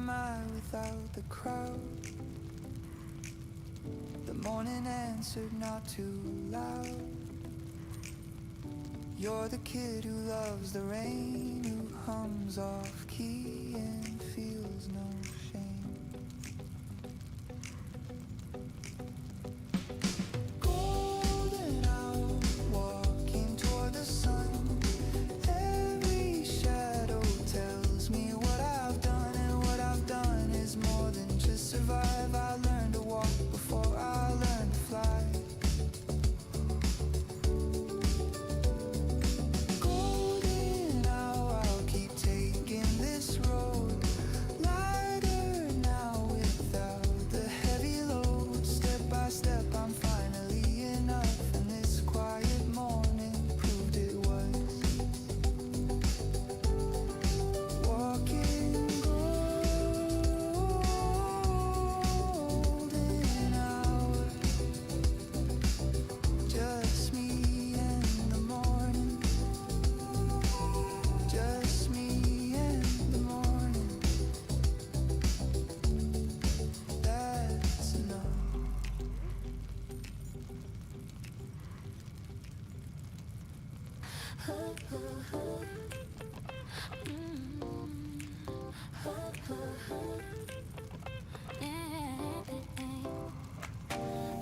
am I without the crowd? The morning answered not too loud. You're the kid who loves the rain, who hums off key and feels no shame. Golden hour, walking toward the sun. Every shadow tells me what I've done, and what I've done is more than just survive. I learned to walk before I learned to fly. Golden hour, I'll keep taking this road. Lighter now without the heavy load. Step by step, I'm finally enough, and this quiet morning proved it was. Walking golden hour, just me and the morning, just me and the morning. That's enough.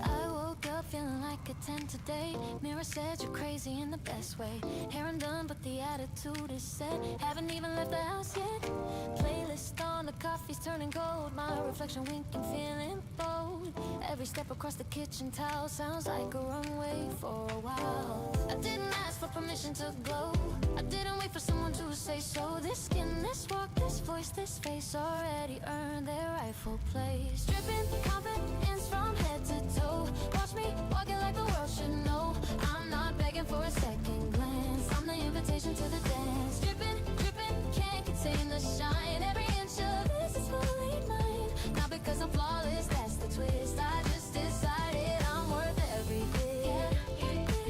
I woke up feeling like a 10 today. Mirror said you're crazy in the best way. Hair undone, but the attitude is set. Haven't even left the house yet. Playlist on, the coffee's turning cold. My reflection winking, feeling bold. Every step across the kitchen towel sounds like a runway for a while. I didn't ask for permission to glow. I didn't wait for someone to say so. This skin, this walk, this voice, this face already earned their rightful place. Dripping confidence from head to toe. Watch me walking like the world should know. I'm not begging for a second glance. I'm the invitation to the dance. Dripping, dripping, can't contain the shine. Every inch of this is fully mine. Not because I'm flawless, that's the twist. I just decided I'm worth every bit.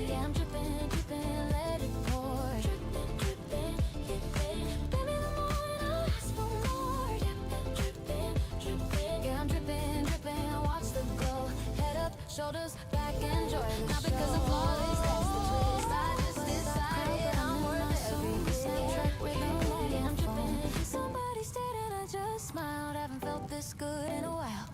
Yeah, I'm dripping, dripping, let it pour. Dripping, dripping, dripping. Baby, the more I ask for more. Dripping, dripping, dripping. Yeah, I'm dripping, dripping, watch the glow. Head up, shoulders back, enjoy the show. Not because I'm flawless, that's the twist. I just decided I'm worth every bit. Yeah, I'm dripping. Somebody stared and I just smiled. Haven't felt this good in a while.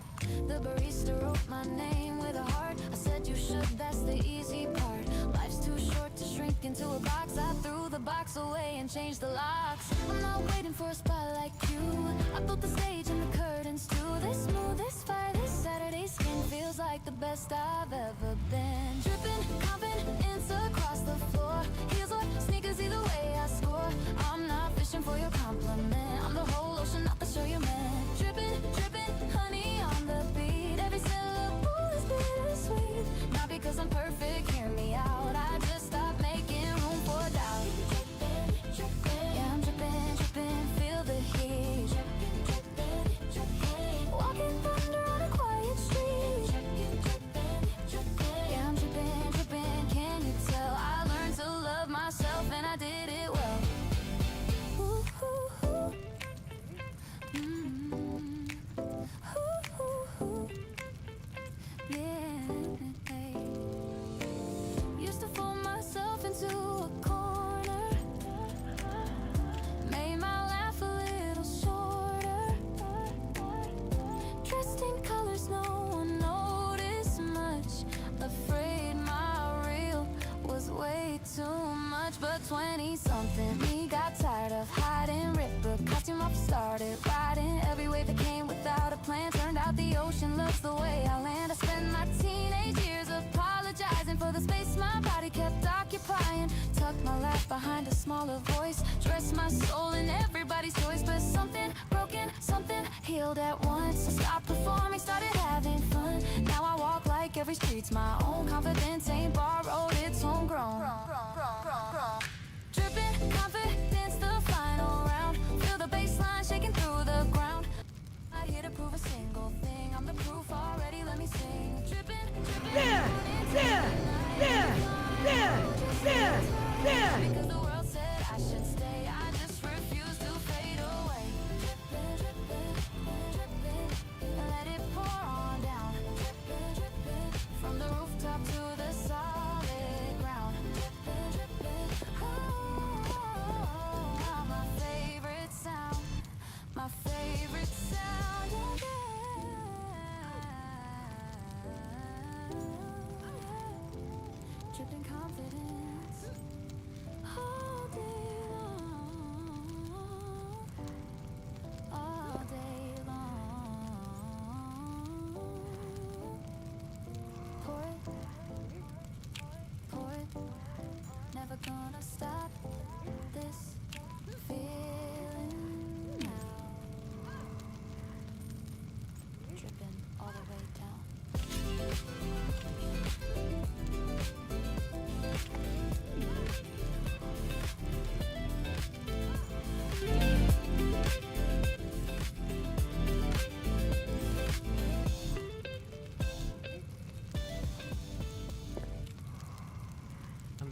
The barista wrote my name with a heart. I said you should, that's the easy part. Life's too short to shrink into a box. I threw the box away and changed the locks. I'm not waiting for a spot like you. I built the stage and the curtains too. This smooth, this fire, this Saturday skin feels like the best I've ever been. Dripping confidence across the floor. Heels or sneakers, either way I score. I'm not fishing for your compliment. I'm the whole ocean, not the show you meant. Dripping, dripping, honey on the beat. Every syllable is bittersweet. Not because I'm perfect, hear me out. I just stopped making room for doubt. Yeah, I'm dripping, dripping, feel the heat. Walking thunder on a quiet street. Yeah, I'm dripping, dripping, can you tell? I learned to love myself and I did it well. Ooh, ooh, ooh. Ooh, ooh, ooh. Yeah. Used to fold myself into a corner. Made my laugh a little shorter. Dressed in colors no one noticed much. Afraid my real was way too much. But 20-something me got tired of hiding. Ripped the costume off, started riding. Every wave that came without a plan. Turned out the ocean loves the way I land. I spent my teenage years apologizing for the space my body kept occupying. Tucked my laugh behind a smaller voice. Dressed my soul in everybody's choice. But something broken, something healed at once. I stopped performing, started having fun. Now I walk like every street's my own. Confidence ain't borrowed, it's homegrown. Dripping confidence, the final round. Feel the baseline shaking through the ground. Not here to prove a single thing. I'm the proof already, let me sing. Dripping, dripping. Because the world said I should stay, I just refuse to fade away. Dripping, dripping.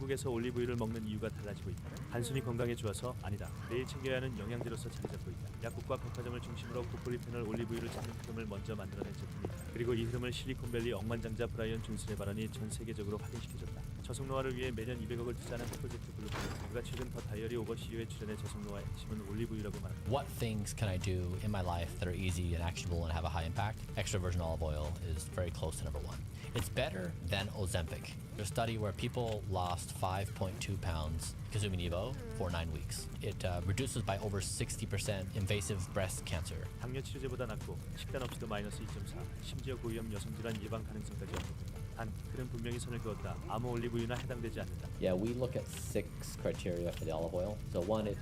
한국에서 올리브유를 먹는 이유가 달라지고 있다. 단순히 건강에 좋아서 아니다. 매일 챙겨야 하는 영양제로서 자리 잡고 있다. 약국과 백화점을 중심으로 고폴리페놀 올리브유를 찾는 흐름을 먼저 만들어낸 제품이다. 그리고 이 흐름을 실리콘밸리 억만장자 브라이언 존슨의 발언이 전 세계적으로 확인시켜줬다. 저속노화를 위해 매년 200억을 투자하는 프로젝트 블루프린트. 그가 최근 더 다이어리 오버 CEO에 출연해 저속노화의 핵심은 올리브유라고 말한다. What things can I do in my life that are easy and actionable and have a high impact? Extra virgin olive oil is very close to number one. It's better than Ozempic. There's a study where people lost 5.2 pounds consuming Evo for 9 weeks. It reduces by over 60% invasive breast cancer. 당뇨 치료제보다 낫고 식단 없이도 마이너스 2.4, 심지어 고위험 여성질환 예방 가능성까지 없었다. 단 그는 분명히 선을 그었다. 아무 올리브유나 해당되지 않는다. Yeah, we look at 6 criteria for the olive oil. So one,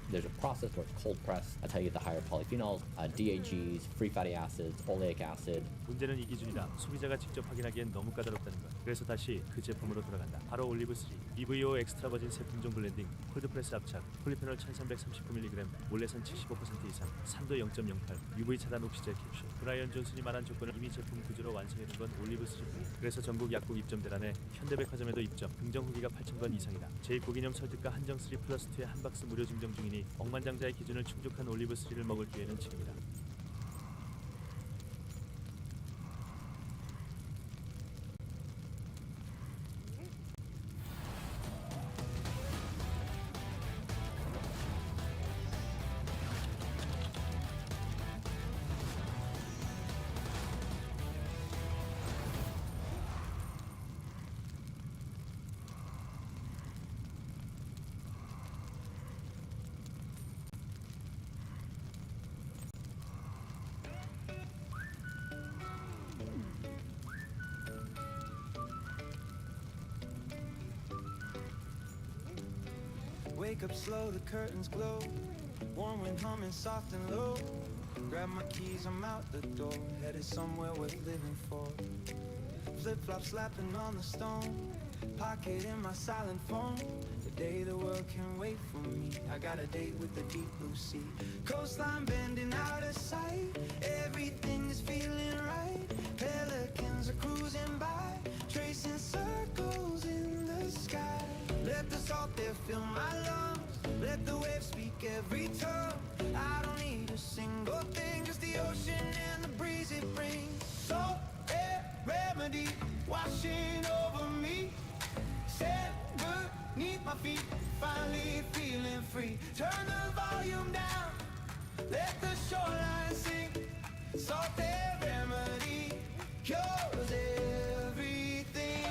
there's a process where it's cold pressed. I tell you the higher polyphenols, DHEs, free fatty acids, oleic acid. 문제는 이 기준이다. 소비자가 직접 확인하기엔 너무 까다롭다는 것. 그래서 다시 그 제품으로 돌아간다. 바로 올리브3. EVO 엑스트라 버진 세 품종 블렌딩, 콜드프레스 압착, 폴리페놀 1339mg, 몰레선 75% 이상, 산도 0.08, UV 차단 옥시제 캡슐. 브라이언 존슨이 말한 조건을 이미 제품 구조로 완성해둔 건 올리브3뿐. 그래서 전국 약국 입점 대란에 현대백화점에도 입점, 긍정 후기가 8,000건 이상이다. 제9기념 설득과 한정 3 플러스 2의 한 박스 무료 증정 중이니 억만장자의 기준을 충족한 올리브3를 먹을 기회는 지금이다. Wake up slow, the curtains glow. Warm wind humming soft and low. Grab my keys, I'm out the door. Headed somewhere worth living for. Flip-flop slapping on the stone. Pocket in my silent phone. The day the world can wait for me. I got a date with the deep blue sea. Coastline bending out of sight. Everything is feeling right. Pelicans are cruising by, tracing circles in the sky. Let the salt there fill my lungs. Let the waves speak every tongue. I don't need a single thing, just the ocean and the breeze it brings. Salt air remedy washing over me. Sand beneath my feet, finally feeling free. Turn the volume down, let the shoreline sing. Salt air remedy cures everything.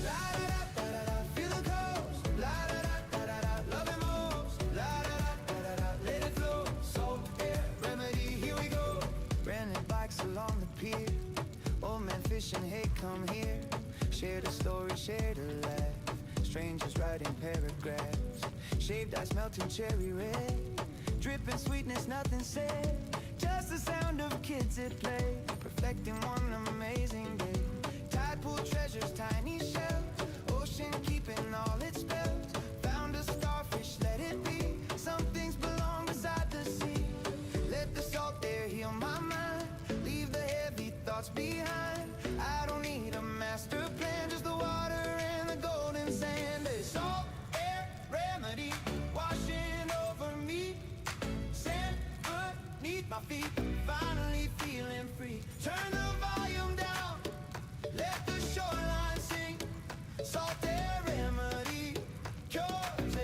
La da da da da da, feel the coast. La da da da da da, love it most. La da da da da da, let it flow. Salt air remedy, here we go. Rented bikes along the pier. Old man fishing, hey, come here. Share the story, share the laugh. Strangers writing paragraphs. Shaved ice melting cherry red. Dripping sweetness, nothing said. Just the sound of kids at play. Perfecting one amazing day. Tide pool treasures, tiny shells. Ocean keeping all its spells. Found a starfish, let it be. Some things belong beside the sea. Let the salt there heal my mind. Leave the heavy thoughts behind. I don't need a master plan, just the water and the golden sand. It's salt air remedy washing over me. Sand beneath my feet, finally feeling free. Turn the volume down, let the shoreline sing. Salt air remedy cures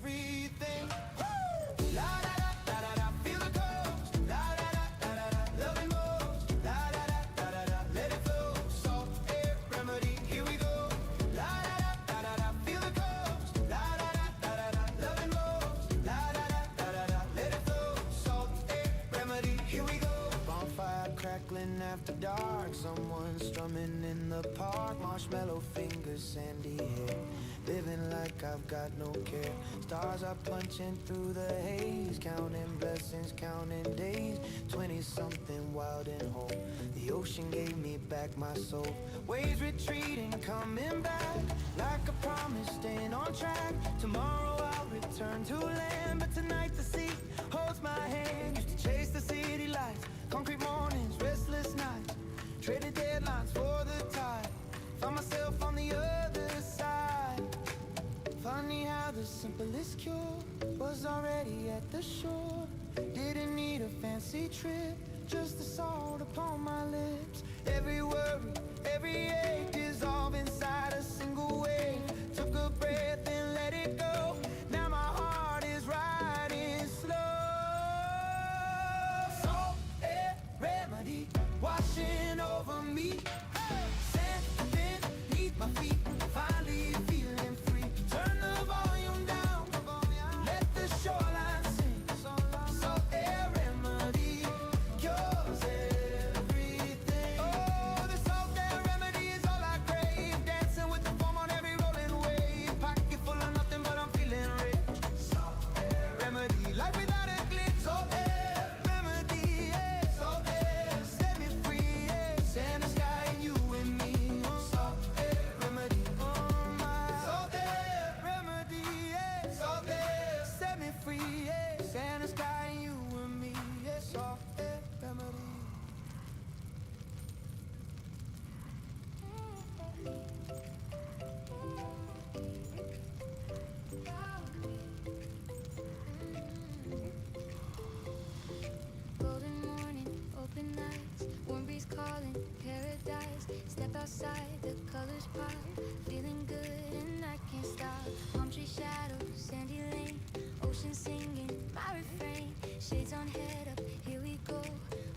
everything. Woo! La da da da da da, feel the coast. La da da da da da, love it most. La da da da da da, let it flow. Salt air remedy, here we go. La da da da da da, feel the coast. La da da da da da, love it most. La da da da da da, let it flow. Salt air remedy, here we go. Bonfire crackling after dark. Someone strumming in the park. Marshmallow fingers, sandy hair. Living like I've got no care. Stars are punching through the haze. Counting blessings, counting days. 20-something wild and whole. The ocean gave me back my soul. Waves retreating, coming back. Like a promise, staying on track. Tomorrow I'll return to land. But tonight the sea holds my hand. Used to chase the city lights. Concrete mornings, restless nights. Traded deadlines for the tide. Found myself on the other side. shore. Didn't need a fancy trip, just the salt upon my lips. Every worry, every ache dissolve inside a single wave. Took a breath and let it go. Now my heart is riding slow. Salt air remedy washing over me. Sand beneath my feet, finally feeling free. Turn the volume down, let the shoreline sing. Salt air remedy cures everything. Oh, the salt air remedy is all I crave. Dancing with the foam on every rolling wave. Pocket full of nothing but I'm feeling rich. Salt air remedy, life without a glitch. Salt air remedy, yeah. Salt air set me free, yeah. Sand the sky and you and me. Salt air remedy, oh my. Salt air remedy, yeah. Salt air set me free, yeah. Sand the sky and you and me, yeah. Salt air remedy. Golden morning, open nights, warm breeze calling, paradise. Step outside, the colors pop, feeling good and I can't stop. Palm tree shadows, sandy lane, ocean singing my refrain. Shades on head up, here we go.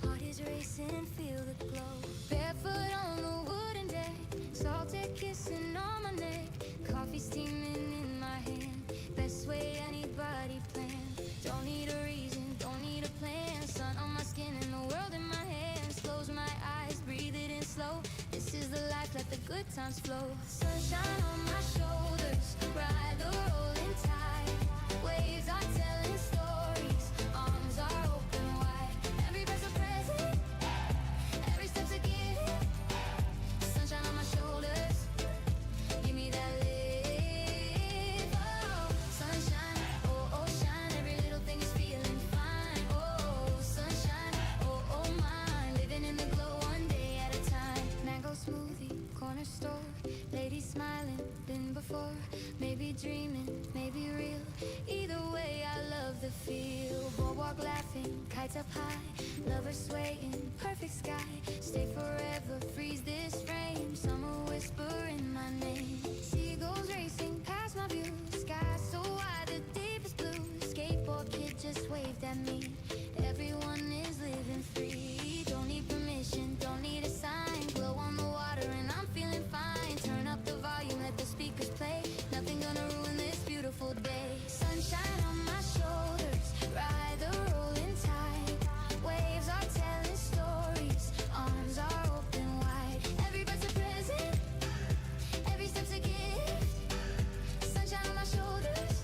Heart is racing, feel the glow. Barefoot on the wooden deck, salted kissing on my neck. Coffee steaming in my hand, best way anybody planned. Don't need a reason, don't need a plan. Sun on my skin and the world in my hands. Close my eyes, breathe it in slow. This is the life, let the good times flow. Sunshine on my shoulders, ride the rolling tide. Waves are telling stories, arms are open wide. Every breath's a present, every step's a gift. Sunshine on my shoulders, give me that lift. Oh, sunshine, oh, oh, shine. Every little thing is feeling fine. Oh, sunshine, oh, oh, mine. Living in the glow one day at a time. Mango smoothie, corner store. Lady smiling, been before. Maybe dreaming, maybe real. Either way, I love the feel. Boardwalk laughing, kites up high. Lovers swaying, perfect sky. Stay forever, freeze this frame. Summer whisper in my name. Seagulls racing past my view. Sky so wide, the deepest blue. Skateboard kid just waved at me. Everyone is living free. Don't need permission, don't need a sign. Glow on the water and I'm feeling fine. Turn up the volume, let the speakers play. Nothing gonna ruin this beautiful day. Sunshine on my shoulders, ride the rolling tide. Waves are telling stories, arms are open wide. Every breath's a present, every step's a gift. Sunshine on my shoulders,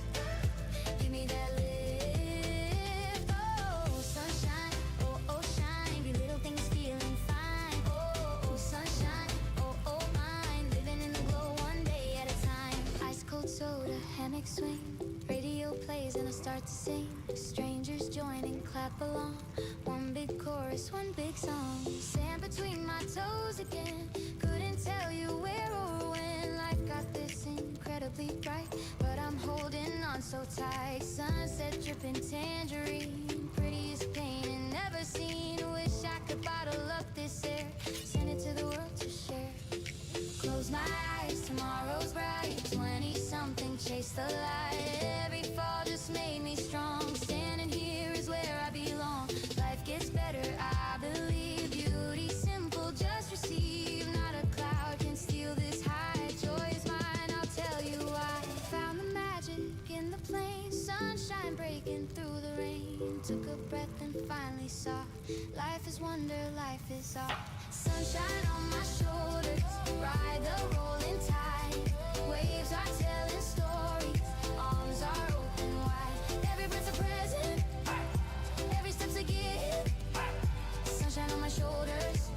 give me that lift. Oh, sunshine, oh, oh, shine. Every little thing's feeling fine. Oh, sunshine, oh, oh, mine. Living in the glow one day at a time. Ice cold soda, hammock swing. Radio plays and I start to sing. Strangers join and clap along. One big chorus, one big song. Sand between my toes again. Couldn't tell you where or when. Life got this incredibly bright, but I'm holding on so tight. Sunset dripping tangerine, prettiest painting never seen. Wish I could bottle up this air, send it to the world to share. Close my eyes, tomorrow's bright. 20-something, chase the light. Every fall just made me strong. Standing here is where I belong. Life gets better, I believe. Beauty simple, just receive. Not a cloud can steal this high. Joy is mine, I'll tell you why. Found the magic in the plain. Sunshine breaking through the rain. Took a breath and finally saw life is wonder, life is art. Sunshine on my shoulders, ride the rolling tide. Waves are telling stories, arms are open wide. Every breath's a present, every step's a gift. Sunshine on my shoulders,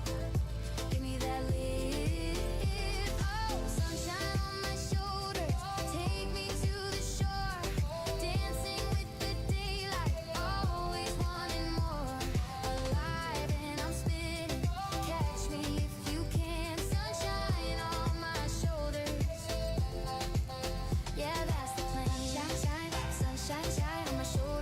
give me that lift. Oh, sunshine on my shoulders, take me to the shore. Dancing with the daylight, always wanting more. Alive and I'm spinning, catch me if you can. Sunshine on my shoulders, yeah, that's the plan. Shine, shine, sunshine, shine on my shoulders.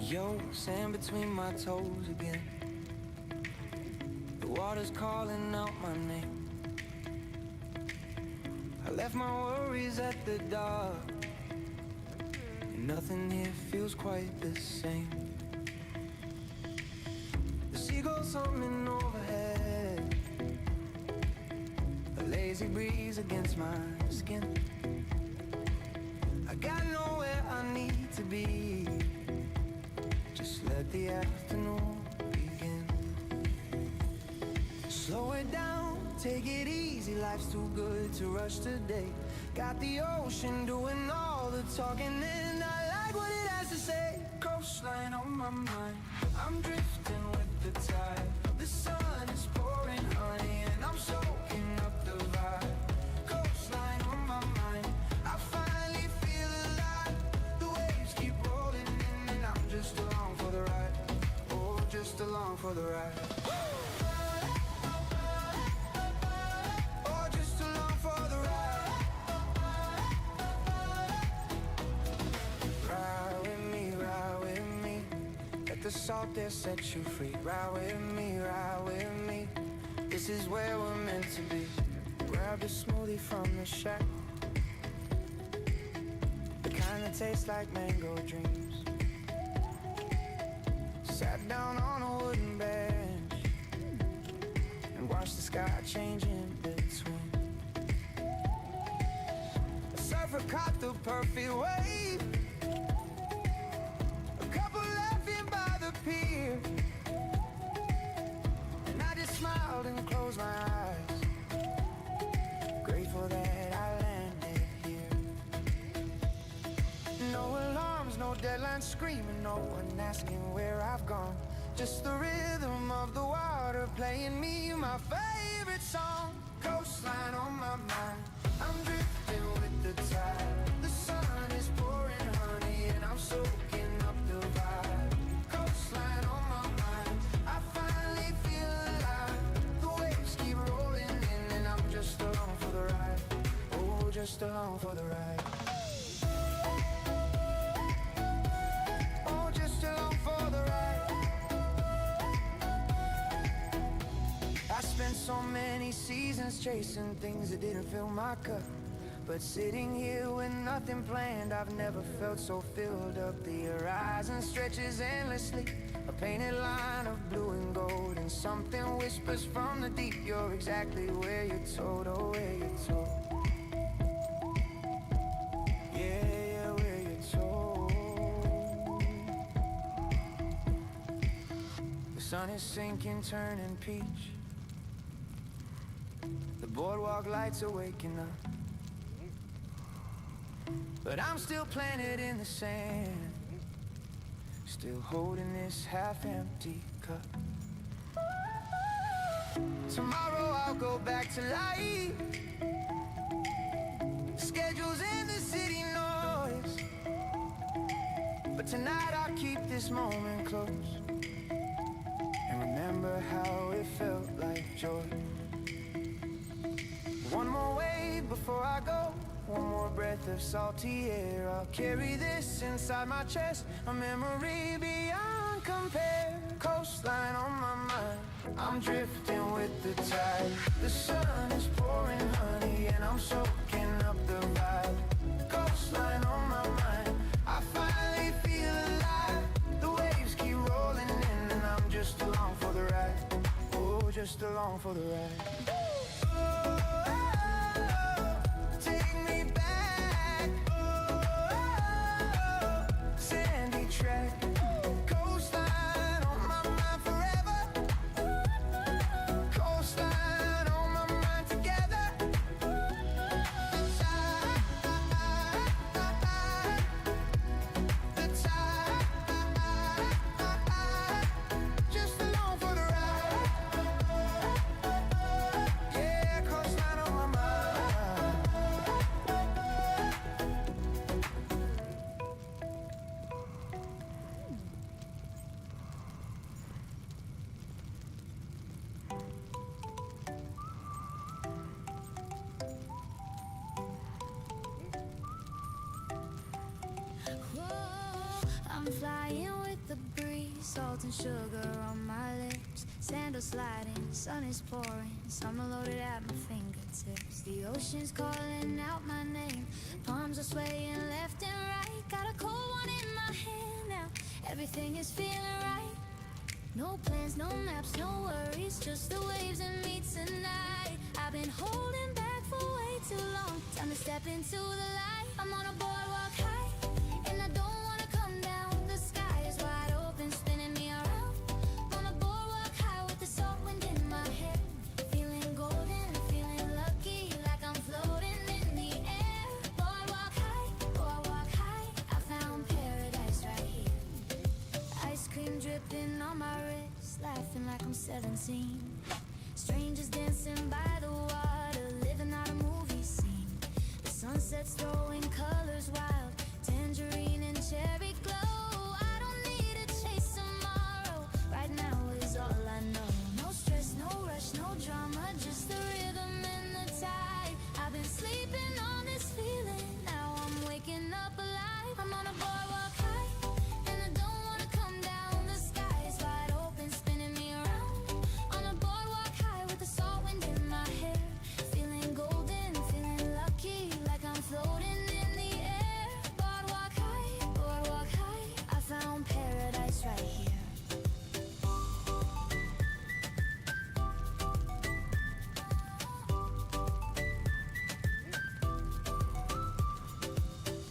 Yo, sand between my toes again. The water's calling out my name. I left my worries at the dock, and nothing here feels quite the same. The seagulls humming overhead, a lazy breeze against my skin. I got nowhere I need to be. Just let the afternoon begin. Slow it down, take it easy. Life's too good to rush today. Got the ocean doing all the talking, and I like what it has to say. Coastline on my mind, I'm drifting with the tide. The sun is pouring honey, and I'm soaking up the vibe. Coastline on my mind, I finally feel alive. The waves keep rolling in, and I'm just along for the ride. Oh, just along for the ride. Oh, just along for the ride. Ride with me. Let the salt there set you free. Ride with me. This is where we're meant to be. Grab a smoothie from the shack, the kind that tastes like mango dreams. Sat down on a wooden bench and watched the sky change in between. A surfer caught the perfect wave, a couple laughing by the pier, and I just smiled and closed my eyes, grateful that I landed here. No alarms, no deadlines screaming, no one asking where I've gone. Just the rhythm of the water playing me my favorite song. Coastline on my mind, I'm drifting with the tide. The sun is pouring honey, and I'm soaking up the vibe. Coastline on my mind, I finally feel alive. The waves keep rolling in, and I'm just along for the ride. Oh, just along for the ride. Oh, just along for the ride. I spent so many seasons chasing things that didn't fill my cup, but sitting here with nothing planned, I've never felt so filled up. The horizon stretches endlessly, a painted line of blue and gold, and something whispers from the deep, you're exactly where you're told, oh, where you're told. Yeah, where you're told. The sun is sinking, turning peach. The boardwalk lights are waking up, but I'm still planted in the sand, still holding this half-empty cup. Tomorrow I'll go back to life, schedules in the city noise, but tonight I'll keep this moment close and remember how it felt like joy. One more wave before I go, one more breath of salty air. I'll carry this inside my chest, a memory beyond compare. Coastline on my mind, I'm drifting with the tide. The sun is pouring honey, and I'm soaking up the vibe. Coastline on my mind, I finally feel alive. The waves keep rolling in, and I'm just along for the ride. Oh, just along for the ride. Take me back, sandy track, coastline on my mind forever, coastline on my mind together. The tide, just along for the ride. Yeah, coastline on my mind. Whoa, I'm flying with the salt and sugar on my lips. Sandals sliding, sun is pouring, summer loaded at my fingertips. The ocean's calling out my name, palms are swaying left and right. Got a cold one in my hand now, everything is feeling right. No plans, no maps, no worries, just the waves and me tonight. I've been holding back for way too long, time to step into the light. I'm on a boardwalk high, and I don't wanna come down. The sky is wide open, spinning me around. On a boardwalk high with the salt wind in my hair, feeling golden, feeling lucky, like I'm floating in the air. Boardwalk high, I found paradise right here. Ice cream dripping on my wrist, laughing like I'm 17. Strangers dancing by the water, living out a movie scene. The sunset's throwing colors wild, tangerine and cherry glow. I don't need to chase tomorrow, right now is all I know. No stress, no rush, no drama, just the rhythm and the tide. I've been sleeping on this feeling, now I'm waking up alive. I'm on a boardwalk high, and I don't wanna come down. The sky is wide open, spinning me around. On a boardwalk high with the salt wind in my hair, feeling golden, feeling lucky, like I'm floating in the air. Boardwalk high, I found paradise right here.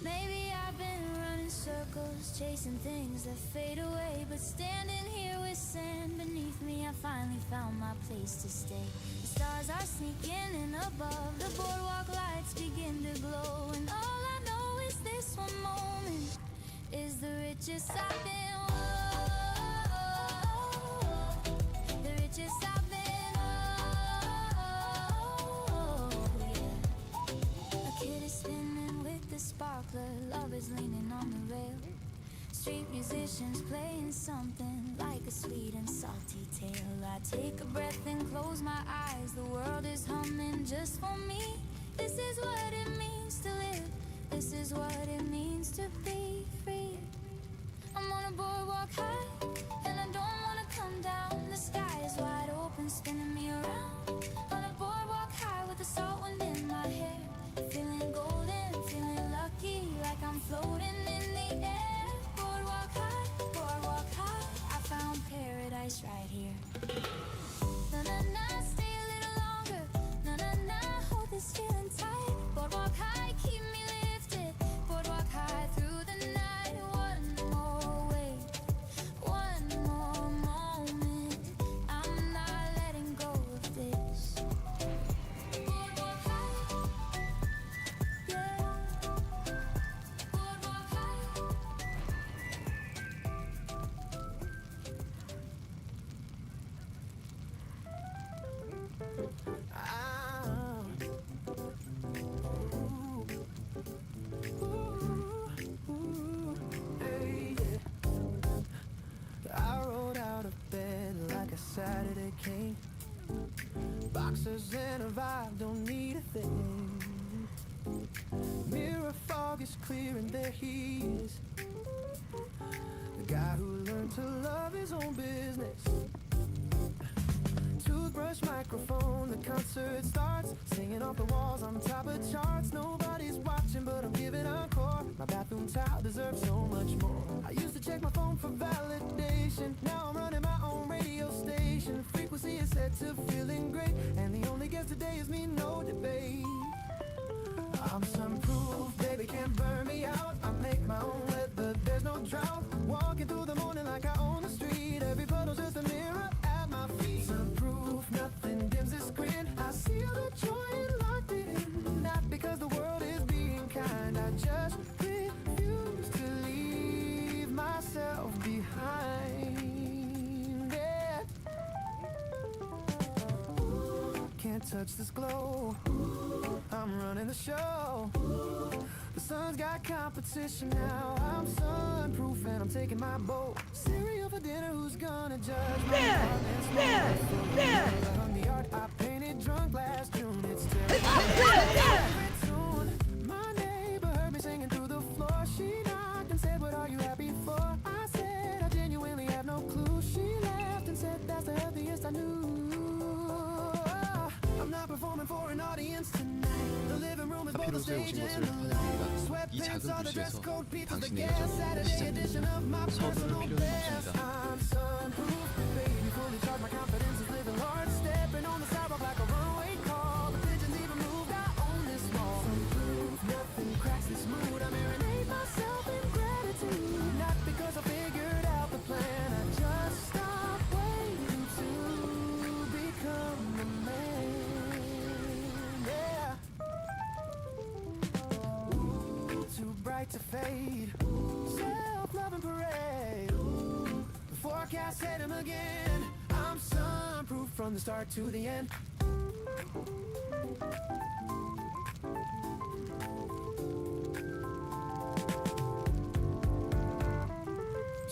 Maybe I've been running circles, chasing things that fade away, but standing here with sand beneath me, I finally found my place to stay. The stars are sneaking in above, the boardwalk lights begin to glow, and all I know is this one moment is the richest I've been. Whoa, the richest I've been. Oh, yeah. A kid is spinning with the sparkler, love is leaning on the rail. Street musicians playing something like a sweet and salty tale. I take a breath and close my eyes, the world is humming just for me. This is what it means to live, this is what it means to be free. I'm on a boardwalk high, and I don't wanna come down. The sky is wide open, spinning me around. On a boardwalk high with the salt wind in my hair, feeling golden, feeling lucky, like I'm floating in the air. Boardwalk high, I found paradise right here. Na na na, stay a little longer. Na na na, hold this feeling tight. Boardwalk high, keep me lifted. Boardwalk high through the night. One more wave, one more moment. I'm not letting go of this. Boardwalk high, yeah. Boardwalk high. Hey, yeah. I rolled out of bed like a Saturday king. Boxers and a vibe, don't need a thing. Mirror fog is clear and there he is, the guy who learned to love his own business. Toothbrush, microphone, the concert starts. Singing off the walls, I'm top of charts. Nobody's watching, but I'm giving encore. My bathroom towel deserves so much more. I used to check my phone for validation, now I'm running my own radio station. Frequency is set to feeling great, and the only guest today is me, no debate. I'm sunproof, baby, can't burn me out. I make my own weather, there's no drought. Walking through the morning like I own the street. Every puddle's just a mirror at my feet. Sunproof, nothing dims this grin. I see all the joy and locked it in. Not because the world is being kind, I just refuse to leave myself behind. Yeah. Can't touch this glow, I'm running the show. The sun's got competition now. I'm sunproof and I'm taking my boat. Cereal for dinner, who's gonna judge me? On the art I painted drunk last June. It's terrible. My neighbor heard me singing through the floor. She knocked and said, "What are you happy for?" I said, "I genuinely have no 카피로스에 오신 것을 환영합니다. 이 작은 도시에서 당신의 여정은 시작됩니다. 서두를 필요는 없습니다. To fade, self-loving parade. The forecast said him again. I'm sunproof from the start to the end.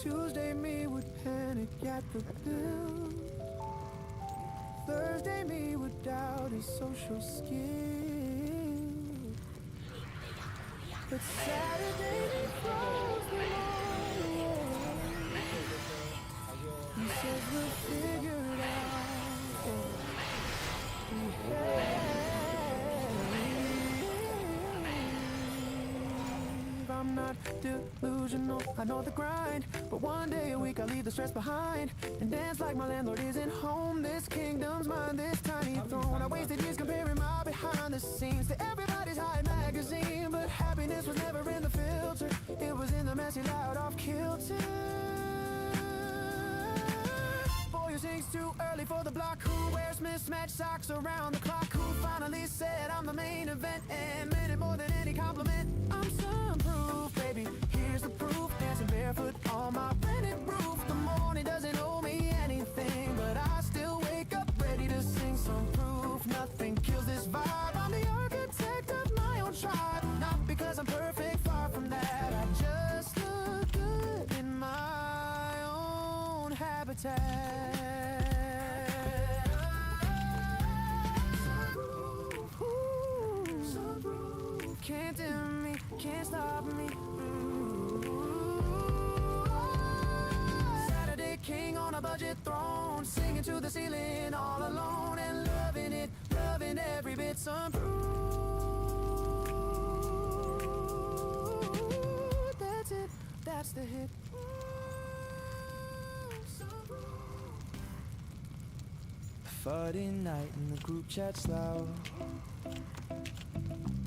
Tuesday me would panic at the bill. Thursday me would doubt his social skills. But Saturday he throws them all away. He says we'll figure it out. Behave. I'm not delusional, I know the grind. But one day a week I leave the stress behind and dance like my landlord isn't home. This kingdom's mine, this tiny throne. I wasted years comparing my behind the scenes to everybody's high magazine. But happiness was never in the filter, it was in the messy loud off kilter. Boy who sings too early for the block, who wears mismatched socks around the clock, who finally said I'm the main event and meant it more than any compliment. I'm sunproof, baby, here's the proof. Dancing barefoot on my rented roof. The morning doesn't owe me anything, but I still wake up ready to sing some proof. Nothing kills this vibe, I'm the architect of my own tribe. Not because I'm perfect, far from that. I just look good in my own habitat. Can't dim me, can't stop me. Saturday king on a budget throne, singing to the ceiling all alone and loving it, loving every bit. Some that's it, that's the hit. Friday night and the group chat's loud.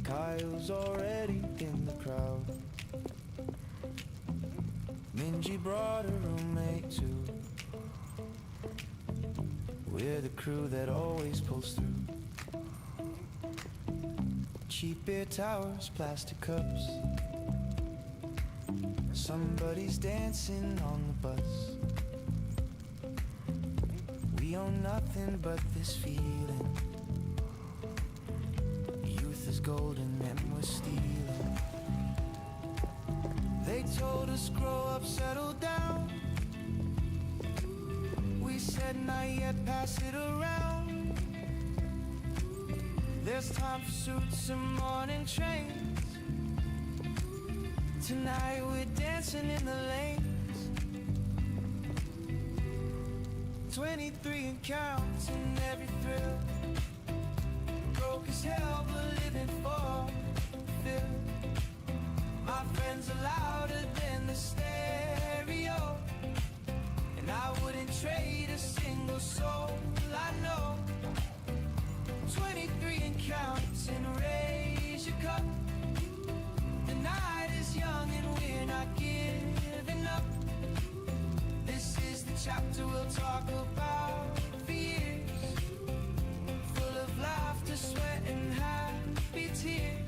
Kyle's already in the crowd. Minji brought a roommate too. We're the crew that always pulls through. Cheap beer towers, plastic cups. Somebody's dancing on the bus. We own nothing but this feeling. Youth is golden and we're stealing. They told us grow up, settle down. We said not yet, pass it around. There's time for suits and morning trains. Tonight we're dancing in the lanes. 23 and counting every thrill. Broke as hell but living for the thrill. My friends are louder than the stereo, and I wouldn't trade a single soul I know. 23 and counting, raise your cup. The night is young and we're not giving up. This is the chapter we'll talk about for years, full of laughter, sweat and happy tears.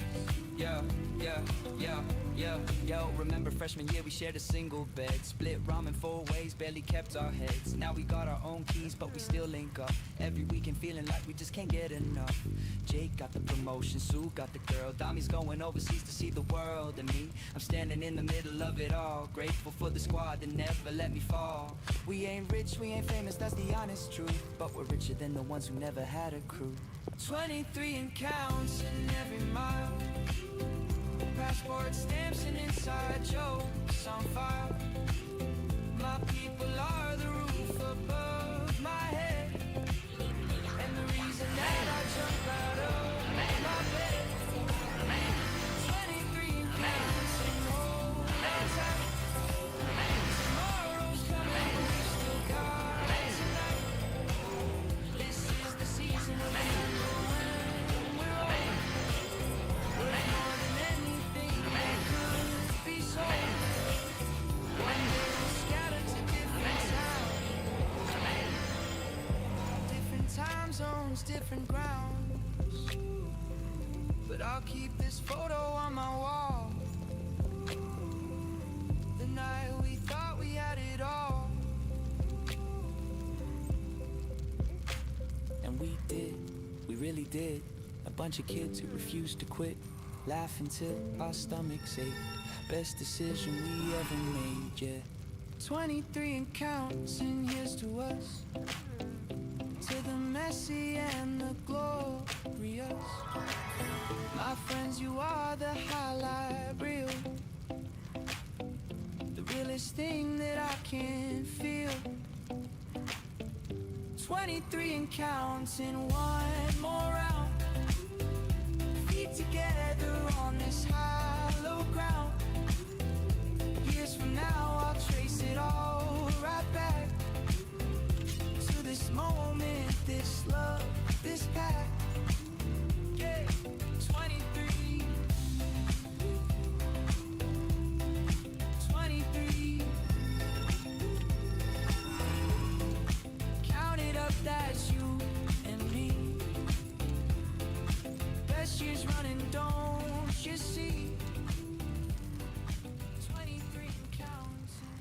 Yo, remember freshman year we shared a single bed. Split ramen 4 ways, barely kept our heads. Now we got our own keys, but we still link up every weekend, feeling like we just can't get enough. Jake got the promotion, Sue got the girl. Dami's going overseas to see the world, and me, I'm standing in the middle of it all. Grateful for the squad that never let me fall. We ain't rich, we ain't famous, that's the honest truth, but we're richer than the ones who never had a crew. 23 and counts in every mile. Passport stamps and inside jokes on file. My people are the roof above my head, and the reason that I jump out of my bed. songs, different grounds. But I'll keep this photo on my wall. The night we thought we had it all. And we did, we really did. A bunch of kids who refused to quit. Laugh until our stomachs ache. Best decision we ever made, yeah. 23 and counting, here's to us. To the messy and the glorious. My friends, you are the highlight reel. The realest thing that I can feel. 23 and counting, one more round. Feet together on this hollow ground. Years from now, I'll trace it all right back to this moment, this love, this path. Yeah, 23, 23. Count it up, that's you and me. Best years running, don't you see? 23 and counting.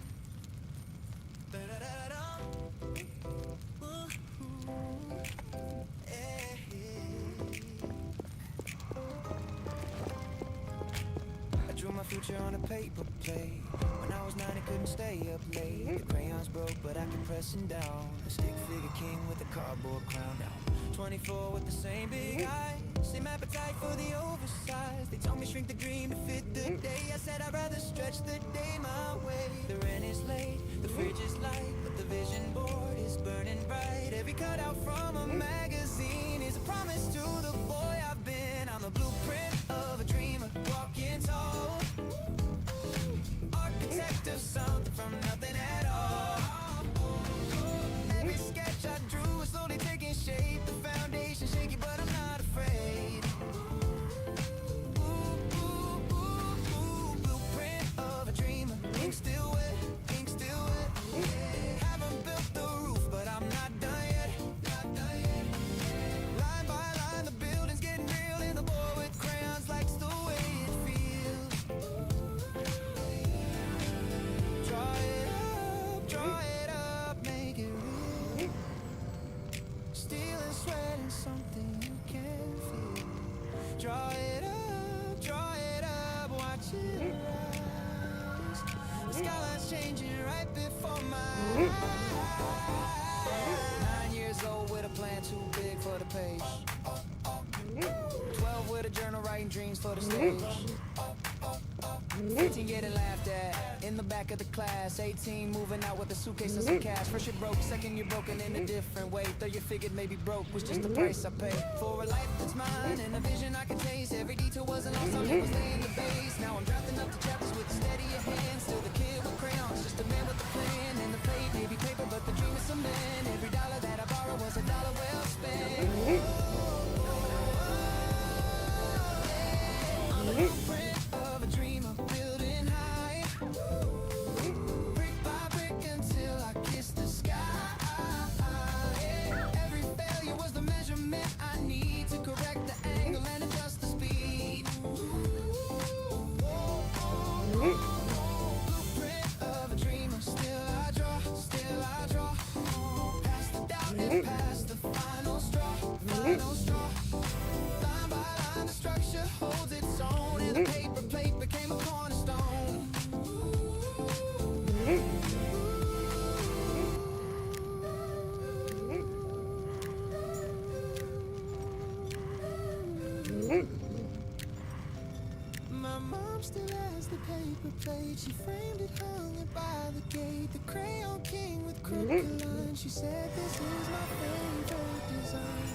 I drew my future on a paper plate. When I was 9, I couldn't stay up late. The crayons broke, but I kept pressing down. A stick figure king with a cardboard crown. Now 24 with the same big eyes, same appetite for the oversized. They told me shrink the dream to fit the day. I said I'd rather stretch the day my way. The rent is late, the fridge is light, but the vision board is burning bright. Every cutout from a magazine is a promise to the boy I've been. I'm the blueprint of a dreamer, walking tall. Architect of something from nothing at all. Every sketch I drew is slowly taking shape. The foundation shaky, but I'm not afraid. Blueprint of a dreamer. Ink still wet, ink still wet. Yeah. Haven't built the roof, but I'm not done yet. Not done yet. Line by line, the building's getting real, and the boy with crayons likes the way it feels. Draw it up, make it real. Steel and sweat and something you can feel. Draw it up, watch it rise. The skyline's changing right before my eyes. 9 years old with a plan too big for the page. 12 with a journal writing dreams for the stage. 15 getting laughed at in the back of the class. 18 moving out with a suitcase and some cash. First you're broke, second you're broken in a different way. Third you figured maybe broke was just the price I paid for a life that's mine and a vision I can taste. Every detail wasn't lost, all it was laying the base. Now I'm drafting up the chapters with steadier hands. Still the kid with crayons, just a man with a plan. And the plate may be paper, but the dream is cement. Every dollar that I borrow was a dollar well spent. I'm the blueprint of a dreamer, building high. Brick by brick until I kiss the sky. Every failure was the measurement I need to correct the angle and adjust the speed. Blueprint of a dreamer, still I draw. Past the doubt and past the final straw. Line by line, the structure holds its own, and the paper plate became a cornerstone. My mom still has the paper plate. She framed it, hung it by the gate. The crayon king with crooked lines. She said this is my favorite design.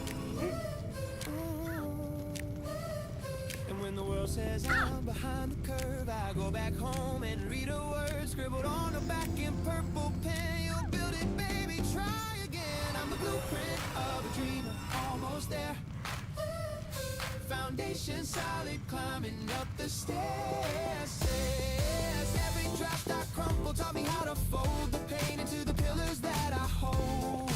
And when the world says I'm behind the curve, I go back home and read a word scribbled on the back in purple pen. You'll build it, baby, try again. I'm the blueprint of a dreamer, almost there. Foundation solid, climbing up the stairs. Every draft I crumble taught me how to fold the pain into the pillars that I hold.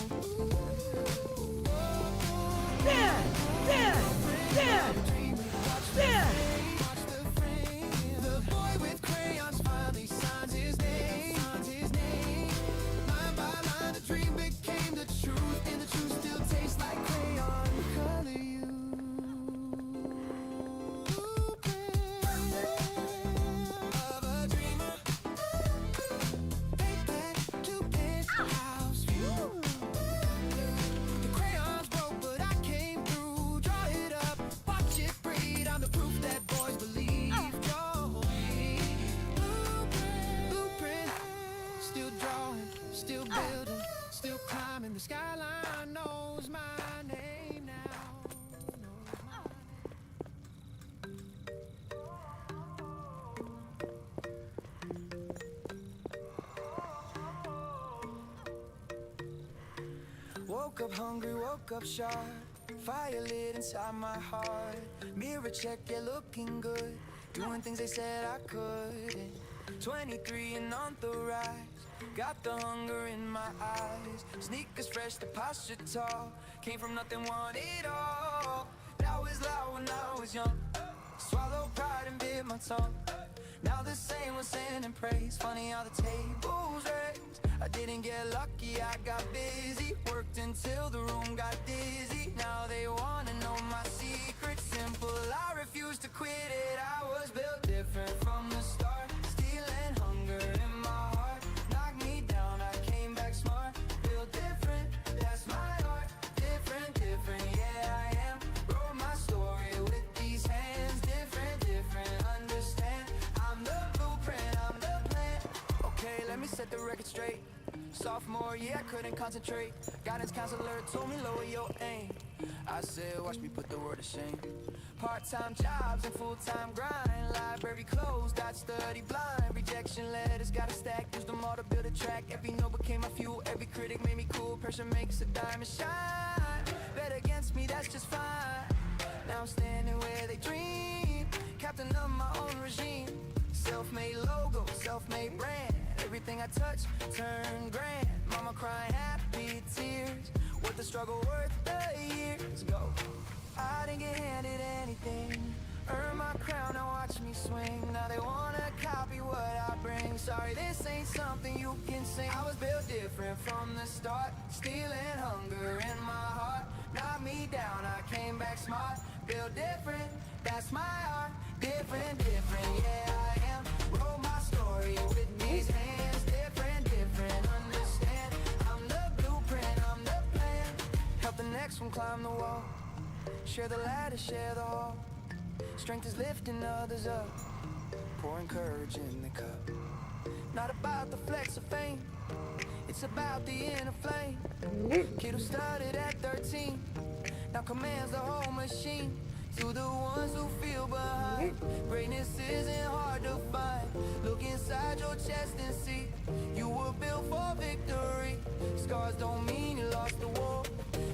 time, and the skyline knows my name now. Woke up hungry, woke up sharp. Fire lit inside my heart. Mirror check, yeah, looking good. Doing things they said I couldn't. 23 and on the rise. Got the hunger in my eyes. Sneakers fresh, the posture tall. Came from nothing, want it all. That was loud when I was young. Swallowed pride and bit my tongue. Now the same was sending praise. Funny how the tables raised. I didn't get lucky, I got busy. Worked until the room got dizzy. Now they wanna know my secret. Simple, I refuse to quit it. I was built different from the start. Stealing hunger in my heart. Knocked me down, I came back smart. Built different, that's my art. Different, different, yeah I am. Wrote my story with these hands. Different, different, understand. I'm the blueprint, I'm the plan. Okay, let me set the record straight. Sophomore, yeah, I couldn't concentrate. Guidance counselor told me lower your aim. I said, watch me put the world to shame. Part-time jobs and full-time grind. Library closed, got study blind. Rejection letters, got a stack. Used them all to build a track. Every note became my fuel. Every critic made me cool. Pressure makes a diamond shine. Bet against me, that's just fine. Now I'm standing where they dream. Captain of my own regime. Self-made logo, self-made brand. Everything I touch, turn grand. Mama crying happy tears. Worth the struggle, worth the years. Go. I didn't get handed anything. Earn my crown, now watch me swing. Now they wanna copy what I bring. Sorry, this ain't something you can sing. I was built different from the start. Stealing hunger in my heart. Knocked me down, I came back smart. Built different, that's my art. Different, different, yeah I am. Wrote my story with these hands. Different, different, understand. I'm the blueprint, I'm the plan. Help the next one climb the wall. Share the ladder, share the hall. Strength is lifting others up. Pouring courage in the cup. Not about the flex of fame. It's about the inner flame. Kid who started at 13 now commands the whole machine. To the ones who feel behind, greatness isn't hard to find. Look inside your chest and see you were built for victory. Scars don't mean you lost the war.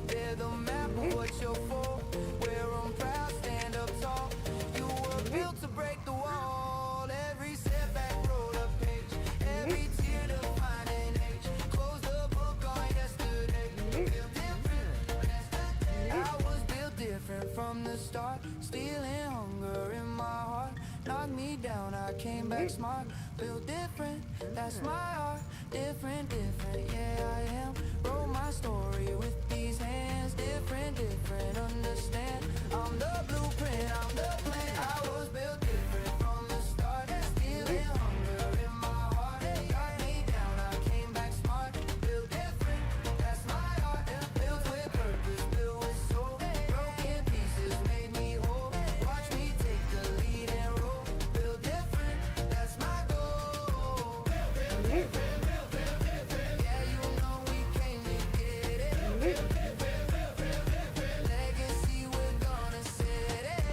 They're the map of what you're for. Wear 'em proud, stand up tall. You were built to break the wall. Every setback wrote a page. Every tear defined an age. Close the book on yesterday. Built different, yesterday. I was built different from the start. Stealing hunger in my heart. Knocked me down, I came back smart. Built different, that's my art. Different, different, yeah I am. Wrote my story with these hands. Different, different, understand. I'm the blueprint, I'm the plan. I was built different from the start. Stealing hunger in my heart. Got me down, I came back smart. Built different, that's my art. Built with purpose, built with soul. Broken pieces made me whole. Watch me take the lead and roll. Built different, that's my goal. Yeah, you know we came to get it. Legacy, we're gonna set it.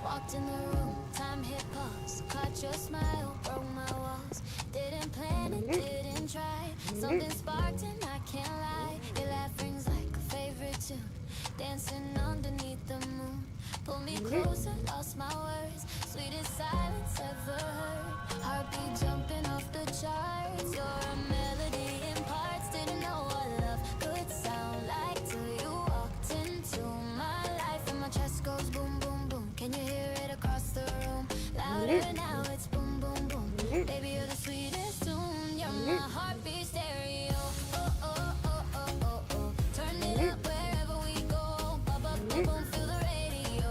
Walked in the room, time hit pause. Caught your smile, broke my walls. Didn't plan it, didn't try. Something sparked and I can't lie. Your laugh rings like a favorite tune. Dancing underneath the moon. Pull me closer, lost my words. Sweetest silence ever heard. Heartbeat jumping off the charts. You're a melody in parts. Didn't know what love could sound like till you walked into my life. And my chest goes boom, boom, boom. Can you hear it across the room? Louder now, it's boom, boom, boom. Baby, you're the sweetest tune. You're my heartbeat stereo. Oh, oh, oh, oh, oh, oh. Turn it up wherever we go. Bop, bop, boom, boom, feel the radio.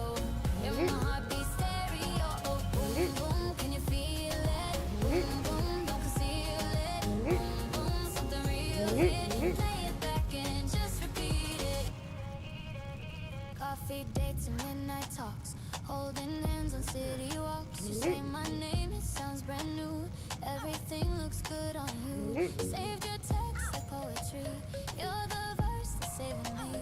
You're my heartbeat stereo. Oh, boom, boom, can you feel it? Boom, boom, don't conceal Coffee dates and midnight talks, holding hands on city walks. You say my name, it sounds brand new. Everything looks good on you. Saved your text like poetry. You're the verse that's saving me.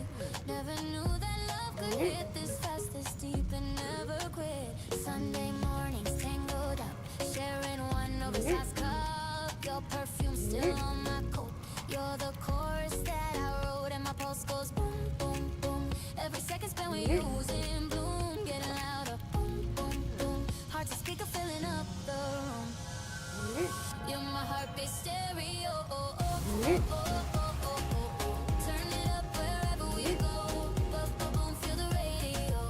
Never knew that love could hit this fast, this deep, and never quit. Sunday mornings tangled up, sharing one oversized cup. Your perfume still on my coat. You're the chorus that I wrote, and my pulse goes boom, boom, boom. Every second spent with you's in bloom, getting louder. Boom, boom, boom. Hard to speak of filling up the room. You're my heartbeat stereo. Oh, oh, oh, oh, oh, oh, oh. Turn it up wherever we go. Boom, boom, boom, feel the radio.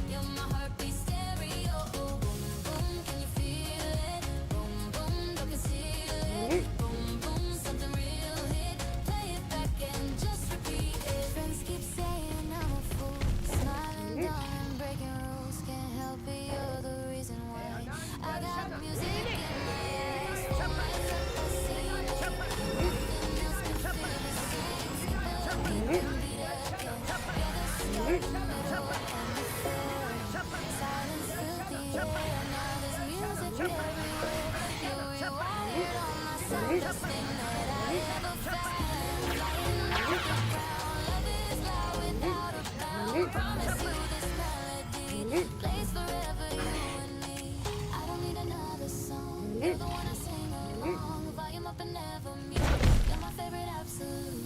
You're my heartbeat stereo. Boom, boom, can you feel it? Boom, boom, don't conceal it. Boom, boom, something real hit. Play it back and just repeat it. Friends keep saying I'm a fool, smiling, darling, breaking rules. Can't help it, you're the reason why. I got music in my eyes. For myself, I see it. Nothing else can feel the same. Skip the beat and beat again. You're the start, the middle, and the end. Silence filled the air. Now there's music everywhere. You rewired all my sound, the thing that I ever found. Flying off the ground, love is loud without a bound. Promise you this melody plays forever, you and me. I don't need another song. You're the one I sing along. Volume up and never mute. You're my favorite absolute.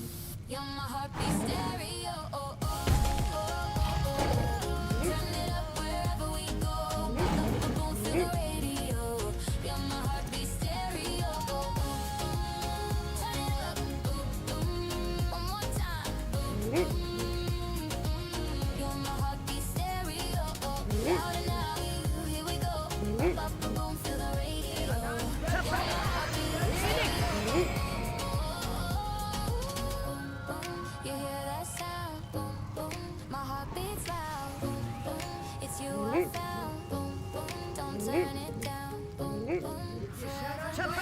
You're my heartbeat stereo. Oh, oh, oh, oh, oh. Turn it up wherever we go. Boom, boom, boom, feel the radio. You're my heartbeat stereo. Oh, oh, oh. Turn it up. Boom, boom. One more time. Boom, boom. You're my heartbeat stereo. Louder now. Here we go. Boom, boom, boom, feel the radio. You're my heartbeat stereo. You hear that sound? Boom, boom. My heart beats loud. Boom, boom. It's you I found. Boom, boom. Don't turn it down. Boom, boom. Forever.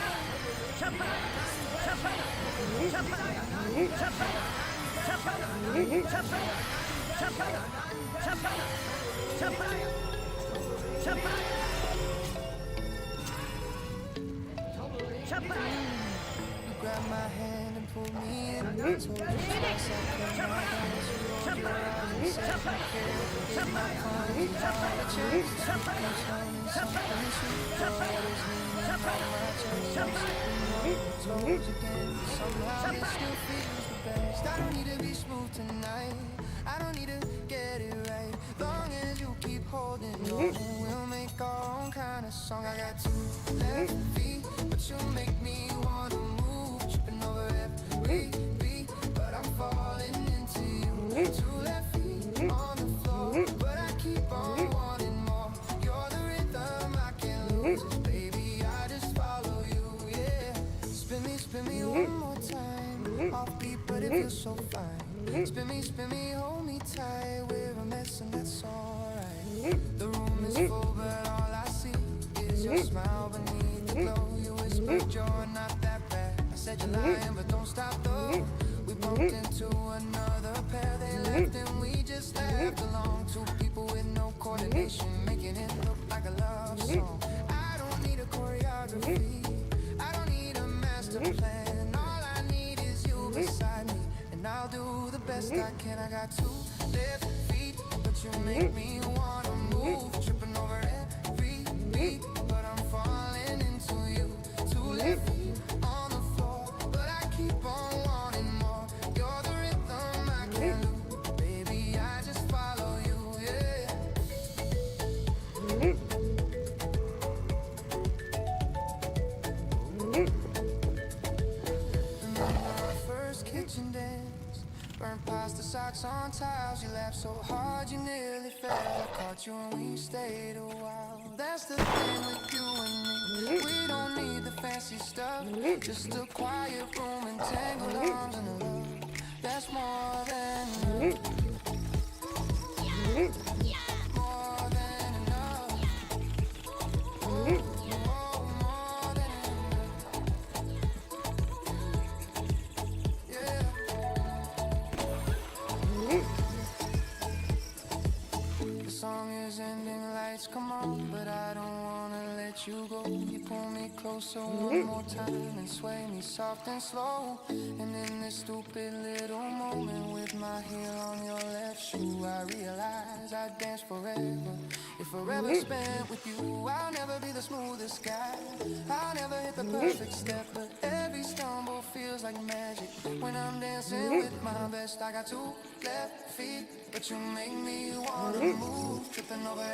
You grabbed my hand and pulled me in. Told you twice I couldn't promise you. Rolled your eyes and said you cared. Forget my promise, all the chances. Something's turning, something's sweet. Your water's leaning on my chest. I'm slipping on your toes again. Somehow it still feels the best. I don't need to be smooth tonight. I don't need to get it right. Long as you keep holding on, we'll make our own kind of song. I got two left feet, but you make me wanna move. Tripping over every beat, but I'm falling into you. Two left feet on the floor, but I keep on wanting more. You're the rhythm I can't lose, baby. I just follow you, yeah. Spin me one more time. Offbeat, but it feels so fine. Spin me, hold me tight. We're a mess and that's alright. The room is full, but all I see is your smile beneath the glow. You whispered you're not that bad. I said you're lying, but don't stop though. We bumped into another pair. They left and we just laughed along. Two people with no coordination, making it look like a love song. I don't need a choreography. I don't need a master plan. All I need is you beside me, and I'll do the best I can. I got two left feet, but you make me wanna move. Tripping over every beat, but I'm falling into you. Two left feet on the floor, but I keep on wanting more. You're the rhythm I can't lose, baby. I just follow you, yeah. Our first kitchen dance, burnt pasta socks on tiles. You laughed so hard you nearly fell. I caught you and we stayed a while. That's the thing with you and me. We don't need the fancy stuff, just a quiet room and tangled arms and a love that's more than enough. More than enough. Oh, more than enough. Yeah. song is ending, lights come on, but I don't wanna let you go. You pull me closer one more time and sway me soft and slow. And in this stupid little moment with my heel on your left shoe, I realize I'd dance forever. If forever spent with you, I'll never be the smoothest guy. I'll never hit the perfect step, but every stumble feels like magic. When I'm dancing with my best, I got two left feet, but you make me wanna move, tripping over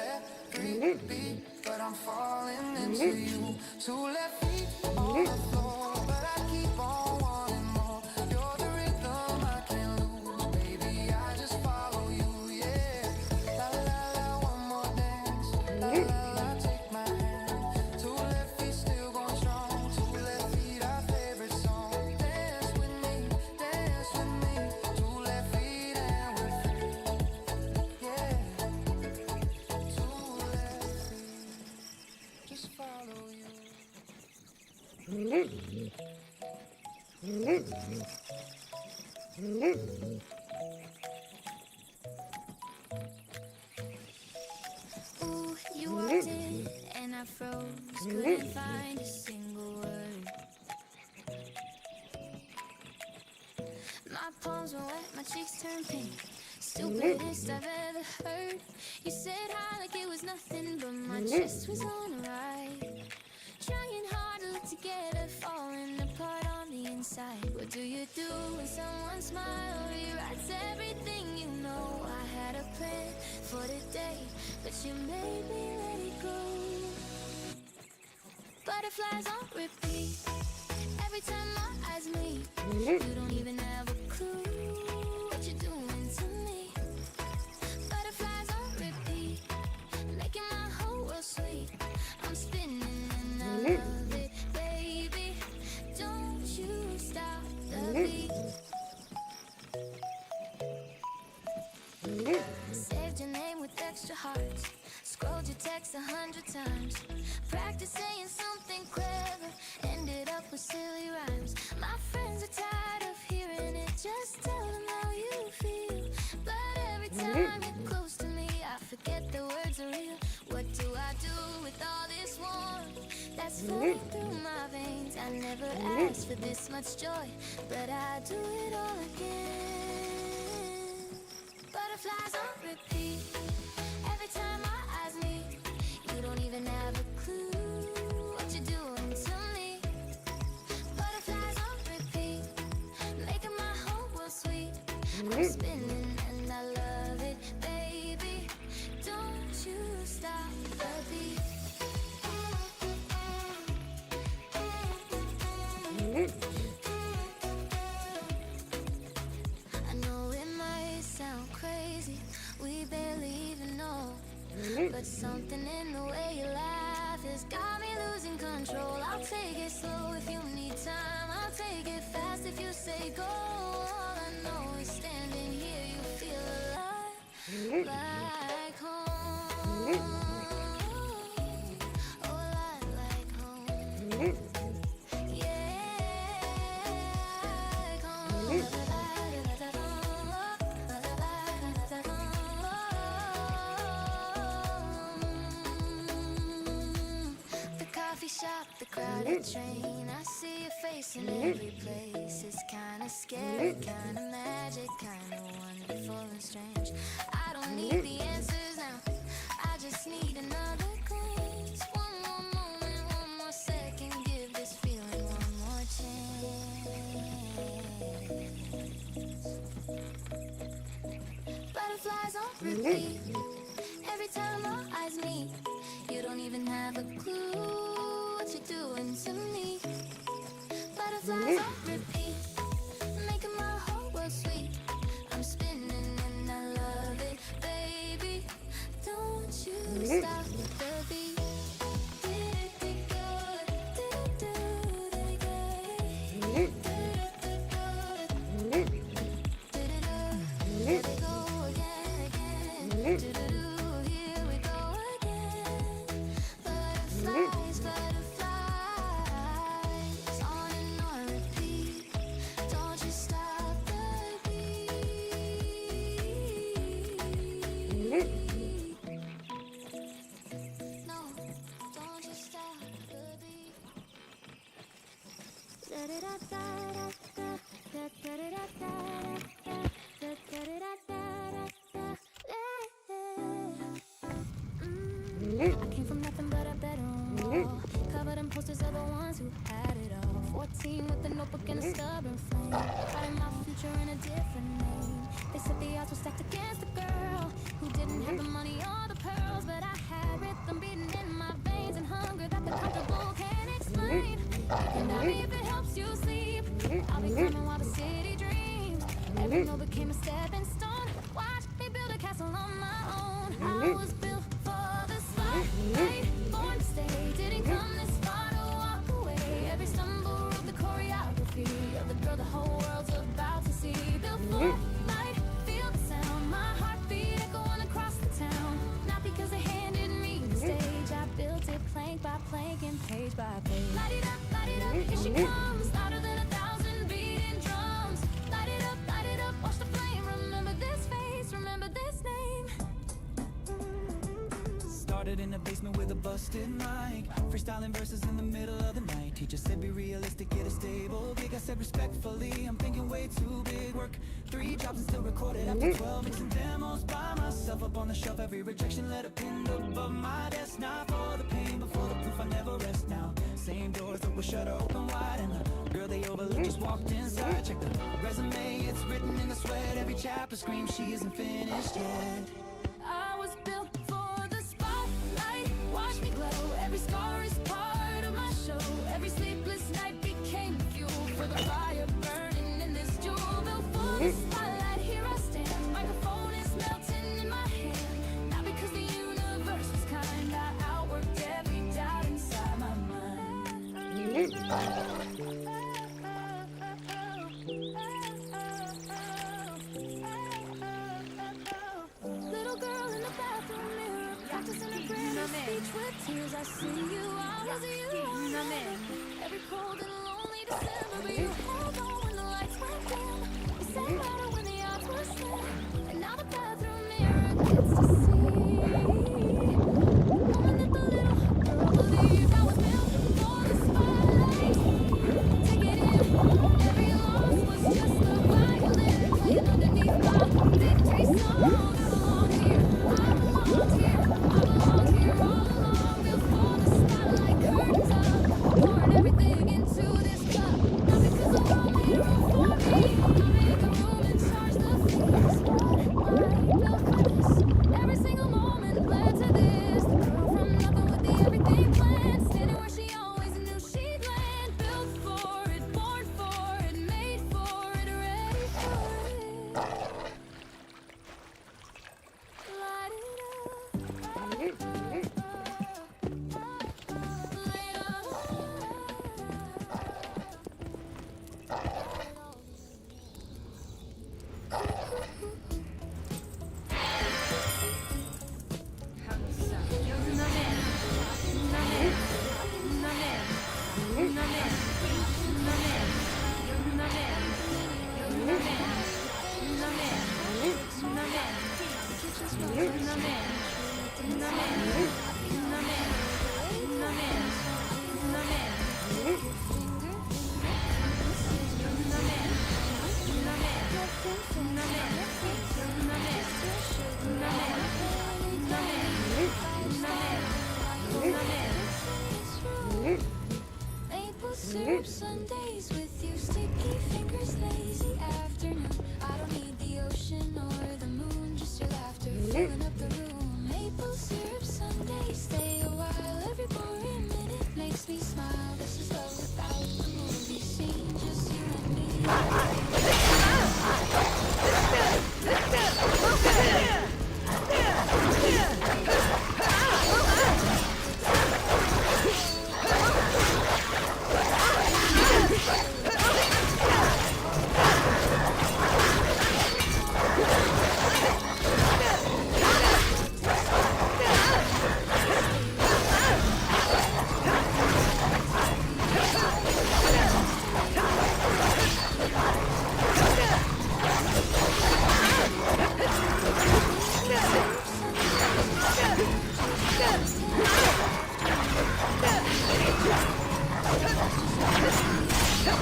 every beat. But I'm falling into you. Two left feet on the floor, but I keep on wanting more. You're the rhythm I can't lose, baby. I just follow you, yeah. La la la, one more dance. La la la, take my hand. Two left feet still going strong. Two left feet, our favorite song. Dance with me, dance with me. Two left feet and we're free, yeah. Two left feet, just follow you. Ooh, you walked in and I froze. Couldn't find a single word. My palms were wet, my cheeks turned pink. Stupidest I've ever heard. You said hi like it was nothing, but my chest was on a ride. Trying hard to look together, falling apart on the inside. What do you do when someone smiles? Rewrites everything you know. I had a plan for today, but you made me let it go. Butterflies on repeat. Every time my eyes meet, you don't even have a clue what you're doing to me. Butterflies on repeat, making my whole world sweet. I'm spinning and I love it, baby. Don't you stop the beat. Saved your name with extra hearts. Scrolled your text 100 times. Practice saying something clever. Ended up with silly rhymes. My friends are tired of hearing it. Just tell them how you feel. But every time you're close to me, I forget the words are real. What do I do with all this warmth that's flowing through my veins? I never asked for this much joy, but I do it all again. Butterflies on repeat. Every time our eyes meet, you don't even have a clue what you're doing to me. Butterflies on repeat, making my whole world sweet. I'm spinning and I love it, baby. Don't you stop the beat. I know it might sound crazy, we barely even know, but something in the way you laugh has got me losing control. I'll take it slow if you need time, I'll take it fast if you say go. All I know is standing here, you feel alive, like home. Oh, like home. Yeah, like home. The coffee shop, the crowded train, I see your face in every place. It's kinda scary, kinda magic, kinda wonderful and strange. I don't need the answers now, I just need another glance. One more moment, one more second, give this feeling one more chance. Butterflies on repeat. Every time our eyes meet, you don't even have a clue what you're doing to me. Butterflies on repeat, making my whole world sweet. I'm spinning and I love it, baby. Don't you stop the beat. Here we go again, here we go again. Butterflies, butterflies, on and on repeat. Don't you stop the beat. I came from nothing but a bedroom. Covered in posters of the ones who had it all. 14 with a notebook and a stubborn flame. Writing my future in a different name. They said the odds were stacked against the girl who didn't have the money or the pearls, but I had rhythm beating in my veins and hunger that the comfortable can't explain. And I if it helps you sleep, I'll be climbing while the city dreams. Every note became a stepping stone. Watch me build a castle on my own. I was built for the spotlight, born to stay. Didn't come this far to walk away. Every stumble wrote the choreography of the girl the whole world's about to see. Built for light, feel the sound, my heartbeat echoing across the town. Not because they handed me the stage, I built it plank by plank and page by page. Light it up, here she comes, louder than 1,000 beating drums. Light it up, watch the flame. Remember this face, remember this name. Started in the basement with a busted mic, freestyling verses in the middle of the night. Teacher said be realistic, get a stable gig. I said respectfully, I'm thinking way too big. Work 3 jobs and still recorded after 12. Mixing demos by myself up on the shelf. Every rejection letter pinned above my desk. Not for the pain, but for the proof I never rest now. Same doors that were shut are open wide, and the girl they overlooked just walked inside. Check the resume, it's written in the sweat. Every chapter screams she isn't finished yet. I was built for the spotlight. Watch me glow. Every scar is part of my show. Every sleepless night became fuel for the fire burning in this jewel. Built for the spotlight. Here I stand. Microphone is melting in my hand. Not because the universe was kind. I outworked every doubt inside my mind. Little girl in the bathroom mirror, practicing a prayer speech with tears. I see you, I was you. Every cold and lonely December, but you held on when the lights went dim. You sang louder when the odds were slim, and now the bathroom mirror gets to see. Knowing that the little girl believed I was built for the spotlight. Take it in, every loss was just a violin playing underneath my victory song. Everything into this cup, not because the world made room for me. I make a room and charge the fees. I built for this. Every single moment led to this. The girl from nothing with the everything planned, standing where she always knew she'd land. Built for it, born for it, made for it, ready for it. Light it up. Maple syrup Sundays with you, sticky fingers, lazy afternoon. I don't need the ocean or the moon, just your laughter filling up the room. Maple syrup Sundays, stay a while. Every boring minute makes me smile. This is love without the movie scene, just you and me. Some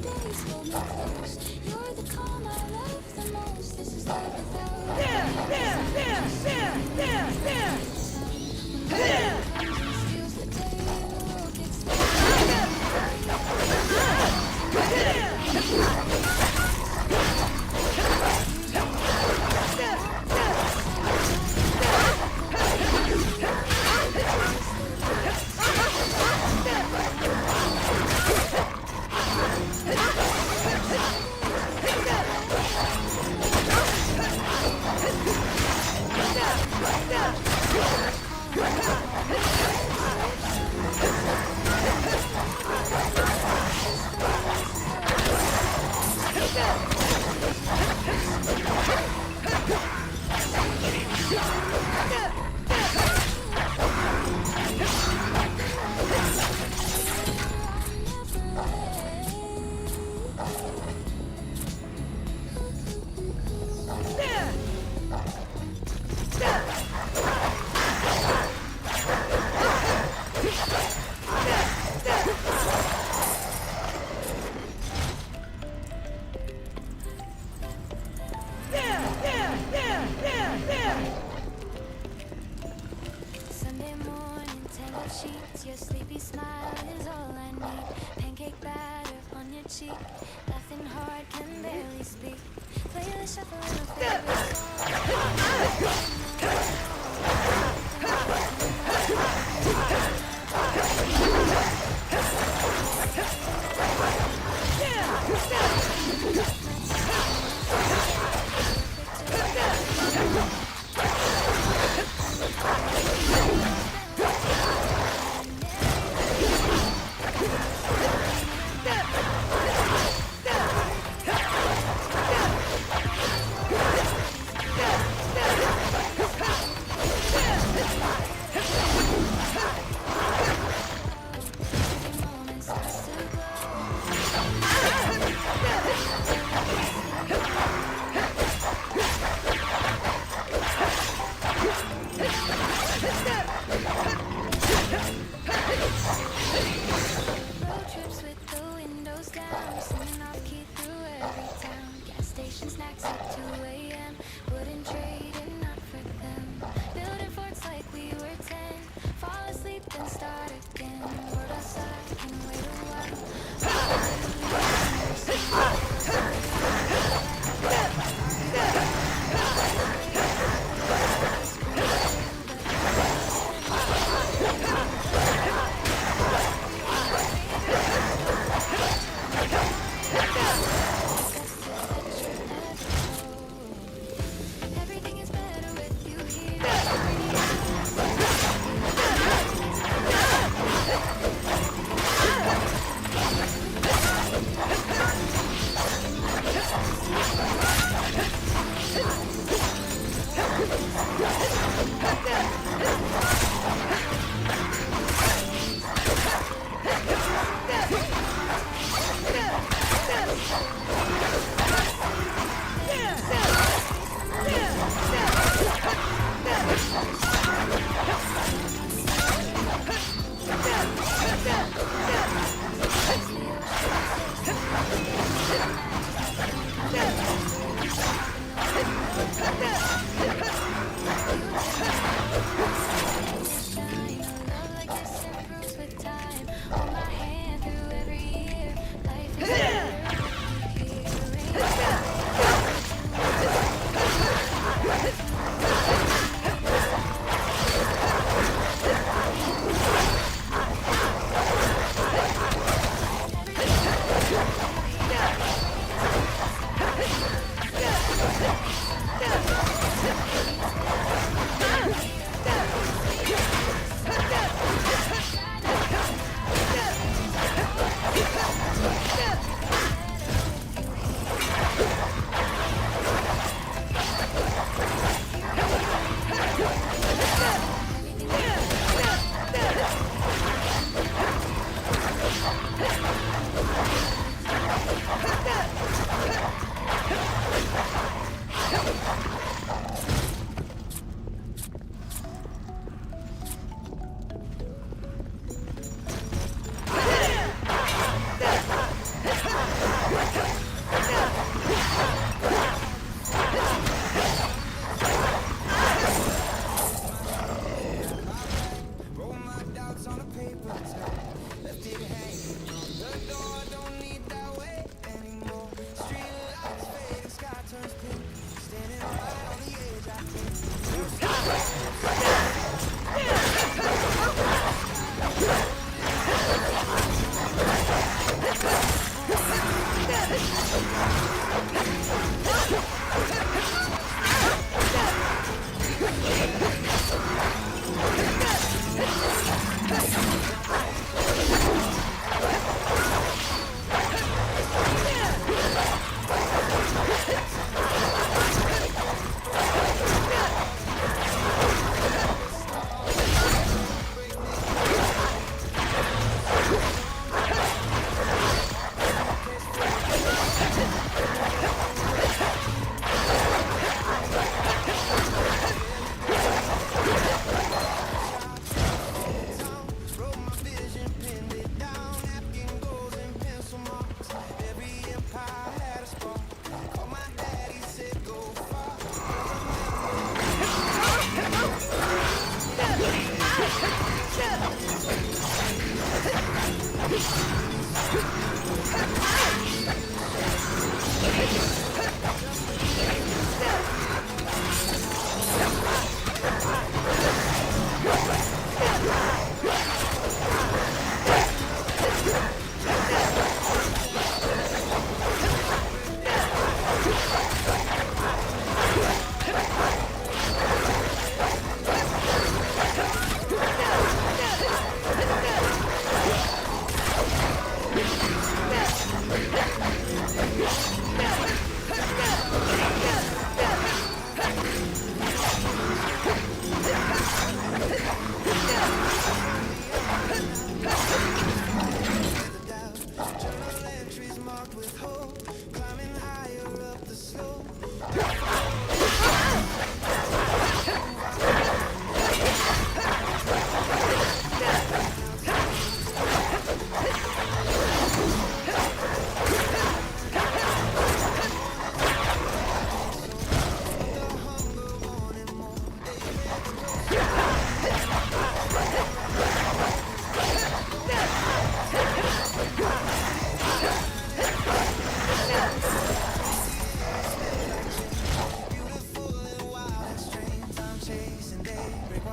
days hold me close. You're the calm I love the most. This is love without feels the day the world gets Sunday morning, tangled sheets. Your sleepy smile is all I need. Pancake batter on your cheek. Laughing hard, can barely speak. Playlist shuffling a favorite road trips with the windows down, singing off key through every town. Gas station snacks at 2 a.m. Wouldn't trade it not for them. Building forts like we were 10. Fall asleep and start again. Word outside, can wait a while.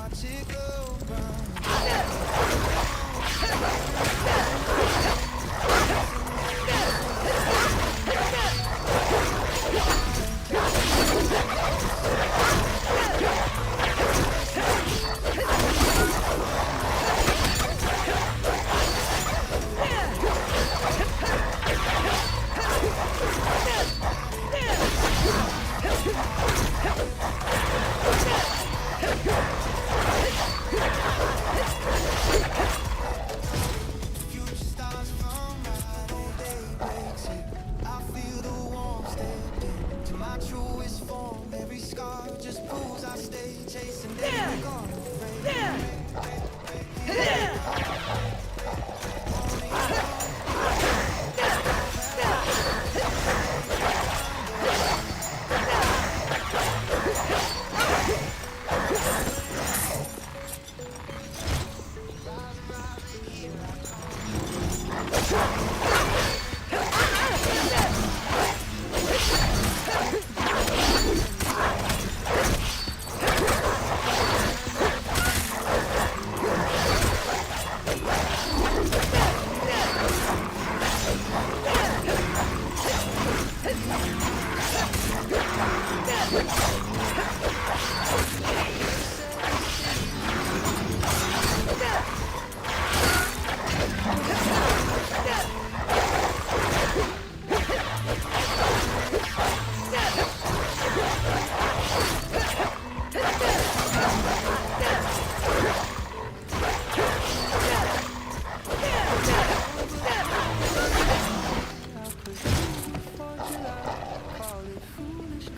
watch it glow brown. Future stars from right old day breaks it. I feel the warmth step into my truest form. Every scar just proves I stay chasing every gone afraid.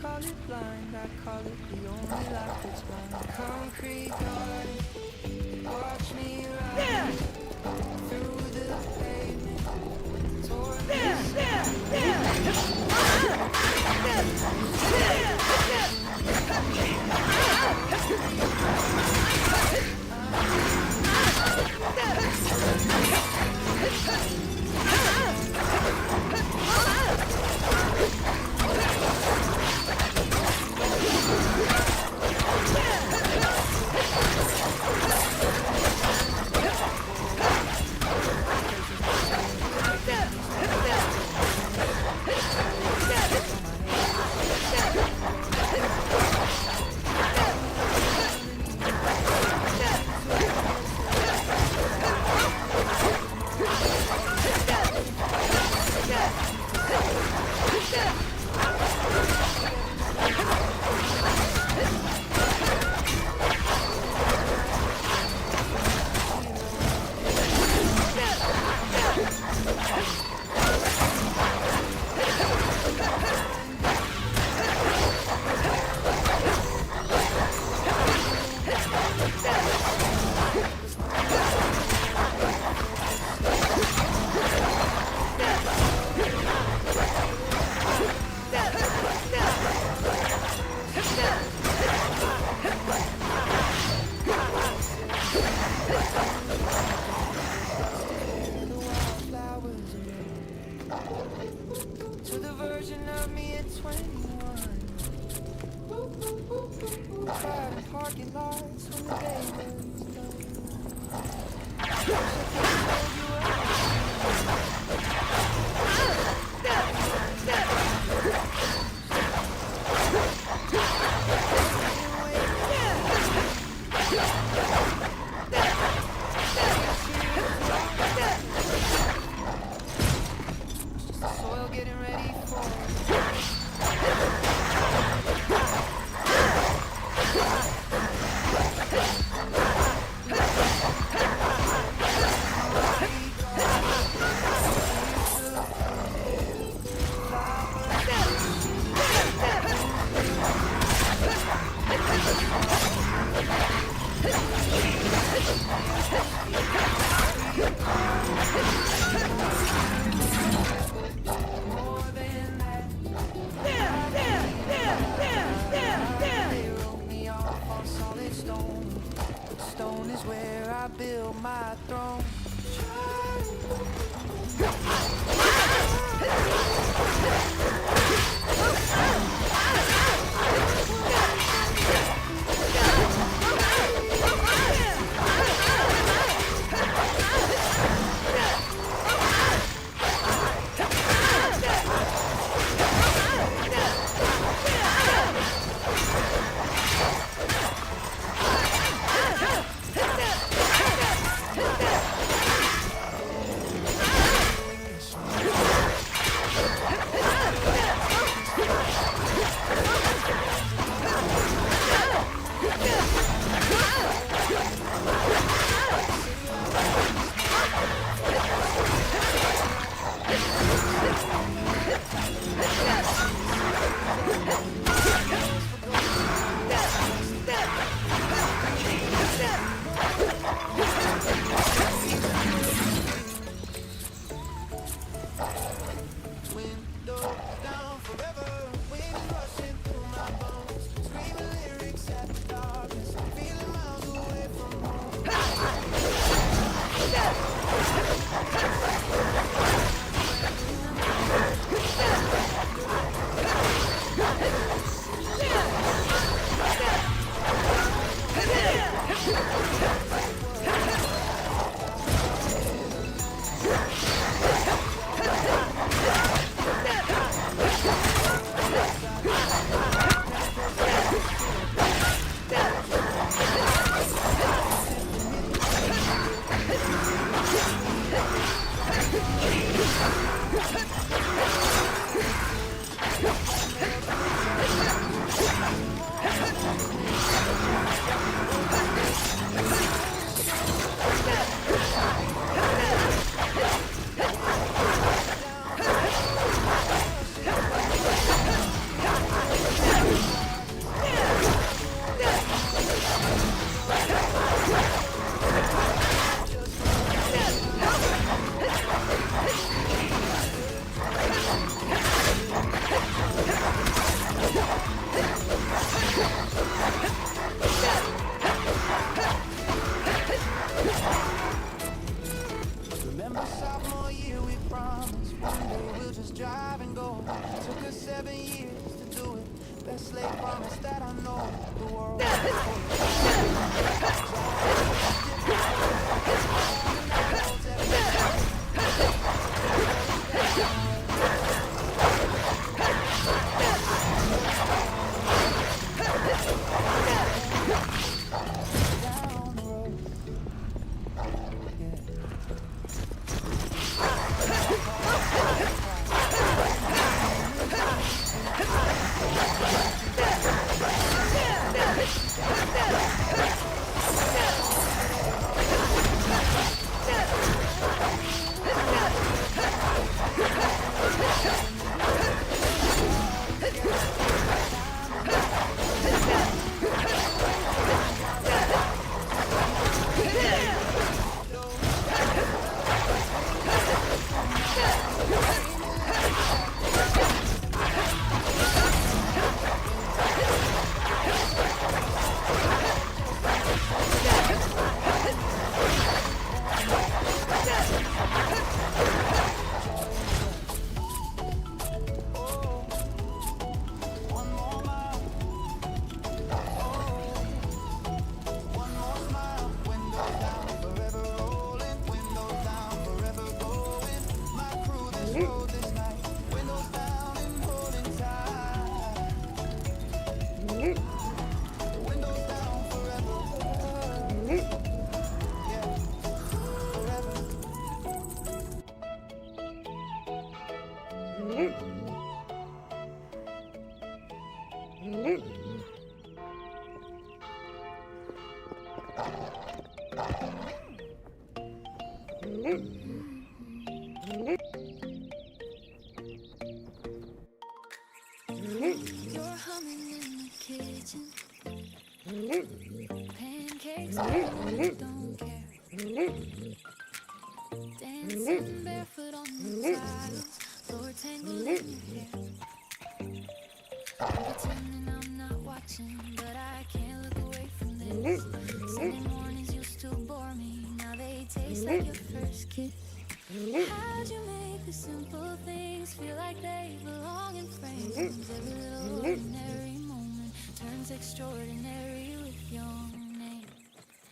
Call it blind, I call it the only life that's mine. Concrete garden, watch me ride through the pavement toward to the version of me at 21. Cried in parking lots when the day was done. Just the soil getting ready for more than that. They wrote me off on solid stone. Stone is where I build my throne. takes, but I don't care. Dancing barefoot on the tiles, floor tangled in your hair. I'm pretending I'm not watching, but I can't look away from this. Sunday mornings used to bore me, now they taste like your first kiss. How'd you make the simple things feel like they belong in frames? Every little ordinary moment turns extraordinary with your name.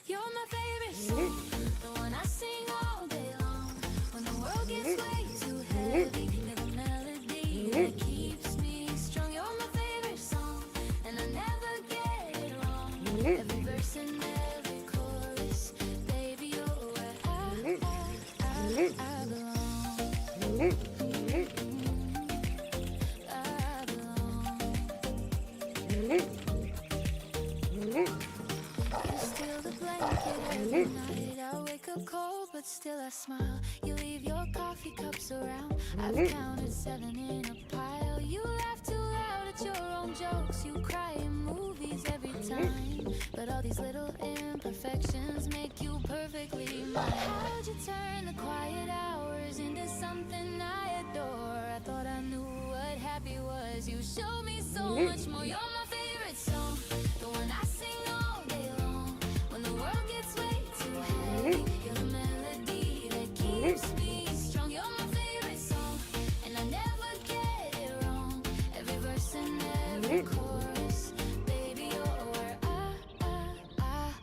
You're my favorite song, the one I sing all day long. When the world gets way too heavy, you're the melody that keeps me strong. You're my favorite song, and I never get it wrong. Every verse and every chorus, baby, you're where I belong. I belong. You steal the blanket every night. I wake up cold, but still I smile. You leave your coffee cups around. I've counted 7 in a pile. You laugh too loud at your own jokes. You cry in movies every time. But all these little imperfections make you perfectly mine. How'd you turn the quiet hours into something I adore? I thought I knew what happy was. You showed me so much more. You're my favorite song, the one I sing all day long. When the world gets way too heavy, you're the melody that keeps me strong. You're my favorite song, and I never get it wrong. Every verse and every chorus, baby, you're where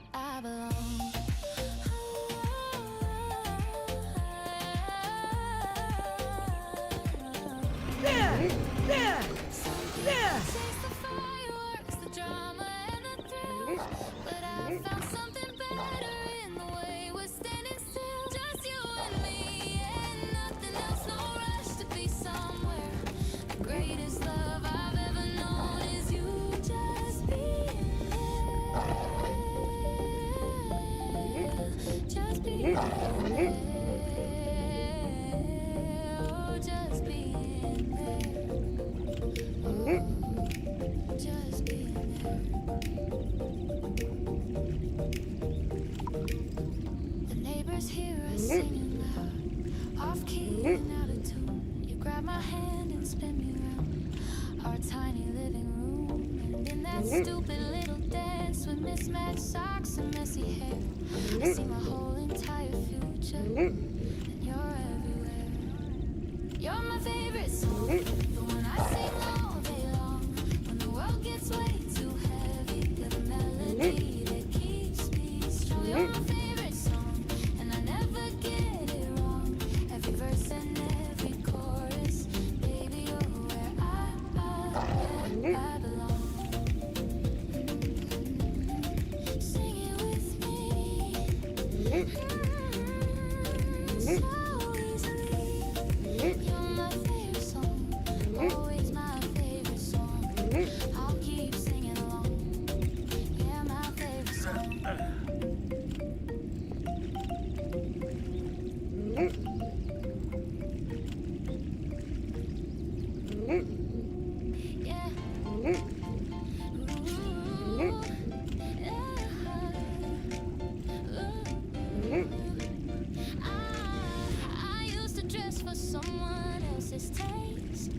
I belong. Chase the fireworks, the drama and the thrill, but I found something better in the way we're standing still. Just you and me and nothing else, no rush to be somewhere. The greatest love I've ever known is you just being there. Just being there. Oh, just being there. Just being there. The neighbors hear us singing loud, off key and out of tune. You grab my hand and spin me around our tiny living room, and in that stupid little dance with mismatched socks and messy hair, I see my whole entire future, and you're everywhere. You're my favorite song, the one I sing all day long. When the world gets way too heavy, you're the melody that keeps me strong. You're my favorite song, and I never get it wrong. Every verse and every chorus, baby, you're where I belong. Sing it with me. So easily. You're my favorite song, always my favorite song. I'll keep singing along. Yeah, my favorite song. Yeah. I used to dress for someone else's taste.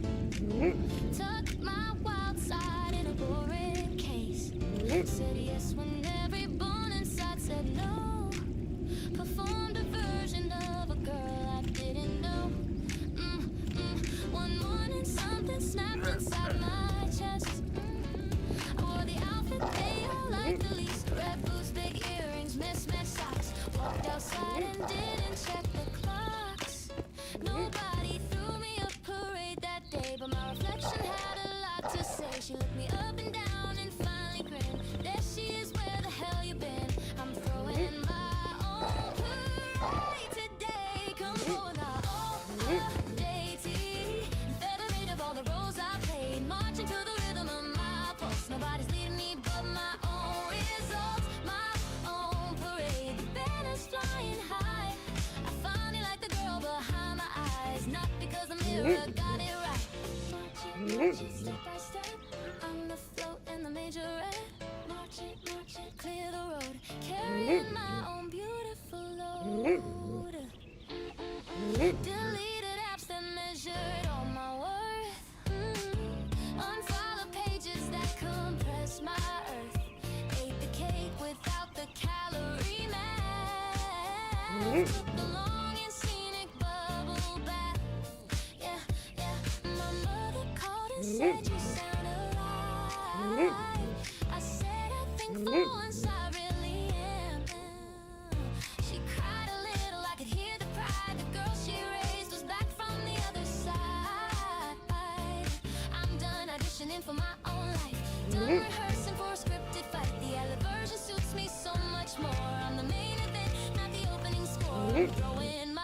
Tuck my wild side in a boring case. Said yes when every bone inside said no. Performed a version of a girl I didn't know. One morning something snapped inside my chest. I wore the outfit they all liked the least. Red boots, big earrings, mismatched socks. Walked outside and didn't check the clocks. Nobody threw me a parade that day, but my reflection had a lot to say. She looked me up and down and finally grinned. There she is, where the hell you been? I'm throwing my own parade today. Come on now, all day tea. Federate of all the roles I played, marching to the rhythm of my pulse. Nobody's leading me but my own results, my own parade. The banner's flying high. I finally like the girl behind my eyes, not because the mirror got it right. Marching step by step, I'm the float and the majorette. Marching, clear the road, carry belong in scenic bubble bath. Yeah, yeah. My mother called and said you sound alive. I said I think for once I really am. She cried a little, I could hear the pride. The girl she raised was back from the other side. I'm done auditioning for my own life. Done rehearsing for a scripted fight. The other version suits me so much more. I'm the main event, not the opening score. Throwing my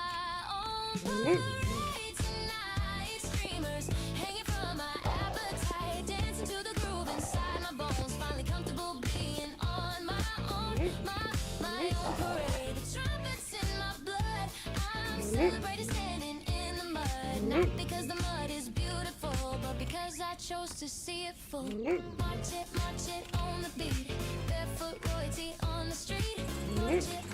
own parade tonight. Streamers hanging from my appetite. Dancing to the groove inside my bones. Finally comfortable being on my own. My own parade. The trumpets in my blood. I'm celebrating standing in the mud. Not because the mud is beautiful, but because I chose to see it full. March it on the beat. Barefoot royalty on the street. March it,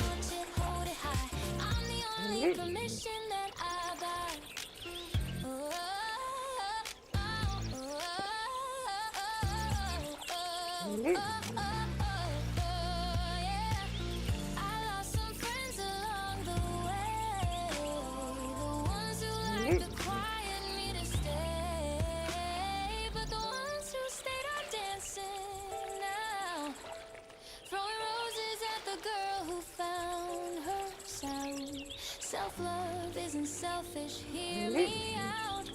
hold it high. I'm the only permission that I buy. Oh, oh, oh, oh, yeah. I lost some friends along the way. The ones who like the quiet me to stay, but the ones who stayed are dancing now, throwing roses at the girl who found her sound. Self-love isn't selfish, hear me out.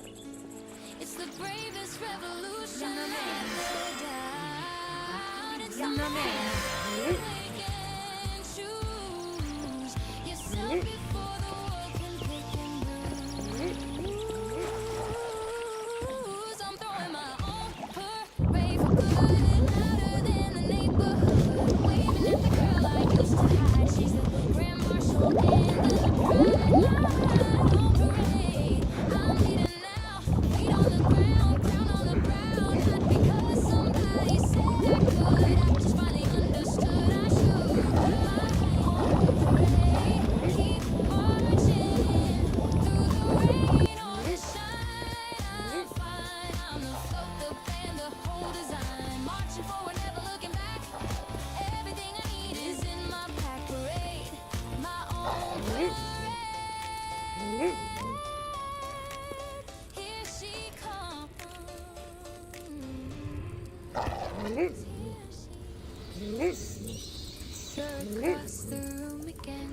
It's the bravest revolution ever down. It's the moment you can choose yourself before the world can pick and bruise. I'm throwing my own parade for good and louder than the neighborhood. Waving at the girl I used to hide. She's the grand marshal and the bride. My own parade. I'm leading now. Feet on the ground, crown on the brow. Not because somebody said I could. I just finally understood I should. My own parade. Keep marching through the rain or the shine. I'm fine. I'm the float, the band, the whole design. Marching forward, never looking back. Everything I need is in my pack. Parade, my own parade. Here she comes. Across the room again,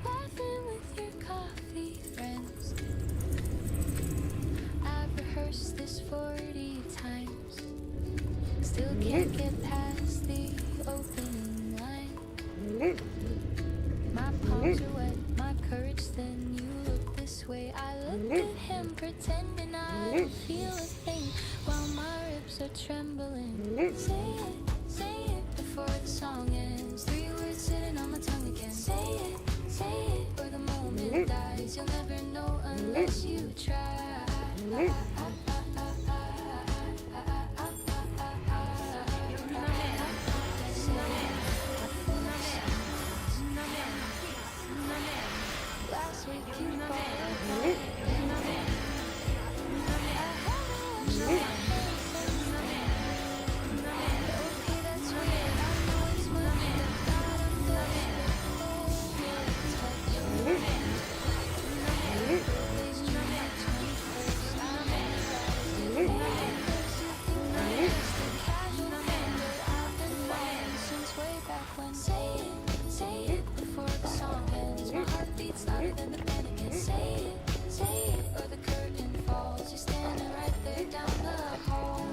laughing with your coffee friends. I've rehearsed this 40 times, still can't get past the opening line. My palms are wet, my courage thin. You look this way, I look at him, pretending I don't feel a thing, while my ribs are trembling. Say it before the song ends. 3 words sitting on my tongue again. Say it, or the moment dies. You'll never know unless you try. Last week you called. Okay, that's weird. I know it's weird. Not a Say it before the song ends. My heart beats louder than the mannequin. Say it, or the curtain falls. You're standing right there down the hall.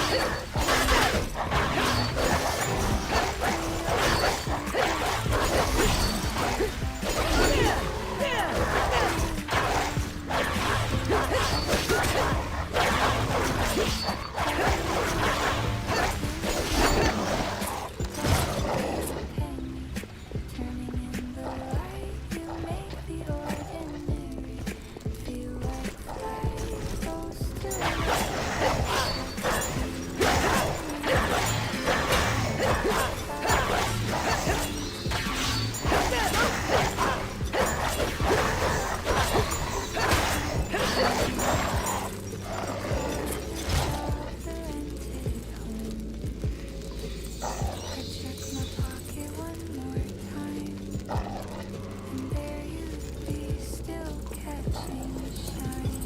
Turning in the light, you make the ordinary feel like fire close to the rented home. I check my pocket one more time, and there you'd be, still catching the shine.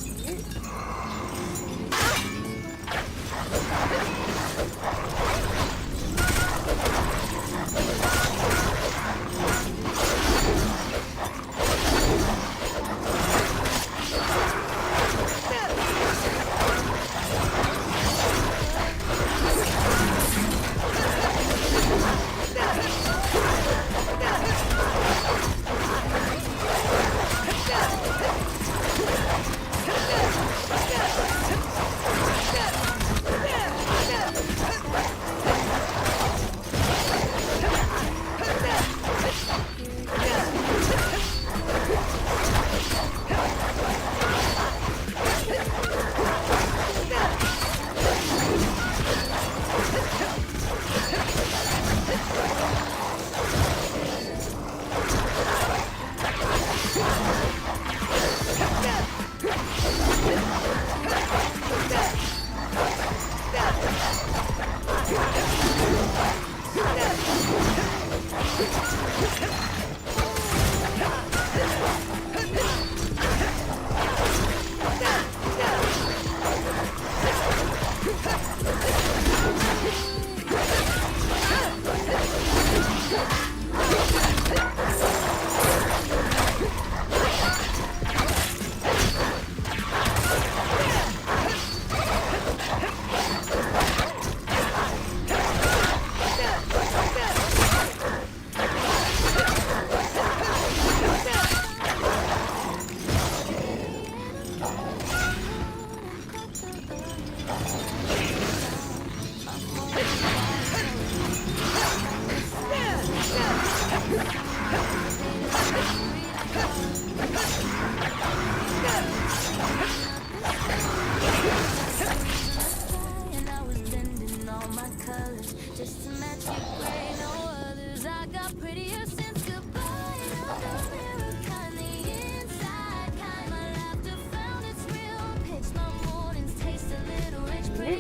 And I was blending all my colors just to match your gray, no others. I got prettier since goodbye. And I'm the mirror kind, the inside kind. My laughter found its real pitch. My mornings taste a little rich, pretty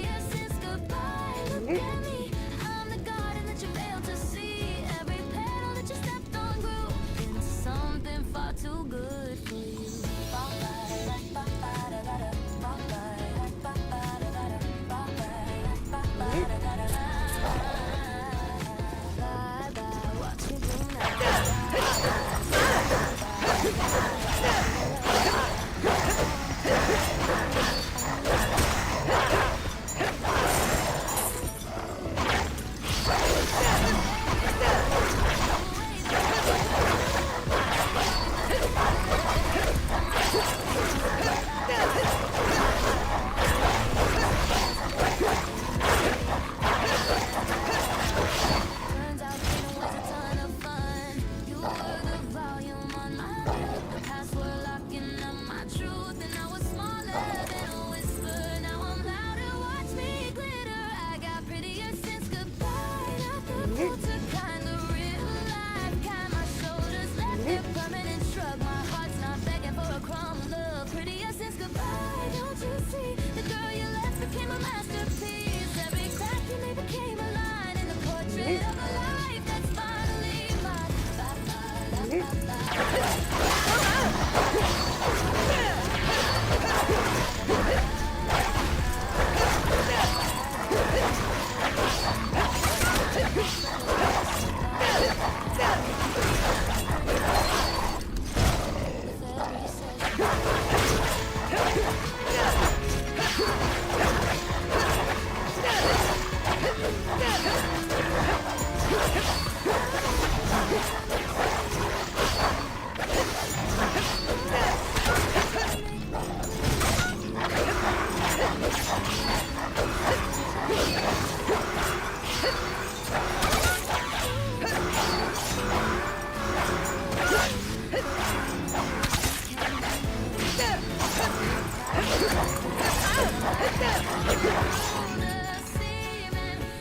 Deceiving,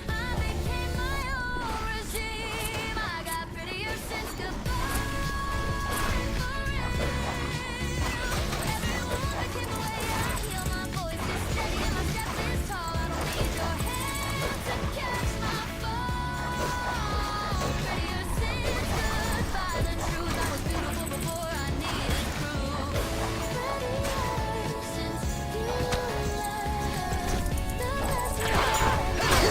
I became my own regime. I got prettier since goodbye. For real. Everyone became the way I heal. My voice is steady and my step is tall. I don't need your hand to catch my fall. Prettier since goodbye. The truth, I was beautiful before I needed proof. Prettier since you left. The best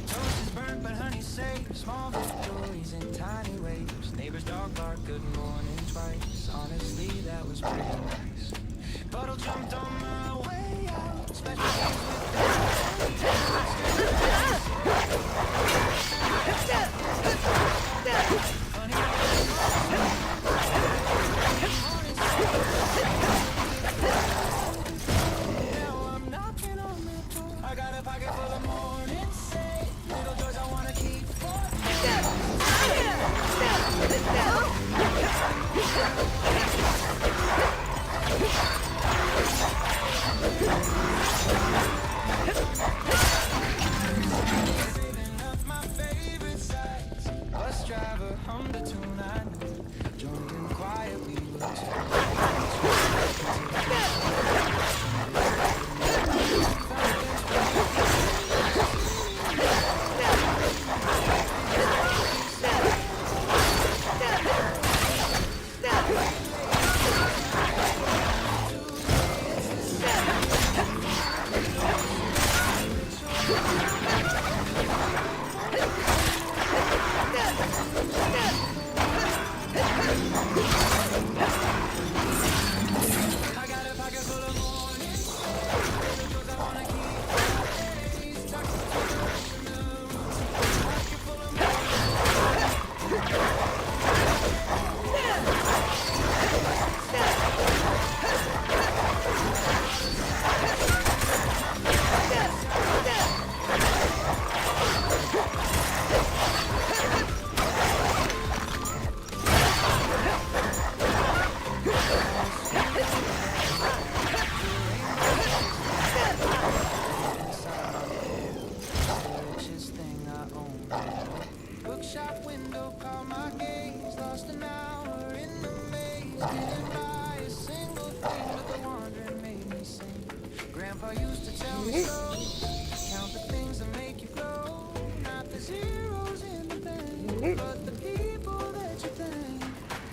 Toast is burnt, but honey saved. Small victories in tiny waves. Neighbor's dog bark, good morning twice. Honestly, that was pretty nice. Puddle jumped on my way out. Special days with now I'm knocking on the door. I got a pocket full of morning say. Little joys I wanna keep for saving up my favorite sights. Bus driver hummed a tune I knew. Joined in quietly, looked I got a pocket full of morning little joys I wanna keep. Days tucked in the pocket full of richest thing I own. Bookshop window caught my gaze. Lost an hour in the maze. Didn't buy a single thing, but the wandering made me sing. Grandpa used to tell me so. Count the things that make you grow. Not the zeros in the bank, but the people that you thank.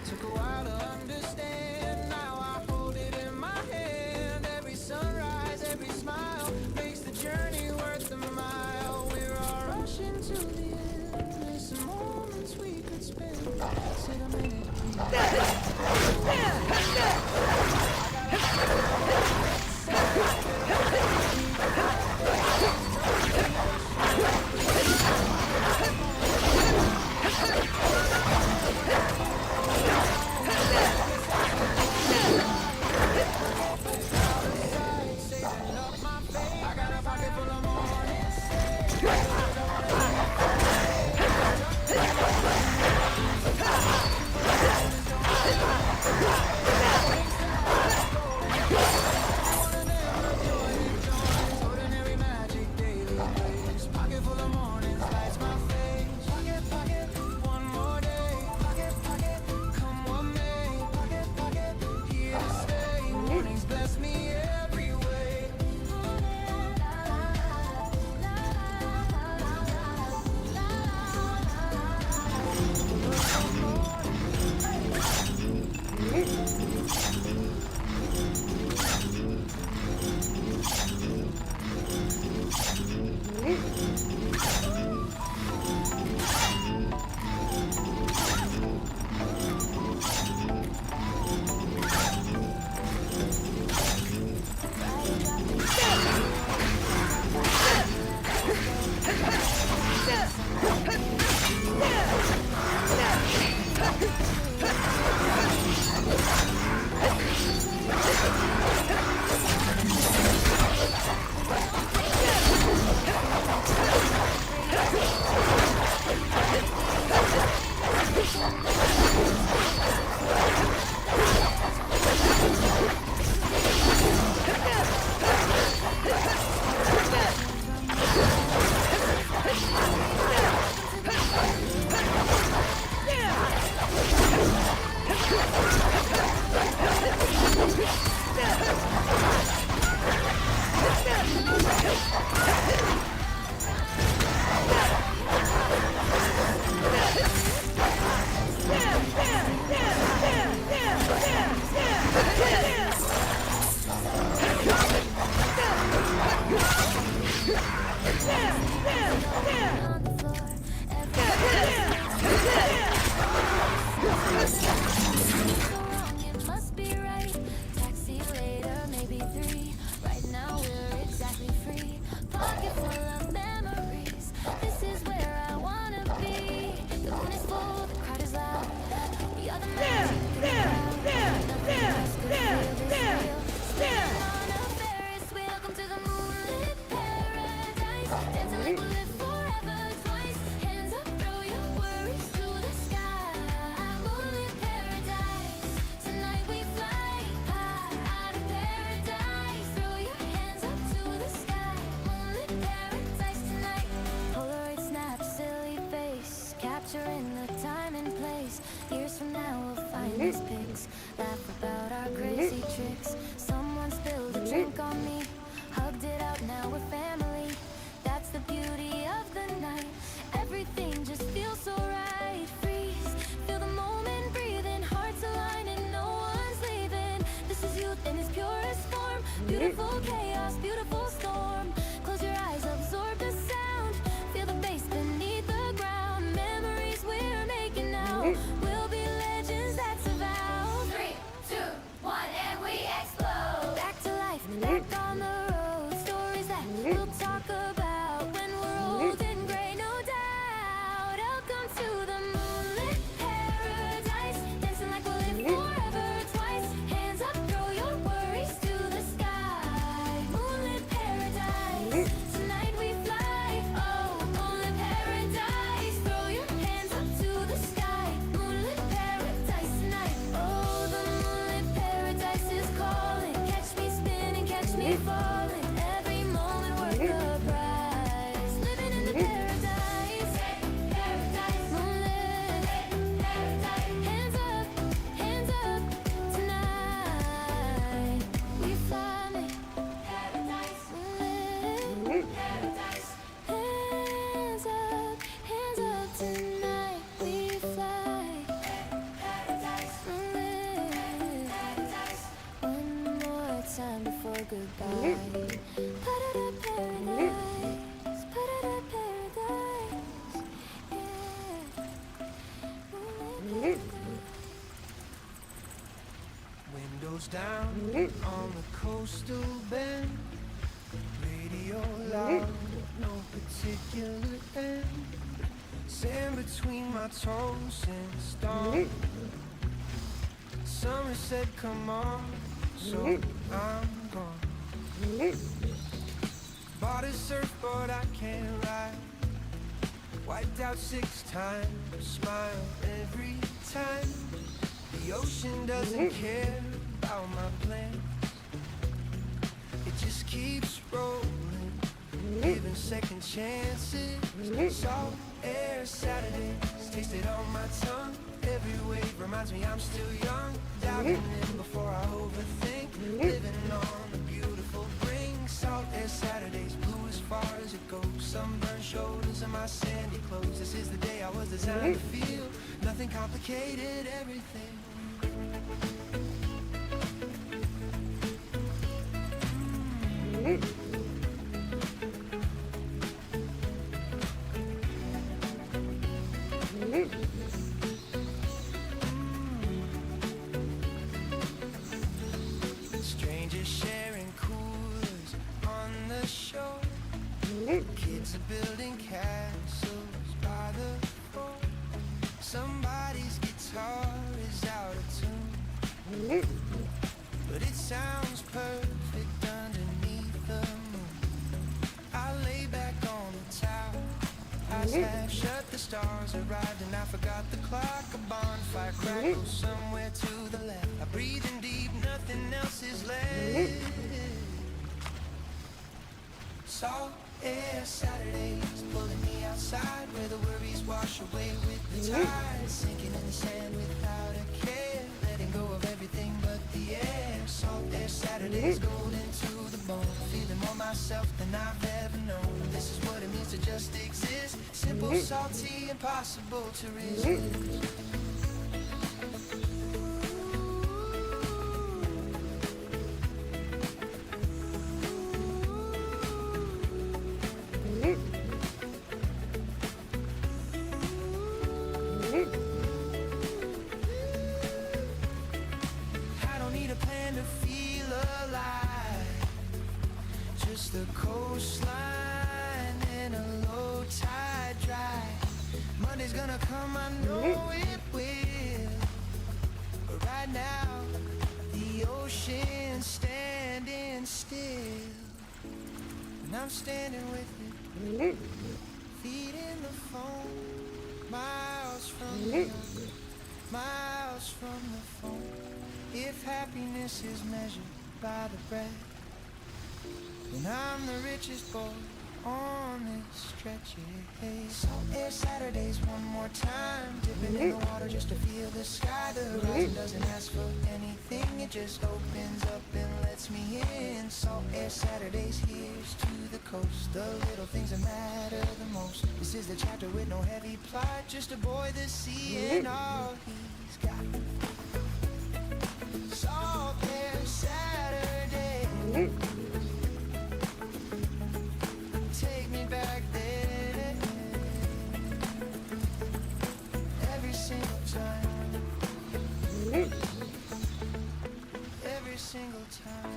Took a while to understand. Now I hold it in my hand. Every sunrise, every smile makes the journey worth the mile. We're all rushing to the end. There's some moments we could spend. Sit a minute, saving up my faith. I got a pocket full of morning. on the floor. So wrong, it must be right. Taxi later, maybe 3. Right now we're exactly free. Pocket full of memories. This is where I wanna be. The moon is full, the crowd is loud. You're the magic in the crowd. Nothing else could feel this real. Spinning on a Ferris wheel. Come to the moonlit paradise. Dancing like we'll live forever twice. Hands up, throw your worries to the sky. Moonlit paradise. Tonight we fly high out of paradise. Throw your hands up to the sky. Moonlit paradise tonight. Polaroid snap, silly face. Capturing the time and place. Years from now we'll find these pics. Laugh about our crazy tricks. Someone spilled a drink on me. Hugged it out, now we're family. That's the beauty of the night. Everything just feels so right. Freeze, feel the moment breathing. Hearts align and no one's leaving. This is youth in its purest form. Beautiful chaos, beautiful storm. Close your eyes, absorb the sound. Feel the bass beneath the ground. Memories we're making now. We'll be legends, that's a vow. 3, 2, 1, and we explode. Back to life, back on the road. Stories that we'll talk about when we're old and gray, no doubt. Welcome to the moonlit paradise. Dancing like we'll live forever twice. Hands up, throw your worries to the sky. Moonlit paradise. Tonight we fly. Oh, moonlit paradise. Throw your hands up to the sky. Moonlit paradise tonight. Oh, the moonlit paradise is calling. Catch me spinning, catch me falling. Every moment worth the price. Living in the paradise. Paradise. Moonlit paradise. Hands up tonight. We fly. Paradise. Moonlit paradise. Hands up tonight. We fly. Paradise. Moonlit paradise. One more time before goodbye. Pa-da-da paradise. Pa-da-da paradise. Yeah. Windows down on the coastal bend. Radio loud, no particular end. Sand between my toes and stone. Summer said come on, so I'm gone. Bought a surfboard I can't ride. Wiped out 6 times, smile every time. The ocean doesn't care about my plans. It just keeps rolling, giving second chances. Salt air Saturdays, taste it on my tongue. Every wave reminds me I'm still young. Diving in before I overthink. Living on a beautiful brink. Salt air Saturdays, blue as far as it goes. Sunburned shoulders and my sandy clothes. This is the day I was designed to feel. Nothing complicated, everything. Strangers sharing coolers on the shore. Kids are building castles by the shore. Somebody's guitar is out of tune, but it sounds perfect underneath the moon. I lay back on the towel, eyes half shut, the stars arrived and I forgot the clock. A bonfire crackles somewhere to the left. I breathe in deep, nothing else is left. Salt air Saturdays, pulling me outside where the worries wash away with the tide. Sinking in the sand without a care, letting go of everything but the air. Salt air Saturdays, golden to the bone, feeling more myself than I've ever known. This is what it means to just exist. Simple, salty, impossible to resist. come, I know it will. But right now, the ocean's standing still, and I'm standing with it, feet in the foam, miles from the ocean, miles from the foam. If happiness is measured by the breath, then I'm the richest boy on this stretch. Salt air Saturdays one more time, dipping in the water just to feel the sky. The horizon doesn't ask for anything, it just opens up and lets me in. Salt air Saturdays, here's to the coast, the little things that matter the most. This is the chapter with no heavy plot, just a boy, the sea, and all he's got. Salt air Saturday, take me back there. Every single time, every single time.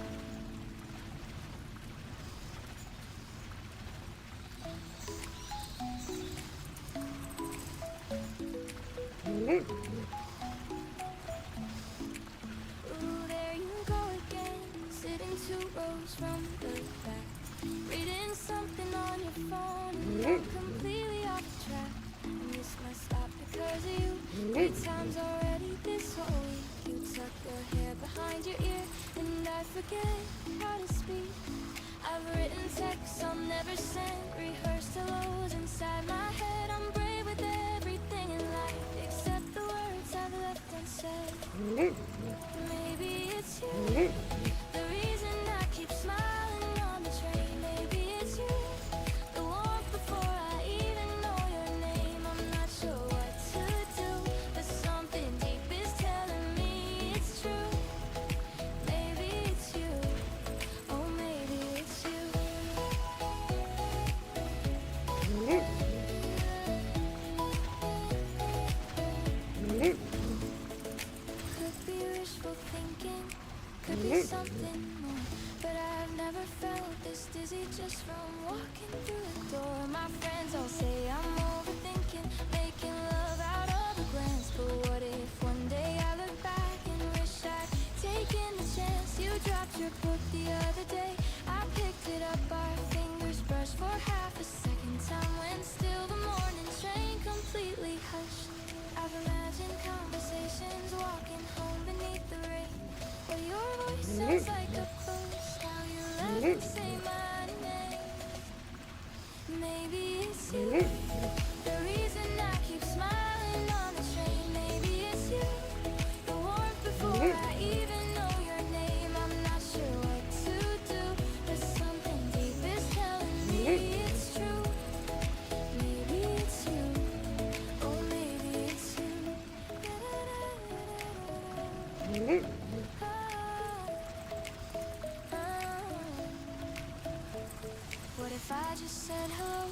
Ooh, there you go again, sitting 2 rows from the back, reading something on your phone, and you're completely off track. And this must stop because of you. 3 times already this whole week. You tuck your hair behind your ear, and I forget how to speak. I've written texts I'll never send, rehearsed hellos inside my head. I'm brave with everything in life, except the words I've left unsaid. Maybe it's you, the reason I keep smiling on the train. Maybe it's you, the warmth before I even know your name. I'm not sure what to do, but something deep is telling me it's true. Maybe it's you, oh maybe it's you. Could be wishful thinking, could be something more, but I've never felt this dizzy just from walking through the door. My friends all say I'm overthinking, making love out of a glance. But what if one day I look back and wish I'd taken the chance? You dropped your book the other day, I picked it up, our fingers brushed for half a second. Time when still the morning train completely hushed. I've imagined conversations walking home beneath the rain, where your voice sounds like a ghost. How you laugh and say my name. Maybe it's you, the reason I keep smiling on the train. Maybe it's you, the warmth before I even know your name. I'm not sure what to do, but something deep is telling me it's true. Maybe it's you, oh maybe it's you. What if I just said hello?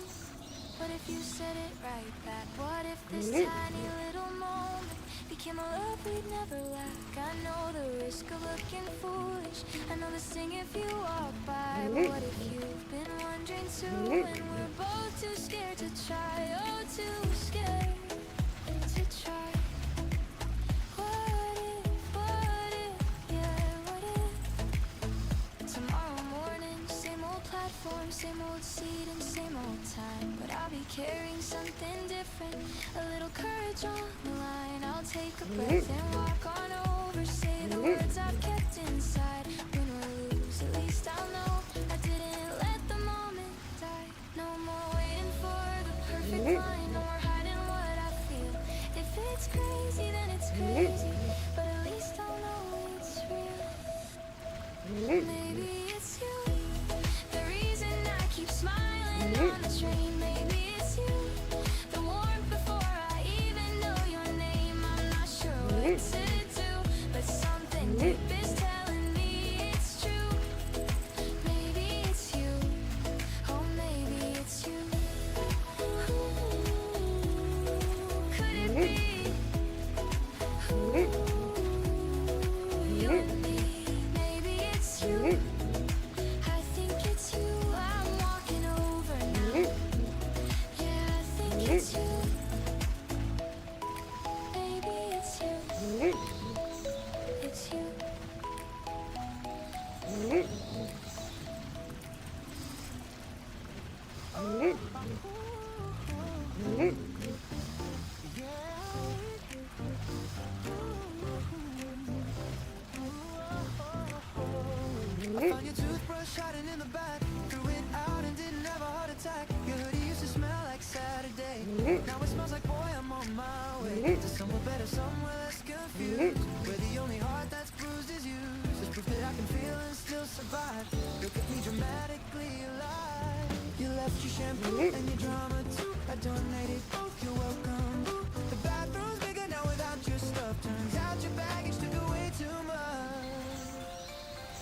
What if you said it right back? What if this tiny little moment became a love we'd never lack? I know the risk of looking foolish, I know the sting if you walk by. But what if you've been wondering too, and we're both too scared to try? Oh, too scared to try. What if, yeah, what if tomorrow morning, same old platform, same old seat and same old time, but I'll be carrying something different, a little courage on the line. I'll take a breath and walk on over, say the words I've kept inside. Win or lose, at least I'll know I didn't let the moment die. No more waiting for the perfect line, no more hiding what I feel. If it's crazy, then it's crazy, but at least I'll know it's real. Maybe it's you, the reason I keep smiling on the train. Maybe it's you, the warmth before I even know your name. I'm not sure what to do, but something deep is telling me it's true. Maybe it's you, oh maybe it's you. Could it be you and me? Maybe it's you, I think it's you, I'm walking over now. Yeah, I think it's you. Found your toothbrush hiding in the back. Threw it out and didn't have a heart attack. Your hoodie used to smell like Saturday. Now it smells like, boy, I'm on my way to somewhere better, somewhere less confused, where the only heart that's bruised is used. It's proof that I can feel and still survive. Look at me dramatically alive. You left your shampoo and your drama too. I donated both, you're welcome. The bathroom's bigger now without your stuff. Turns out your baggage took away too much.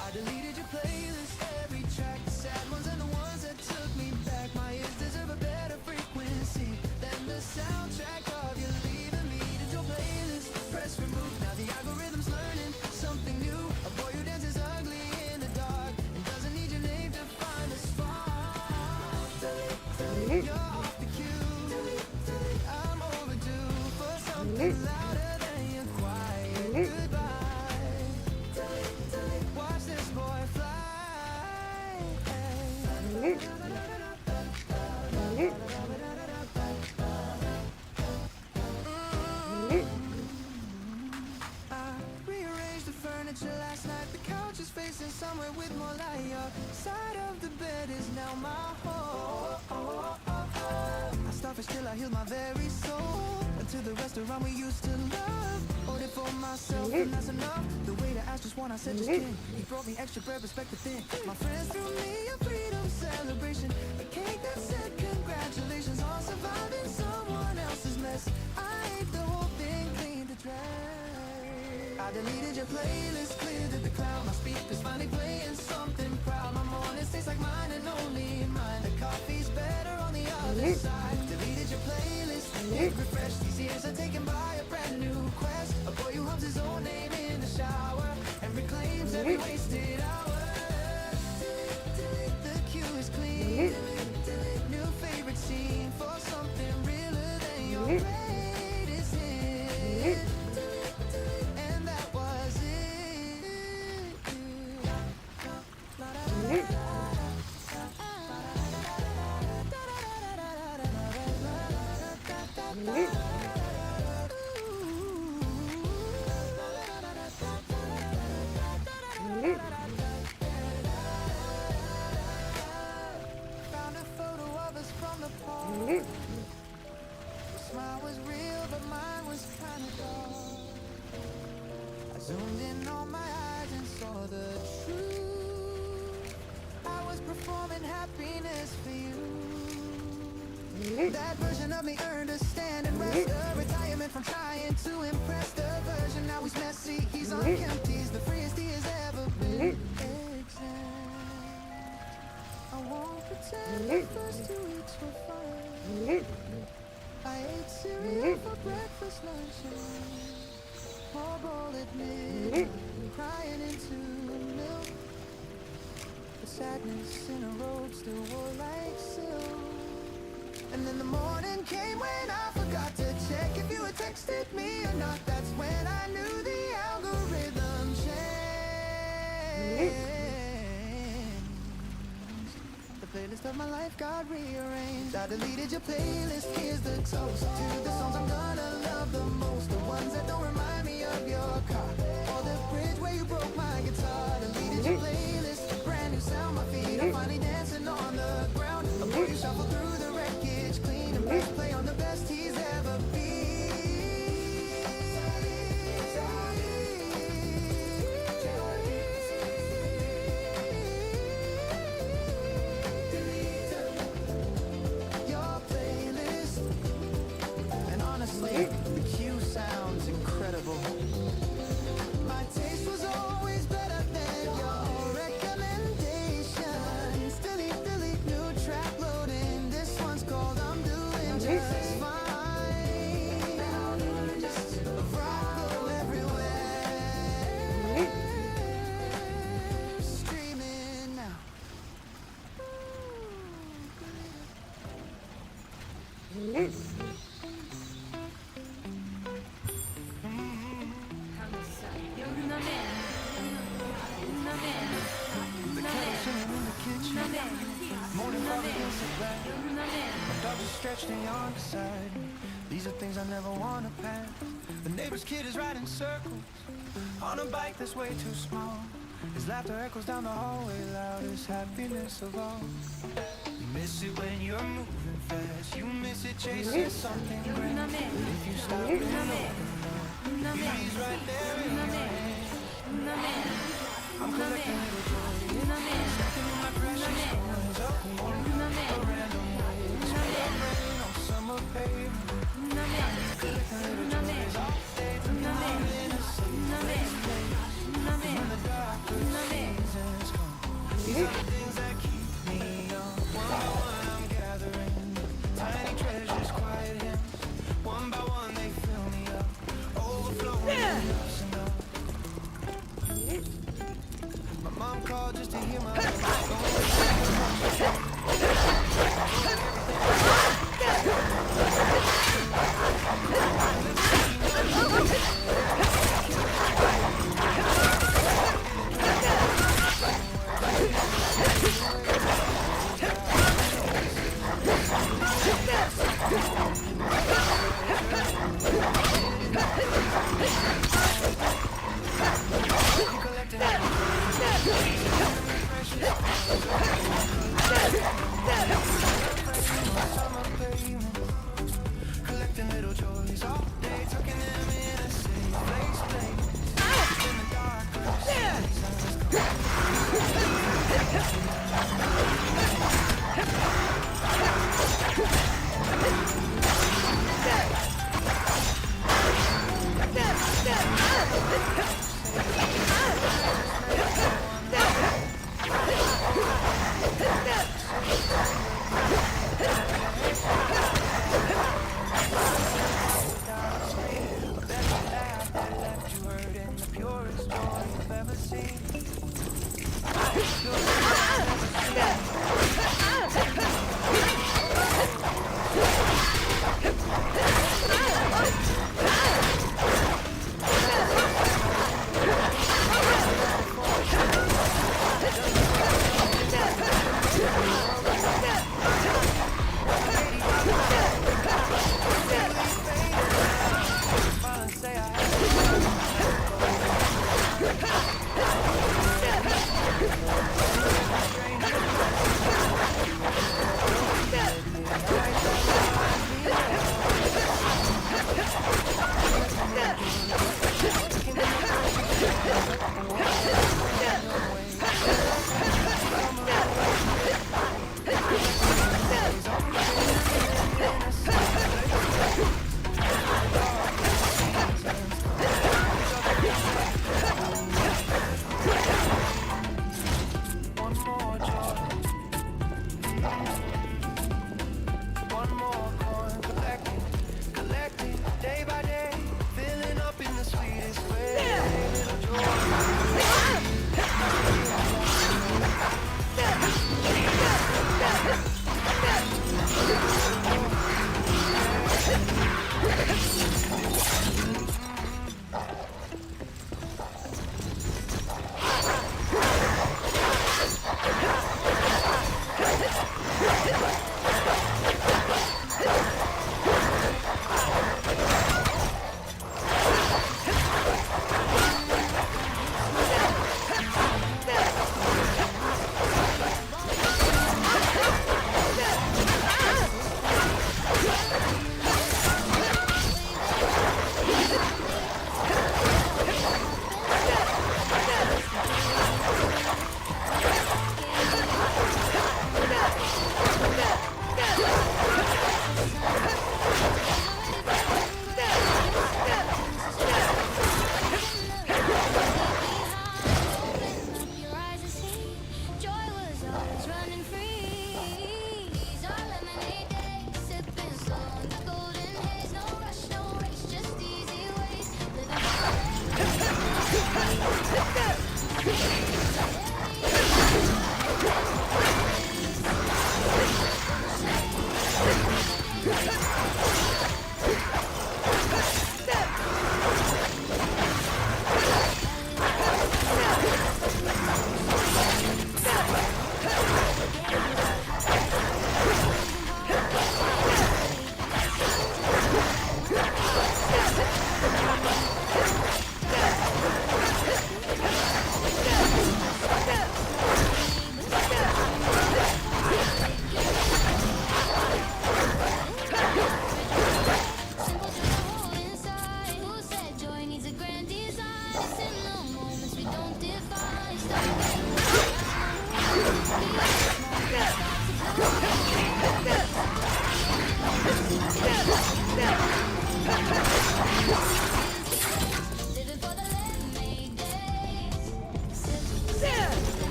I deleted your playlist, every track, the sad ones and the ones that took me back. My ears deserve a better frequency than the soundtrack of you leaving me. Did your playlist press remove? Now the algorithm's learning something new. A boy who dances ugly in the dark and doesn't need your name to find a spark. You're off the cue. I'm overdue for something louder than your quiet goodbye. Watch this boy fly. I rearranged the furniture last night. The couch is facing somewhere with more light. Your side of the bed is now my home. I starved till I healed my very soul. Until the restaurant we used to love. Ordered for myself and that's enough. The waiter asked just one, I said just 10. He brought me extra bread, respect the thing. My friends threw me a freedom celebration. A cake that said congratulations on surviving someone else's mess. I ate the whole thing, cleaned the trash. I deleted your playlist, cleared the cloud. My speakers finally playing something proud. My mornings taste like mine and only mine. The coffee's better on the other side. Deleted your playlist, hit refresh. These years are taken by a brand new quest. A boy who hums his own name in the shower and reclaims every wasted hour. The cue is clean. New favorite scene for something realer than your greatest hit. And that was it. Found a photo of us from the park. Your smile was real, but mine was kind of dark. I zoomed in on my eyes and saw the truth. I was performing happiness for you. That version of me earned a stand and rest. A retirement from trying to impress. The version now he's messy, he's on empty. He's the freest he has ever been. I won't pretend the first 2 weeks were fine. I ate cereal for breakfast, lunch, and I'll admit, crying into milk. The sadness in a robe still wore like silk. And then the morning came when I forgot to check if you had texted me or not. That's when I knew the algorithm changed. The playlist of my life got rearranged. I deleted your playlist, here's the toast to the songs I'm gonna love the most. The ones that don't remind me of your car or the bridge where you broke my guitar. Deleted your playlist, brand new sound, my feet are finally dancing on the ground. A boy you shuffle through the wreckage, clean and press play on the best he's ever been. Your playlist, and honestly, the cue sounds incredible. My taste was always better than your recommendations. Delete, new track loading. This one's called I'm Doing Just Fine. Just rock everywhere. Streaming now. The kettle singing in the kitchen. Morning coffee feels so bad. My dogs are stretched and yawn beside me. These are things I never want to pass. The neighbor's kid is riding circles on a bike that's way too small. His laughter echoes down the hallway, loudest happiness of all. You miss it when you're moving fast. You miss it chasing something grand. But if you stop and look enough, beauty's right there in your hand. I'm collecting little joys, stacking in my precious coins. Up a random ways, like rain on summer pavement. Collecting little joys all day tonight. Innocent face play when the darkest seasons come. These are the things that keep me young. One by one I'm gathering tiny treasures, quiet hymns. One by one they fill me up, overflowing with enough. My mom called just to hear my collecting little joys all day, tucking them in a safe place. In the darkest seasons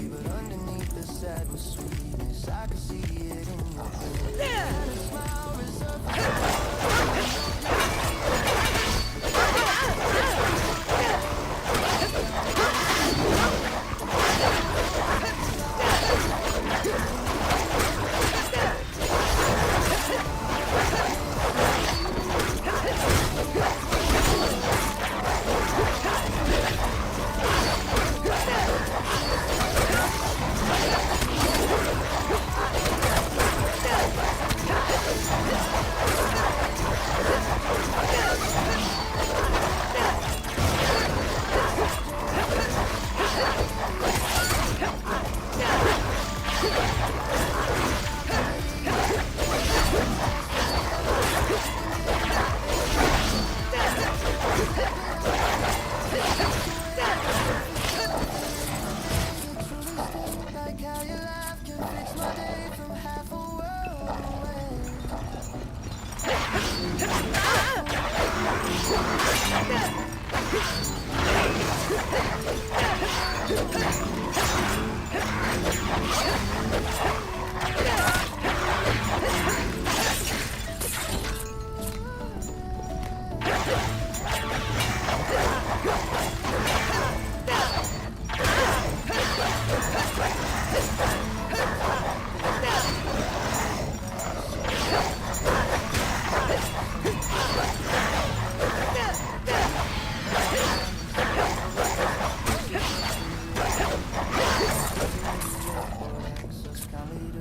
But underneath the sad sweetness, I could see it in your face. And a smile reserved. Like how your laugh can fix my day from half a world away.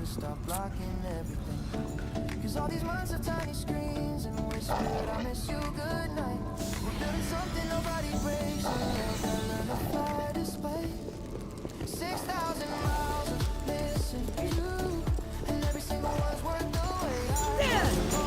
Stop blocking everything. Cause all these months of tiny screens and whispered I miss you goodnight. We're building something nobody breaks. And I learned to fly display 6,000 miles of missing you. And every single one's worth the wait.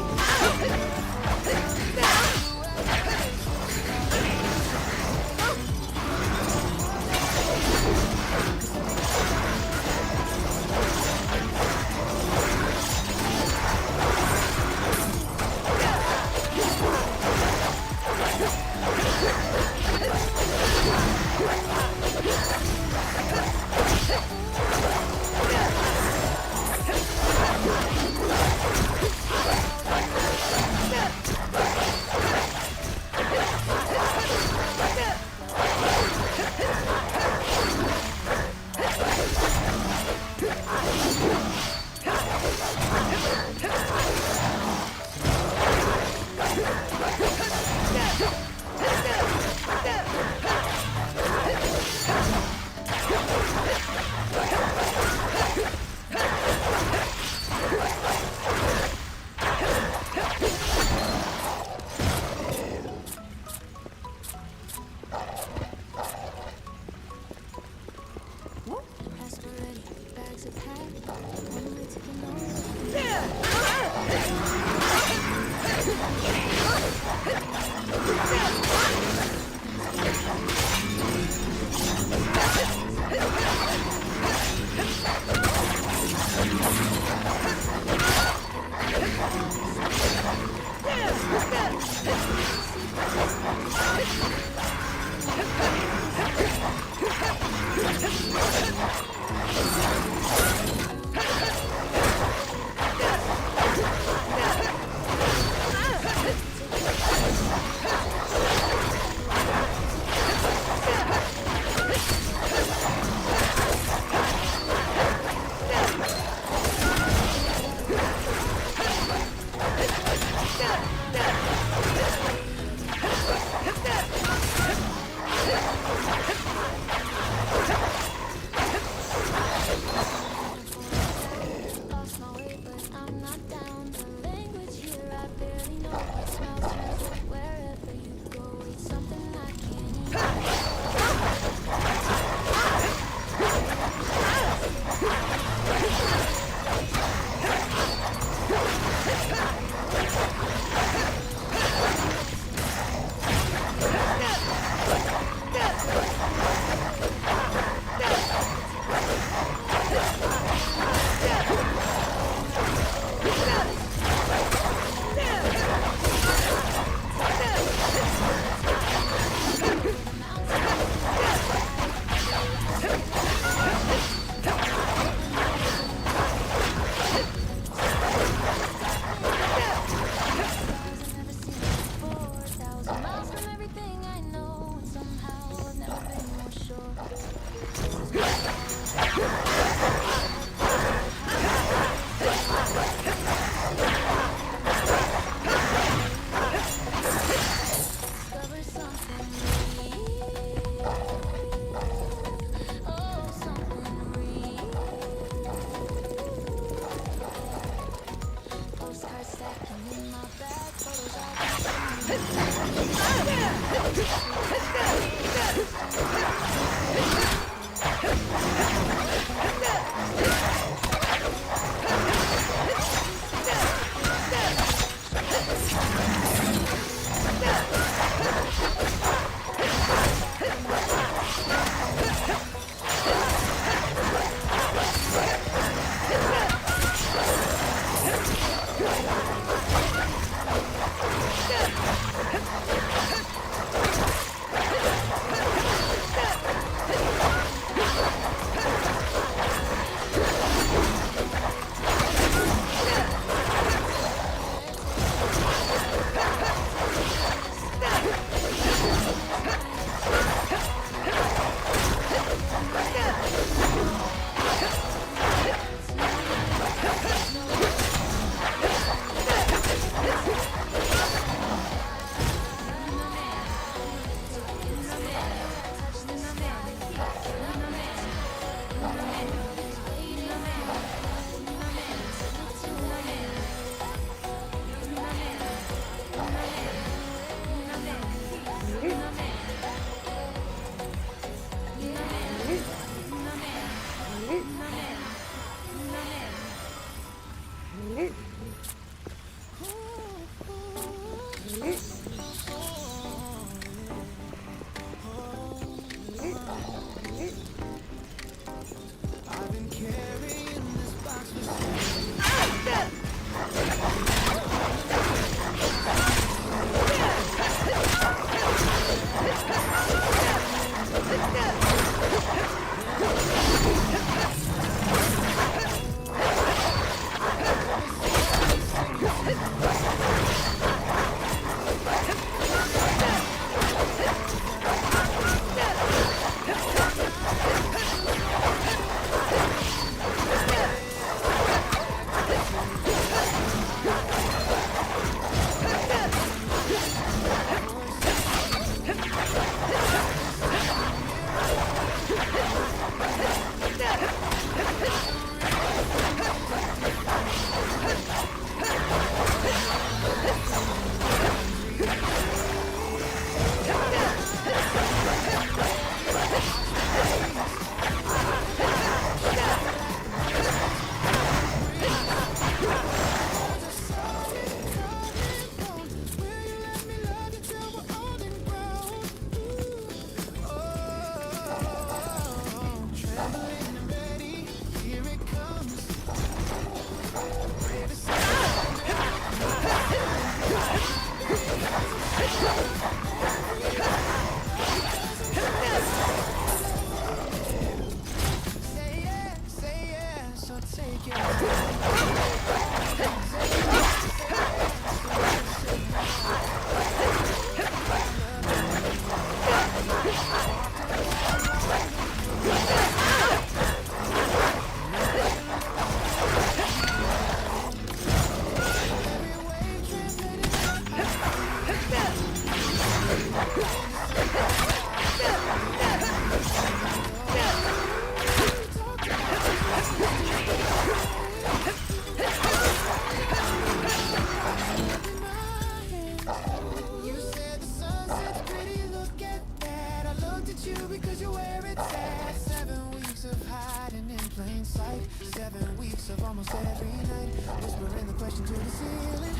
pushing to the ceiling.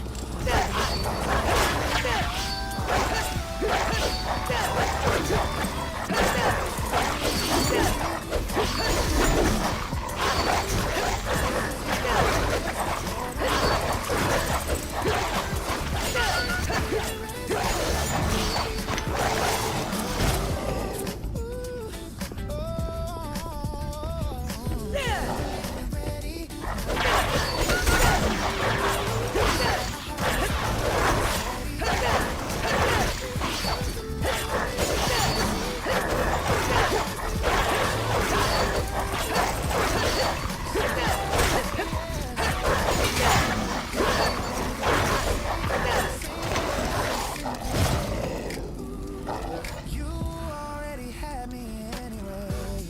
You already had me anyway.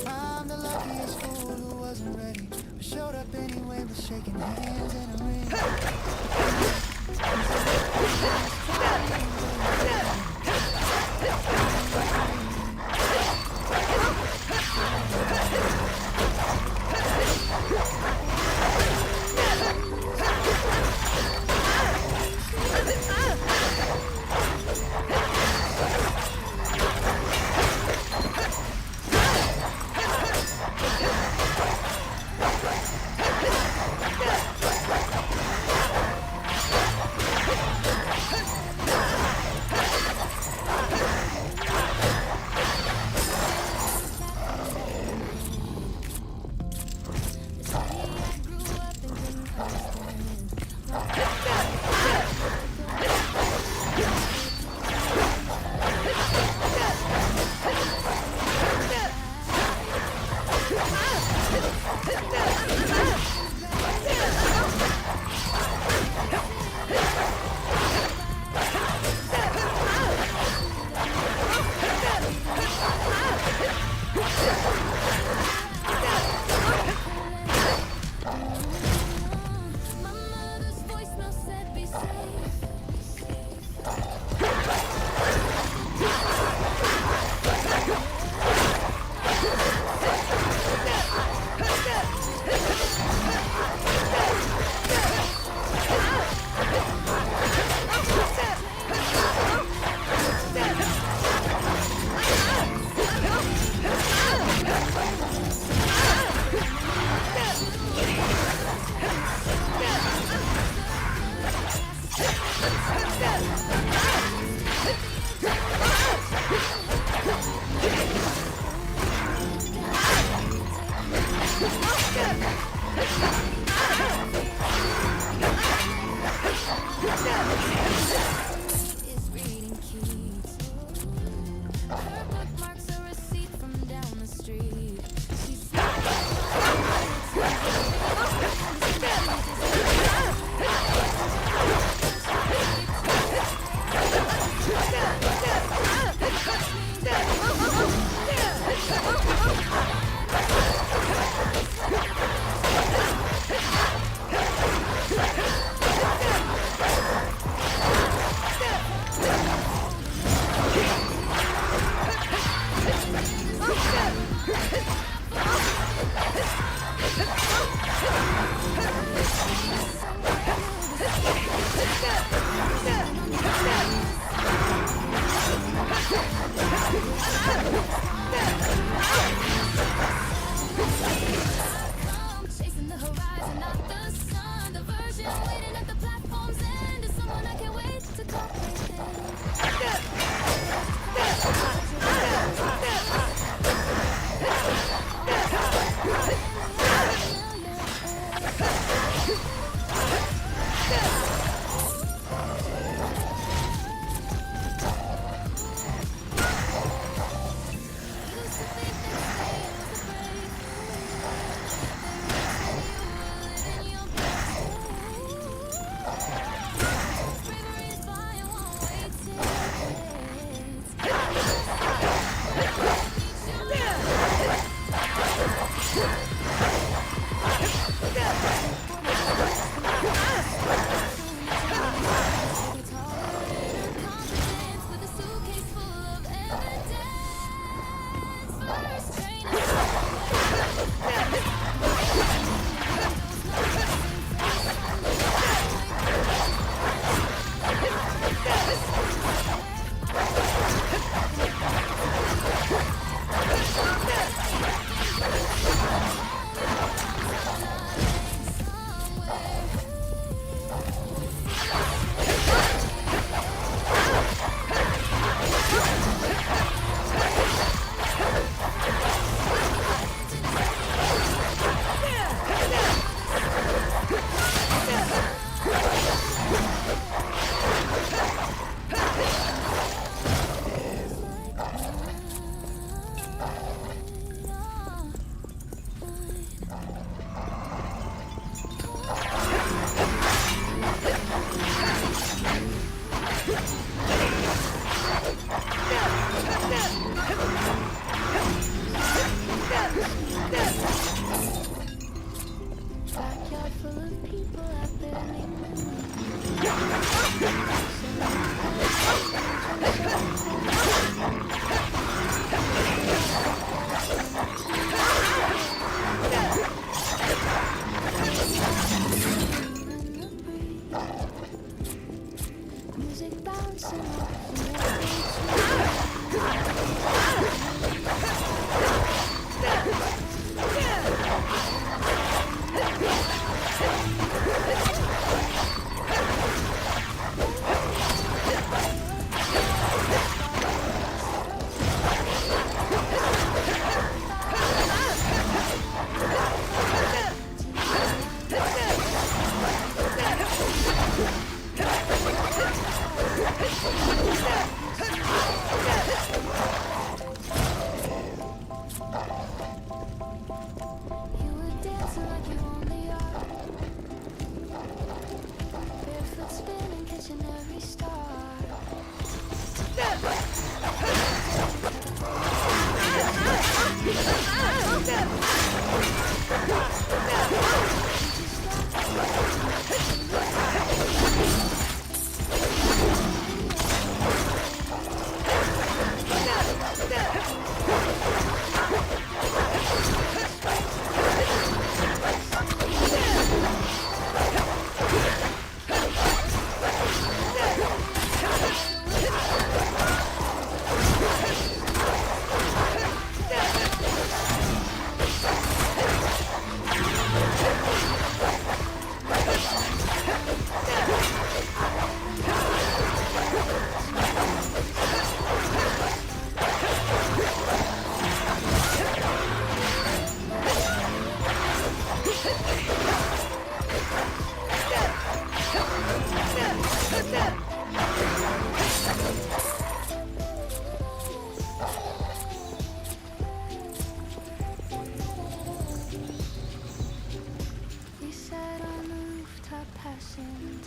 I'm the luckiest fool who wasn't ready, but showed up anyway with shaking hands and a ring.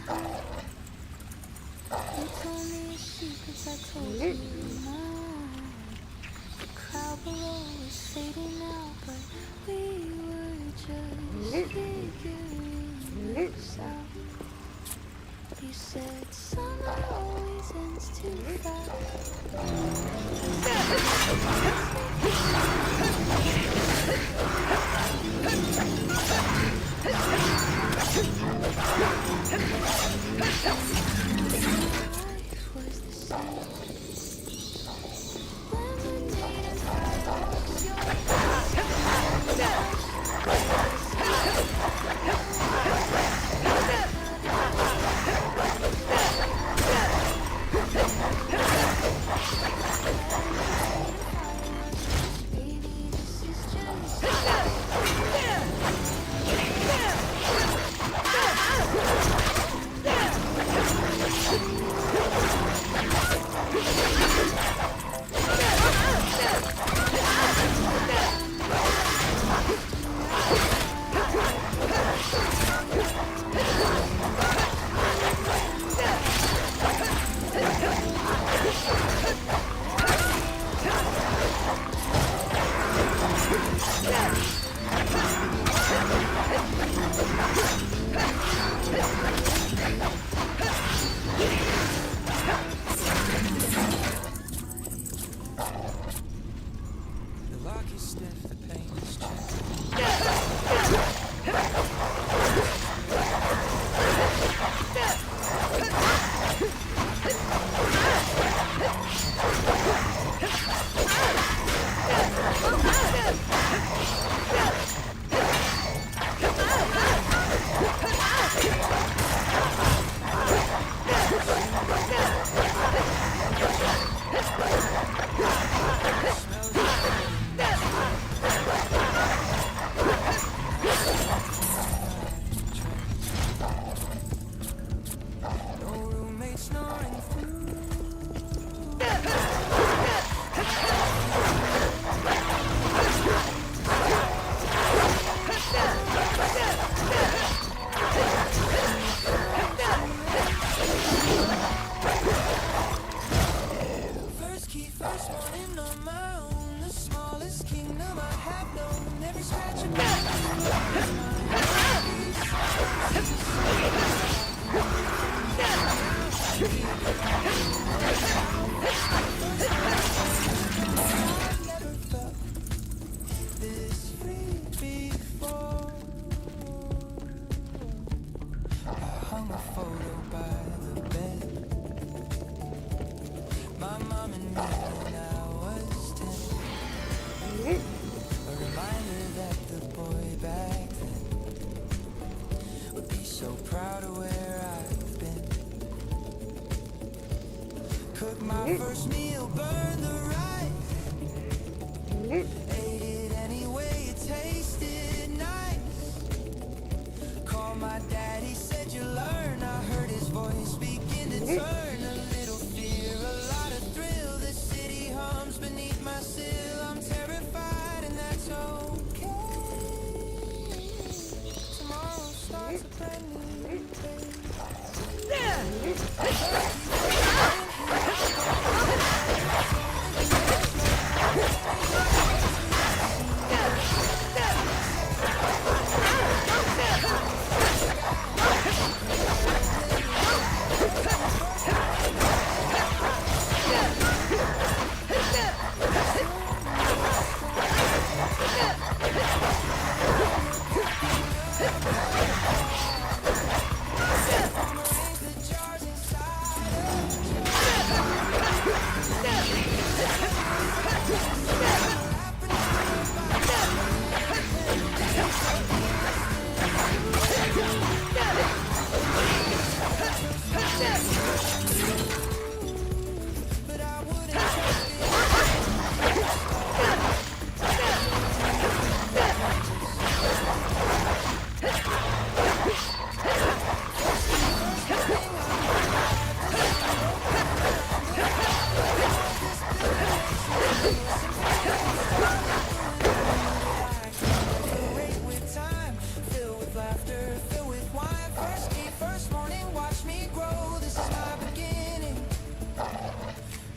time. You told me your secrets, I told you mine. The crowd below is fading out, but we were just figuring this out. You said summer always ends too Life was the same. Lemonade and fireworks, baby, this is just The lock is stiff, the pain is chill. No roommate snoring through. First key, first morning on my own. The smallest kingdom I have known. Every scratch and I've never felt this free before. I hung a photo by the bed. My mom and me when I was 10. A reminder that the boy back then would be so proud of where I've been. Cook my first meal, burn the rice. Ate it anyway, it tasted nice. Called my daddy, said you learn. I heard his voice begin to turn. A little fear, a lot of thrill. The city hums beneath my sill. I'm terrified and that's okay. Tomorrow starts a brand new day.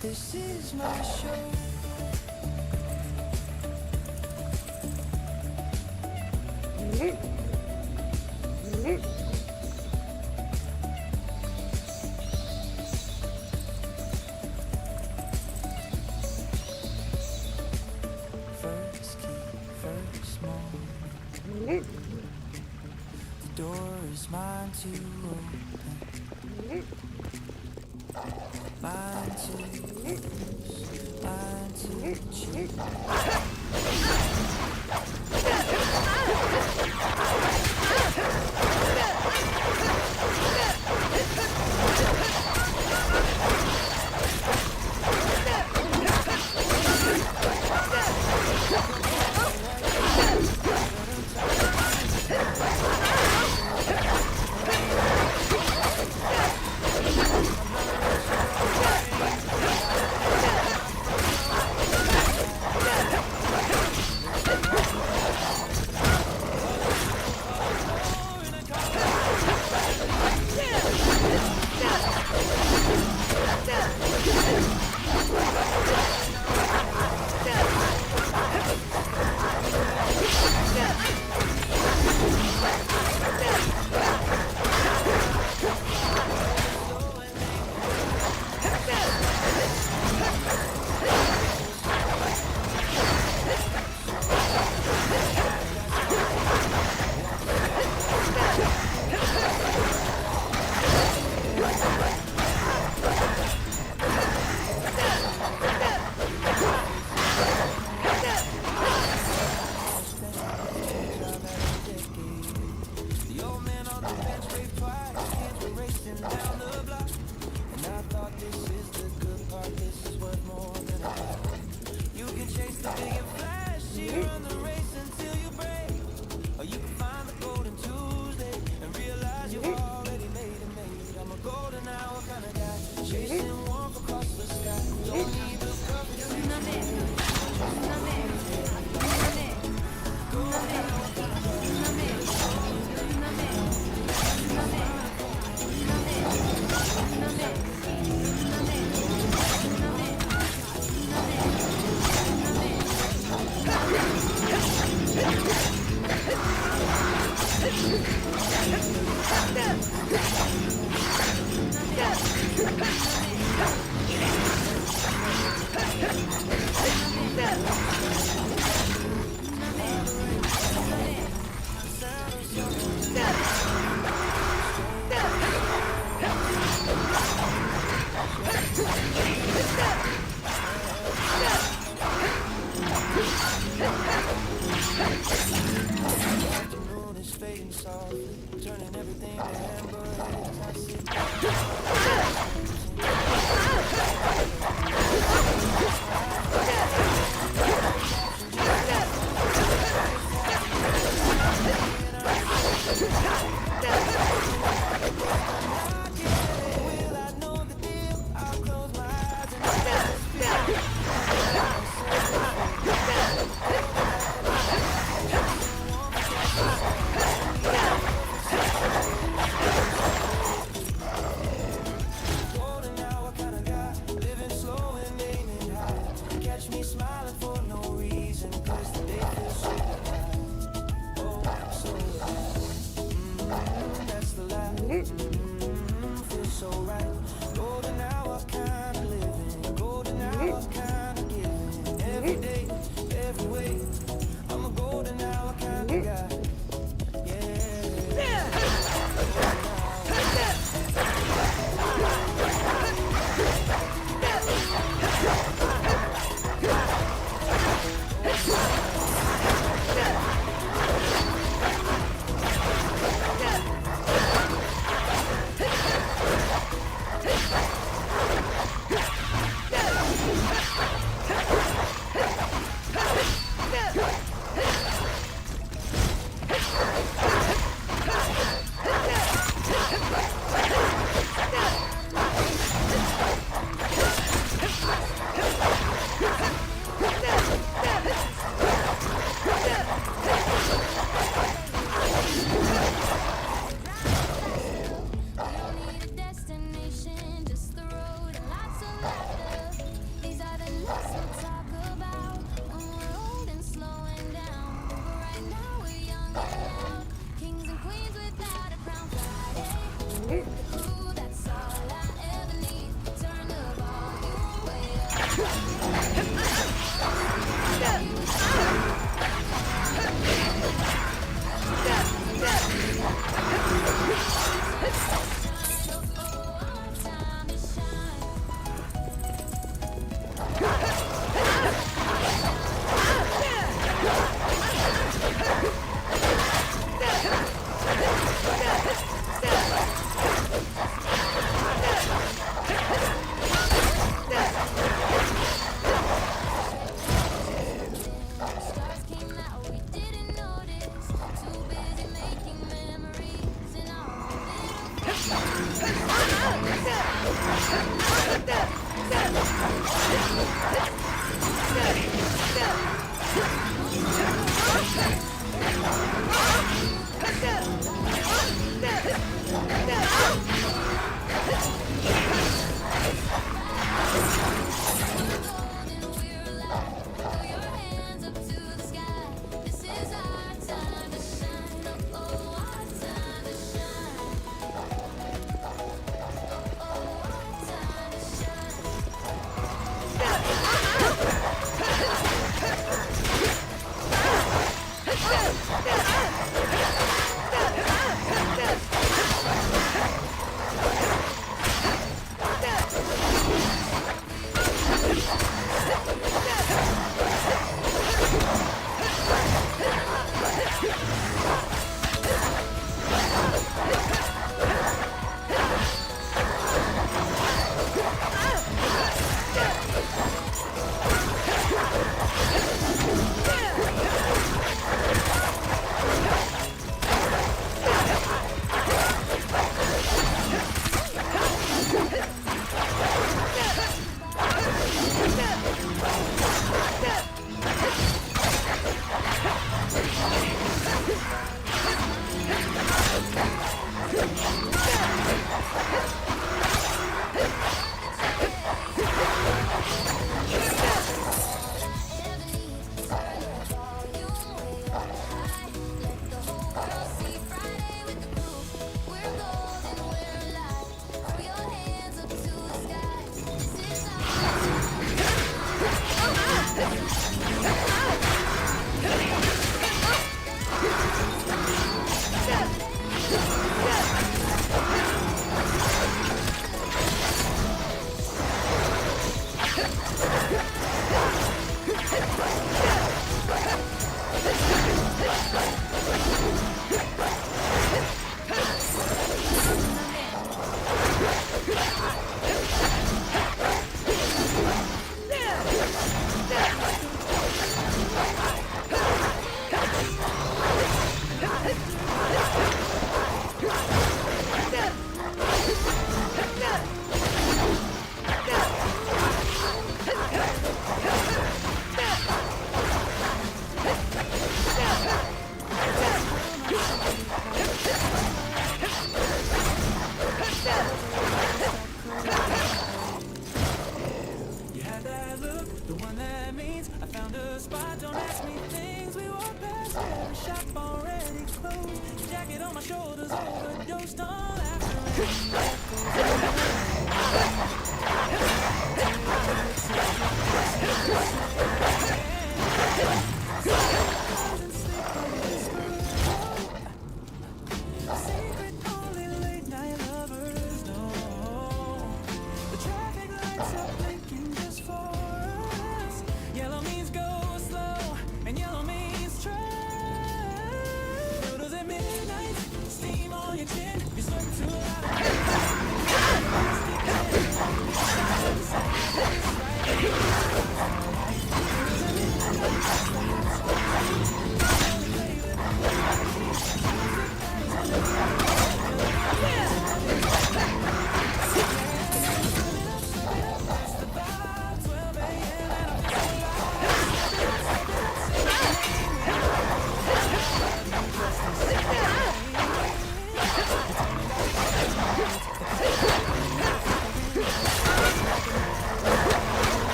This is my show. First key, first small. The door is mine to open. Mine to lose, mine to choose.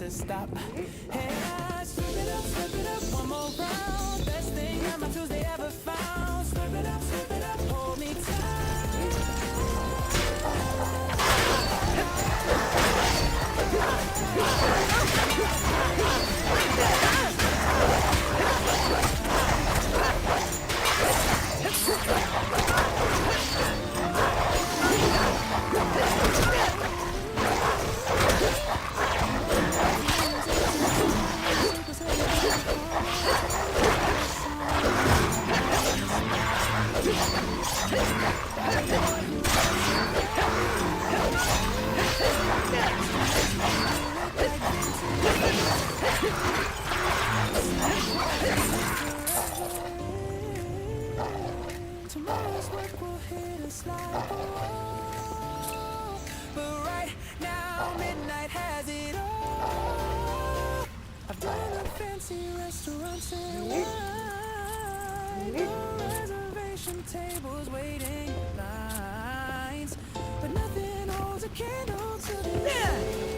Stop. Hey, slip it up one more round. Best thing that my Tuesday ever found. Slip it up, hold me tight. till midnight has it all. I've done the fancy restaurants and wine, the reservation tables waiting lines, but nothing holds a candle to this.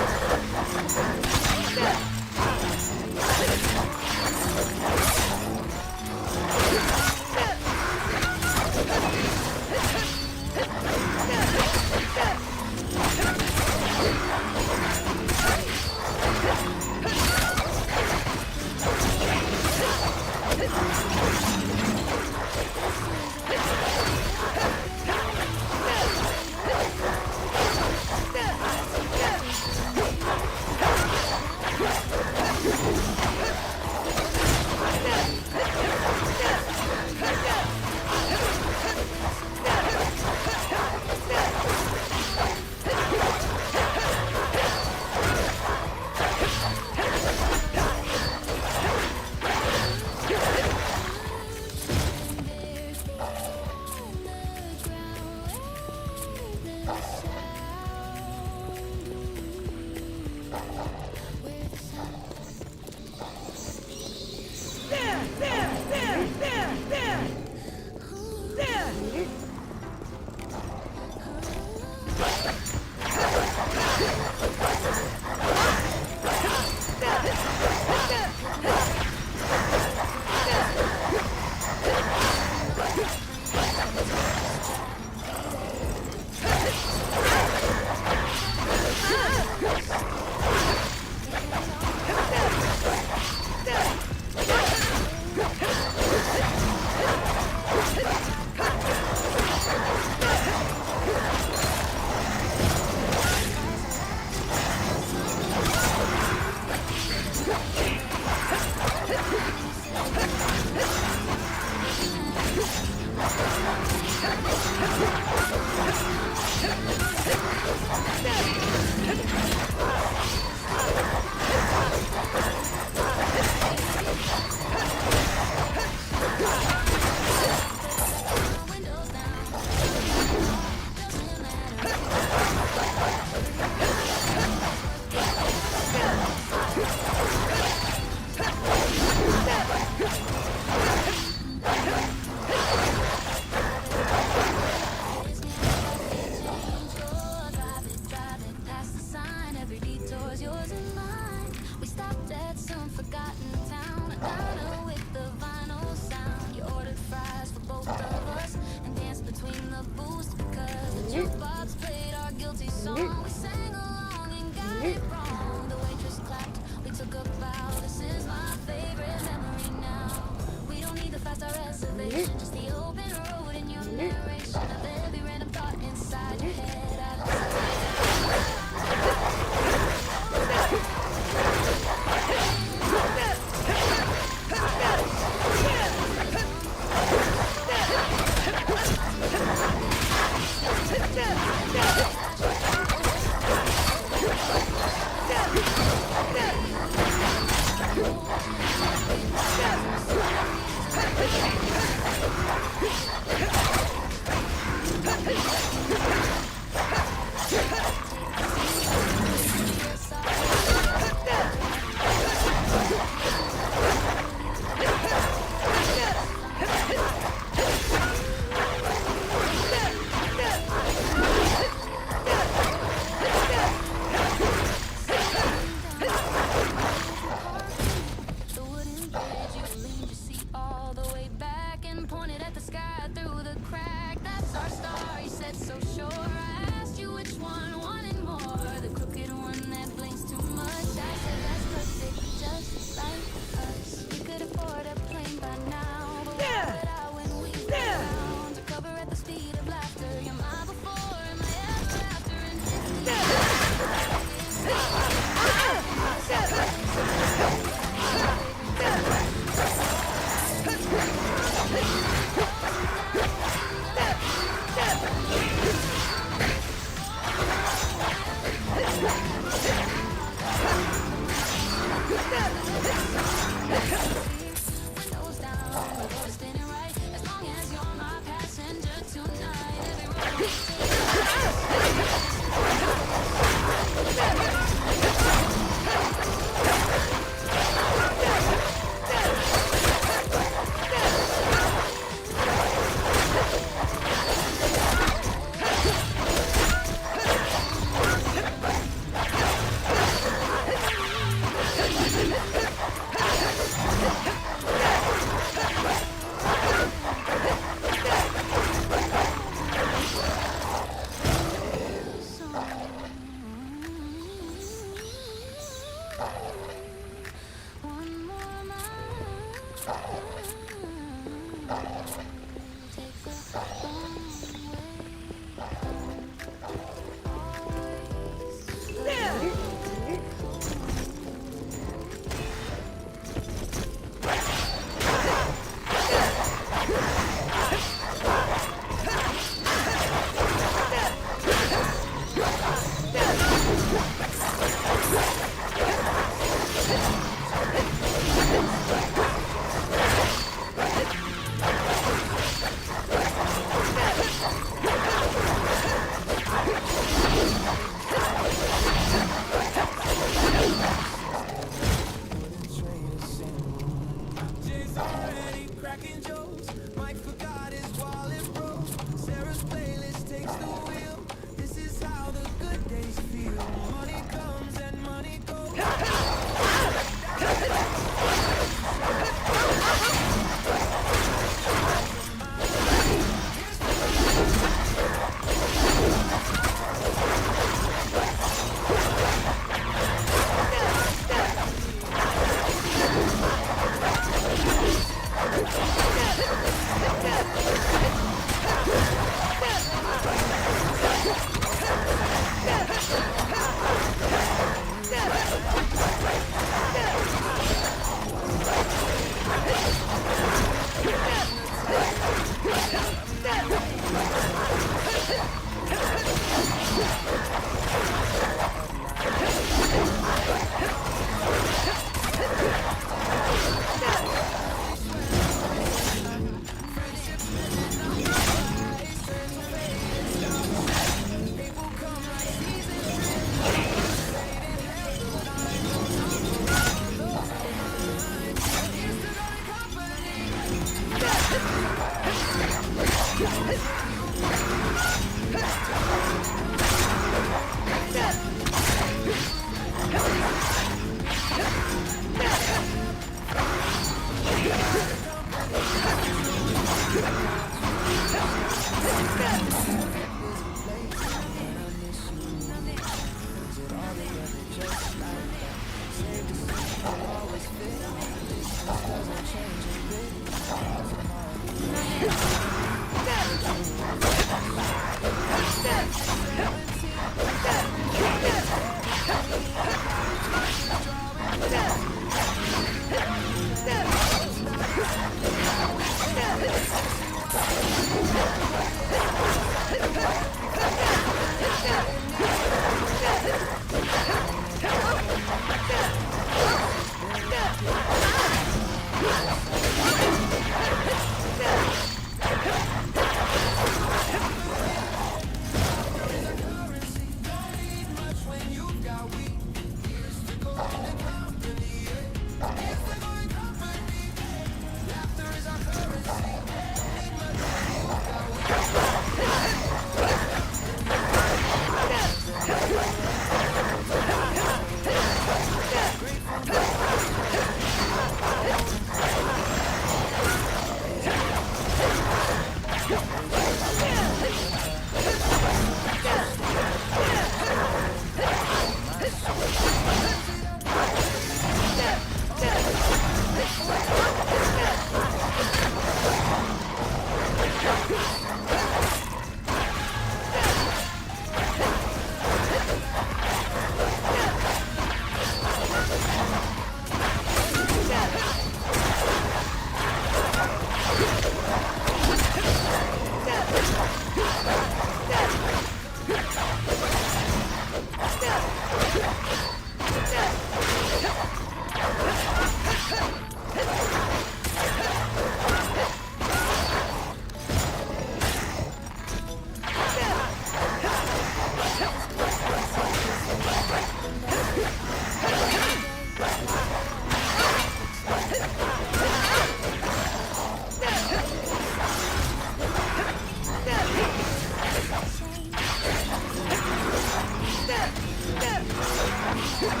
Trading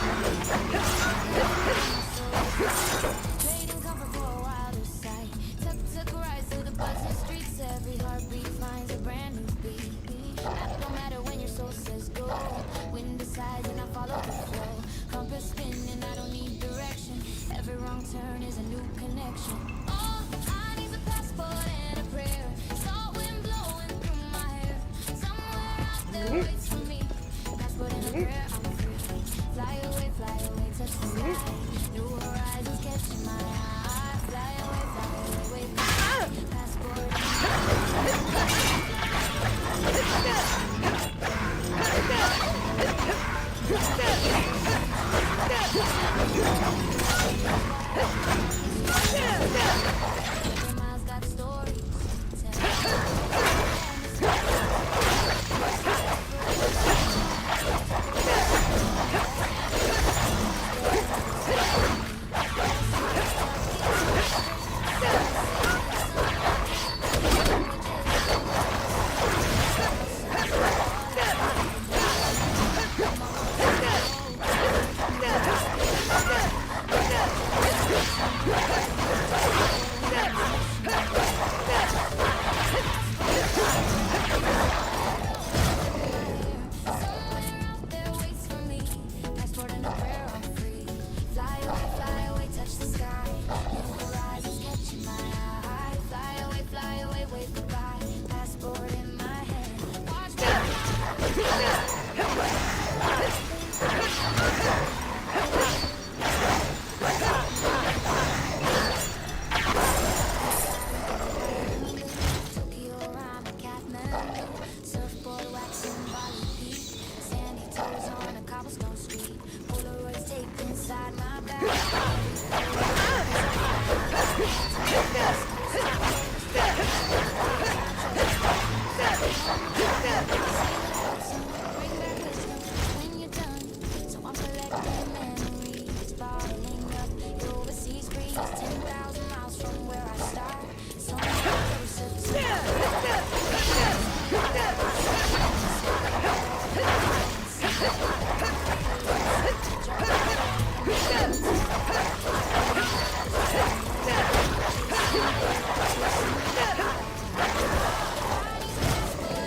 comfort for a wilder sight. Took a ride through the buzzing streets. Every heartbeat finds a brand new beat. No matter when your soul says go. Wind decides and I follow the flow. Compass spinning, I don't need direction. Every wrong turn is a new connection. All I need is a passport and a prayer. Salt wind blowing through my hair. Somewhere out there waits for me. Passport and a prayer, I'm free. Fly away, touch the sky. New horizons catching my eye. Fly away, wait for me. Passport and every mile's got stories to there waits for me. Passport and a prayer, I'm free. Fly away, touch the sky. New horizons catching my eye. Fly away, wave goodbye. Passport in my hand. Watch Tokyo, Rama, Kathmandu. Surfboard waxing Bali Peak. Sandy toes on a cobblestone street. Polaroids taped inside my bag. Bring back wisdom when you're done. So I'm collecting memories, bottling up the overseas breeze. 10,000 miles from where I start. So much closer to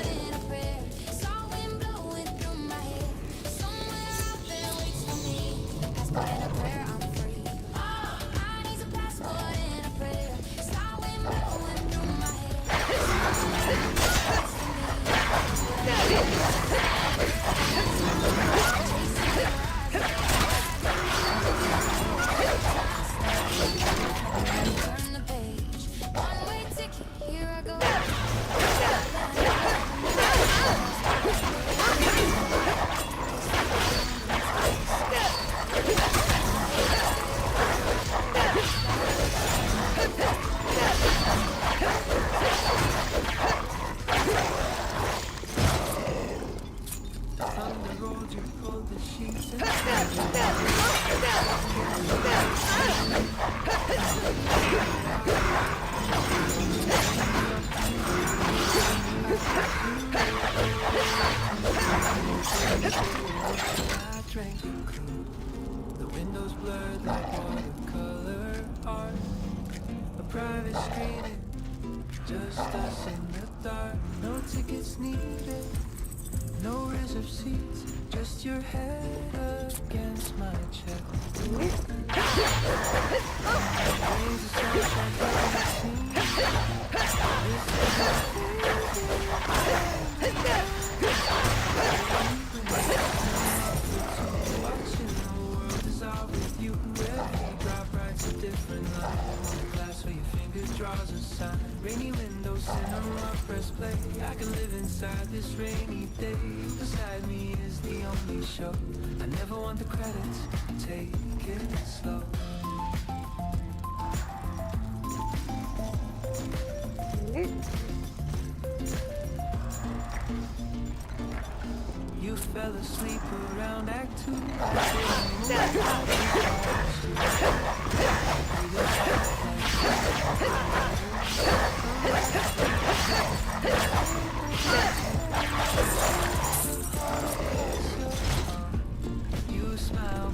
in a prayer. Saw wind blowing through my hair. Somewhere out there waits for me. Passport and a prayer, I'm free. All I need is a passport and a prayer. Saw wind blowing through my hair. Turn the page. One-way ticket, here I go. From the road you pulled the sheets and I drank you clean. The windows blurred like watercolor art. A private screening, just us in the dark. No tickets needed, no reserved seats, just your head against my chest. Rains of sunshine from the scene. Watching the world dissolve with you. Every drop writes a different line. Glass where your finger draws a sign. Rainy window, cinema, press play. I can live inside this rainy day. Beside me is the only show. I never want the credits. Take it slow. You fell asleep around Act 2. You smile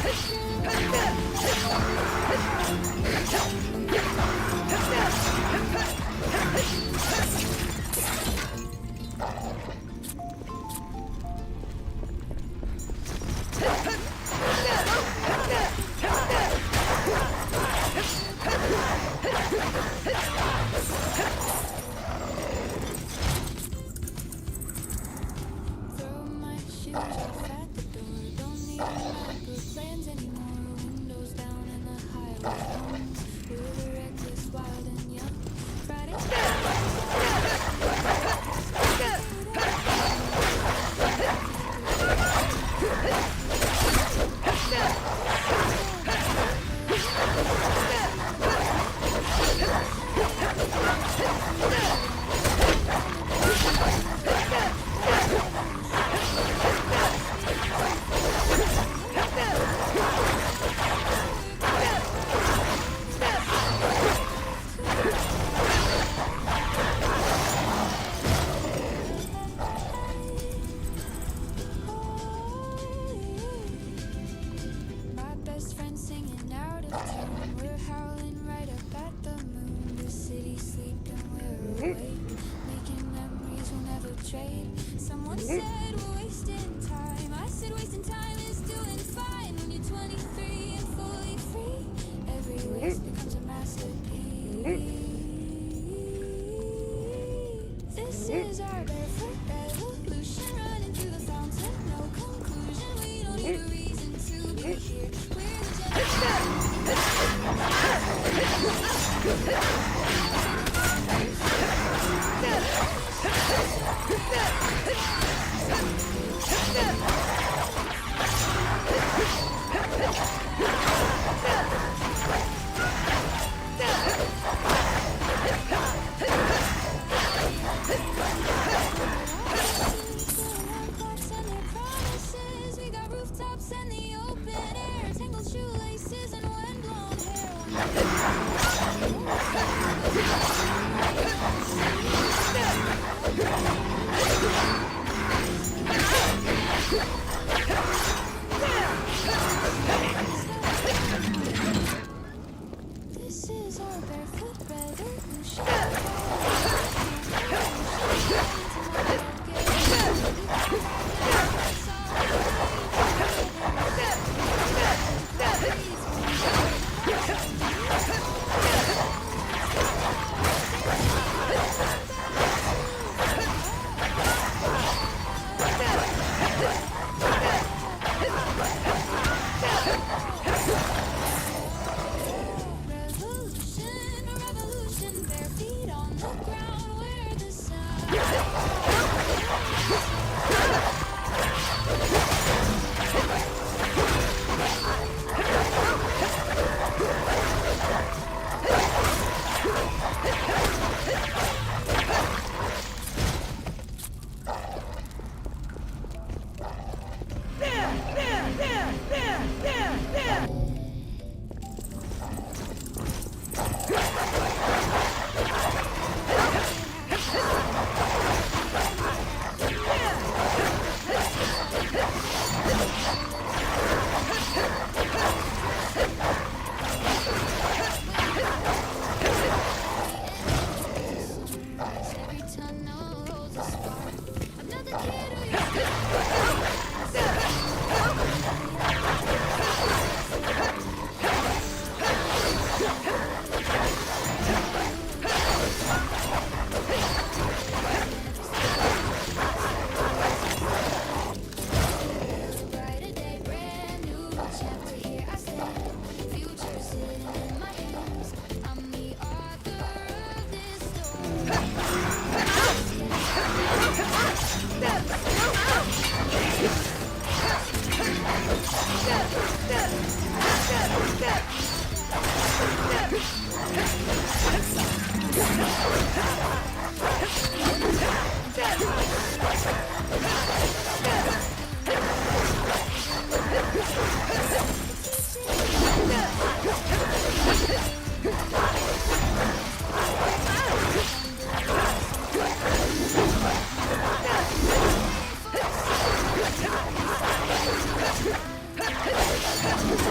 Throw my shoes off at the door. Don't need good plans anymore. Windows down and the highway hums. We're the reckless, wild and young. Friday. My best friend singing out of tune. We're howling right up at the moon. The city's sleeping, we're awake. Making memories we'll never trade. Someone said we're wasting time. I said wasting time is doing fine. When you're 23 and fully free, every waste becomes a masterpiece. This is our barefoot revolution. Running through the fountain, no conclusion. We don't need a reason to be here. We're the and their promises. We got rooftops and the open air. Tangled shoelaces and wind-blown hair. This is our barefoot revolution. Revolution, a revolution, bare feet on the ground where the sun. Every tunnel holds a spark. I'm not the kid who used to brighter day, brand new chapter. Here I stand, future sitting in my hands. I'm the author of this story. Hey!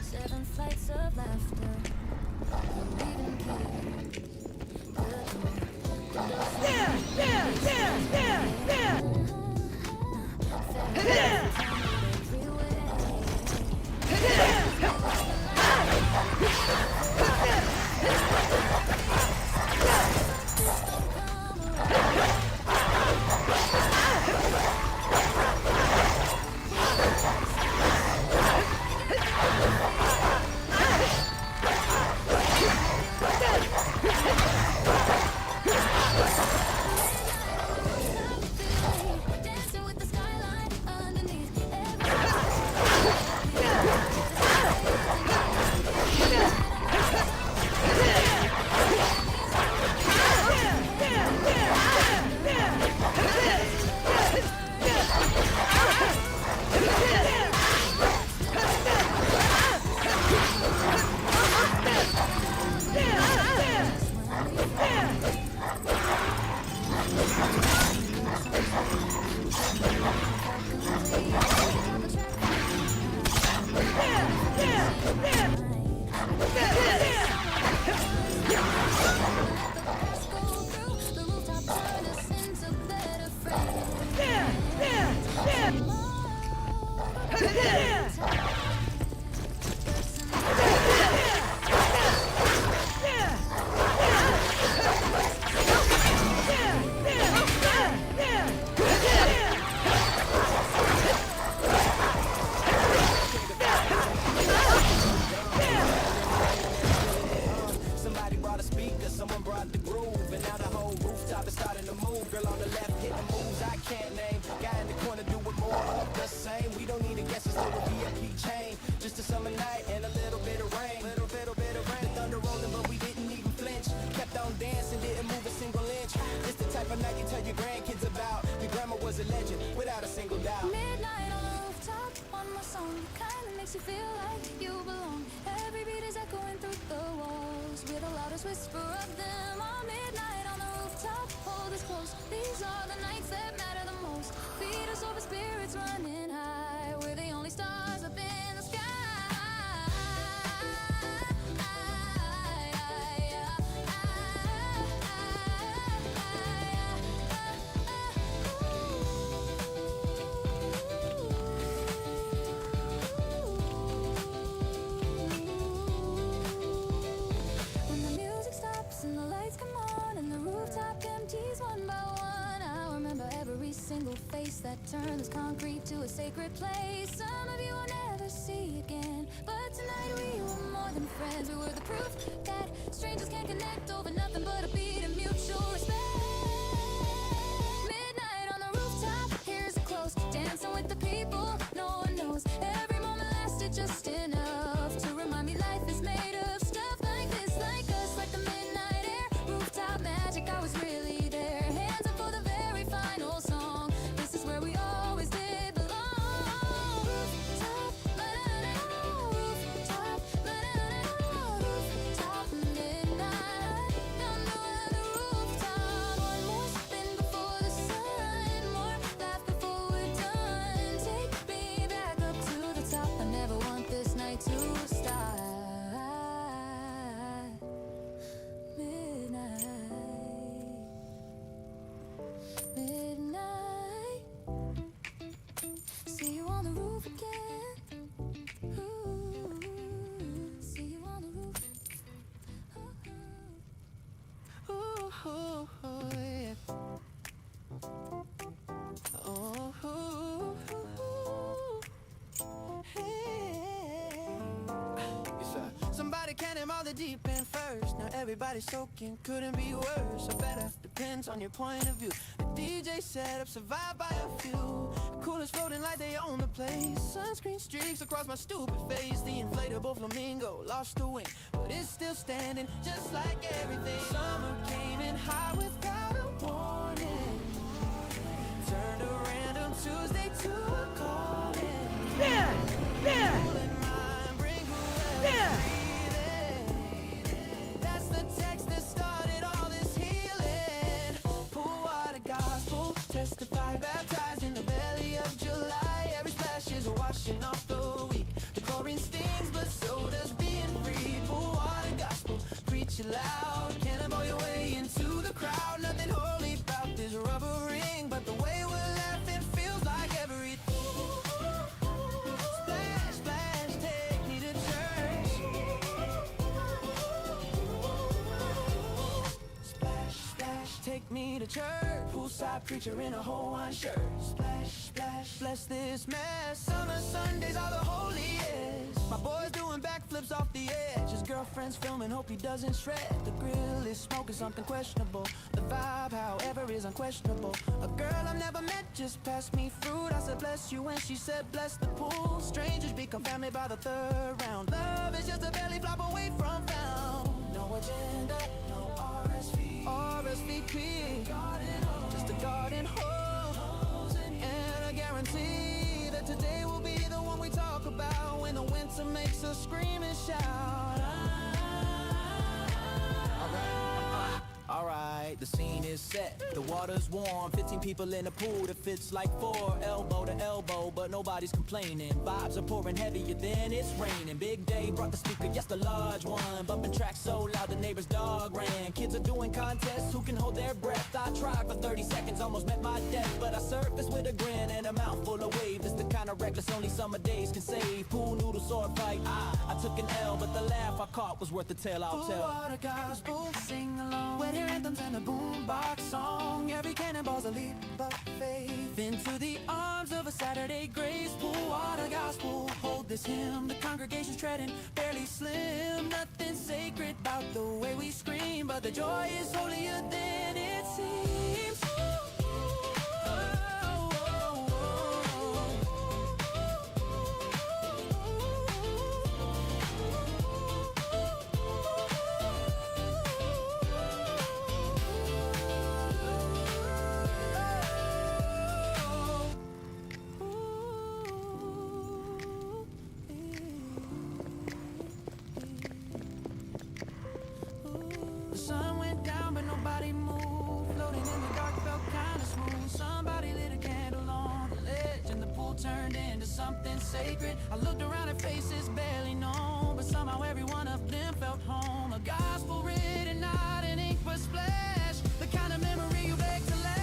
Seven flights of laughter. Who even cared? Dancing with the skyline underneath the rooftop turned us into better Somebody brought a speaker, someone brought the groove, and now the whole rooftop is starting to move. Girl on the left hitting moves I can't name. Guy in the corner doing more of the same. We don't need a guess, it's still a VIP chain. Just a summer night and a little bit of rain. Little bit of rain. The thunder rolling, but we didn't even flinch. Kept on dancing, didn't move a single inch. It's the type of night you tell your grandkids about. Your grandma was a legend, without a single doubt. Midnight on the rooftop, one more song, kinda makes you feel like you belong. Every beat is echoing through the walls, with the loudest whisper of them. On midnight on the rooftop, hold us close. These are the nights that matter the most. Feed us over, spirits running high. We're the only stars up in the sky. When the music stops and the lights come on and the rooftop empties one by one, I remember every single face that turned this concrete to a sacred place. Some of you will never see again, but tonight we were more than friends. We were the proof that strangers can connect over nothing but a beat of mutual respect. Midnight on the rooftop, here's a close, dancing with the people no one knows. Every moment lasted just enough to remind me life is made of stuff like this, like us, like the midnight air. Rooftop magic, I was really there. Hands up for the very final song. This is where we always did belong. Rooftop, ba-da-da-da, rooftop, ba-da-da-da, rooftop, midnight. Down the rooftop. One more spin before the sun, more laugh before we're done. Take me back up to the top. I never want this night to stop. Midnight, midnight. See you on the roof again. Ooh, see you on the roof. Ooh, yeah. Somebody can him all the deep end first. Now everybody's soaking, couldn't be worse or better. Depends on your point of view. The DJ setup survived by a few. The coolest floating like they own the place. Sunscreen streaks across my stupid face. The inflatable flamingo lost the wing, but it's still standing just like everything. Summer came in hot without a warning. Turned a random Tuesday to a calling. Pulling mine, bring whoever breathing. That's the text that started all this healing. Pool water gospel, testify, baptized in the belly of July. Every splash is washing off the week. The chlorine need a church. Poolside preacher in a Hawaiian shirt. Splash, splash, bless this mess. Summer Sundays are the holiest. My boy's doing backflips off the edge. His girlfriend's filming, hope he doesn't shred. The grill is smoking something questionable. The vibe, however, is unquestionable. A girl I've never met just passed me fruit. I said bless you and she said bless the pool. Strangers become family by the third round. Love is just a belly flop away from found. No agenda, no RSVP, just a garden hose. And I guarantee that today will be the one we talk about when the winter makes us scream and shout. Alright, the scene is set, the water's warm, 15 people in a pool that fits like 4, elbow to elbow, but nobody's complaining. Vibes are pouring heavier than it's raining. Big Day brought the speaker, yes, the large one, bumping tracks so loud the neighbor's dog ran. Kids are doing contests, who can hold their breath? I tried for 30 seconds, almost met my death, but I surfaced with a grin and a mouthful of waves. It's the kind of reckless only summer days can save. Pool noodle sword fight, I took an L, but the laugh I caught was worth the tale, I'll tell. Water gospel, sing along, when your anthems and a boombox song. Every cannonball's a leap of faith into the arms of a Saturday grace. Pool water gospel, hold this hymn. The congregation's treading barely slim. Nothing sacred about the way we scream, but the joy is holier than it seems. The sun went down, but nobody moved. Floating in the dark felt kinda smooth. Somebody lit a candle on the ledge, and the pool turned into something sacred. I looked around at faces barely known, but somehow every one of them felt home. A gospel written, not an ink but splash. The kind of memory you beg to last.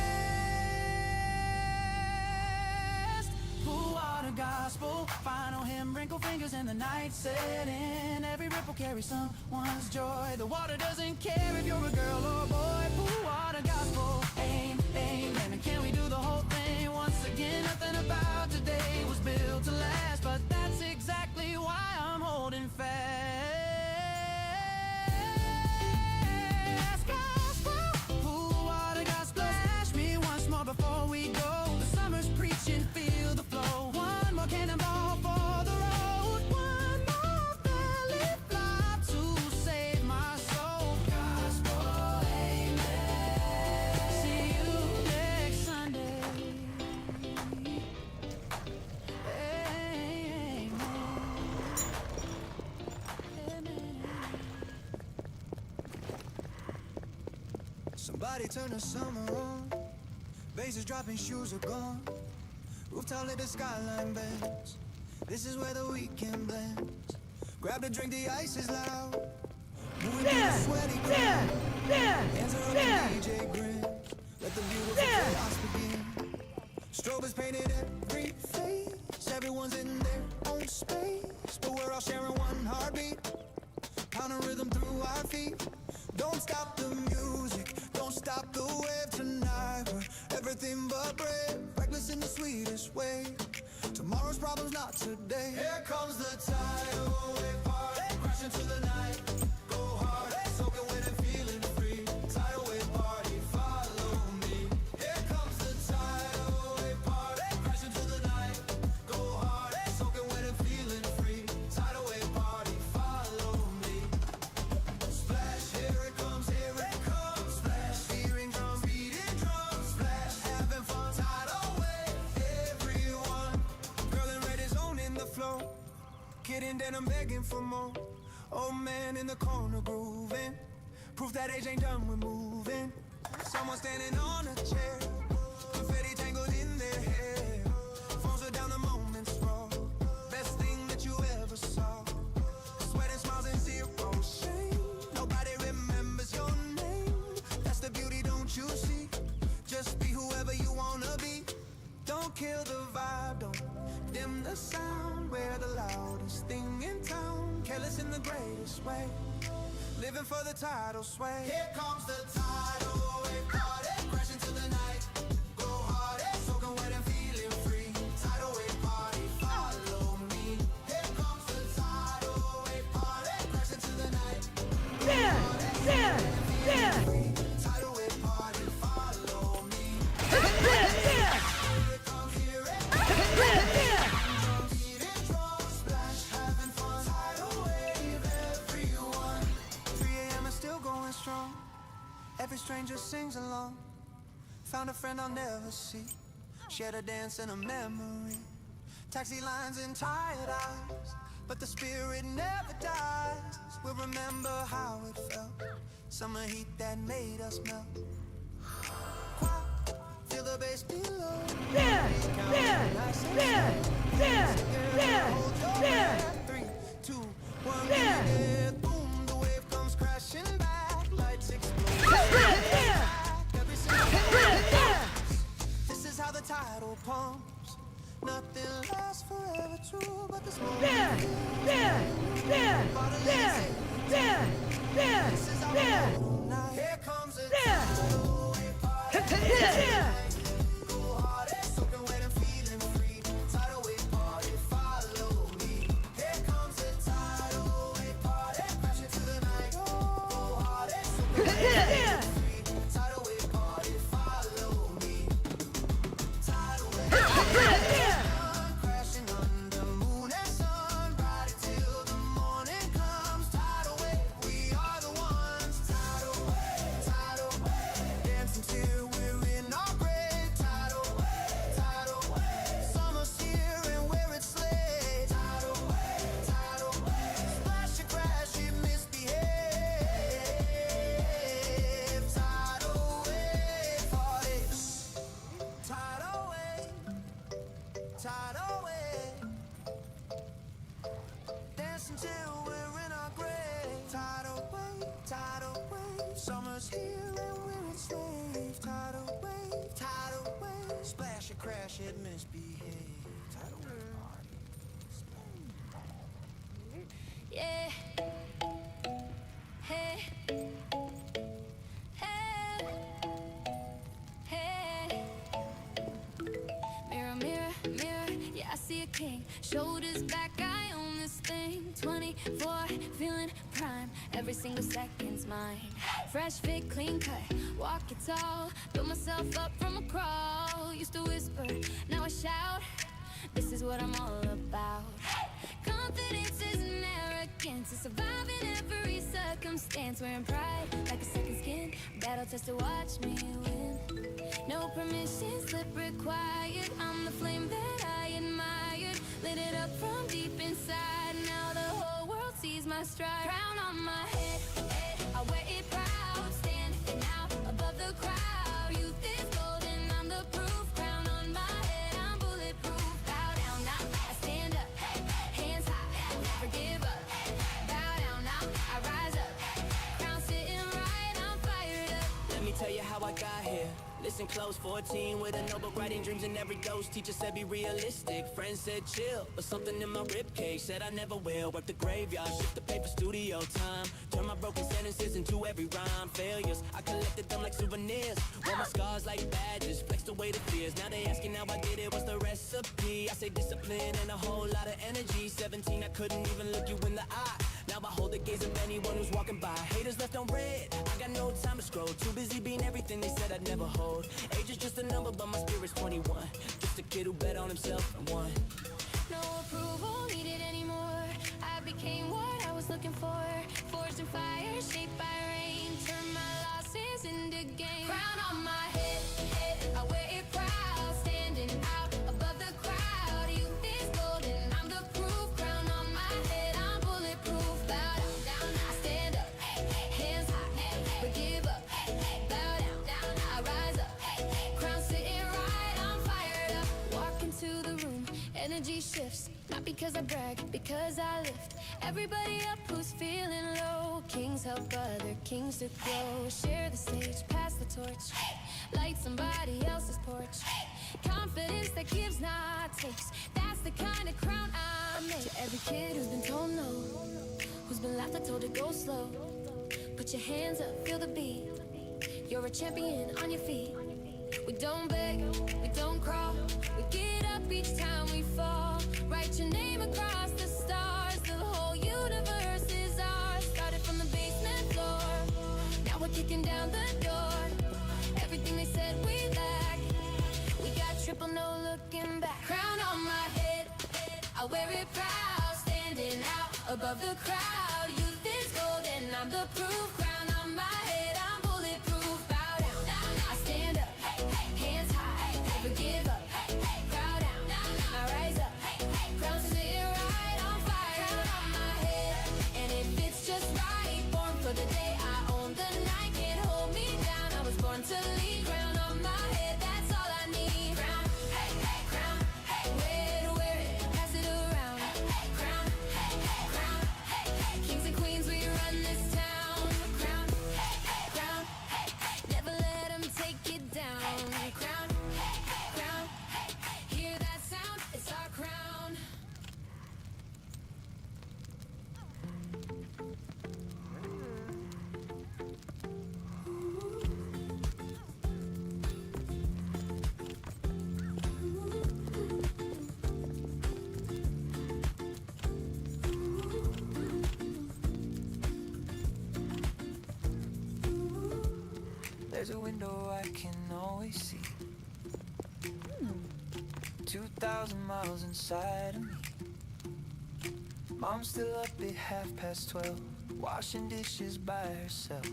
Pool water gospel, final hymn, wrinkle fingers in the night setting. Every ripple carries someone's joy. The water doesn't care if you're a girl or a boy. Pool water gospel, amen. And can we do the whole thing once again? Nothing about today was built to last, but that's exactly why I'm holding fast. Gospel, pool water gospel, splash me once more before we go. The summer's preaching, feel the flow. One more cannonball for the road. One more belly flop to save my soul. Gospel, amen. See you next Sunday. Amen. Amen. Somebody turn the summer on. Bass is dropping, shoes are gone. Rooftop lit, the skyline bends. This is where the weekend blends. Grab the drink, the ice is loud. Moving through the sweaty crowd. Hands are on the DJ grin. Let the beautiful chaos begin. Strobe is painted every face. Everyone's in their own space, but we're all sharing one heartbeat. Pounding rhythm through our feet. Don't stop the music, don't stop the wave tonight. We're everything but brave, reckless in the sweetest way. Tomorrow's problem's not today. Here comes the tidal wave party, crash into the night. Go hard, soaking wet and feeling free. Tidal wave party, follow me. Here comes the tidal wave party, crash into the night. Go hard, soaking wet and feeling free. Tidal wave party, follow me. Splash, here it comes, splash. Hearing drums, beating drums, splash. Having fun, tidal wave, everyone. Girl in red is owning the flow. Kid in denim begging for more. Old man in the corner grooving. Proof that age ain't done with moving. Someone standing on a chair. Confetti tangled in their hair. Phones are down, the moment's raw. Best thing that you ever saw. Sweat and smiles and zero shame. Nobody remembers your name. That's the beauty, don't you see? Just be whoever you wanna be. Don't kill the vibe, don't dim the sound. We're the loudest thing in town. Careless in the greatest way. Living for the tidal sway. Here comes the tidal wave party. crashing to the night. Go hard, soaking wet and feeling free. Tidal wave party, follow me. Here comes the tidal wave party, crashing to the night. Tidal wave party, follow me. Here it comes, here it comes. Eating drunk, splash, having fun. Tidal wave, everyone. 3 a.m. and still going strong. Every stranger sings along. Found a friend I'll never see. Shared a dance and a memory. Taxi lines and tired eyes, but the spirit never dies. We'll remember how it felt. Summer heat that made us melt. Quiet, feel the bass below. Hold your breath. 3, 2, 1, minute. Boom, the wave comes crashing back. Lights explode. Every single this is how the tidal pumps. Nothing lasts forever, true, but this moment. This is our moment now. Here comes a tidal wave party. Go hard, soaking wet and feeling free. Tidal wave party, follow me. Here comes a tidal wave party, crashing to the night. Go hard, soaking wet and feeling free. Tidal wave party, follow me. Tidal wave crashing under moon and sun, ride it till the morning comes. Tidal wave, we are the ones. Tidal wave, dancing till we're in our grave. Tidal wave, summer's here and we're its slave. Tidal wave, splash and crash, it misbehave. Tidal wave party. Tidal wave, dancing till we're in our grave. Tidal wave, summer's here and we're enslaved. Tidal wave, splash and crash, it misbehave. Tidal wave, Yeah. Hey. Hey. Hey. Mirror, mirror, mirror. Yeah, I see a king. Shoulders back, I own this thing. 24, feeling prime. Every single second's mine. Fresh fit, clean cut. Walk it tall. Build myself up from a crawl. Used to whisper, now I shout. This is what I'm all about. Confidence isn't arrogance. It's surviving every circumstance. Wearing pride like a second skin. Battle test to watch me win. No permission slip required. I'm the flame that I admired. Lit it up from deep inside. Now the whole world sees my stride. Crown on my head, I wear it proud. Standing out above the crowd. Youth is golden, I'm the proof. Crown on my head, I'm bulletproof. Bow down now, I stand up. Hands high, never give up. Bow down now, I rise up. Crown sitting right, I'm fired up. Let me tell you how I got here. Listen close, 14 with a notebook, writing dreams in every dose. Teacher said be realistic, friends said chill, but something in my ribcage said I never will. Work the graveyard, shift the paper, studio time. Turn my broken sentences into every rhyme. Failures, I collected them like souvenirs. Wear my scars like badges, flexed away the fears. Now they asking how I did it, what's the recipe? I say discipline and a whole lot of energy. 17, I couldn't even look you in the eye. Now I hold the gaze of anyone who's walking by. Haters left on red, I got no time to scroll. Too busy being everything they said I'd never hold. Age is just a number, but my spirit's 21. Just a kid who bet on himself and won. No approval needed anymore. I became what I was looking for. Forged in fire, shaped by rain. Turn my losses into gain. Crown on my head, I wear it proud. Standing out above the crowd. Youth is golden, I'm the proof. Crown on my head, I'm bulletproof. Bow down, I stand up. Hands high, but give up. Bow down, I rise up. Crown sitting right, I'm fired up. Walk into the room, energy shifts. Not because I brag, because I lift everybody up who's feeling low. Kings help other kings to grow. Share the stage, pass the torch. Light somebody else's porch. Confidence that gives, not takes. That's the kind of crown I make. To every kid who's been told no, who's been laughed at, told to go slow. Put your hands up, feel the beat. You're a champion on your feet. We don't beg, we don't crawl. We get up each time we fall. Write your name across the stars. The whole universe is ours. Started from the basement floor. Now we're kicking down the door. Everything they said we lack. We got triple no looking back. Crown on my head, I wear it proud. Standing out above the crowd. Youth is gold and I'm the proof. Crown on my head, I'm bulletproof. Bow down, I stand up, hands high, never give up. Bow down, I rise up. Crown sit right on fire. Crown on my head, and it fits just right. Born for the day, I own the night. Can't hold me down. I was born to lead. Crown on my head, that's all I need. Crown, crown, where to wear it, pass it around. Crown, crown, kings and queens, we run this town. Crown, crown, never let them take it down. Crown, crown, hear that sound? It's our crown. There's a window I can always see. 2,000 miles inside of me. Mom's still up at 12:30, washing dishes by herself.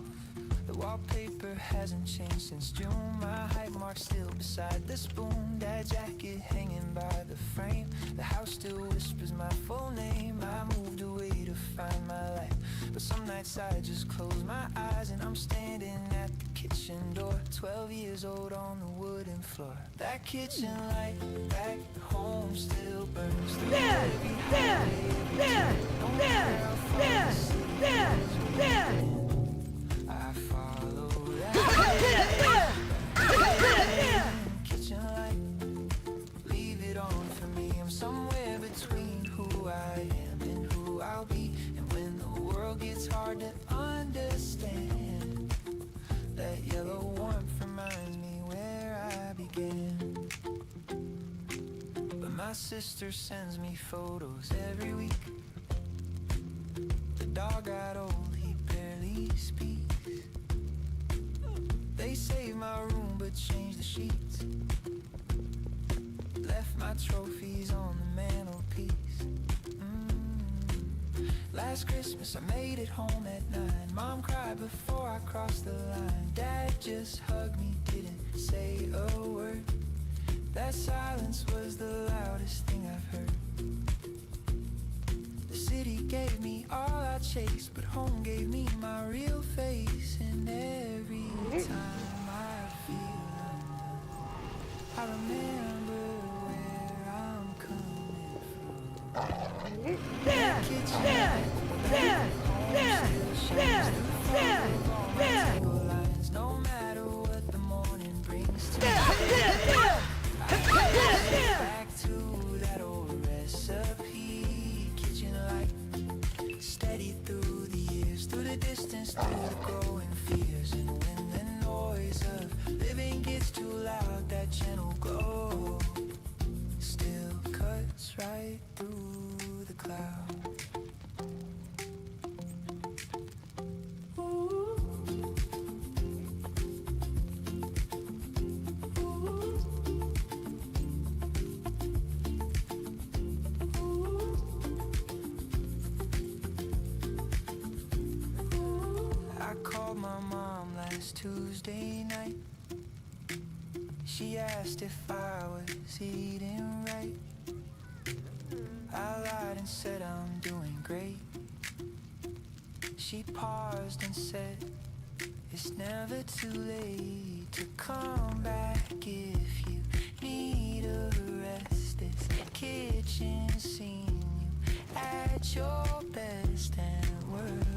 The wallpaper hasn't changed since June. My height mark still beside the spoon. That jacket hanging by the frame. The house still whispers my full name. I moved away to find my life, but some nights I just close my eyes and I'm standing at the kitchen door. 12 years old on the wooden floor. That kitchen light back home still burns through every highway. No matter how far the city is, I follow that kitchen light. Leave it on for me. I'm somewhere between who I am and who I'll be. And when the world gets hard to understand, that yellow warmth reminds me where I began. But my sister sends me photos every week. The dog got old, he barely speaks. They saved my room but changed the sheets. Left my trophies on the mantelpiece. Last Christmas I made it home at 9. Mom cried before I crossed the line. Dad just hugged me, didn't say a word. That silence was the loudest thing I've heard. The city gave me all I chased, but home gave me my real face. And every time I feel undone, I remember where I'm coming from. That kitchen lines, no matter what the morning brings to me. Back to that old recipe. Kitchen light, steady through the years, through the distance, through the growing fears. And when the noise of living gets too loud, that gentle glow still cuts right through the cloud. Tuesday night, she asked if I was eating right. I lied and said I'm doing great. She paused and said, it's never too late to come back if you need a rest. This kitchen seen you at your best and worst,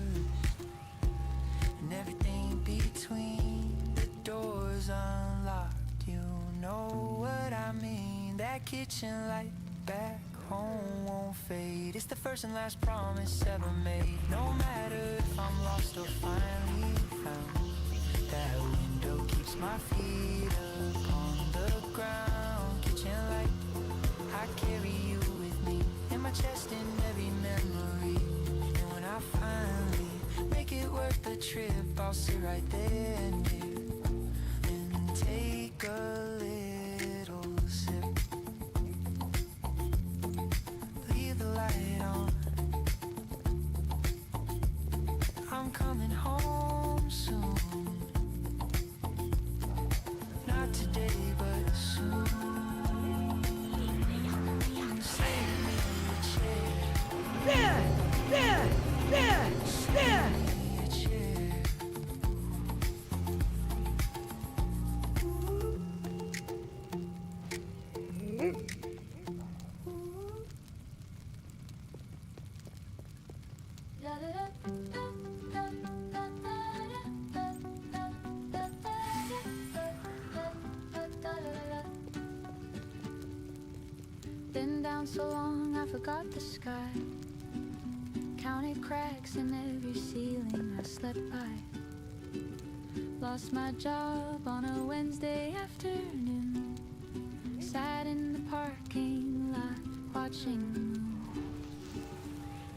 and everything between the doors unlocked. You know what I mean. That kitchen light back home won't fade. It's the first and last promise ever made. No matter if I'm lost or finally found, that window keeps moves. My feet up on the ground, kitchen light. I carry you with me in my chest in every memory. And when I finally make it worth the trip, I'll sit right there near and take a little sip. Leave the light on. I'm coming home soon. Not today, but soon. Save me a chair. Save me a chair. Been down so long I forgot the sky. Counted cracks in every ceiling I slept by. Lost my job on a Wednesday afternoon. Sat in the parking lot watching the moon.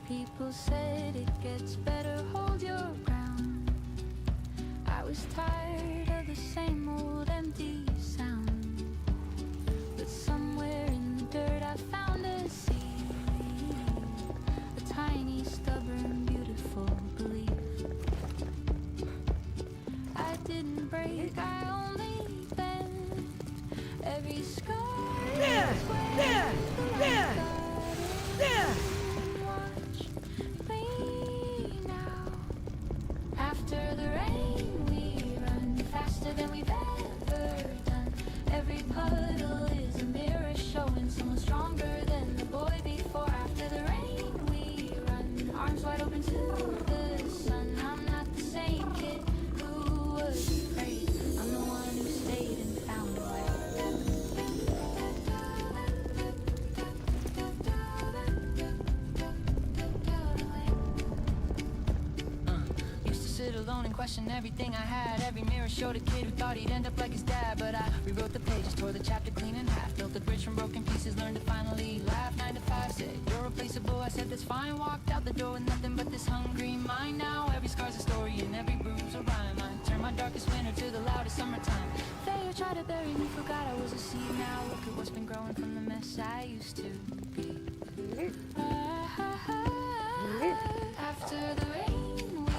People said it gets better, hold your ground. I was tired of the same old empty sound. But somewhere in the dirt I found a seed, a tiny, stubborn, beautiful belief. I didn't break, I only bent. Every scar is where watch me now. After the rain we run faster than we've ever done. Every puddle is a mirror showing someone stronger than the boy before. After the rain we run, arms wide open to the sun. I'm not the same kid who was afraid. I'm the one who stayed and found a way. Used to sit alone and question everything I had. Every mirror showed a kid who thought he'd end up like his dad. But I rewrote the pages, tore the chapter clean in half. Built a bridge from broken pieces, learned to finally laugh. 9 to 5 said, you're replaceable. I said, that's fine. Walked out the door with nothing but this hungry mind. Now every scar's a story and every bruise a rhyme. I turned my darkest winter to the loudest summertime. Failure tried to bury me, forgot I was a seed. Now look at what's been growing from the mess I used to be. After the rain we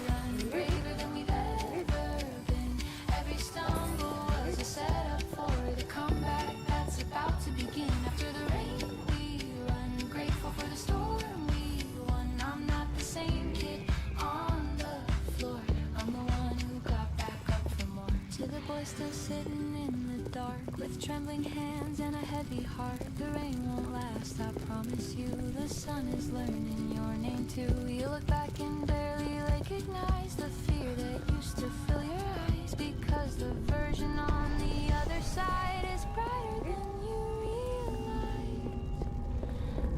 run, braver than we've ever been. Every stumble was a setup for the comeback that's about to begin. After the rain we run, grateful for the storm we won. I'm not the same kid on the floor. I'm the one who got back up for more. To the boy still sitting in the dark with trembling hands and a heavy heart. The rain won't last, I promise you. The sun is learning your name too. You look back and barely recognize the fear that used to fill your eyes, because the version on the other side is brighter than you realize.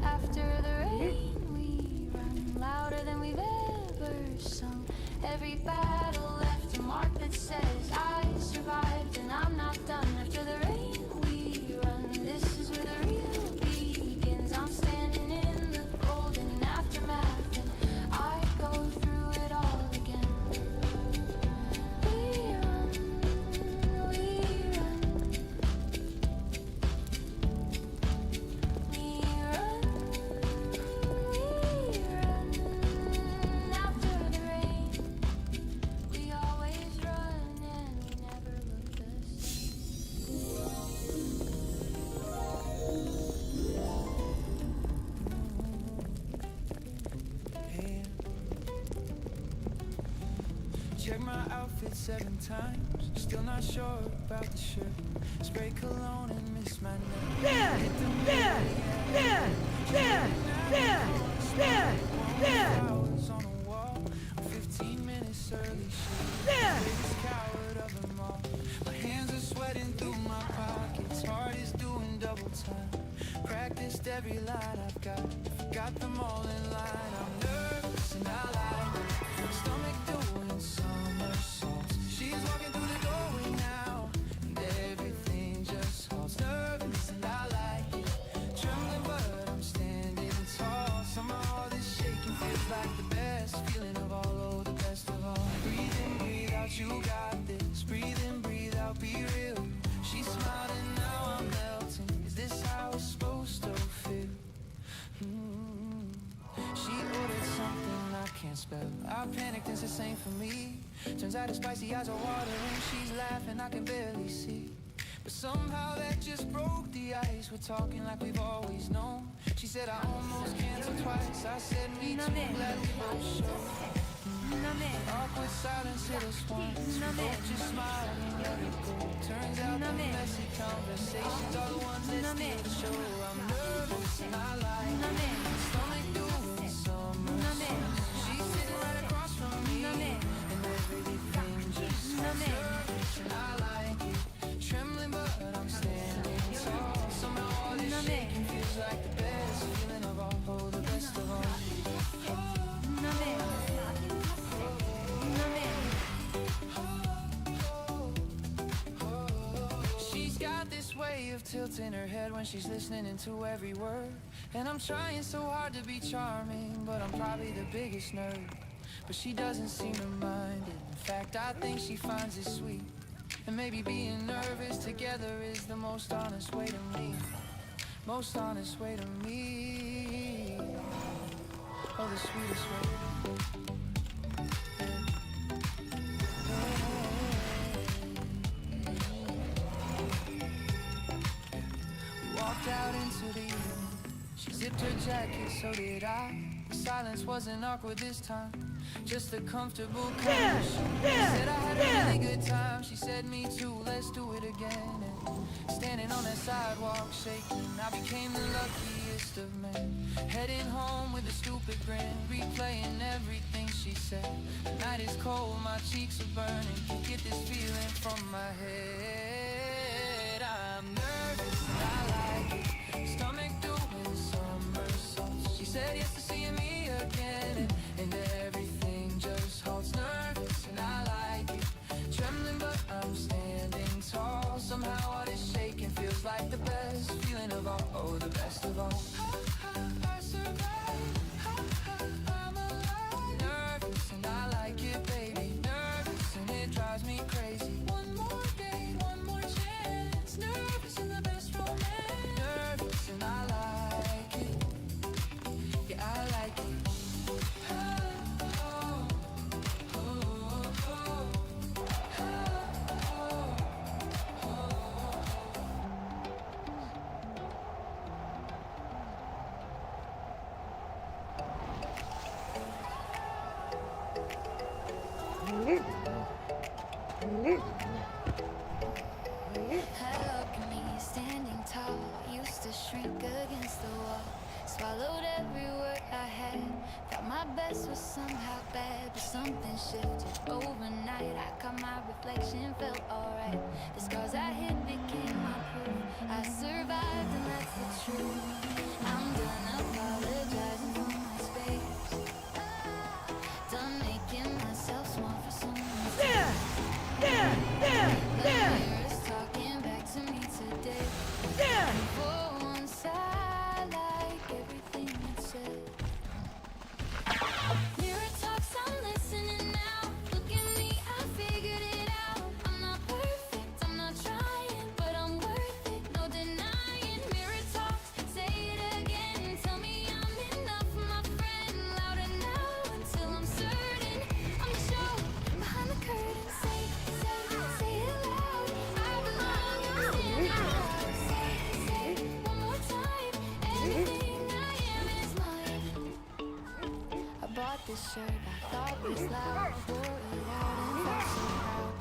After the rain we run, louder than we've ever sung. Every battle left a mark that says I survived and I'm not done. After the rain we run, this is where the real begins. I'm standing in the golden aftermath and I go through it all again. We run, we run. We run, we run. After the rain we always run and we never look the same. Check my outfit 7 times, still not sure about the shirt. Spray cologne and miss my name. Flowers on the wall, 15 minutes early shit. Biggest coward of them all. My hands are sweating through my pockets, heart is doing double time. Practiced every line I've got them all in line. I'm nervous and I like it. Stomach doing somersaults. She's walking through the doorway now. I panicked, it's the same for me. Turns out her spicy eyes are water and she's laughing, I can barely see. But somehow that just broke the ice. We're talking like we've always known. She said I almost canceled twice. I said me too, glad we both showed. Awkward silence hit us once. We both just smiled and let it go. Turns out the messy conversations are the ones that steal the show. I'm nervous and I like it. Stomach doing somersaults. She's sitting right across from me, and everything just feels nervous and I like it. Trembling but I'm standing tall. Somehow all this shaking feels like the best feeling of all. Oh, the best of all. She's got this way of tilting her head when she's listening into every word. And I'm trying so hard to be charming, but I'm probably the biggest nerd. But she doesn't seem to mind it. In fact, I think she finds it sweet. And maybe being nervous together is the most honest way to me. Most honest way to me. Oh, the sweetest way. Walked out into the evening. She zipped her jacket, so did I. The silence wasn't awkward this time, just a comfortable kind. She said I had a really good time. She said me too, let's do it again. And standing on that sidewalk shaking, I became the luckiest of men. Heading home with a stupid grin, replaying everything she said. The night is cold, my cheeks are burning. Can't get this feeling from my head. I'm nervous and I like it. Stomach doing somersaults. She said yes to seeing me again, and everything just halts. Nervous and I like it. Trembling but I'm standing tall. Somehow all this shaking feels like the best feeling of all. Oh, the best of all. I survived. I'm alive. Nervous and I like it, baby. Nervous and it drives me crazy. One more day, one more chance. Nervous and the best romance. Nervous and I like it. Yeah, I like it. Look at me standing tall. Used to shrink against the wall. Swallowed every word I had. Thought my best was somehow bad, but something shifted overnight. I caught my reflection, felt alright. The scars I hid became my proof. I survived, and that's the truth. I'm done apologizing for my space. Done making myself small for someone else. The mirror's talking back to me today. And for once I like everything it said. Mirror talks, I'm listening now. Look at me, I figured it out. I'm not perfect, I'm not trying, but I'm worth it, no denying. Mirror talks, say it again. Tell me I'm enough, my friend. Louder now until I'm certain. I'm the show behind the curtain. Say it loud. I belong, I'm standing out. Say one more time. Everything I am is mine. I bought this shirt, I thought was loud. Wore it out and felt so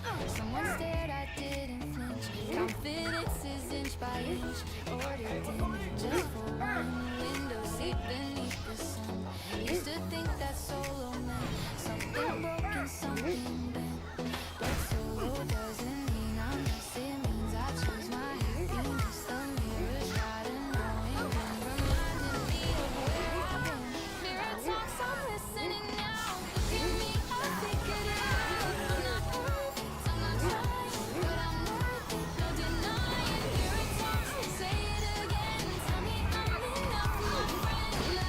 proud. Someone stared, I didn't flinch. Confidence is inch by inch. Ordered dinner just for one. Window seat beneath the sun. Used to think that solo meant something broken, something bent. But solo doesn't mean I'm lost. It means I choose my happiness. The mirror's got a knowing and reminding me of where I've been. Mirror talks, I'm listening now. Look at me, I figured it out. I'm not perfect, I'm not trying, but I'm worth it, no denying. Mirror talks, say it again. Tell me I'm enough, my friend.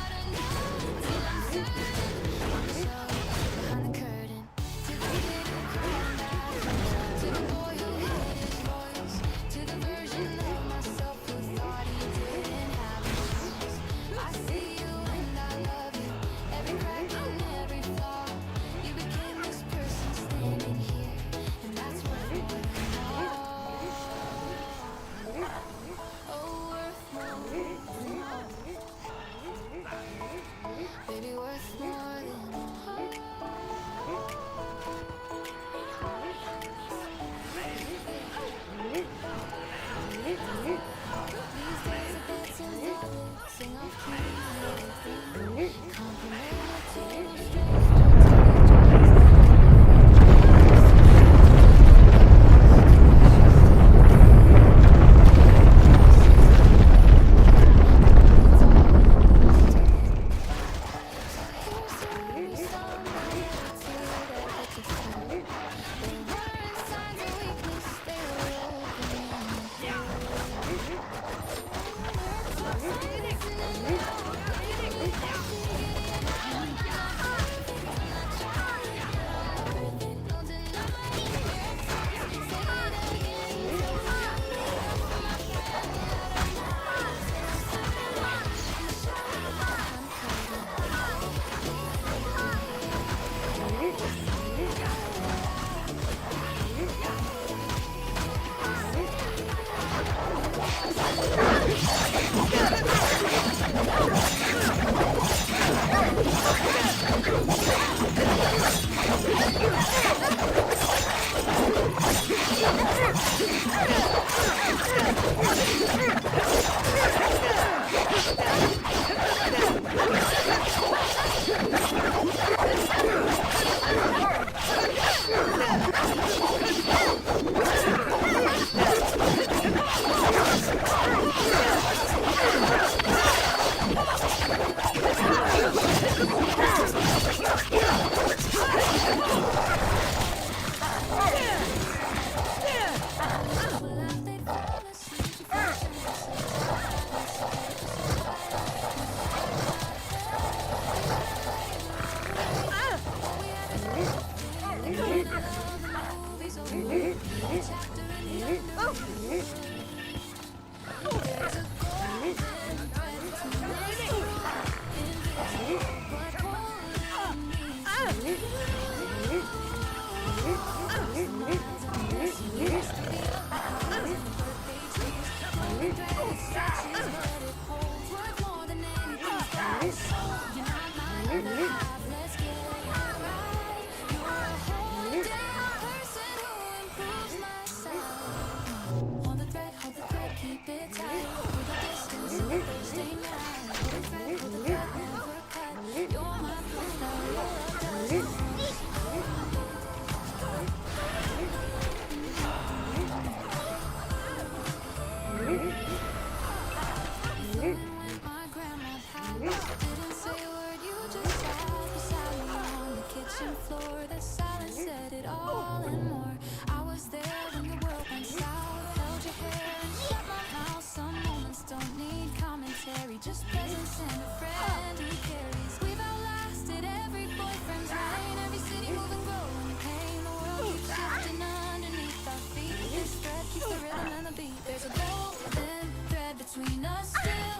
Just presence and a friend who carries. We've outlasted every boyfriend's line, every city moving, growing pain. The world keeps shifting underneath our feet. This thread keeps the rhythm and the beat. There's a golden thread between us still,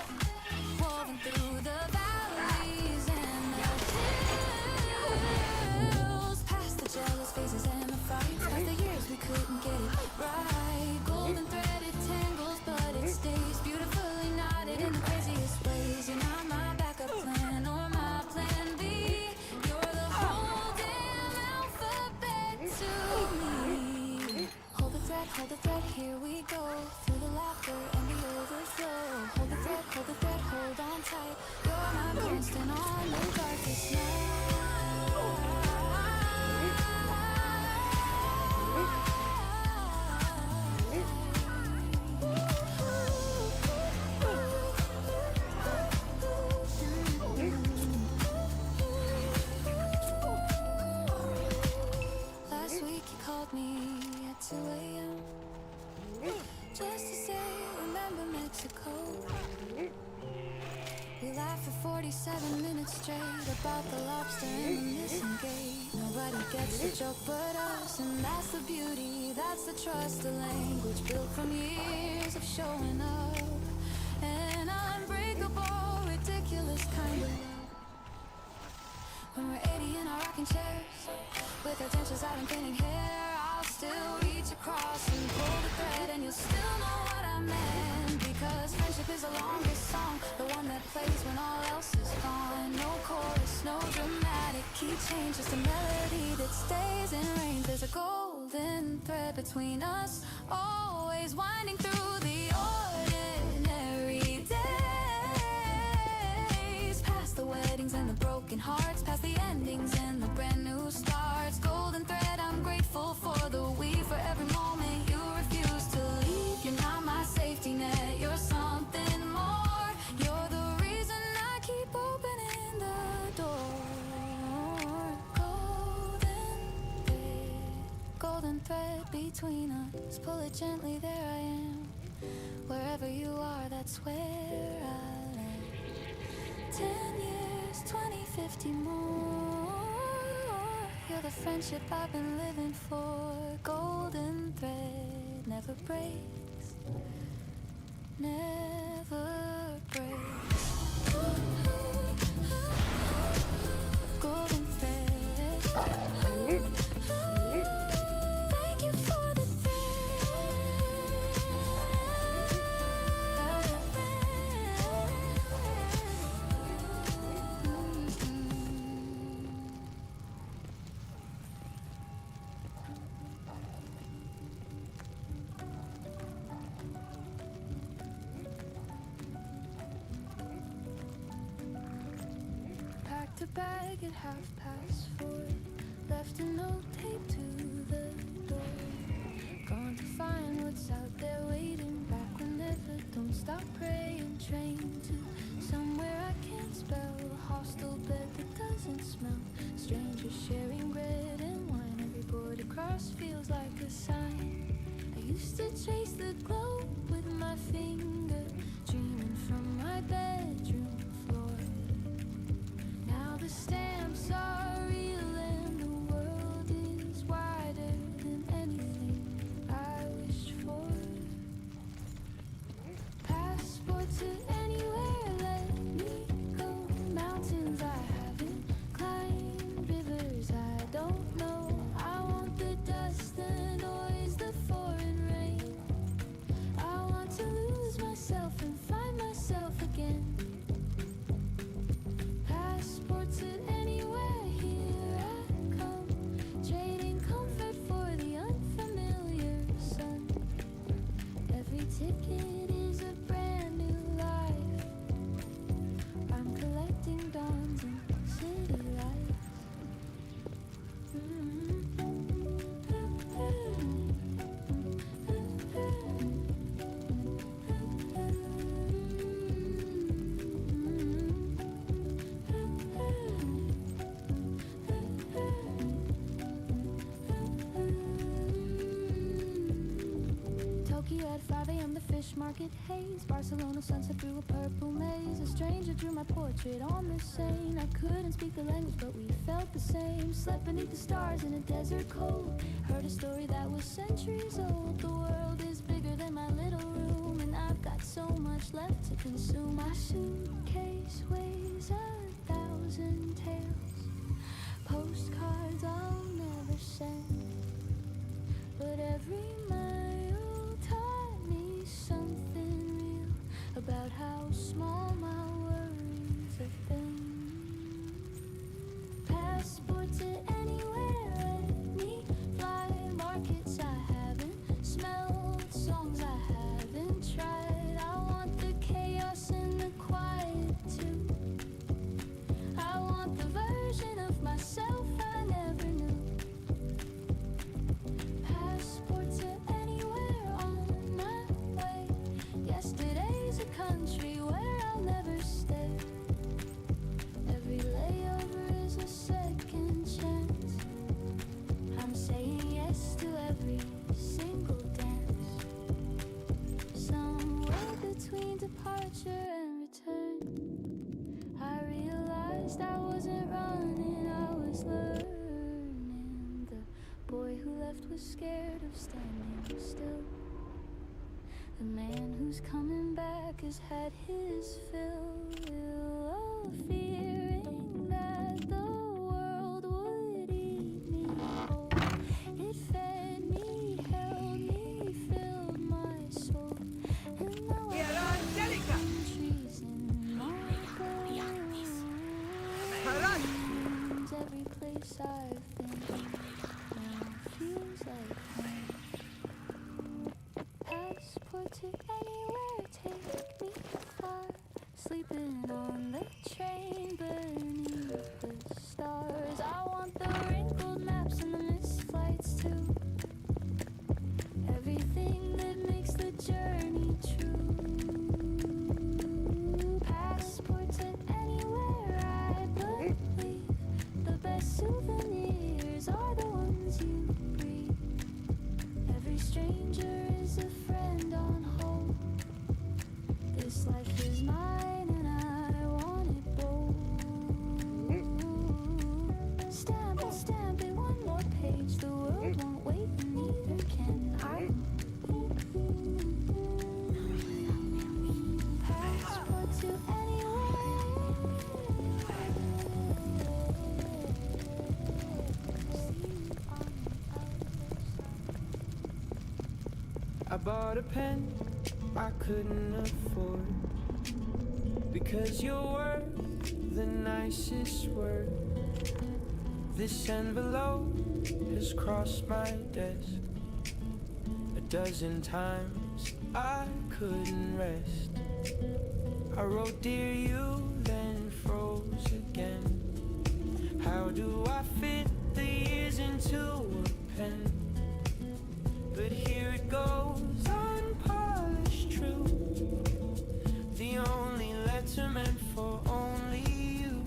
woven through the valleys and the hills. Past the jealous faces and the fights, past the years we couldn't get it right. Golden thread, it tangles, but it stays beautifully knotted in the craziest ways. You're not my backup plan or my plan B. You're the whole damn alphabet to me. Hold the thread, here we go. Through the laughter and the overflow. Hold the thread, hold on tight. You're my constant on the darkest night. Last week you called me at 2 a.m. just to say, remember Mexico? We laughed for 47 minutes straight about the lobster and the missing gate. Nobody gets the joke but us, and that's the beauty, that's the trust, the language built from years of showing up. An unbreakable, ridiculous kind of love. When we're 80 in our rocking chairs, with our dentures out and thinning hair, I'll still reach across and pull the thread, and you'll still know what I meant. Because friendship is the longest song, the one that plays when all else is gone. No chorus, no dramatic key change, just a melody that stays and reigns. There's a golden thread between us, always winding through the ordinary days. Past the weddings and the broken hearts, past the endings and the brand new starts. Golden thread, I'm grateful for the weave, for every moment you refuse to leave. You're not my safety net, you're something more. You're the reason I keep opening the door. Golden thread between us, pull it gently, there I am. Wherever you are, that's where I land. 10 years, 20, 50 more. You're the friendship I've been living for. Golden thread never breaks, never breaks. Golden thread. Thank you for the thread. Packed a bag at 4:30. Left a note taped to the door. Gone to find what's out there waiting. Back whenever, don't stop praying. Train to somewhere I can't spell. A hostel bed that doesn't smell. Strangers sharing bread and wine. Every board across feels like a sign. I used to chase the globe with my finger, dreaming from my bedroom floor. Now the stamps are real and the world is wider than anything I wished for. Passport to anywhere, let me go. Mountains I haven't climbed, rivers I don't know. I want the dust, the noise, the foreign rain. I want to lose myself and find myself again. Passport to anywhere, here I come. Trading comfort for the unfamiliar sun. Every ticket is a brand new life. I'm collecting dawns and city lights. Tokyo at 5 a.m. the fish market haze. Barcelona sunset through a purple maze. A stranger drew my portrait on the Seine. I couldn't speak the language but we felt the same. Slept beneath the stars in a desert cold. Heard a story that was centuries old. The world is bigger than my little room, and I've got so much left to consume. My suitcase weighs 1,000 tales. Postcards I'll never send, but every mile taught me something real about how small my worries have been. Passport to anywhere, let me fly. Markets I haven't smelled, songs I haven't tried. I want the chaos and the quiet too. I want the version of myself I never knew. Passport to anywhere on my way. Yesterday's a country where I'll never stay. Every layover is a second chance. I'm saying yes to every single dance. Somewhere between departure and return, I realized I wasn't running, I was learning. The boy who left was scared of standing still. The man who's coming back has had his fill of fearing that the world would eat me whole. It fed me, held me, filled my soul. And now I'm trees in my bones. Every place I've been now feels like home. Passport to anywhere, take me far. Sleeping on the train beneath the stars. I want the wrinkled maps and the missed flights too. Everything that makes the journey true. Passport to anywhere, I believe. The best souvenirs are the ones you breathe. Every stranger is a friend on hold. This life is mine and I want it bold. Stamp it, one more page. The world won't wait and neither can I. Passport to anywhere. See you on the other side. I bought a pen I couldn't afford, because you're worth the nicest word. This envelope has crossed my desk 12 times, I couldn't rest. I wrote dear you, then froze again. to a pen, but here it goes, unpolished truth. The only letter meant for only you.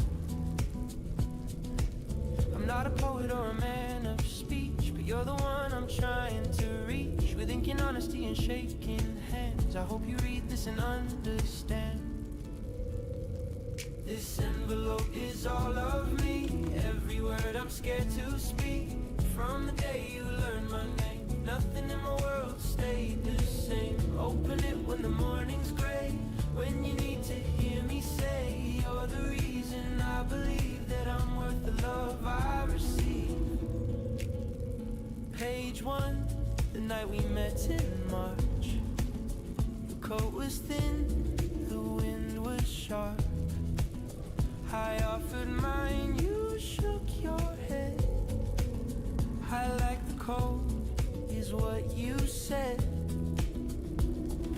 I'm not a poet or a man of speech, but you're the one I'm trying to reach. With ink and honesty and shaking hands, I hope you read this and understand. This envelope is all of me, every word I'm scared to speak. From the day you learned my name, nothing in my world stayed the same. Open it when the morning's gray, when you need to hear me say you're the reason I believe that I'm worth the love I receive. Page 1, the night we met in March. The coat was thin, the wind was sharp. I offered mine, you shook your head. I like the cold, is what you said.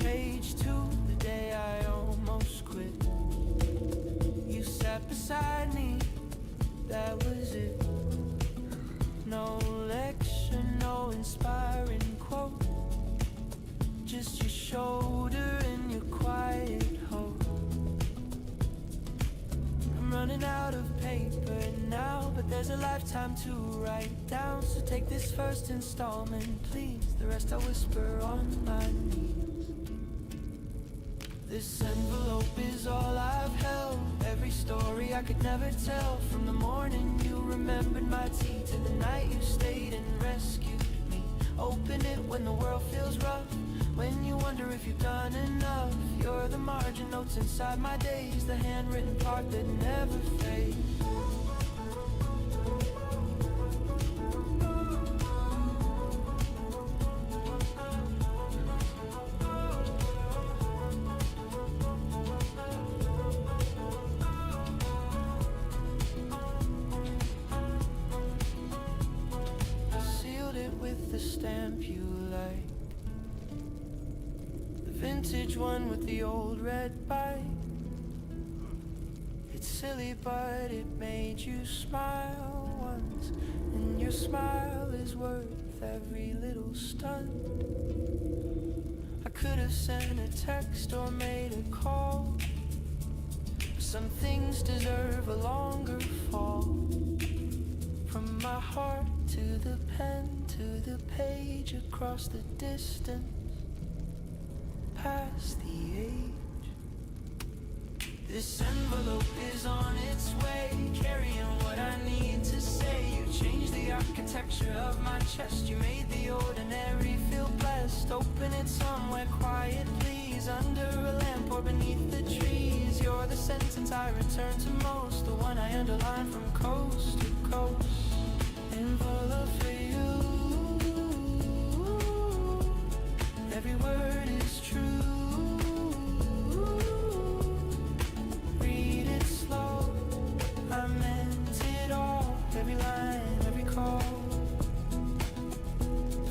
Page 2, the day I almost quit. You sat beside me, that was it. No lecture, no inspiring quote, just your shoulder and your quiet hope. I'm running out of paper now, but there's a lifetime to write down. So take this first installment, please. The rest I'll whisper on my knees. This envelope is all I've held, every story I could never tell. From the morning you remembered my tea to the night you stayed and rescued me. Open it when the world feels rough, when you wonder if you've done enough. You're the margin notes inside my days, the handwritten part that never fades. I sealed it with the stamp you like, the vintage one with the old red bike. It's silly but it made you smile once, and your smile is worth every little stunt. I could have sent a text or made a call, but some things deserve a longer fall. From my heart to the pen, to the page, across the distance, past the age. This envelope is on its way, carrying what I need to say. You changed the architecture of my chest, you made the ordinary feel blessed. Open it somewhere quiet, please, under a lamp or beneath the trees. You're the sentence I return to most, the one I underline from coast to coast. Envelope for you, every word is true. Read it slow, I meant it all, every line, every call.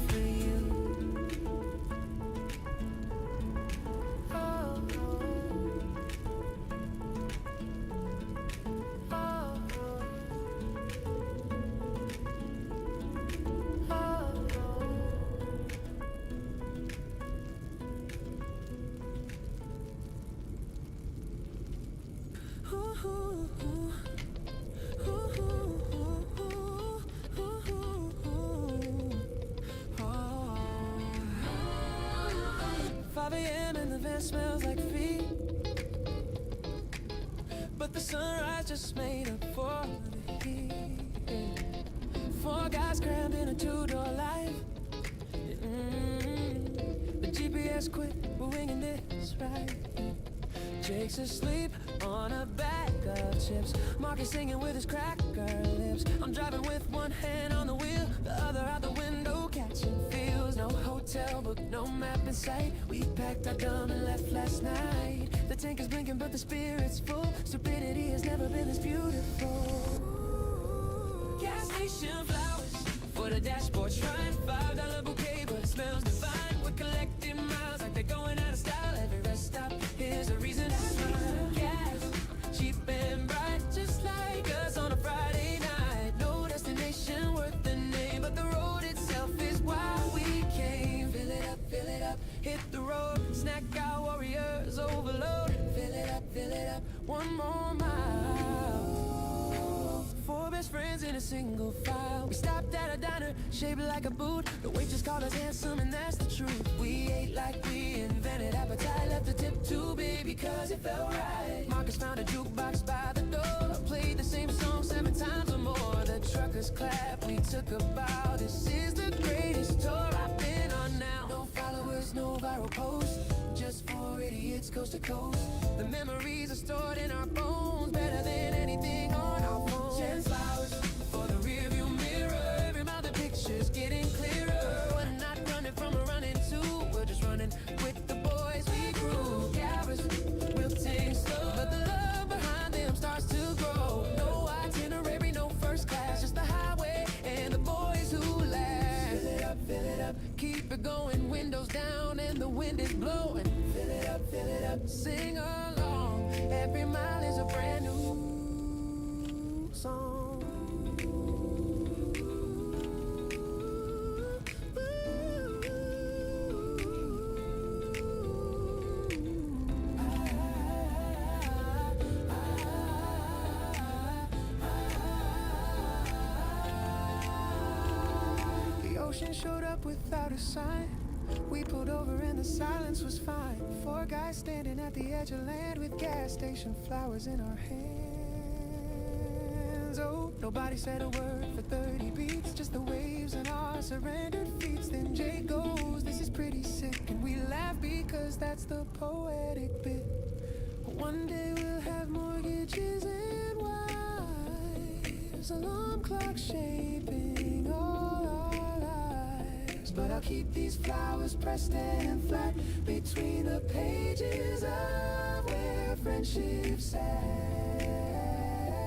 For you. Oh, oh. Oh, oh. Smells like feet, but the sunrise just made up for the heat. Four guys crammed in a two-door life. The GPS quit, we're winging this right. Jake's asleep on a bag of chips. Mark is singing with his cracker lips. I'm driving with one hand on the wheel, the other out the window, catching feels. No hotel book, no map in sight. We packed our dumb and left last night. The tank is blinking but the spirit's full. Stupidity has never been this beautiful. Gas station flowers for the dashboard shrine. $5 bouquet but it smells divine. We're collecting miles like they're going out of style. Every rest stop is a reason to smile. Gas, cheap and bright, just like us on a Friday night. No destination worth the name, but more mile. Four best friends in a single file. We stopped at a diner, shaped like a boot. The waitress called us handsome, and that's the truth. We ate like we invented appetite. Left the tip too big because it felt right. Marcus found a jukebox by the door. Played the same song 7 times or more. The truckers clap, we took a bow. This is the greatest tour I've been on now. No followers, no viral posts, just 4 idiots coast to coast. The memories are stored in our bones, better than anything on our phones. 10 flowers for the rearview mirror. Every mouth the picture's getting clearer. We're not running from a running to, we're just running with the boys we grew. Cameras will take slow, but the love behind them starts to grow. No itinerary, no first class, just the highway and the boys who last. Fill it up, keep it going. Windows down and the wind is blowing. Fill it up, sing along. Every mile is a brand new song. The ocean showed up without a sign. We pulled over and the silence was fine. 4 guys standing at the edge of land with gas station flowers in our hands. Oh, nobody said a word for 30 beats, just the waves and our surrendered feet. Then Jay goes, this is pretty sick, and we laugh because that's the poetic bit. One day we'll have mortgages and wives, alarm clocks shaping all our lives. But I'll keep these flowers pressed and flat between the pages of where friendship sat.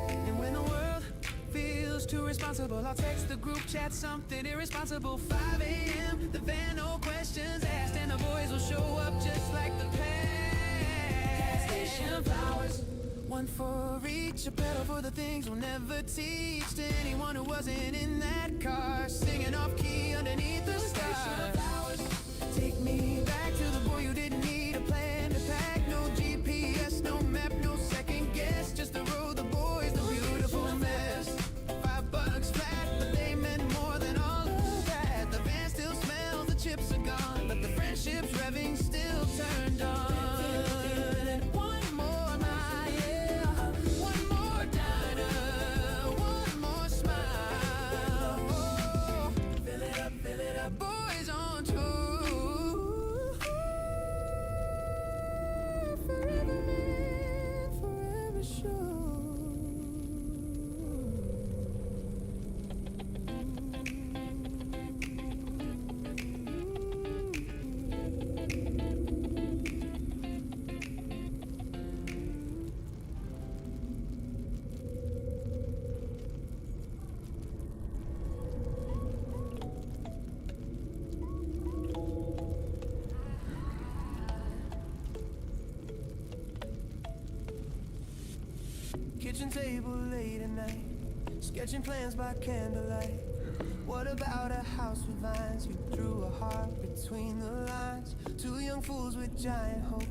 And when the world feels too responsible, I'll text the group chat something irresponsible. 5 a.m. the van, no questions asked, and the boys will show up just like the past. Station flowers, one for each, a pedal for the things we'll never teach to anyone who wasn't in that car, singing off key underneath the stars. Take me back to the boy who didn't need a plan to pack. No GPS, no map, no second guess, just the road, the boys, the beautiful mess. $5 flat, but they meant more than all of that. The van still smells, the chips are gone, but the friendship's revving still turned on. One more mile, yeah. One more diner, one more smile. Oh, fill it up, boys on tour. Forever man, forever sure. Kitchen table late at night, sketching plans by candlelight. What about a house with vines? You drew a heart between the lines. 2 young fools with giant hopes,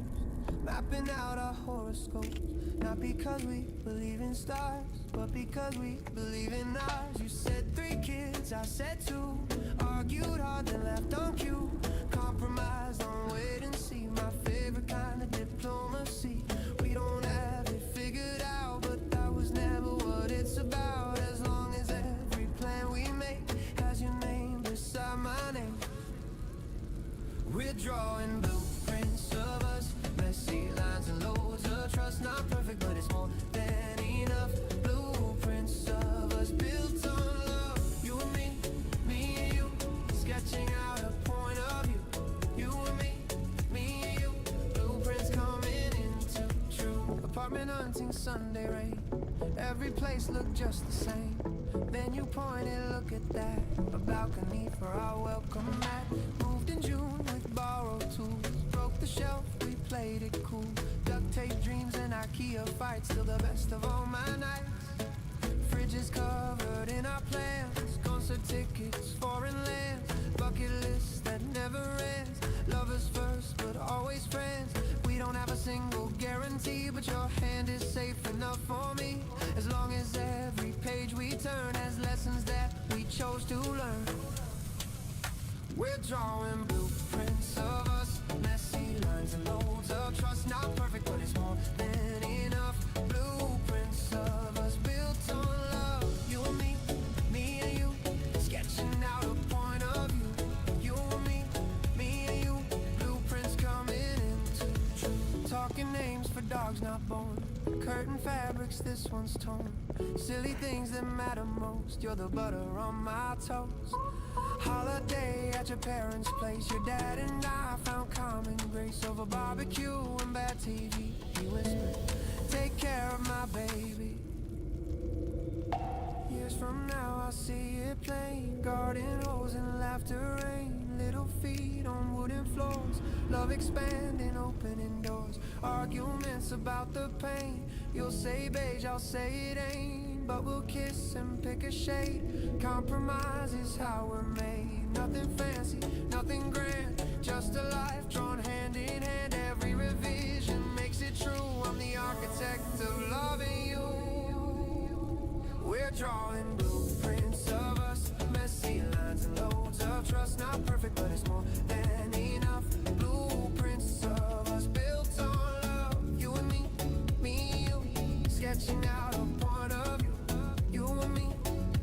mapping out our horoscopes. Not because we believe in stars, but because we believe in ours. You said 3 kids, I said 2. Argued hard, then left on cue. Compromised on wait and see. My favorite kind of diplomacy. We don't have it figured out, but that was never what it's about. As long as every plan we make has your name beside my name. We're drawing blueprints of us, messy lines and loads of trust. Not perfect, but it's more than enough. Blueprints of us built on love. You and me and you, sketching out a point of view. You and me and you, blueprints coming into true. Apartment hunting, Sunday rain, every place looked just the same. Then you pointed, look at that, a balcony for our welcome mat. Moved in June with borrowed tools, broke the shelf, we played it cool. Duct tape dreams and IKEA fights, still the best of all my nights. Fridges covered in our plans, concert tickets, foreign lands, bucket lists that never ends. Lovers first, but always friends. We don't have a single guarantee, but your hand is safe in for me. As long as every page we turn has lessons that we chose to learn. We're drawing blueprints of us, messy lines and loads of trust. Not perfect, but it's more than enough. Blueprints of us built on love. You and me and you, sketching out a point of view. You and me and you, blueprints coming into truth. Talking names for dogs not born, curtain fabrics, this one's torn. Silly things that matter most, you're the butter on my toast. Holiday at your parents' place, your dad and I found common grace over barbecue and bad TV. He whispered, take care of my baby. Years from now I'll see it plain, garden hose and laughter rain. Little feet on wooden floors, love expanding, opening doors. Arguments about the pain, you'll say beige, I'll say it ain't. But we'll kiss and pick a shade. Compromise is how we're made. Nothing fancy, nothing grand, just a life drawn hand in hand. Every revision makes it true. I'm the architect of loving you. We're drawing blueprints of us, messy lines and loads of trust. Not perfect, but it's more than enough. Blueprints of us built on love. You and me, you, sketching out a point of view. You and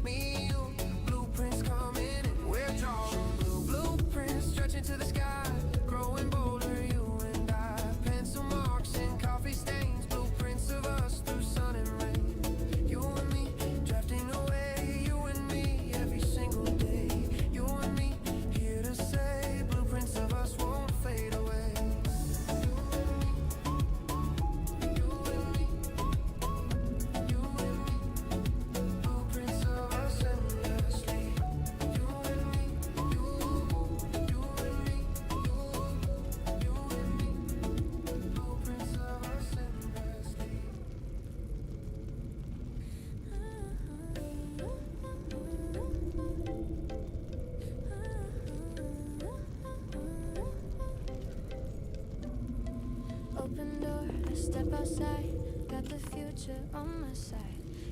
me, you, blueprints coming in. We're drawing blueprints stretching to the sky, growing bolder. You and I, pencil marks and coffee stains. Blueprints of us through sun and rain. You and me, drafting away. You and me, every single day. You and me, here to say, blueprints of us won't fade away. You and me, you and me, blueprints of us endlessly. You and me, you and me, blueprints of us endlessly. Open door, I step outside, got the future on my side.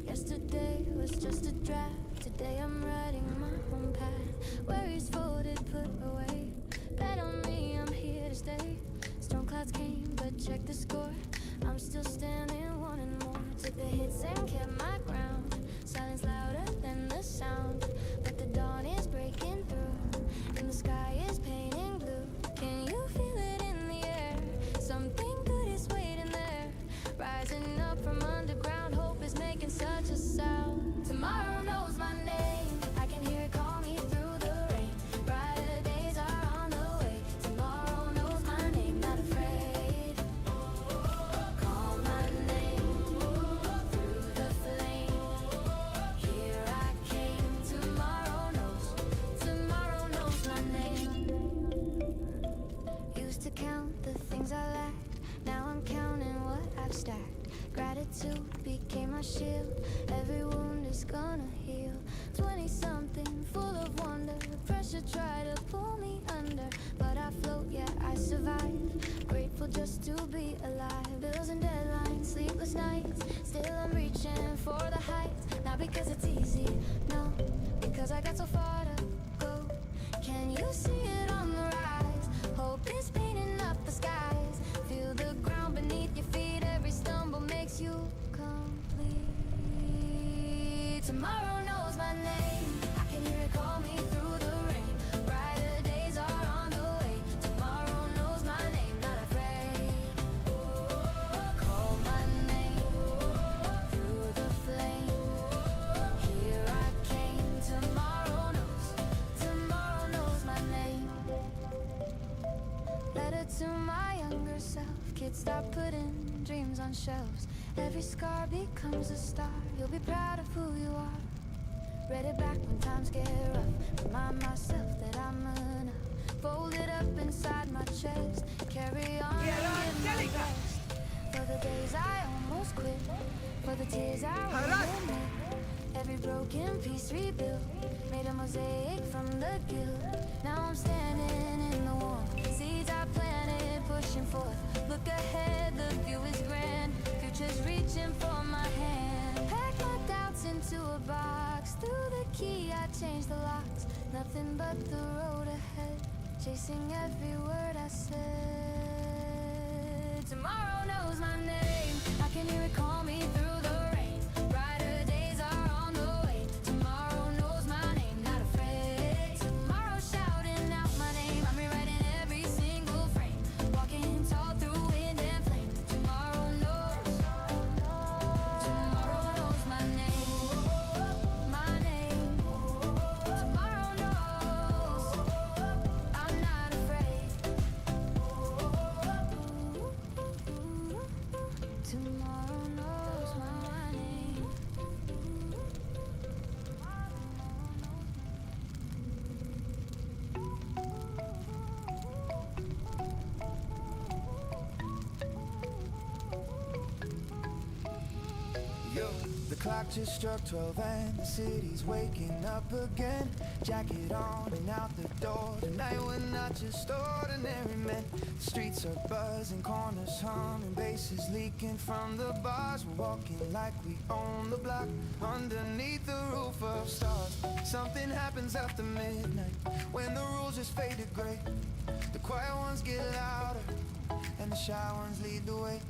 Yesterday was just a draft, today I'm writing my own path. Worries folded, put away, bet on me, I'm here to stay. Storm clouds came, but check the score, I'm still standing, wanting more. Took the hits and kept my ground, silence louder than the sound. But the dawn is breaking through, and the sky is painting blue. Can you feel it in the air? Something good is waiting there. Rising up from underground, hope is making such a sound. Tomorrow knows my name, I can hear it call me through the rain. Brighter days are on the way. Tomorrow knows my name, not afraid. Call my name through the flame. Here I came. Tomorrow knows my name. Used to count the things I lacked, now I'm counting what I've stacked. Gratitude became my shield, every wound is gonna heal. 20-something, full of wonder, pressure tried to pull me under, but I float, yeah, I survive. Grateful just to be alive. Bills and deadlines, sleepless nights, still I'm reaching for the heights. Not because it's easy, no, because I got so far to go. Can you see it on the rise? Hope is painting up the skies. Feel the ground beneath your feet, every stumble makes you complete. Tomorrow knows my name, I can hear it call me through the rain. Brighter days are on the way. Tomorrow knows my name, not afraid. Call my name through the flame. Here I came. Tomorrow knows my name. Letter to my younger self, kids, stop putting dreams on shelves. Every scar becomes a star, you'll be proud of who you are. Read it back when times get rough, remind myself that I'm enough. Fold it up inside my chest, carry on in my breast. For the days I almost quit, for the tears I won't admit. Every broken piece rebuilt, made a mosaic from the guilt. Now I'm standing in the warmth, seeds I planted pushing forth. Look ahead, the view is grand, future just reaching for my hand. Pack my doubts into a box. Through the key, I changed the locks. Nothing but the road ahead. Chasing every word I said. Tomorrow knows my name. I can hear it call me through the rain. Brighter days are on the way. Tomorrow knows my name, not afraid. Tomorrow shouting out my name. I'm rewriting every single frame. Walking tall through wind and flame. Tomorrow knows my name. My name. Tomorrow knows I'm not afraid. Tomorrow knows my name. Yo, the clock just struck 12 and the city's waking up again. Jacket on and out the door. Tonight we're not just ordinary men. The streets are buzzing, corners humming, basses leaking from the bars. We're walking like we own the block underneath the roof of stars. Something happens after midnight when the rules just fade to gray. The quiet ones get louder and the shy ones lead the way.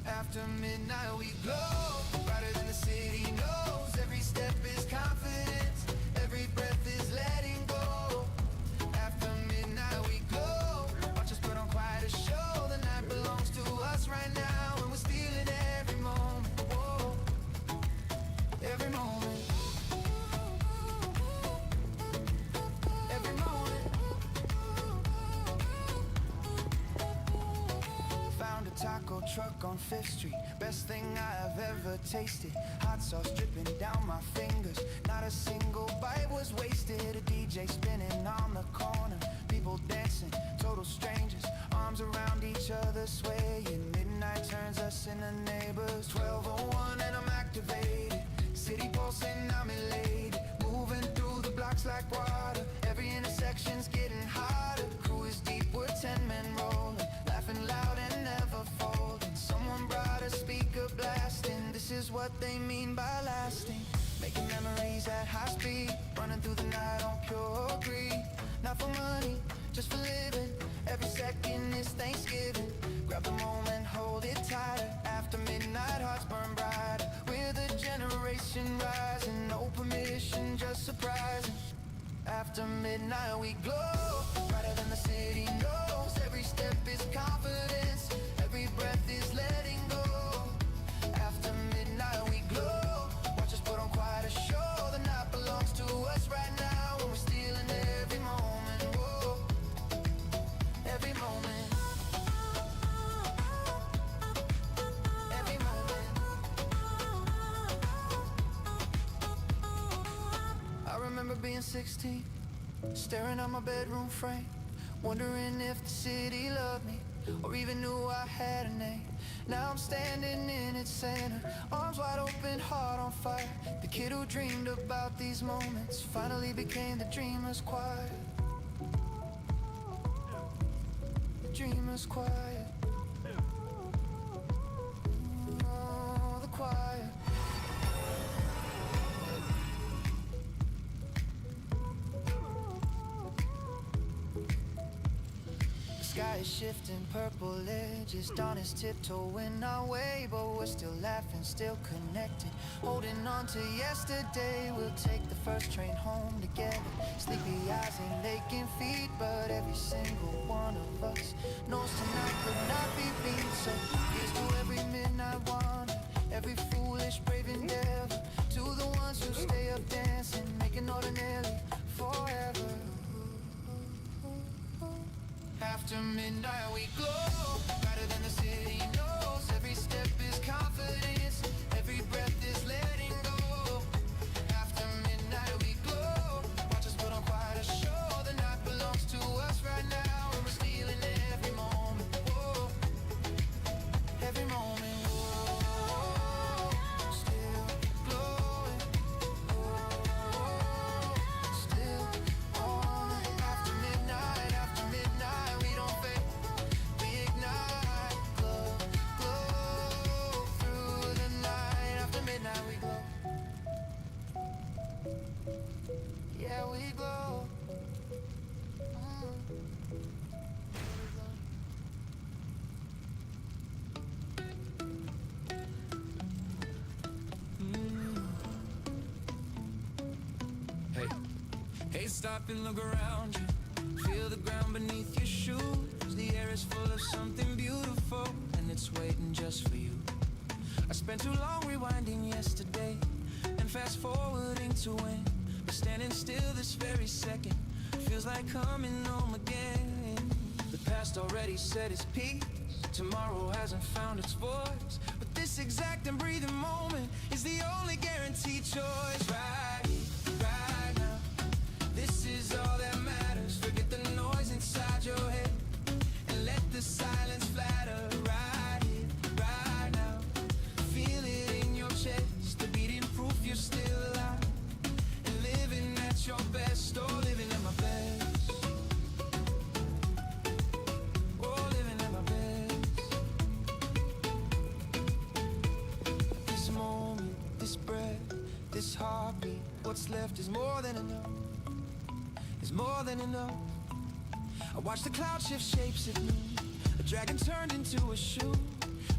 After midnight we glow, brighter than the city knows. Every step is confidence, every breath is letting go. After midnight we glow, watch us put on quite a show. The night belongs to us right now, and we're stealing every moment. Whoa, every moment. Every moment. Found a taco truck on 5th Street. Best thing I've ever tasted. Hot sauce dripping down my fingers. Not a single bite was wasted. A DJ spinning on the corner. People dancing, total strangers. Arms around each other swaying. Midnight turns us into neighbors. 12:01 and I'm activated. City pulsing, I'm elated. Moving through the blocks like water. Every intersection's getting hotter. Crew is deep, we're 10 men rolling. Laughing loud and never folding. Someone brought a speaker blasting. This is what they mean by lasting. Making memories at high speed. Running through the night on pure greed. Not for money, just for living. Every second is Thanksgiving. Grab the moment, hold it tighter. After midnight, hearts burn brighter. We're the generation rising. No permission, just surprising. After midnight we glow, brighter than the city knows. Every step is confidence, every breath is letting go. After midnight we glow, watch us put on quite a show. The night belongs to us right now, and we're stealing every moment. Whoa, every moment. Every moment. I remember being 16, staring at my bedroom frame, wondering if the city loved me or even knew I had a name. Now I'm standing in its center, arms wide open, heart on fire. The kid who dreamed about these moments finally became the dreamer's choir. The dreamer's choir. Oh, the choir. Sky is shifting, purple edges. Dawn is tiptoeing our way, but we're still laughing, still connected. Holding on to yesterday, we'll take the first train home together. Sleepy eyes and aching feet, but every single one of us knows tonight could not be beat. So here's to every midnight wander, every foolish brave endeavor. To the ones who stay up dancing, making ordinary forever. After midnight we glow, brighter than the city knows. Every step is confidence, every breath is letting go. After midnight we glow, watch us put on quite a show. The night belongs to us right now, and we're stealing every moment. Whoa, every moment. Whoa, still glowing. Whoa, still on. After midnight we don't fade. We Yeah, we glow. Hey, Hey, stop and look around you. Feel the ground beneath your shoes. The air is full of something beautiful, and it's waiting just for you. I spent too long rewinding yesterday and fast forwarding to when we're standing still this very second. Feels like coming home again. The past already said its piece. Tomorrow hasn't found its voice, but this exact and breathing moment is the only guaranteed choice. Right here, right now. This is all that matters. Forget the noise inside your head and let the silence flatter. Right here, right now. Feel it in your chest, the beating proof you're still alive and living at your best. Oh, living at my best. Oh, living at my best. This moment, this breath, this heartbeat, what's left is more than enough. Is more than enough. I watched the cloud shift shapes at noon. A dragon turned into a shoe.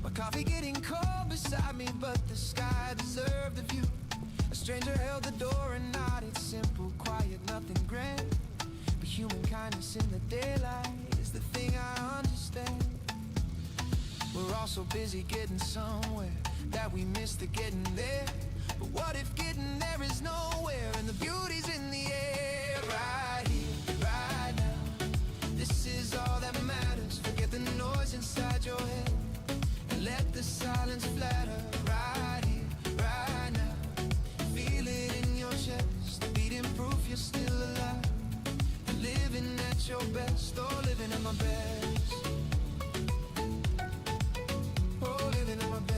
My coffee getting cold beside me, but the sky deserved the view. A stranger held the door and nodded, simple, quiet, nothing grand. But human kindness in the daylight is the thing I understand. We're all so busy getting somewhere that we miss the getting there. But what if getting there is nowhere and the beauty's in the air? Right here, right now. This is all that matters. Forget the noise inside your head and let the silence flatter. Right here, right now. Feel it in your chest, the beating proof you're still alive. Living at your best, oh, living at my best. Oh, living at my best.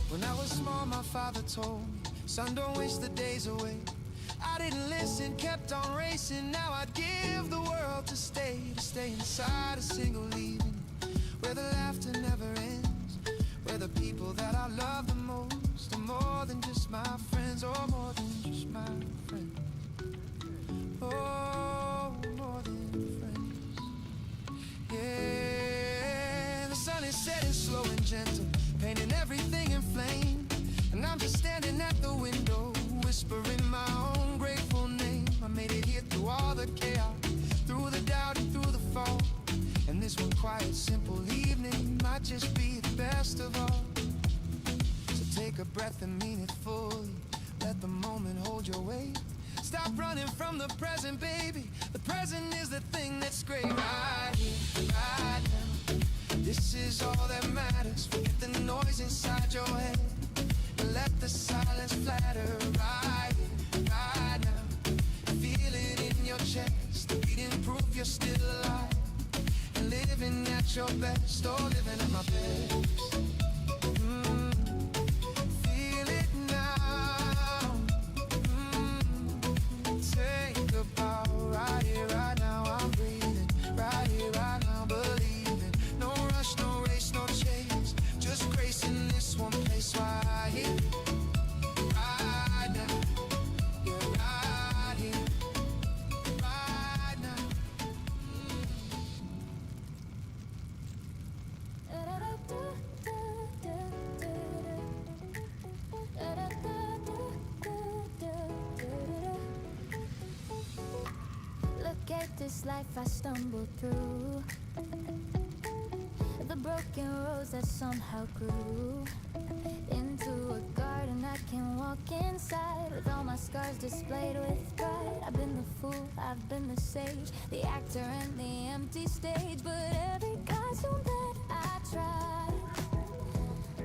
When I was small, my father told me, son, don't waste the days away. I didn't listen, kept on racing. Now I'd give the world to stay inside a single evening where the laughter never ends, where the people that I love the most are more than just my friends, or more than just my friends. Oh, more than friends. Yeah, the sun is setting slow and gentle, painting everything in flame. And I'm just standing at the window, whispering my own grateful name. I made it here through all the chaos, through the doubt and through the fall. And this one quiet, simple evening might just be the best of all. So take a breath and mean it fully. Let the moment hold your weight. Stop running from the present, baby. The present is the thing that's great. Right here, right now. This is all that matters. Forget the noise inside your head and let the silence flatter. Right here, right now. Feel it in your chest, the beating proof you're still alive and living at your best. Oh, living at my best. Feel it now. Take a bow. Right here, right now. I'm breathing. Right here, right now. Believing. No rush, no race, no chase. Just grace in this one place. Right here. Right now. Yeah, right here. Right now. Look at this life I stumbled through, the broken roads that somehow grew into a garden I can walk inside, with all my scars displayed with pride. I've been the fool, I've been the sage, the actor and the empty stage, but every costume that I tried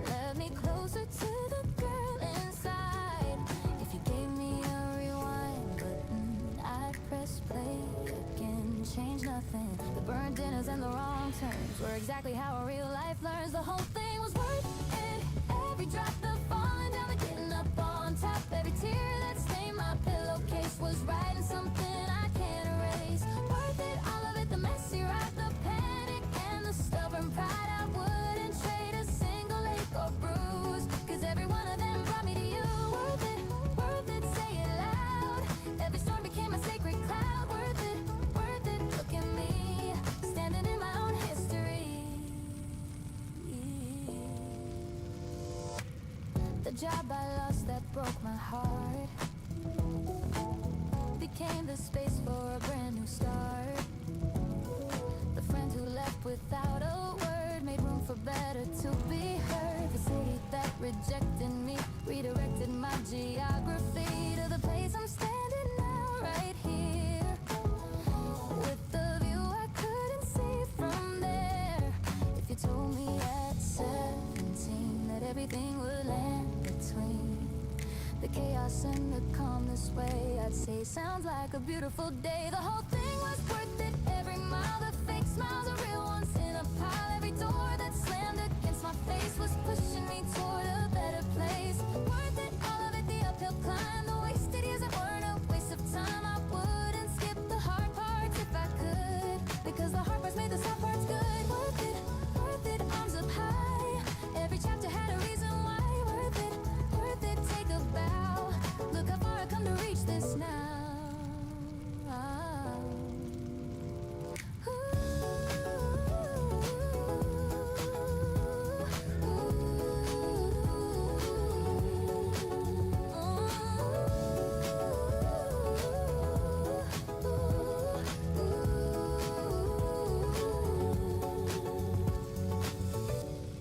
led me closer to the girl inside. If you gave me a rewind button, I'd press play again, change nothing. The burned dinners and the wrong turns were exactly how a real life learns. The whole thing was worth it. Every drop, the falling down, the getting up on top. Every tear that stained my pillowcase was writing something I can't erase. Worth it, all of it, the messy ride, the panic and the stubborn pride. I wouldn't trade a single ache or bruise, 'cause every one of them brought me to you. job I lost that broke my heart became the space for a brand new start. The friend who left without a word made room for better to be heard. The city that rejected me redirected my geography to the place I'm standing now, right here. With the view I couldn't see from there. If you told me at 17 that everything would land between the chaos and the calm this way, I'd say sounds like a beautiful day. The whole thing was worth it. Every mile, the fake smiles are real ones in a pile. Every door that slammed against my face was pushing me toward a better place. Worth it, all of it, the uphill climb. The wasted years that weren't a waste of time. I wouldn't skip the hard parts if I could, because the hard parts made the soft parts good. Worth it, arms up high. Every chapter had a reason why. Worth it, take a bow. Look how far I come to reach this now.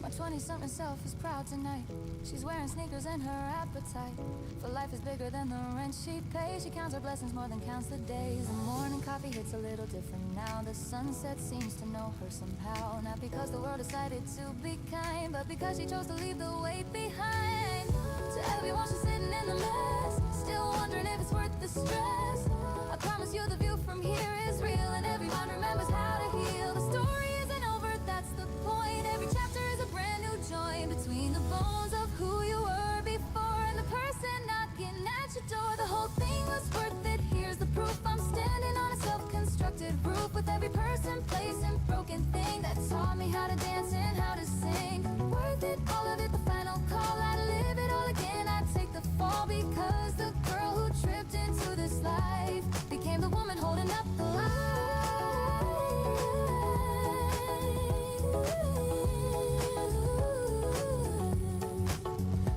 My 20-something self is proud tonight. She's wearing sneakers and her appetite for life is bigger than the rent she pays. She counts her blessings more than counts the days. The morning coffee hits a little different now. The sunset seems to know her somehow. Not because the world decided to be kind, but because she chose to leave the weight behind. To everyone she's sitting in the mess, still wondering if it's worth the stress. I promise you the view from here is real, and everyone remembers how to heal. The story isn't over, that's the point. Every chapter is a brand new join between the bones of who you were before and the person knocking at your door. The whole thing was worth it. Here's the proof. I'm standing on a self-constructed roof with every person, place, and broken thing that taught me how to dance and how to sing. Worth it, all of it, the final call. I'd live it all again. I'd take the fall because the girl who tripped into this life became the woman holding up the light.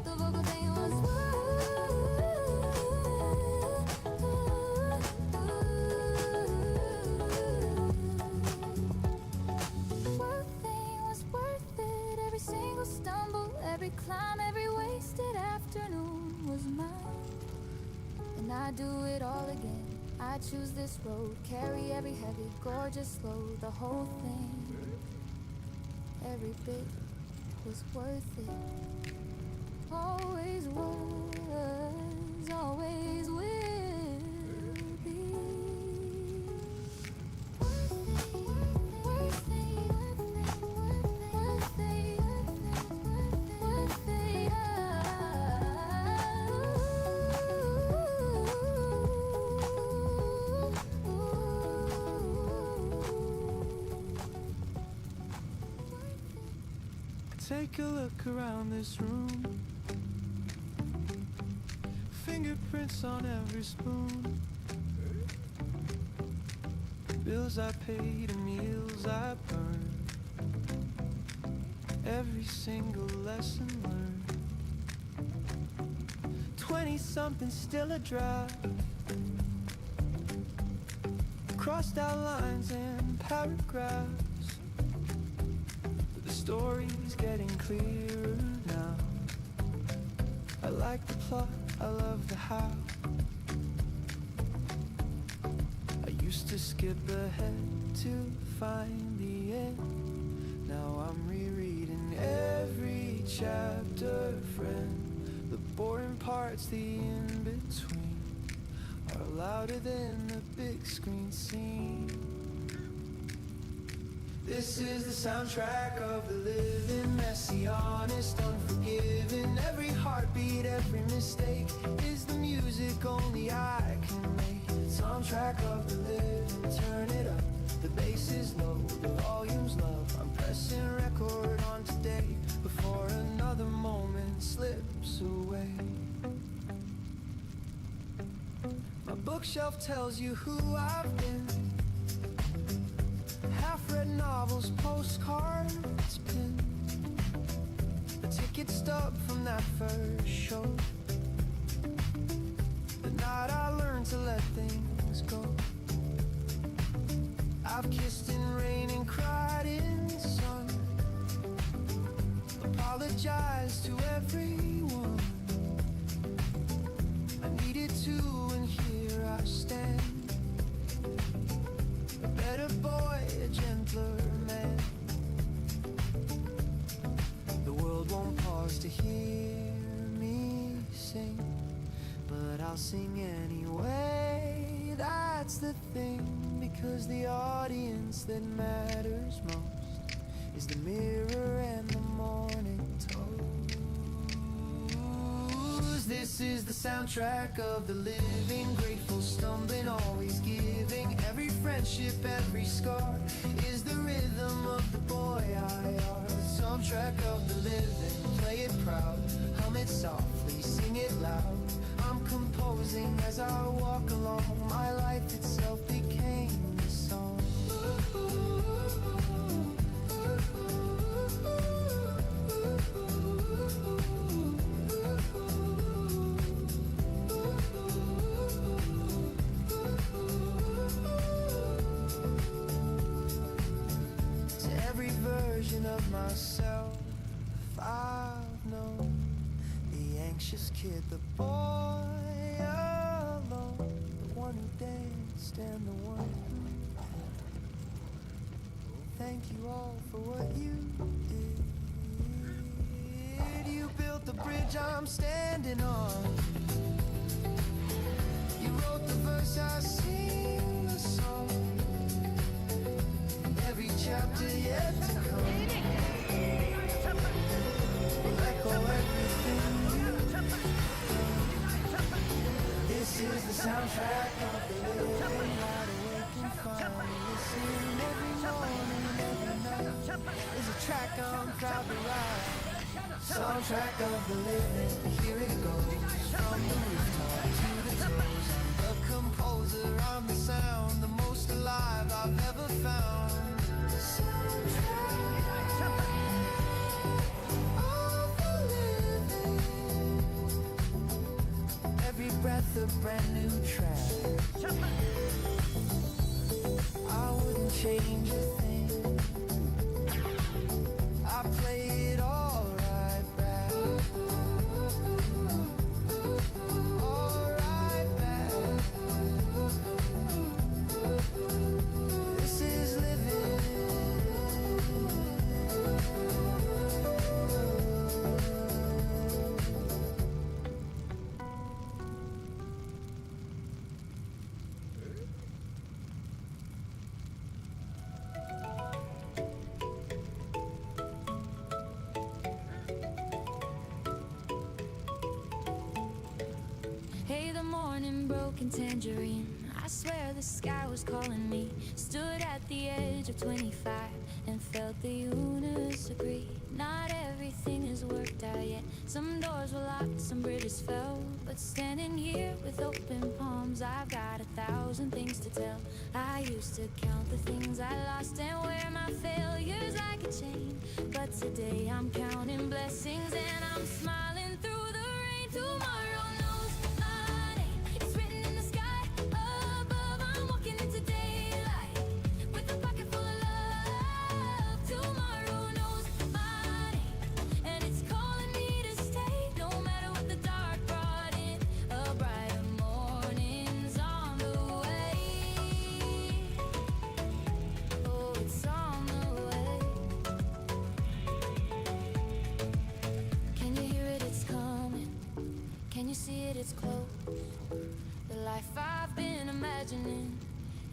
The vocal thing was worth it. Every single stumble, every climb, every wasted afternoon was mine. And I'd do it all again. I choose this road, carry every heavy, gorgeous load. The whole thing, every bit was worth it. Always was, always will be. Worth it, worth it, worth it. Take a look around this room. Fingerprints on every spoon. Bills I paid and meals I burned. Every single lesson learned. 20-something still a draft. Crossed out lines and paragraphs. The story's getting clearer now. I like the plot, I love the how. I used to skip ahead to find the end. Now I'm rereading every chapter, friend. The boring parts, the in-between, are louder than the big screen scene. This is the soundtrack of the living, messy, honest, unforgiving. Every heartbeat, every mistake is the music only I can make. Soundtrack of the living, turn it up. The bass is low, the volume's low. I'm pressing record on today before another moment slips away. My bookshelf tells you who I've been. Half-read novels, postcards pinned. A ticket stub from that first show. I've kissed in rain and cried in the sun. Apologize to everyone. I needed to, and here I stand. A better boy, a gentler man. The world won't pause to hear me sing, but I'll sing anyway. That's the thing, because the audience that matters most is the mirror and the morning toast. This is the soundtrack of the living, grateful, stumbling, always giving. Every friendship, every scar is the rhythm of the boy I are. The soundtrack of the living, play it proud, hum it softly, sing it loud. I'm composing as I walk along. My life itself became the song. To every version of myself I've known, the anxious kid, the boy alone, the one who danced and the one who... Thank you all for what you did. You built the bridge I'm standing on. You wrote the verse, I sing the song. Every chapter yet to come will echo everything you done. This is the soundtrack of the living, wide awake and finally listening every morning, every night. There's a track I'm proud to ride. Soundtrack of the living, here it goes. From the rooftop to the toes. The composer, I'm the sound, the most alive I've ever found. Soundtrack of the living. Every breath a brand new track. I wouldn't change a thing. I play it all right back. All right back. This is living. Hey, the morning broken tangerine. I swear the sky was calling me. Stood at the edge of 25 and felt the universe agree. Not everything is worked out yet. Some doors were locked, some bridges fell. But standing here with open palms, I've got 1,000 things to tell. I used to count the things I lost and wear my failures like a chain. But today I'm counting blessings and I'm smiling through the rain. Tomorrow knows my name. It's written in the sky above. I'm walking into daylight with a pocket full of love. Tomorrow knows my name, and it's calling me to stay. No matter what the dark brought in, a brighter morning's on the way. Oh, it's on the way. Can you hear it? It's coming. Can you see it? It's close. The life I've been imagining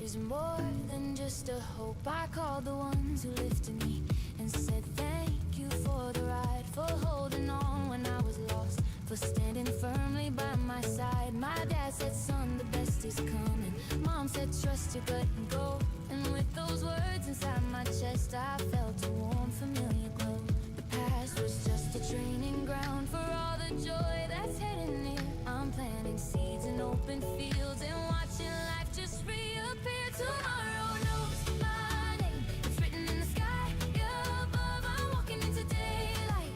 is more than just a hope. I called the ones who lifted me and said thank you for the ride, for holding on when I was lost, for standing firmly by my side. My dad said, son, the best is coming. Mom said, trust your gut and go. And with those words inside my chest, I felt a warm, familiar glow. The past was just a training ground for all the joy that's heading near. I'm planting seeds in open fields and watching life just reappear. Tomorrow knows my name. It's written in the sky above. I'm walking into daylight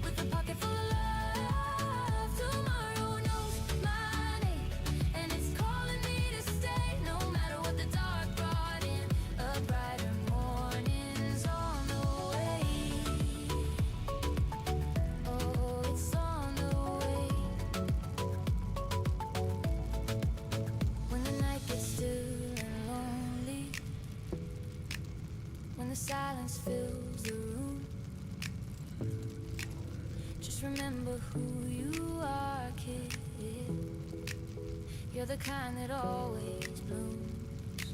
with a pocket full of love. Tomorrow knows my name, and it's calling me to stay. No matter what the dark brought in, a Just remember who you are, kid. You're the kind that always blooms.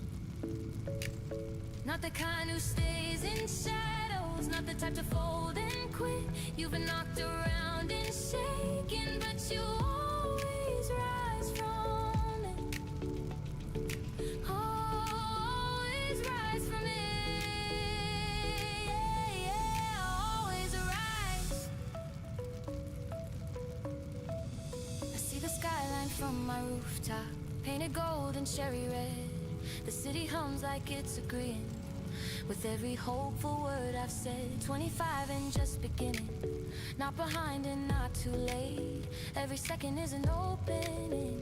Not the kind who stays in shadows. Not the type to fold and quit. You've been knocked around and shaken, but you always rise from it. Always rise from it. Yeah, yeah, always rise. I see the skyline from my rooftop, painted gold and cherry red. The city hums like it's agreeing with every hopeful word I've said. 25 and just beginning, not behind and not too late. Every second is an opening,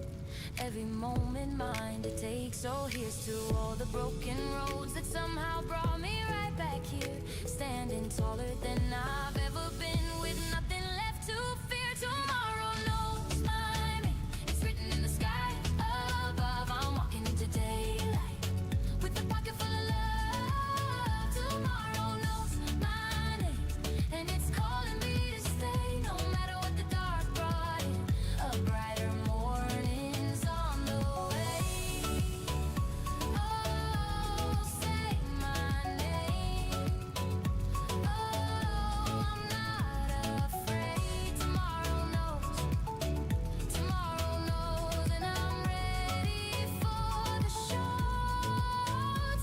every moment mine to take. So here's to all the broken roads that somehow brought me right back here, standing taller than I've ever been, with nothing left to fear. Tomorrow knows my name, it's written in the sky above. I'm walking into daylight with a pocket full of love. Tomorrow knows my name, and it's calling me to stay. No matter what the dark brought in, a brighter morning's on the way. Oh, say my name. Oh, I'm not afraid. Tomorrow knows, and I'm ready for the show.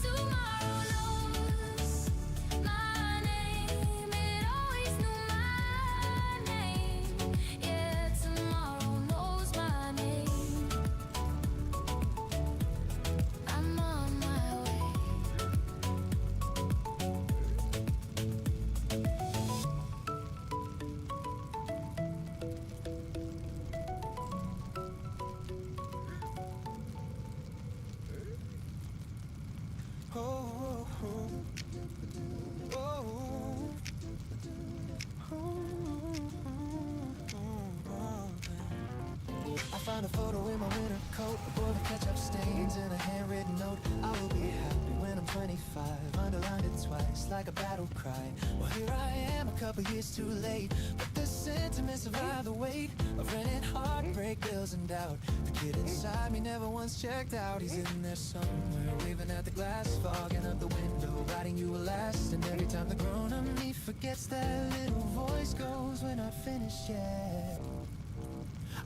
Tomorrow knows my name, it always knew my name. Yeah, tomorrow knows my name. I'm on my way. Oh, oh, oh, I found a photo in my winter coat, a boy with ketchup stains and a handwritten note. I will be happy when I'm 25, underlined it twice like a battle cry. Well, here I am a couple years too late, but the sentiments survive the weight of rent and heartbreak, bills and doubt. The kid inside me never once checked out. He's in there somewhere, waving at the glass, fogging up the window, writing you a last. And every time the grown-up me forgets, that little voice goes, "We're not finished yet."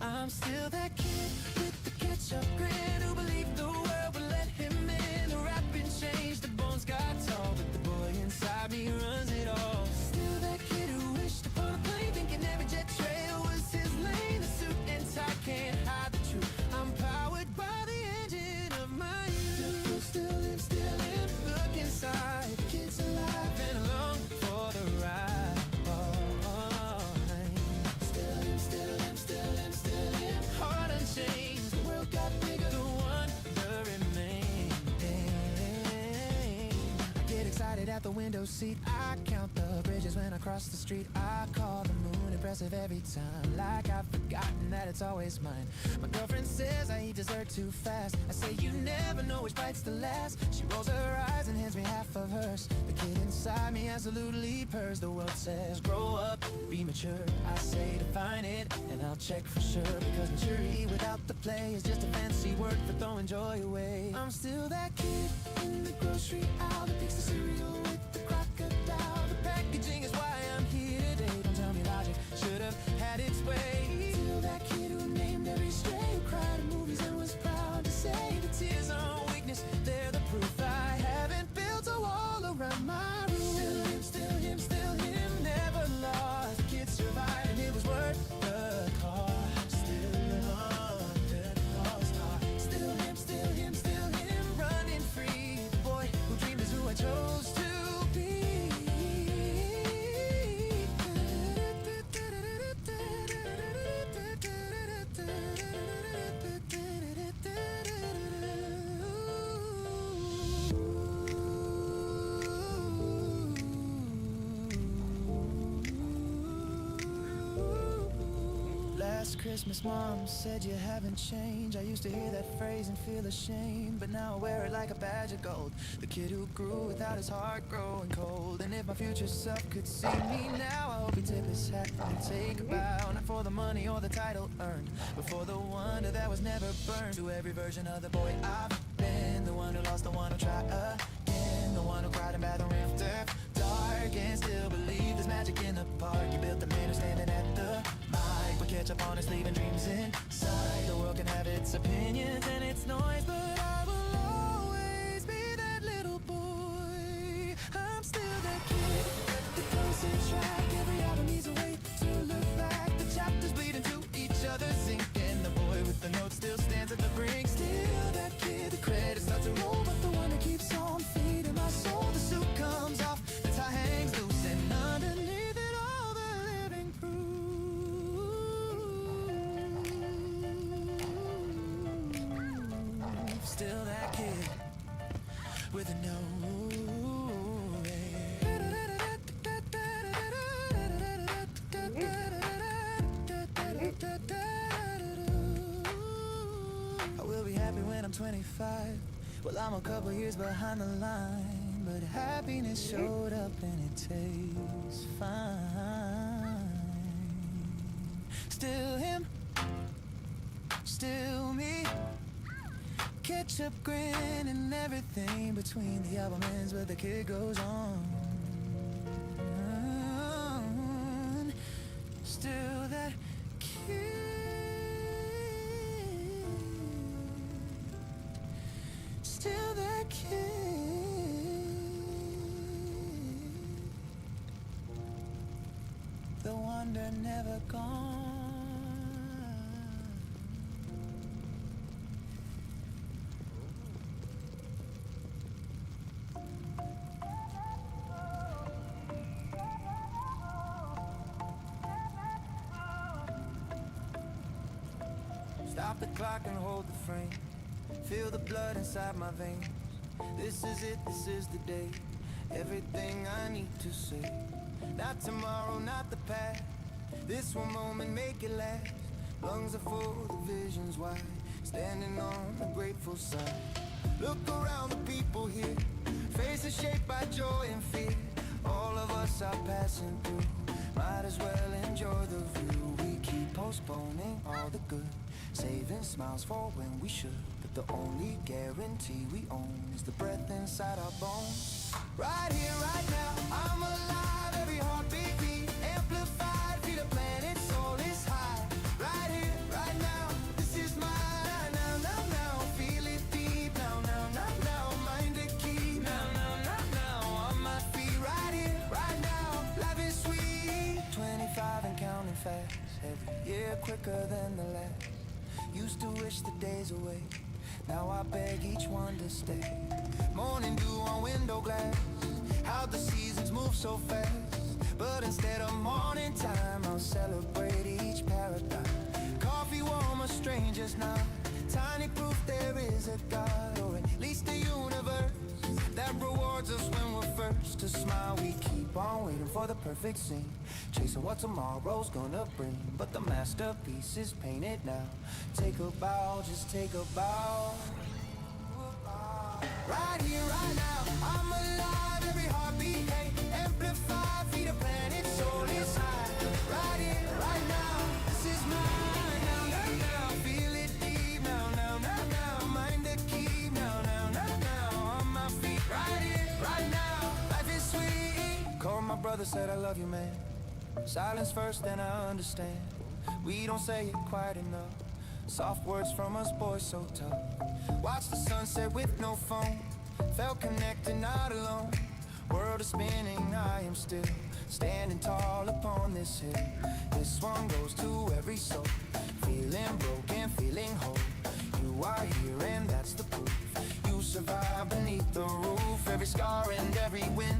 I'm still that kid with the ketchup grin who believed the world would let him in. The rap been changed, the bones got tall, but the boy inside me runs it all. Still that kid who wished upon a plane, thinking every jet trail was his lane. The suit and tie can't hide the truth. I'm powered by the engine of my youth. Still him, look inside. The kid's alive and along for the ride. Still him, heart unchanged. The world got bigger, the wonder remains. I get excited at the window seat. I count the bridges when I cross the street. I call the moon impressive every time, like I've forgotten that it's always mine. My girlfriend says I eat dessert too fast. I say you never know which bite's the last. She rolls her eyes and hands me half of hers. The kid inside me absolutely purrs. The world says grow up, be mature. I say define it, and I'll check for sure, because maturity without the play is just a fancy word for throwing joy away. I'm still that kid in the grocery aisle that picks the cereal with the crocodile. The packaging is why I'm here today. Don't tell me logic should have had its way. Still that kid who named every stray, who cried in movies and was proud to say the tears aren't weakness, they're the proof I haven't built a wall around my room. Still him, never lost. The kid survived and it was worth the cost. Still under the cost. Still him, running free. The boy who dreamed is who I chose to be. last Christmas, Mom said you haven't changed. I used to hear that phrase and feel ashamed, but now I wear it like a badge of gold. The kid who grew without his heart growing cold. And if my future self could see me now, I hope he'd tip his hat and take a bow. Not for the money or the title earned, but for the wonder that was never burned. To every version of the boy I've been, the one who lost, the one who tried again, the one who cried in bathroom after dark, and still believe there's magic in the park. You built the man who's standing at the mic, but catch up on his leaving dreams inside. The world can have its opinions and its noise, but I will always be that little boy. I'm still that kid that goes in track. Every album needs a way to look back. The chapters bleed into each other's ink, and the boy with the notes still stands at the brink. Still that kid, the credits start to roll, but the one that keeps on feeding my soul. The suit comes off, the tie hangs loose, and underneath it all the living proof. Still that kid with a no. I will be happy when I'm 25. Well, I'm a couple years behind the line, but happiness showed up and it tastes fine. Still him, still me. Ketchup grin and everything between the album ends, but the kid goes on. Still that kid. Still that kid. The wonder never gone. Stop the clock and hold the frame. Feel the blood inside my veins. This is it, this is the day. Everything I need to say. Not tomorrow, not the past. This one moment, make it last. Lungs are full, the vision's wide. Standing on the grateful side. Look around the people here. Faces shaped by joy and fear. All of us are passing through. Might as well enjoy the view. We keep postponing all the good. Saving smiles for when we should. But the only guarantee we own is the breath inside our bones. Right here, right now, I'm alive. Every heartbeat beat, amplified. Feel the planet, soul is high. Right here, right now, this is mine. Now, now, now, feel it deep. Now, now, now, now, mind the key. Now, now, now, now, on my feet. Right here, right now, life is sweet. 25 and counting fast. Every year quicker than the last. Used to wish the days away. Now I beg each one to stay. Morning dew on window glass. How the seasons move so fast. But instead of morning time, I'll celebrate each paradise. Coffee warm, a stranger's night. Tiny proof there is a God, or at least a universe that rewards us when we're first to smile. We keep on waiting for the perfect scene, chasing what tomorrow's gonna bring. But the masterpiece is painted now. Take a bow, just take a bow. Right here, right now, I'm alive. Every heartbeat, hey, amplified. Feed a planet, soul is high. Right here, right now, this is mine. Now, now, now, feel it deep. Now, now, now, now, mind the key. Now, now, now, now, on my feet. Right here, right now, life is sweet. Call my brother, said I love you, man. Silence first, then I understand. We don't say it quite enough. Soft words from us boys so tough. Watch the sunset with no phone. Felt connected, not alone. World is spinning, I am still standing tall upon this hill. This one goes to every soul. Feeling broken, feeling whole. You are here and that's the proof. You survive beneath the roof. Every scar and every win.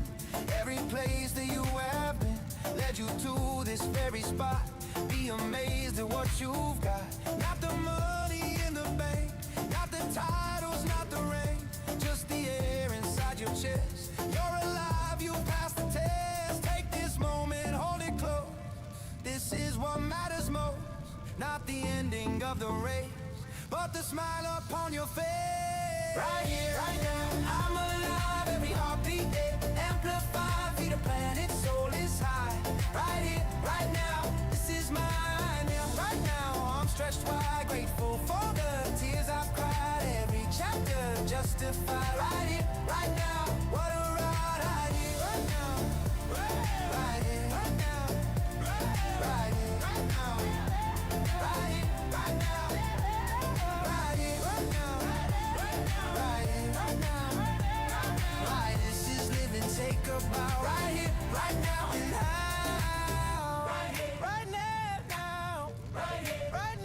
Every place that you have been led you to this very spot. Be amazed at what you've got. Not the money in the bank, not the titles, not the ring, just the air inside your chest. You're alive, you passed the test. Take this moment, hold it close. This is what matters most. not the ending of the race, but the smile upon your face. Right here, right now, I'm alive, every heartbeat there, amplified, feed the planet, soul is high. Right here, right now, this is mine, yeah. Right now, I'm stretched wide, grateful for the tears I've cried, every chapter justified. Right here, right now, what a ride. Right here, right now, right here, right now, right here, right now, right here, right now, right here, right now, right here, right now, right. This is living, take a bow. Right here, right now, and how. Right here, right now, right here, right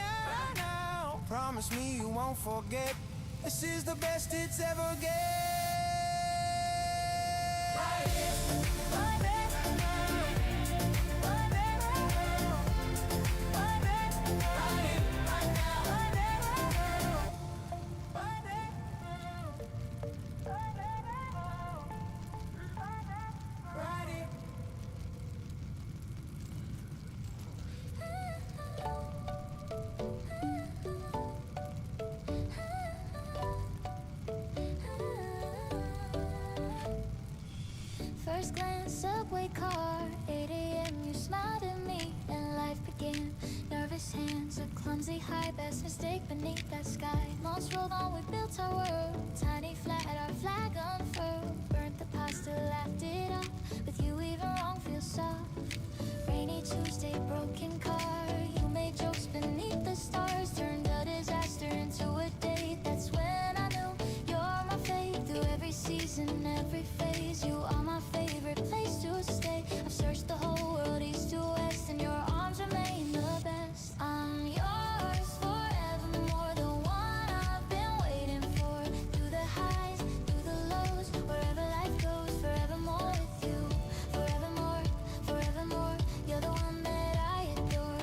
now. Promise me you won't forget. This is the best it's ever get. Right here, right now, right now, right here, right now, right here. First glance, subway car, 8 a.m. You smiled at me and life began. Nervous hands, a clumsy high, best mistake beneath that sky. Months rolled on, we built our world. Tiny flat, our flag unfurled. Burnt the pasta, laughed it off. With you, even wrong feels soft. Rainy Tuesday, broken car. You made jokes beneath the stars. Turned a disaster into a date. That's when I knew you're my fate. Through every season, every phase, you are my favorite place to stay. I've searched the whole world, east to west, and your arms remain the best. I'm yours forevermore, the one I've been waiting for. Through the highs, through the lows, wherever life goes, forevermore with you. Forevermore, forevermore, you're the one that I adore.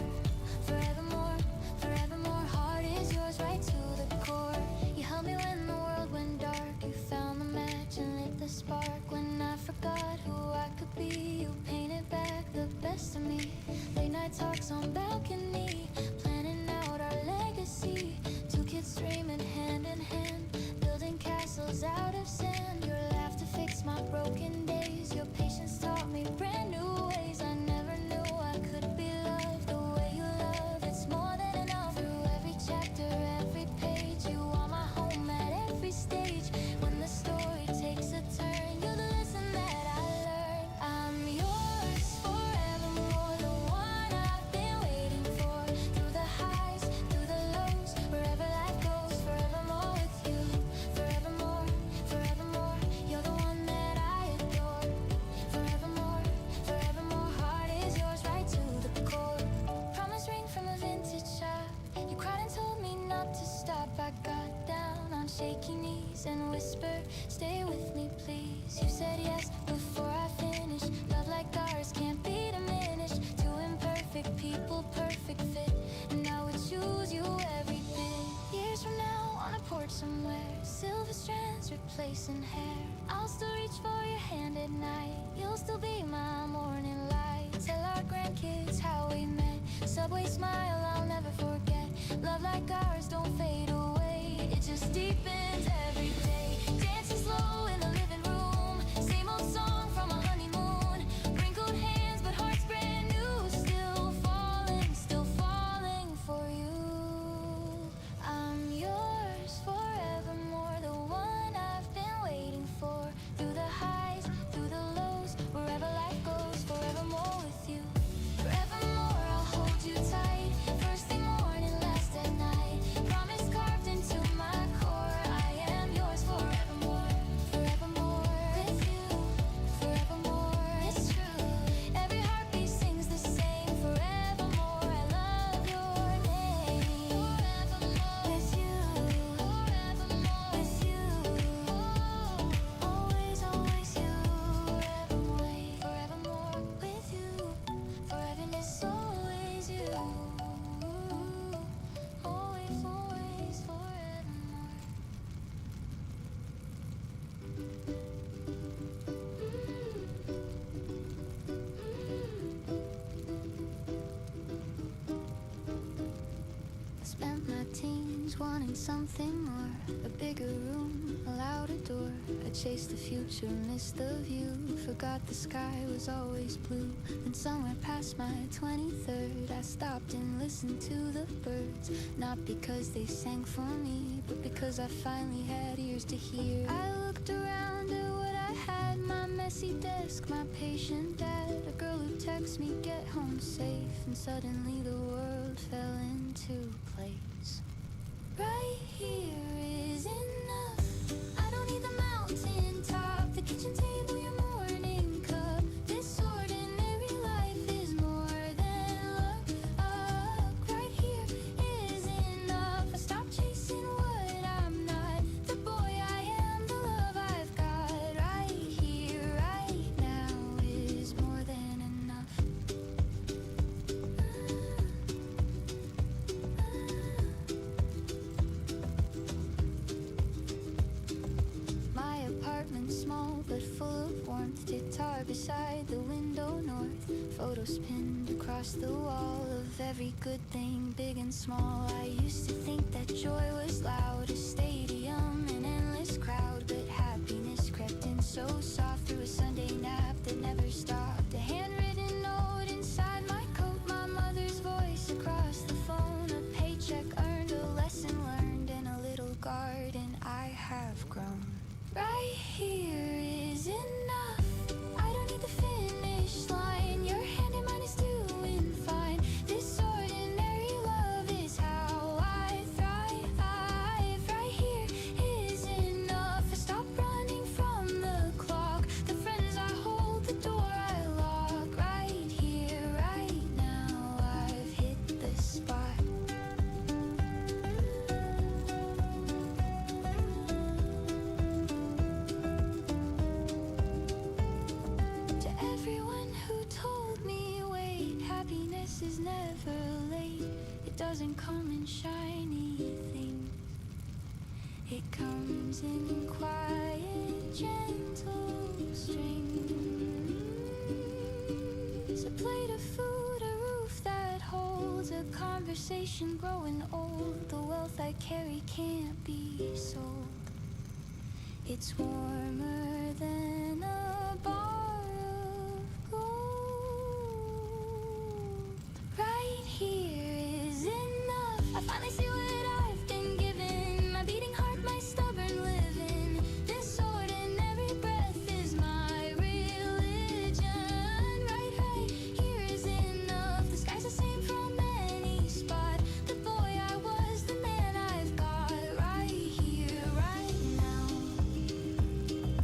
Forevermore, forevermore, heart is yours right to the core. You held me when the world went dark, you found the match and lit the spark. When I forgot who I could be, you painted back the best of me. Late night talks on balcony, planning out our legacy. Two kids dreaming hand in hand, building castles out of sand. Your laughter fixed my broken days, your patience taught me brand new ways. I never knew I could be loved the way you love. It's more than enough. Through every chapter, every page, you are my home at every stage. When the story takes a turn, you're the lesson that I learned. I'm yours forevermore, the one I've been waiting for. Through the highs, through the lows, wherever life goes, forevermore with you. Forevermore, forevermore, you're the one that I adore. Forevermore, forevermore, heart is yours right to the core. Promise ring from a vintage shop. You cried and told me not to stop. I got down on shaky knees and whispered, stay with me please. You said yes before I finished. Love like ours can't be diminished. Two imperfect people, perfect fit, and I would choose you every bit. Years from now, on a porch somewhere, silver strands replacing hair. I'll still reach for your hand at night. You'll still be my morning light. Tell our grandkids how we met. Subway smile I'll never forget. Love like ours don't fade away, it just deepens every day. Dancing slow in the living room, same old song from a honeymoon. Wrinkled hands but hearts brand new, still falling for you. I'm yours forevermore, the one I've been waiting for. Through the highs, through the lows, wherever life goes, forevermore with you. Forevermore I'll hold you tight. First thing morning Spent my teens wanting something more, a bigger room, a louder door. I chased the future, missed the view, forgot the sky was always blue. And somewhere past my 23rd, I stopped and listened to the birds. Not because they sang for me, but because I finally had ears to hear. I looked around at what I had, my messy desk, my patient dad, a girl who texts me get home safe, and suddenly the world fell into place. Right here is enough. I don't need the mountain top, the kitchen table, your morning cup. This ordinary life is more than luck. Right here is enough. I stopped chasing what I'm not, the boy I am, the love I've got. Right here, right now is more than enough. My apartment's small but full of warmth. Guitar beside the window north. Photos pinned across the wall of every good thing, big and small. I used to think that joy was loud, a stadium, an endless crowd. But happiness crept in so soft through a Sunday nap that never stopped. A handwritten note inside my coat, my mother's voice across the phone. A paycheck earned, a lesson learned, and a little garden I have grown. Right here is enough. I don't need the finish line. Your hand in mine is doing fine. This ordinary love is how I thrive. Right here is enough. I stop running from the clock. The friends I hold, the door I lock. Right here, right now, I've hit the spot. To everyone who told me, wait, happiness is never late. It doesn't come in shiny things. It comes in quiet, gentle strings. A plate of food, a roof that holds a conversation growing old. The wealth I carry can't be sold. It's warmer than a bar of gold. Right here is enough. I finally see what I've been given. My beating heart, my stubborn living. This ordinary breath is my religion. Right here is enough. The sky's the same from any spot. The boy I was, the man I've got. Right here, right now.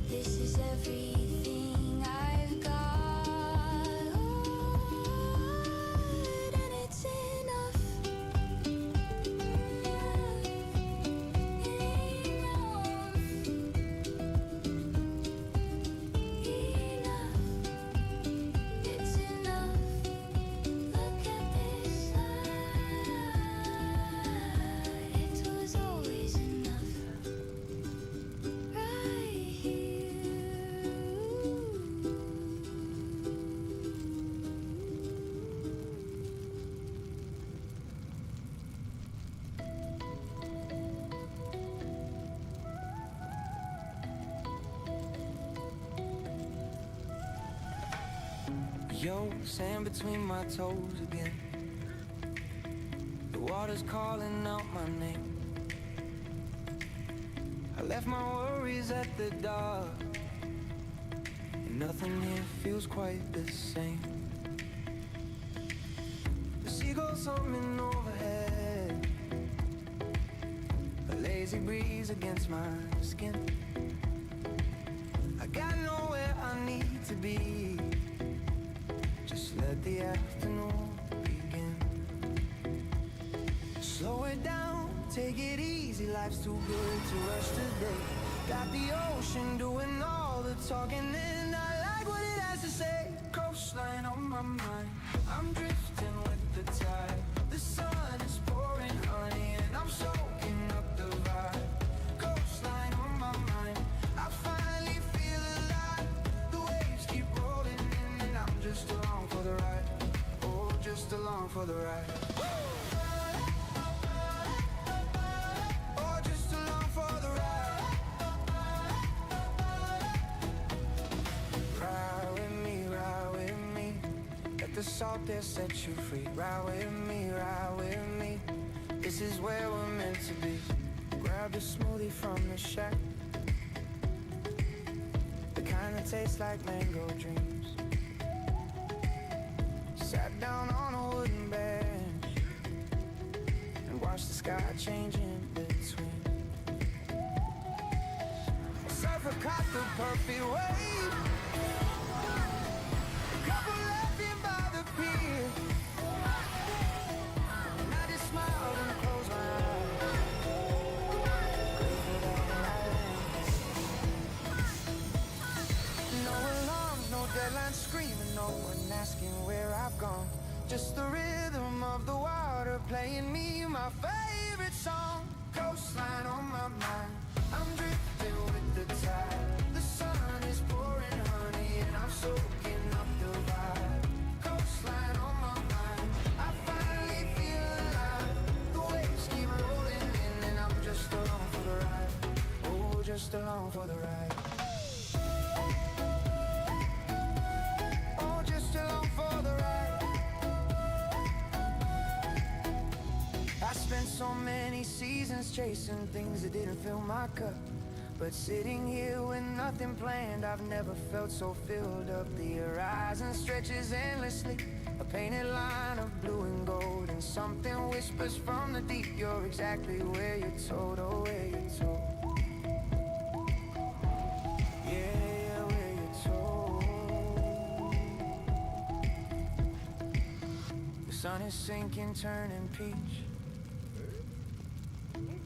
This is everything I've got, and it's enough. Enough. It's enough. Look at this light. It was always enough. Right here. Yo, sand between my toes again. The water's calling out my name. I left my worries at the door, and nothing here feels quite the same. The seagulls humming overhead, a lazy breeze against my skin. I got nowhere I need to be. Just let the afternoon begin. Slow it down, take it easy. Life's too good to rush today. Got the ocean doing all the talking, and I like what it has to say. Coastline on my mind, I'm drifting with the tide. The sun is pouring honey, and I'm soaking up the vibe. Coastline on my mind, I finally feel alive. The waves keep rolling in, and I'm just along for the ride. Oh, just along for the ride. the salt that sets you free. Ride with me, ride with me. This is where we're meant to be. Grab a smoothie from the shack, the kind that tastes like mango dreams. Sat down on a wooden bench and watched the sky change in between. Surfer caught the perfect wave, a couple laughing by the pier, and I just smiled and closed my eyes. No alarms, no deadlines screaming, no one asking where I've gone. Just the rhythm of the water playing me my favorite song. Coastline on my mind, I'm drifting with the tide. The sun is pouring honey and I'm soaking up the vibe. Coastline on my mind, I finally feel alive. The waves keep rolling in and I'm just along for the ride. Oh, just along for the ride. Oh, just along for the ride. I spent so many seasons chasing things that didn't fill my cup, but sitting here with nothing planned, I've never felt so filled up. The horizon stretches endlessly, a painted line of blue and gold, and something whispers from the deep, you're exactly where you're told, oh, where you're told. Yeah, where you're told. The sun is sinking, turning peach.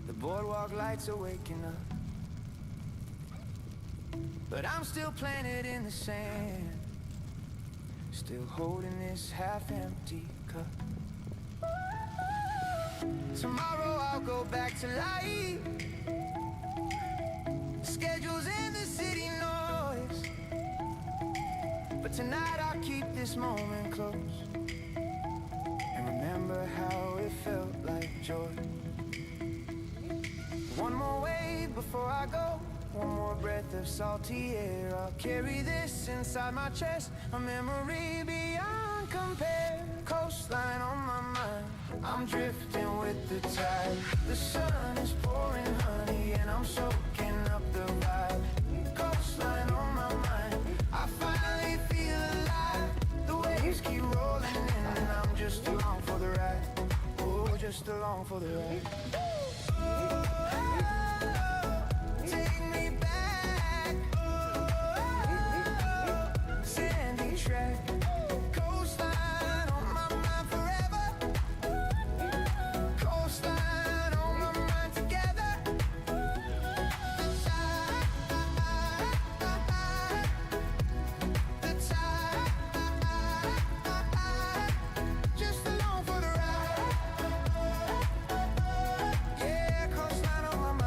The boardwalk lights are waking up, but I'm still planted in the sand, still holding this half-empty cup. Tomorrow I'll go back to life, schedules in the city noise, but tonight I'll keep this moment close and remember how it felt like joy. One more wave before I go, one more breath of salty air. I'll carry this inside my chest, a memory beyond compare. Coastline on my mind, I'm drifting with the tide. The sun is pouring honey and I'm soaking up the vibe. Coastline on my mind, I finally feel alive. The waves keep rolling in and I'm just along for the ride. Oh, just along for the ride. Take me back, sandy track, coastline on my mind forever, coastline on my mind together. The tide, just along for the ride. Yeah, coastline on my mind.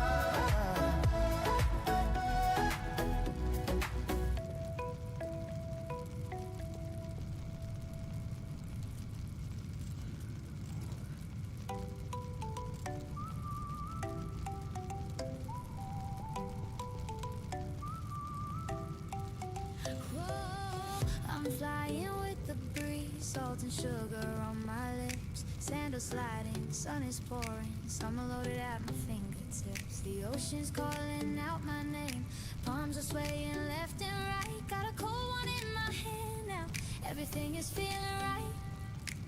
Whoa, I'm flying with the breeze, salt and sugar on my lips. Sandals sliding, sun is pouring, summer loaded at my fingertips. The ocean's calling out my name, palms are swaying left and right. Got a cold one in my hand now, everything is feeling right.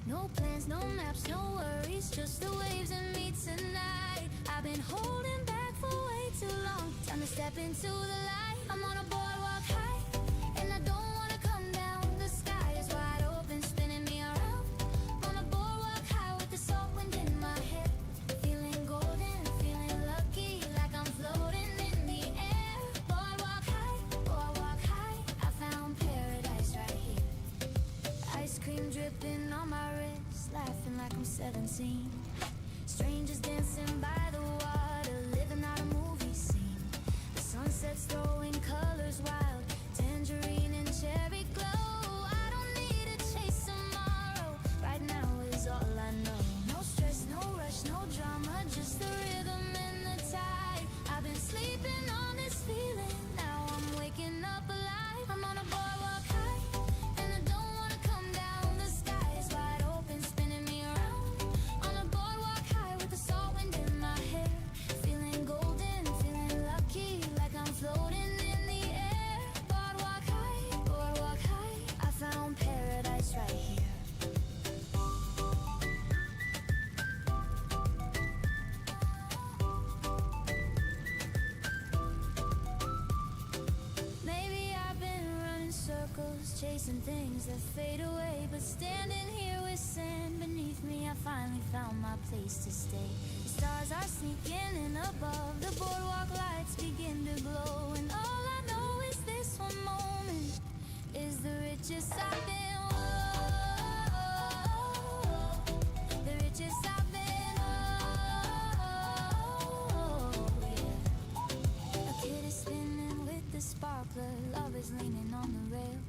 No plans, no maps, no worries, just the waves and me tonight. I've been holding back for way too long, time to step into the light. I'm on a boardwalk high, and I don't wanna come down. The sky is wide open, spinning me around. On a boardwalk high with the salt wind in my head, feeling golden, feeling lucky, like I'm floating in the air. Boardwalk high, I found paradise right here. Ice cream dripping on my wrist, laughing like I'm 17. Strangers dancing by the water, living out a movie scene. The sunsets throwing colors wild, tangerine and cherry glow. I don't need to chase tomorrow, right now is all I know. No stress, no rush, no drama, just the rhythm and the tide. I've been sleeping on this feeling, now I'm waking up alive. I'm on a boardwalk high, and I don't wanna come down. The sky chasing things that fade away. But standing here with sand beneath me, I finally found my place to stay. The stars are sneaking in above, the boardwalk lights begin to glow. And all I know is this one moment is the richest I've been. Whoa, the richest I've been. Oh, yeah. A kid is spinning with the sparkler, love is leaning on the rail.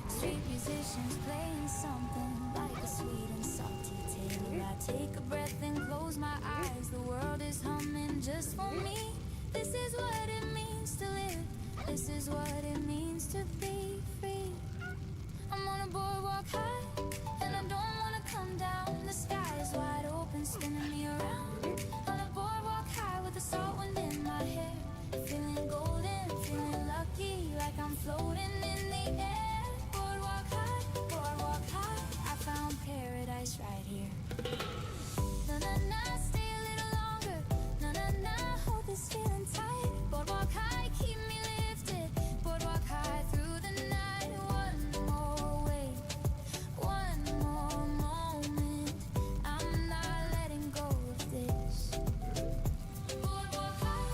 Street musicians playing something like a sweet and salty tale. I take a breath and close my eyes. The world is humming just for me. This is what it means to live. This is what it means to be free. I'm on a boardwalk high, and I don't wanna come down. The sky is wide open, spinning me around. On a boardwalk high with the salt wind in my hair. Feeling golden, feeling lucky, like I'm floating in the air. Boardwalk high, I found paradise right here. Na na na, stay a little longer. Na na na, hold this feeling tight. Boardwalk high, keep me lifted. Boardwalk high through the night. One more wave, one more moment. I'm not letting go of this. Boardwalk high,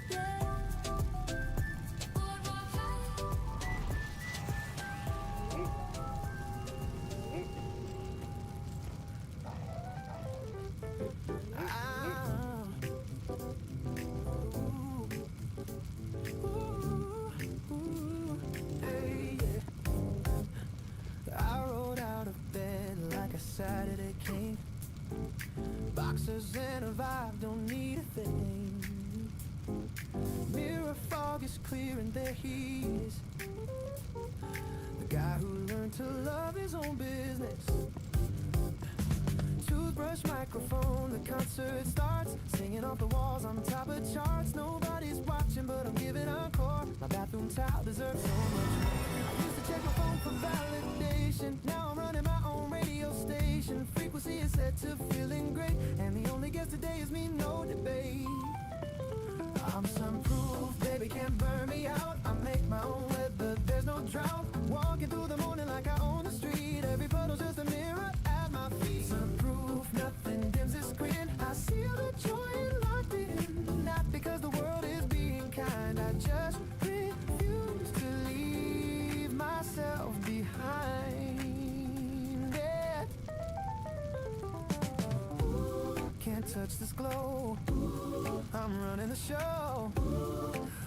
yeah. Boardwalk high. Hey, yeah. I rolled out of bed like a Saturday king. Boxers and a vibe, don't need a thing. Mirror fog is clear and there he is, the guy who learned to love his own business. Toothbrush, microphone, the concert starts. Singing off the walls, I'm top of charts. Nobody's watching, but I'm giving encore. My bathroom towel deserves so much more. I used to check my phone for validation. Now I'm running my own radio station. Frequency is set to feeling great, and the only guest today is me, no debate. I'm sunproof, baby can't burn me out. I make my own weather, there's no drought. Walking through the morning like I own the street. Every puddle's just a mirror at my feet. Sunproof, nothing dims the screen. I see all the joy locked in. Not because the world is being kind, I just refuse to leave myself behind. Yeah. Can't touch this glow, I'm running the show.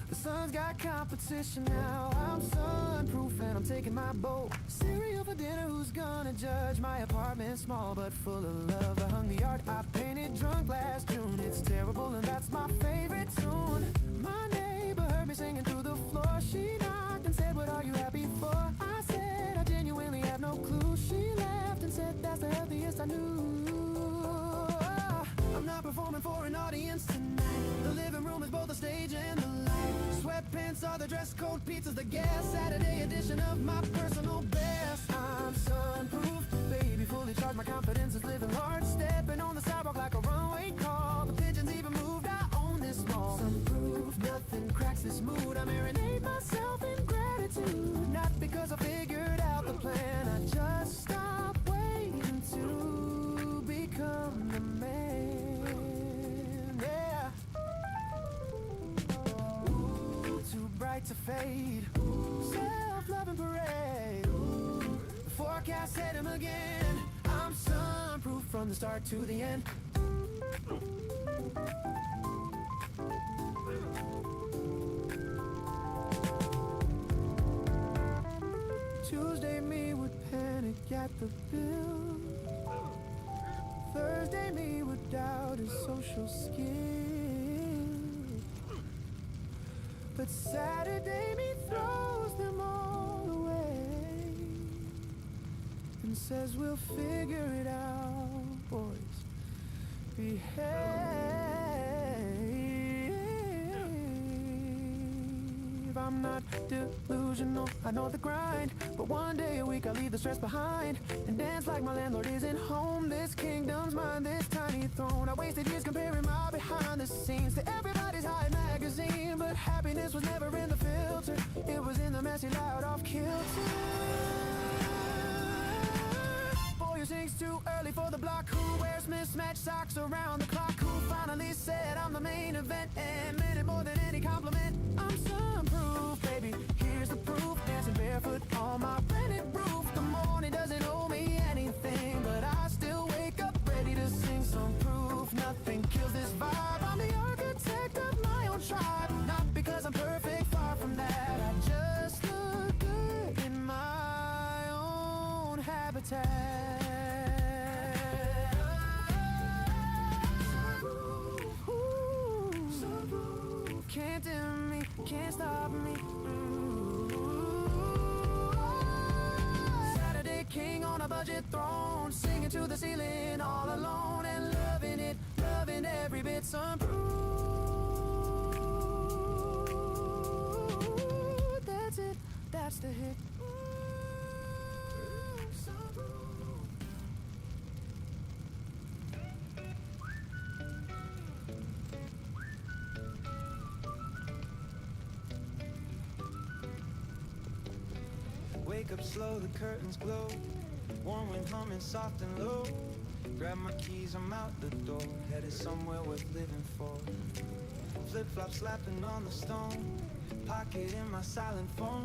The sun's got competition now. I'm sunproof and I'm taking my boat. Cereal for dinner, who's gonna judge? My apartment's small but full of love. I hung the art I painted drunk last June. It's terrible and that's my favorite tune. My neighbor heard me singing through the floor. She knocked and said, what are you happy for? I said, I genuinely have no clue. She laughed and said, that's the healthiest I knew. I'm not performing for an audience tonight. The living room is both the stage and the light. Sweatpants are the dress code, pizza's the gas. Saturday edition of my personal best. I'm sunproof, baby, fully charged. My confidence is living large. Stepping on the sidewalk like a runway call. The pigeons even moved, I own this mall. Sunproof, nothing cracks this mood. I marinate myself in gratitude. Not because I figured out the plan, I just stopped waiting to become the man. Yeah. Too bright to fade. Self-loving parade. The forecast said him again. I'm sunproof from the start to the end. Tuesday me would panic at the bill. Thursday me would doubt his social skills. But Saturday me throws them all away and says we'll figure it out, boys. Behave. I'm not delusional, I know the grind. But one day a week I leave the stress behind and dance like my landlord isn't home. This kingdom's mine, this tiny throne. I wasted years comparing my behind the scenes to everybody's high mag. magazine, but happiness was never in the filter. It was in the messy, loud, off kilter. Boy, who sings too early for the block? Who wears mismatched socks around the clock? Who finally said I'm the main event and meant it more than any compliment? I'm some proof, baby. Here's the proof. Dancing barefoot on my rented roof. The morning doesn't owe me anything, but I still wake up ready to sing some proof. Nothing kills this vibe. I'm the architect of my own tribe. Not because I'm perfect, far from that. I just look good in my own habitat. Can't dim me, can't stop me. Saturday king on a budget throne, singing to the ceiling all alone and loving it, loving every bit. Some proof. That's it, that's the hit. Some proof. Wake up slow, the curtains glow. Warm wind humming soft and low. Grab my keys, I'm out the door. Headed somewhere worth living for. Flip-flop slapping on the stone. Pocket in my silent phone.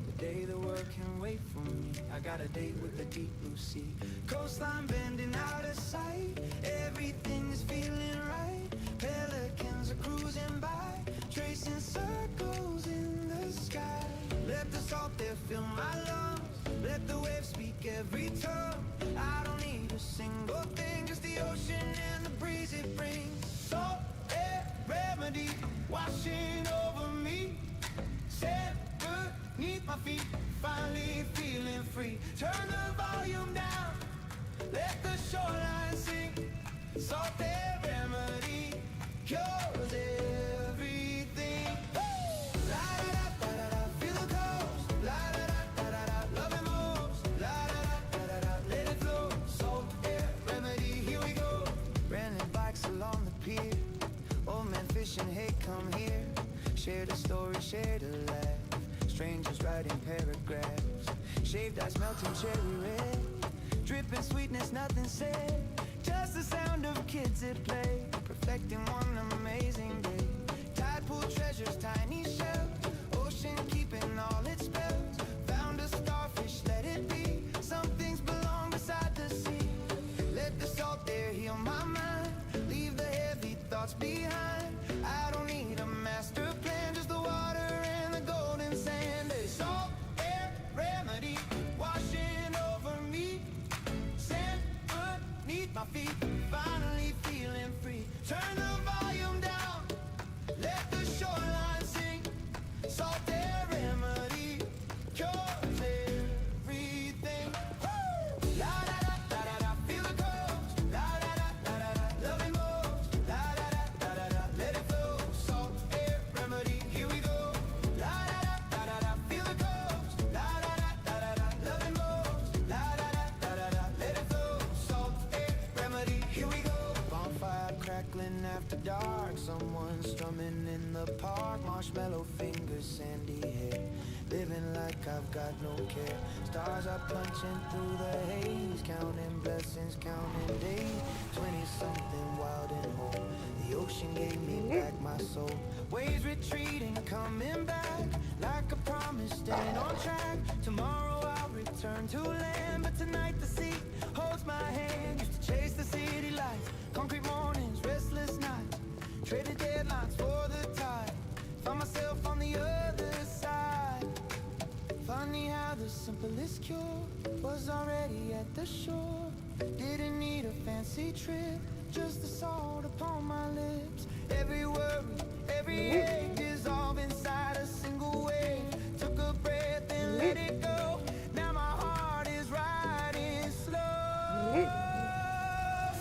The day the world can wait for me. I got a date with the deep blue sea. Coastline bending out of sight. Everything is feeling right. Pelicans are cruising by, tracing circles in the sky. Let the salt there fill my lungs. Let the waves speak every tongue. I don't need a single thing, just the ocean and the breeze it brings. Salt air remedy washing over me. Sand beneath my feet, finally feeling free. Turn the volume down, let the shoreline sing. Salt air remedy cures everything. La-da-da-da-da-da, feel the coast. La-da-da-da-da-da, love it moves. La-da-da-da-da-da, let it flow. Salt air remedy, here we go. Renting bikes along the pier. Old man fishing, hey, come here. Shared a story, shared a laugh. Strangers writing paragraphs. Shaved ice melting cherry red. Dripping sweetness, nothing said. Just the sound of kids at play. Perfecting one amazing day. Tide pool treasures, tiny shells. Ocean keeping all its spells. Found a starfish, let it be. Some things belong beside the sea. Let the salt there heal my mind. Leave the heavy thoughts behind. I don't need a master plan, just the water and the golden sand. A salt air remedy washing over me. Sand beneath my feet, finally feeling free. Turn the volume down, let the shoreline sing. Salt air remedy cures everything. La-da-da-da-da-da, feel the coast. La-da-da-da-da-da, love it moves. La-da-da-da-da-da, let it flow. Salt air remedy, here we go. La-da-da-da-da-da, feel the coast. La-da-da-da-da-da, love it moves. La-da-da-da-da-da, let it flow. Salt air remedy, here we go. Bonfire crackling after dark. Someone strumming in the park. Marshmallow fingers, sandy hair. Living like I've got no care. Stars are punching through the haze. Counting blessings, counting days. 20-something wild and whole. The ocean gave me back my soul. Waves retreating, coming back. Like a promise, staying on track. Tomorrow I'll return to land. But tonight the sea holds my hand. Used to chase the city lights. Concrete mornings, restless nights. Traded deadlines for the tide. Found myself on the other side. Funny how the simplest cure was already at the shore. Didn't need a fancy trip, just the salt upon my lips. Every worry, every ache dissolved inside a single wave. Took a breath and let it go. Now my heart is riding slow.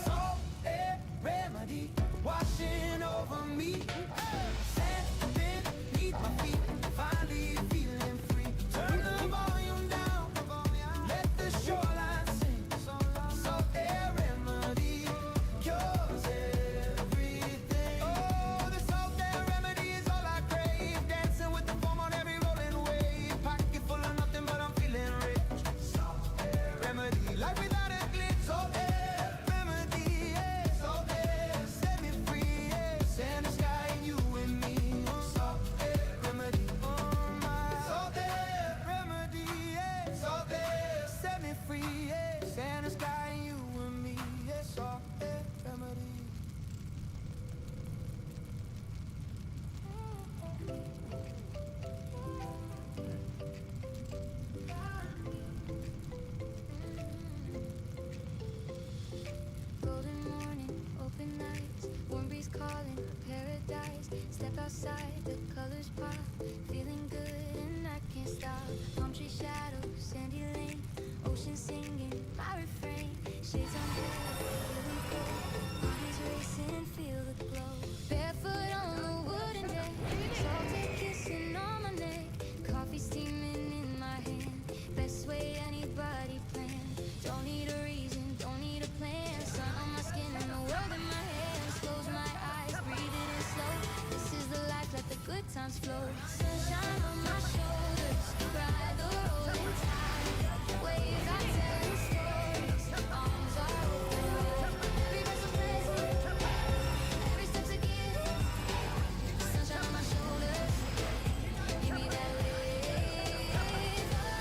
Salt air remedy washing over me. Sand beneath my feet, finally feeling free. Turn the volume down, let the shoreline sing. Salt air remedy cures everything. Oh, the salt air remedy is all I calling paradise. Step outside, the colors pop. Feeling good and I can't stop. Palm tree shadows, sandy lane. Ocean singing my refrain. Shades on red, feeling cold. Bodies racing, feel the glow. Barefoot on the wooden deck. Salted kissing on my neck. Coffee steaming in my hand. Best way anybody planned. Don't need a reason, don't need a plan. Sun on my skin and the world in my hands. Close my eyes, breathe it in slow. This is the life, let the good times flow. Sunshine on my shoulders, ride the rolling tide. Waves are telling stories, arms are open wide. Every breath's a present, every step's a gift. Sunshine on my shoulders, give me that lift.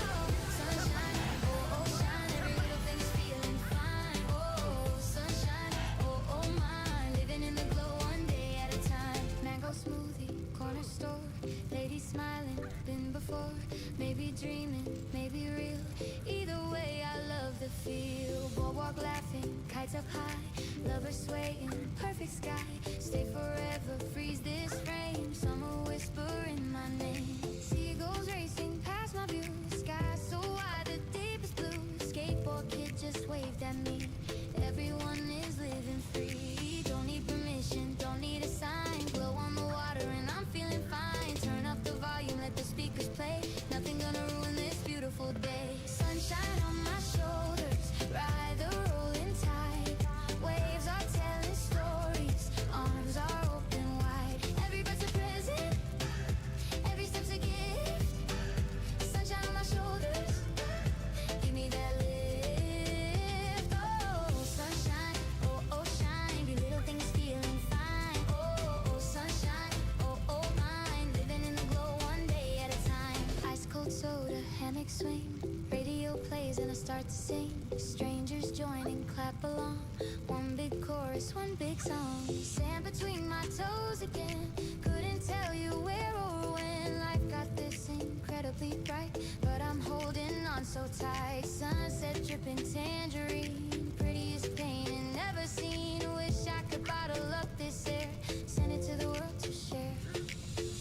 Oh, sunshine, oh, oh, shine. Every little thing's feeling fine. Oh, sunshine, oh, oh, mine. Living in the glow one day at a time. Mango smoothie, corner store. Lady smiling, been before. Maybe dreaming, maybe real. Either way, I love the feel. Boardwalk laughing, kites up high. Lovers swaying, perfect sky. Stay forever, freeze this frame. Summer whisper in my name. Seagulls racing past my view. Sky so wide, the deepest blue. Skateboard kid just waved at me. Everyone is living free. Don't need permission, don't need a sign. Glow on the water and I'm feeling fine. Turn up the volume, let the speakers play. Nothing gonna ruin this beautiful day. Sunshine on my shoulders, ride the rolling tide. Waves are telling stories, arms are open wide. Every breath's a present, every step's a gift. Sunshine on my shoulders, give me that lift. Oh, sunshine, oh, oh, shine. Every little thing's feeling fine. Oh, oh, sunshine, oh, oh, mine. Living in the glow one day at a time. Ice cold soda, hammock swing. Radio plays and I start to sing. Strangers join and clap along. One big chorus, one big song. Sand between my toes again. Couldn't tell you where or when. Life got this incredibly bright, but I'm holding on so tight. Sunset dripping tangerine. Prettiest painting never seen. Wish I could bottle up this air. Send it to the world to share.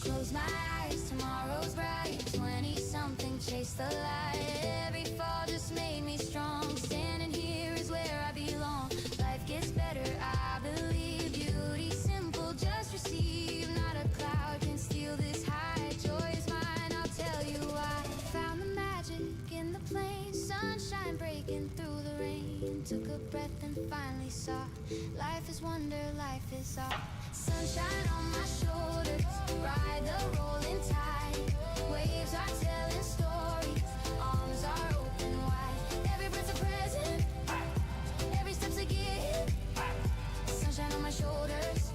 Close my eyes, tomorrow's bright. 20-something, chase the light. Every fall just made me strong. Standing here is where I belong. Life gets better, I believe. Beauty simple, just receive. Not a cloud can steal this high. Joy is mine, I'll tell you why. Found the magic in the plain. Sunshine breaking through the rain. Took a breath and finally saw. Life is wonder, life is art. Sunshine on my shoulders, ride the rolling tide. Waves are telling stories, arms are open wide. Every breath's a present, every step's a gift. Sunshine on my shoulders,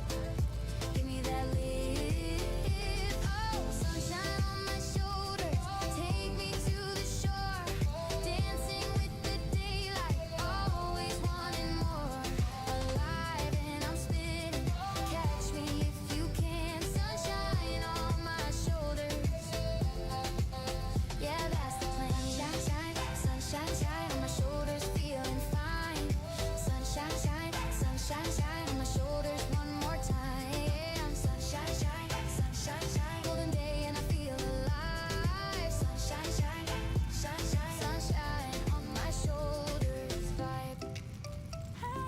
give me that lift. Oh, sunshine on my shoulders, take me to the shore. Dancing with the daylight, always wanting more. Alive and I'm spinning, catch me if you can. Sunshine on my shoulders, yeah, that's the plan. Sunshine, sunshine, shine on my shoulders, feeling fine. Sunshine, shine, sunshine, shine on my shoulders one more time. Sunshine, shine, sunshine, shine. Golden day and I feel alive. Sunshine, shine, sunshine, sunshine on my shoulders, vibe. Hey,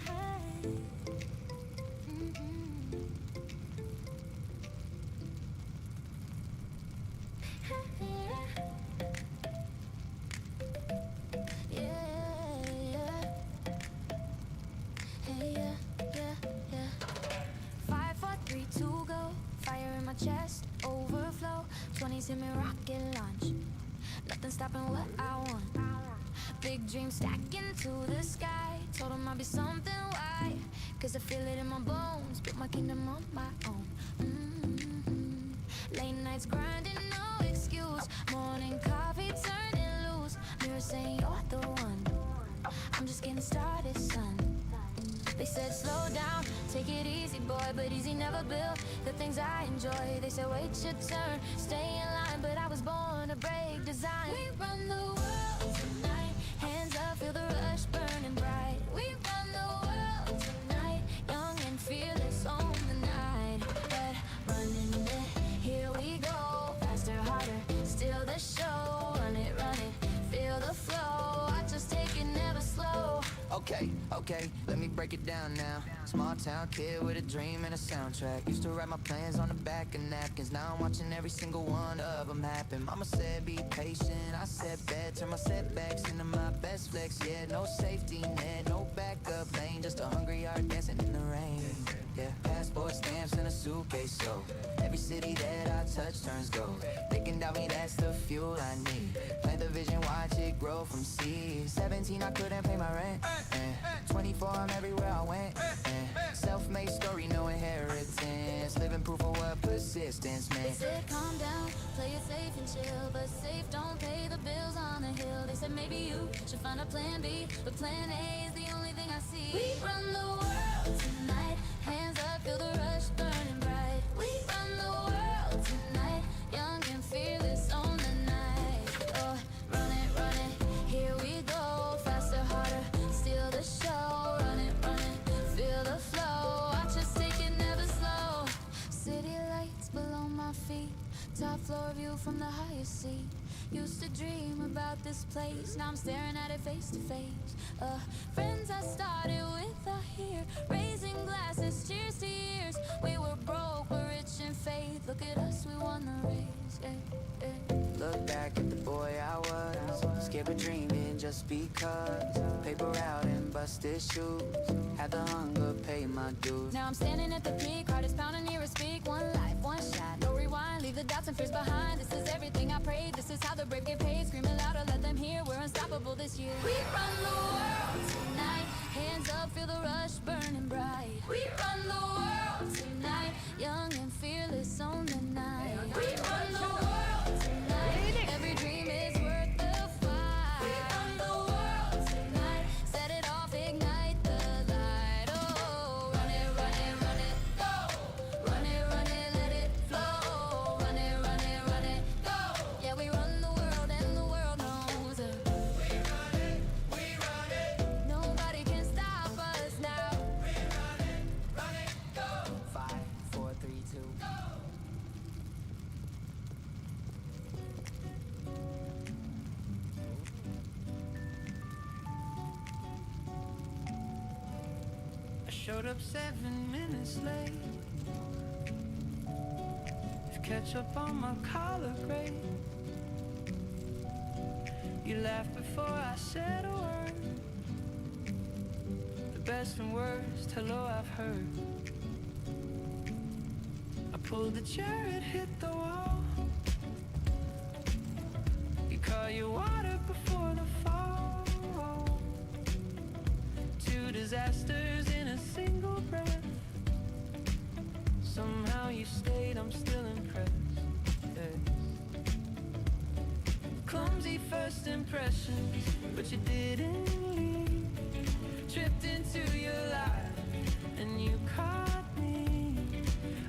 hey. Yeah, yeah. Hey, yeah, yeah, yeah. 5, 4, 3, 2, go. Fire in my chest, overflow. 20s hit me rocket launch. Nothing stopping what I want. Big dreams stacking to the sky. Told him I'd be something why. Cause I feel it in my bones. Built my kingdom on my own. Late nights grinding, no excuse. Morning coffee turning loose. Mirror saying you're the one. I'm just getting started, son. They said slow down, take it easy, boy, but easy never built the things I enjoy. They said wait your turn, stay in line, but I was born to break design. We run the world tonight, hands up, feel the rush burning bright. We run the world tonight, Okay, let me break it down now. Small town kid with a dream and a soundtrack. Used to write my plans on the back of napkins. Now I'm watching every single one of them happen. Mama said be patient, I said bet. Turn my setbacks into my best flex. Yeah, no safety net, no backup lane. Just a hungry heart dancing in the rain. Yeah, passport stamps in a suitcase, so every city that I touch turns gold. They can doubt me, that's the fuel I need. Plant the vision, watch it grow from seed. 17, I couldn't pay my rent. 24, I'm everywhere I went. Self-made story, no inheritance. Living proof of what persistence meant. They said calm down, play it safe and chill, but safe don't pay the bills on the hill. They said maybe you should find a plan B, but plan A is the only thing I see. We run the world tonight, hands up, feel the rush burning bright. We run the world tonight, young and fearless on the night. Oh, run it, here we go, faster, harder, steal the show. Run it, feel the flow, watch us take it, never slow. City lights below my feet, top floor view from the highest seat. Used to dream about this place, now I'm staring at it face to face. Friends I started with are here, raising glasses, cheers to years. We were broke, but rich in faith. Look at us, we won the race. Look back at the boy I was, scared of dreaming just because. Paper route and busted shoes, had the hunger, pay my dues. Now I'm standing at the peak, heart is pounding, near a speak. One life, one shot, no rewind. Leave the doubts and fears behind. This is everything I prayed, this is how the brave get paid. Screaming louder, let them hear, we're unstoppable this year. We run the world tonight, hands up, feel the rush burning bright. We run the world tonight, young and fearless on the night. We run the world tonight, every dream is worth the fight. We run the world tonight, set it off, ignite the light. Oh, run it, go. Run it, let it flow. Run it, go. Yeah, we run the world and the world knows it. We run it. Nobody can stop us now. We run it, go. 5, 4, 3, 2. I showed up 7 minutes late to catch up on my collar grade. You laughed before I said a word. The best and worst hello I've heard. I pulled the chair, it hit the wall. You call your water before the fall. Two disasters in a single breath. Somehow you stayed, I'm still impressed. Yes. Clumsy first impressions, but you didn't leave. Tripped into your life, and you caught me.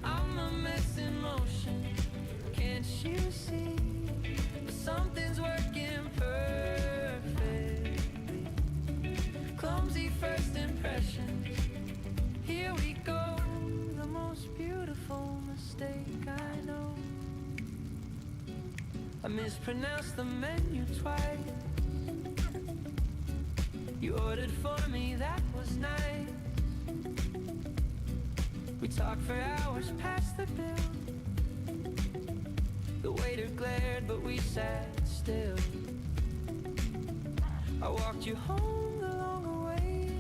I'm a mess in motion, can't you see? But something's working perfectly. Clumsy first impressions, here we go. The most beautiful mistake I know. I mispronounced the menu twice. You ordered for me, that was nice. We talked for hours past the bill. The waiter glared, but we sat still. I walked you home the long way.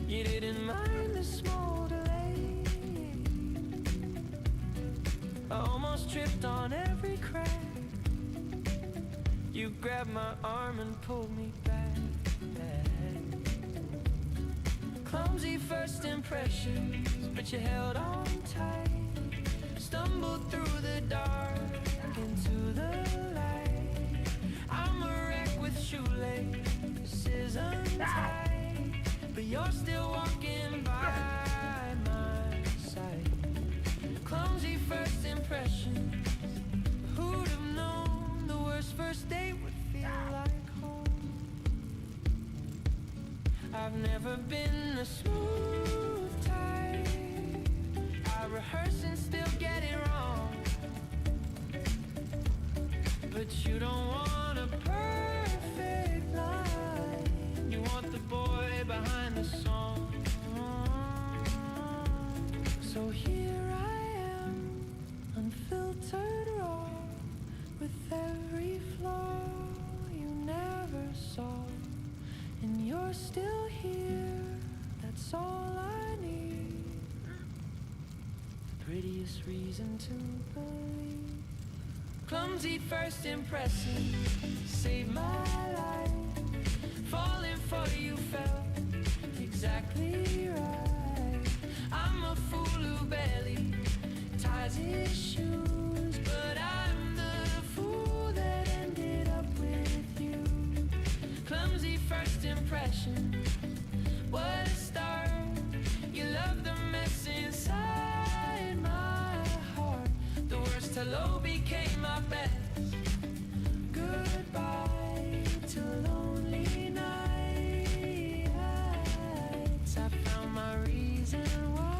You didn't mind the small delay. I almost tripped on every crack. You grabbed my arm and pulled me back. Clumsy first impressions, but you held on tight. Stumbled through the dark into the light. I'm a wreck with shoelaces untied, but you're still walking by my side. Clumsy first impressions, who'd have known the worst first date would feel like home? I've never been a smooth type. I rehearse and still get it wrong. But you don't want a perfect line. prettiest reason to believe. Clumsy first impression saved my life. Falling for you felt exactly right. I'm a fool who barely ties his shoes, but I'm the fool that ended up with you. Clumsy first impression, what a start. You love the mess inside my heart. The worst hello became my best goodbye to lonely nights. I found my reason why.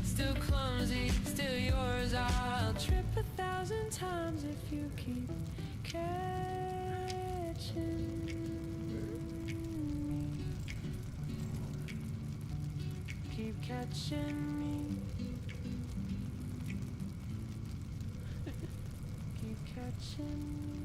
Still clumsy, still yours. I'll trip 1,000 times if you keep catching me. Keep catching me. Keep catching me.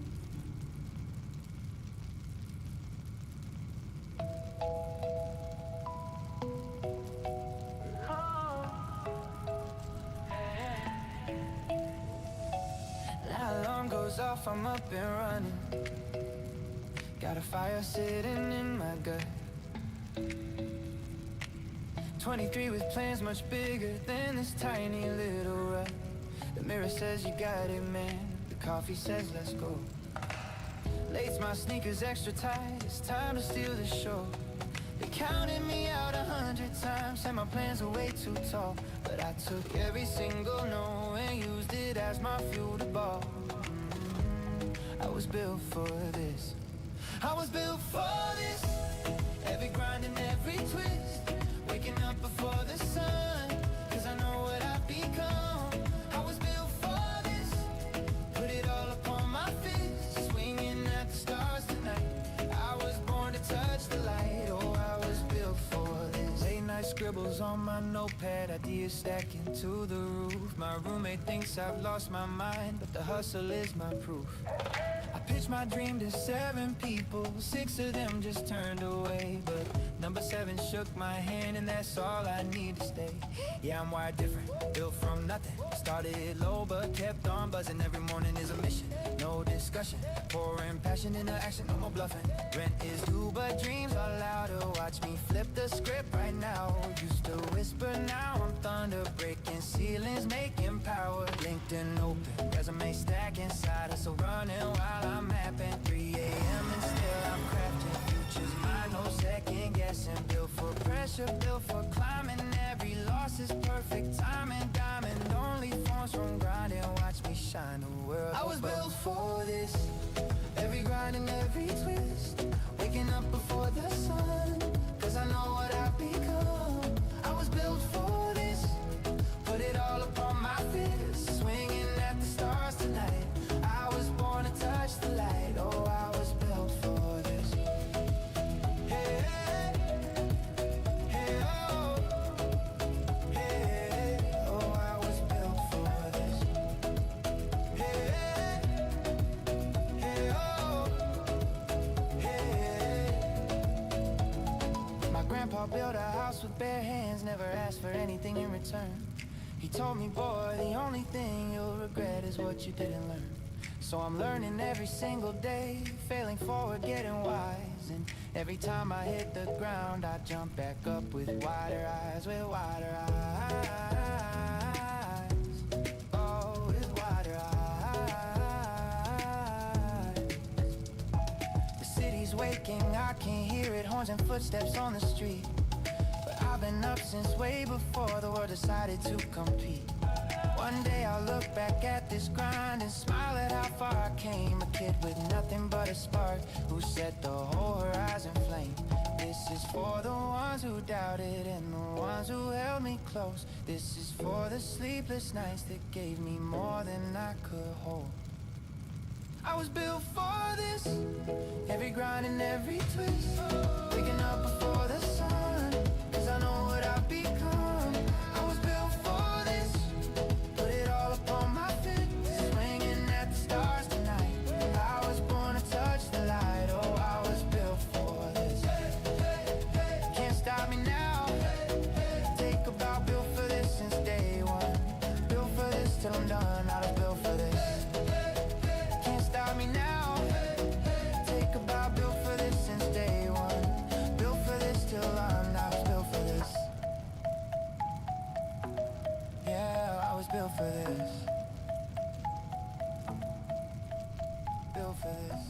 Alarm goes off, I'm up and running. Got a fire sitting in my gut. 23 with plans much bigger than this tiny little rut. The mirror says you got it, man. The coffee says let's go. Lates my sneakers extra tight. It's time to steal the show. They counted me out 100 times, said my plans are way too tall. But I took every single no and used it as my fuel to ball. I was built for this. I was built for this. Every grind and every twist. Waking up before the sun, cause I know what I've become. I was built for this. Put it all upon my fist. Swinging at the stars tonight. I was born to touch the light. Oh, I was built for this. Late night scribbles on my notepad, ideas stacking to the roof. My roommate thinks I've lost my mind, but the hustle is my proof. I pitched my dream to 7 people, 6 of them just turned away. But number 7 shook my hand and that's all I need to stay. Yeah, I'm wired different, built from nothing. Started low but kept on buzzing. Every morning is a mission, no discussion. Pouring passion into action, no more bluffing. Rent is due but dreams are louder. Watch me flip the script right now. Used to whisper, now I'm thunder. Breaking ceilings, making power. LinkedIn open, resume stack inside us. So running while I'm mapping. 3 a.m. and still I'm crafting. Future's mine, no second guessing. Built for pressure, built for climbing. Every loss is perfect timing. Diamond only forms from grinding. Watch me shine the world. I was built for this. Every grind and every twist. Waking up before the sun, cause I know what I've become. I was built for this. Put it all upon my fist. Swinging at the stars tonight. I was born to touch the light. Oh, I was built for this. Hey, hey, oh, hey, oh, I was built for this. Hey, hey, oh, hey. My grandpa built a house with bare hands, never asked for anything in return. He told me, boy, the only thing you'll regret is what you didn't learn. So I'm learning every single day, failing forward, getting wise. And every time I hit the ground, I jump back up with wider eyes, with wider eyes. Oh, with wider eyes. The city's waking, I can hear it, horns and footsteps on the street. But I've been up since way before the world decided to compete. One day I'll look back at this grind and smile at how far I came. A kid with nothing but a spark who set the whole horizon flame. This is for the ones who doubted and the ones who held me close. This is for the sleepless nights that gave me more than I could hold. I was built for this. Every grind and every twist. Waking up before the sun, cause I know what I've become. I was built for this. Put it all upon my feet. Swinging at the stars tonight. I was born to touch the light. Oh, built for this. Built for this.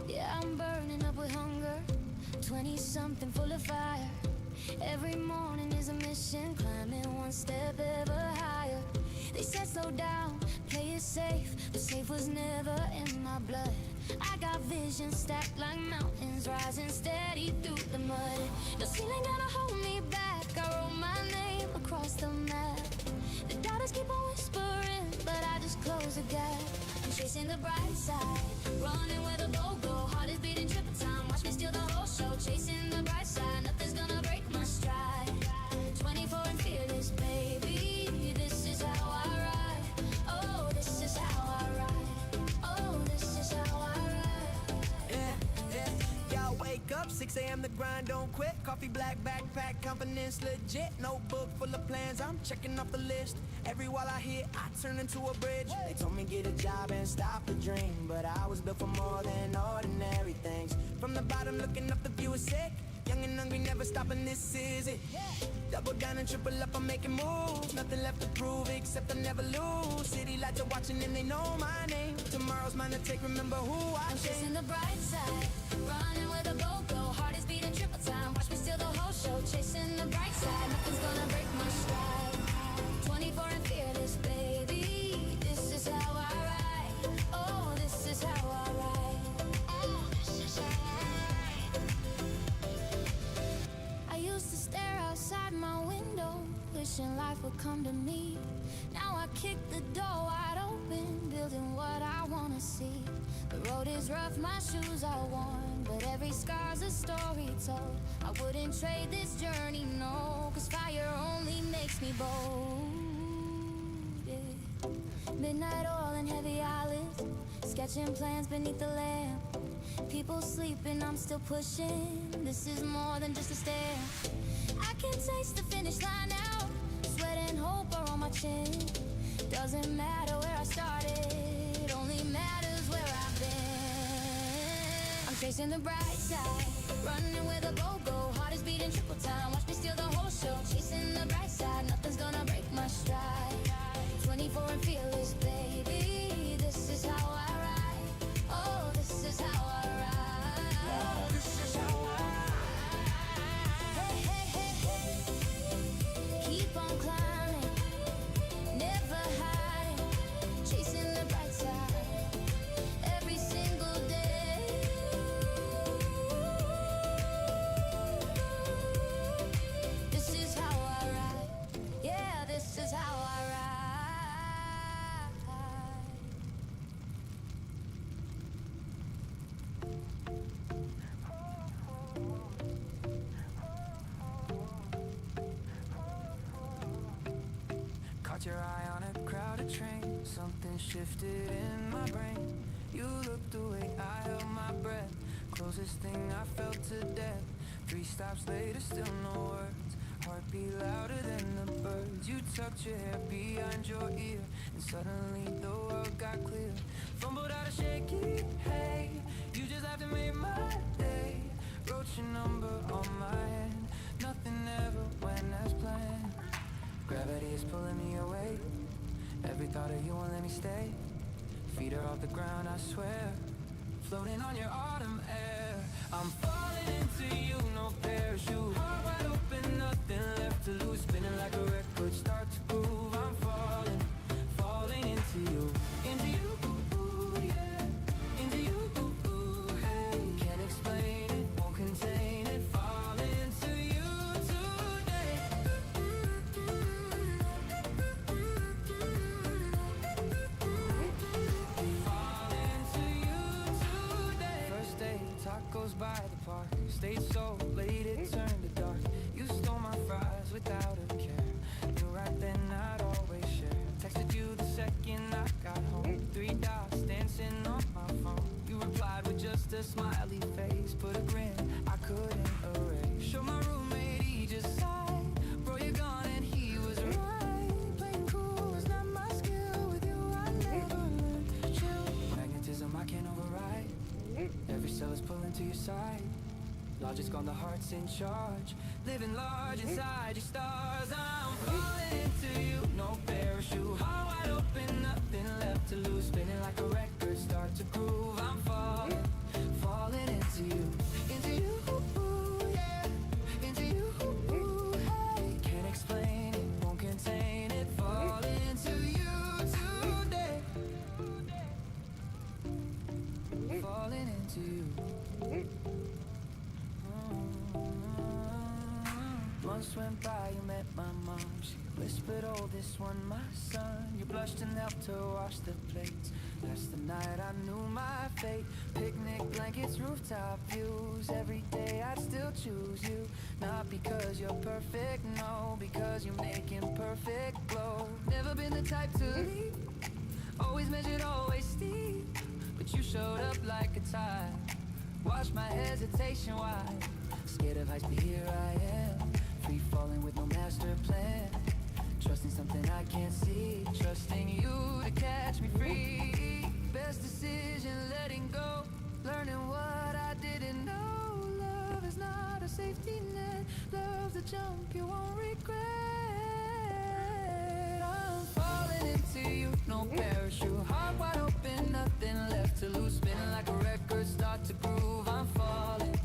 Yeah, I'm burning up with hunger. 20-something full of fire. Every morning is a mission, climbing one step ever higher. They said slow down, play it safe, but safe was never in my blood. I got visions stacked like mountains, rising steady through the mud. No ceiling gonna hold me back. I wrote my name across the map. The doubters keep on whispering, but I just close the gap. I'm chasing the bright side, running where the boat go. Heart is beating triple time, watch me steal the whole show. Chasing the bright side, nothing's gonna break my stride. 24 and fearless, baby, this is how I ride. Oh, this is how I ride. Oh, this is how I ride. Y'all wake up, 6 a.m. the grind, don't quit. Coffee black backpack, confidence legit. Notebook full of plans, I'm checking off the list. Every wall I hit, I turn into a bridge. They told me get a job and stop the dream, but I was built for more than ordinary things. From the bottom looking up, the view is sick. Young and hungry, never stopping, this is it. Double down and triple up, I'm making moves. Nothing left to prove except I never lose. City lights are watching and they know my name. Tomorrow's mine to take, remember who I I'm chasing am. the bright side, running where the boat go. Heart is beating triple time, watch me steal the whole show. Chasing the bright side, nothing's gonna break my stride. 24 and fearless, baby, this is how I ride. Oh, this is how I ride. Oh, this is how I ride. I used to stare outside my window, wishing life would come to me. Now I kick the door wide open, building what I wanna see. The road is rough, my shoes are worn, but every scar's a story told. I wouldn't trade this journey, no, 'cause fire only makes me bold. Yeah. Midnight oil and heavy eyelids, sketching plans beneath the lamp. People sleeping, I'm still pushing. This is more than just a stare. I can taste the finish line now. Sweat and hope are on my chin. Doesn't matter where I started, only matters where I've been. I'm chasing the bright side, running where the boat go. Heart is beating triple time, watch me steal the whole show. Chasing the bright side, nothing's gonna break my stride. 24 and fearless, baby, this is how I ride. Oh, this is how I ride. Oh, this is how I ride. Hey, hey, hey, hey. Keep on climbing, never hiding, chasing the bright side every single day. This is how I ride. Yeah, this is how I ride. Caught your eye on a crowded train. Something shifted in my brain. You looked away, I held my breath. Closest thing I felt to death. 3 stops later, still no words. Heartbeat louder than the birds. You tucked your hair behind your ear, and suddenly the world got clear. Fumbled out a shaky, hey. You just laughed and made my day. Wrote your number on my hand. Nothing ever went as planned. Gravity is pulling me away. Every thought of you won't let me stay. Feet are off the ground, I swear. Floating on your autumn air. I'm falling into you, no parachute. Heart wide open, nothing left to lose. Spinning like a record, start to groove. I'm falling, falling into you. Into you, yeah. Into you, hey. Can't explain it, won't contain it. Falling into you today. First day, tacos by the park. Stayed so late, it turned to dark. You stole my fries without a care. Knew right then I'd always share. Texted you the second I got home. 3 dots dancing on my phone. You replied with just a smiley face. Put a grin I couldn't erase. Show my roommate, he just sighed. Bro, you're gone and he was right. Playing cool is not my skill. With you I never learn right. Every cell is pulling to your side. Logic's gone, the heart's in charge. Living large inside your stars. I'm falling into you, no parachute. Heart wide open, nothing left to lose. Spinning like a record, start to groove. I'm falling, falling into you, yeah, into you. Hey, can't explain it, won't contain it. Falling into you today. Falling into you. Months went by, you met my mom. She whispered, oh, this one, my son. You blushed and helped her wash the plates. That's the night I knew my fate. Picnic blankets, rooftop views. Every day I'd still choose you. Not because you're perfect, no. Because you're making perfect glow. Never been the type to leave. Always measured, always steep. But you showed up like a tide. Watch my hesitation wide. Scared of heights, but here I am. Free falling with no master plan. Trusting something I can't see. Trusting you to catch me free. Best decision, letting go. Learning what I didn't know. Love is not a safety net. Love's a jump you won't regret. I'm falling into you, no parachute. Heart wide open, nothing left to lose. Spinning like a record, start to groove. I'm falling,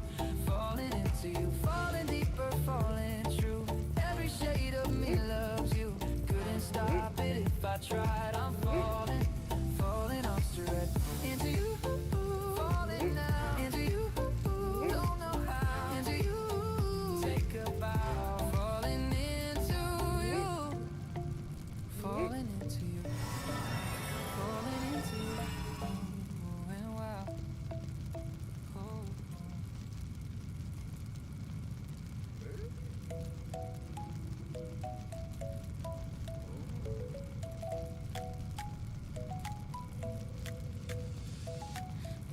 falling into you. Falling deeper, falling true. Every shade of me loves you. Couldn't stop it if I tried. I'm falling, falling off straight into you. Falling now into you. Don't know how into you. Take a bow. Falling into you. Falling into you. Falling into you. And wow. Oh.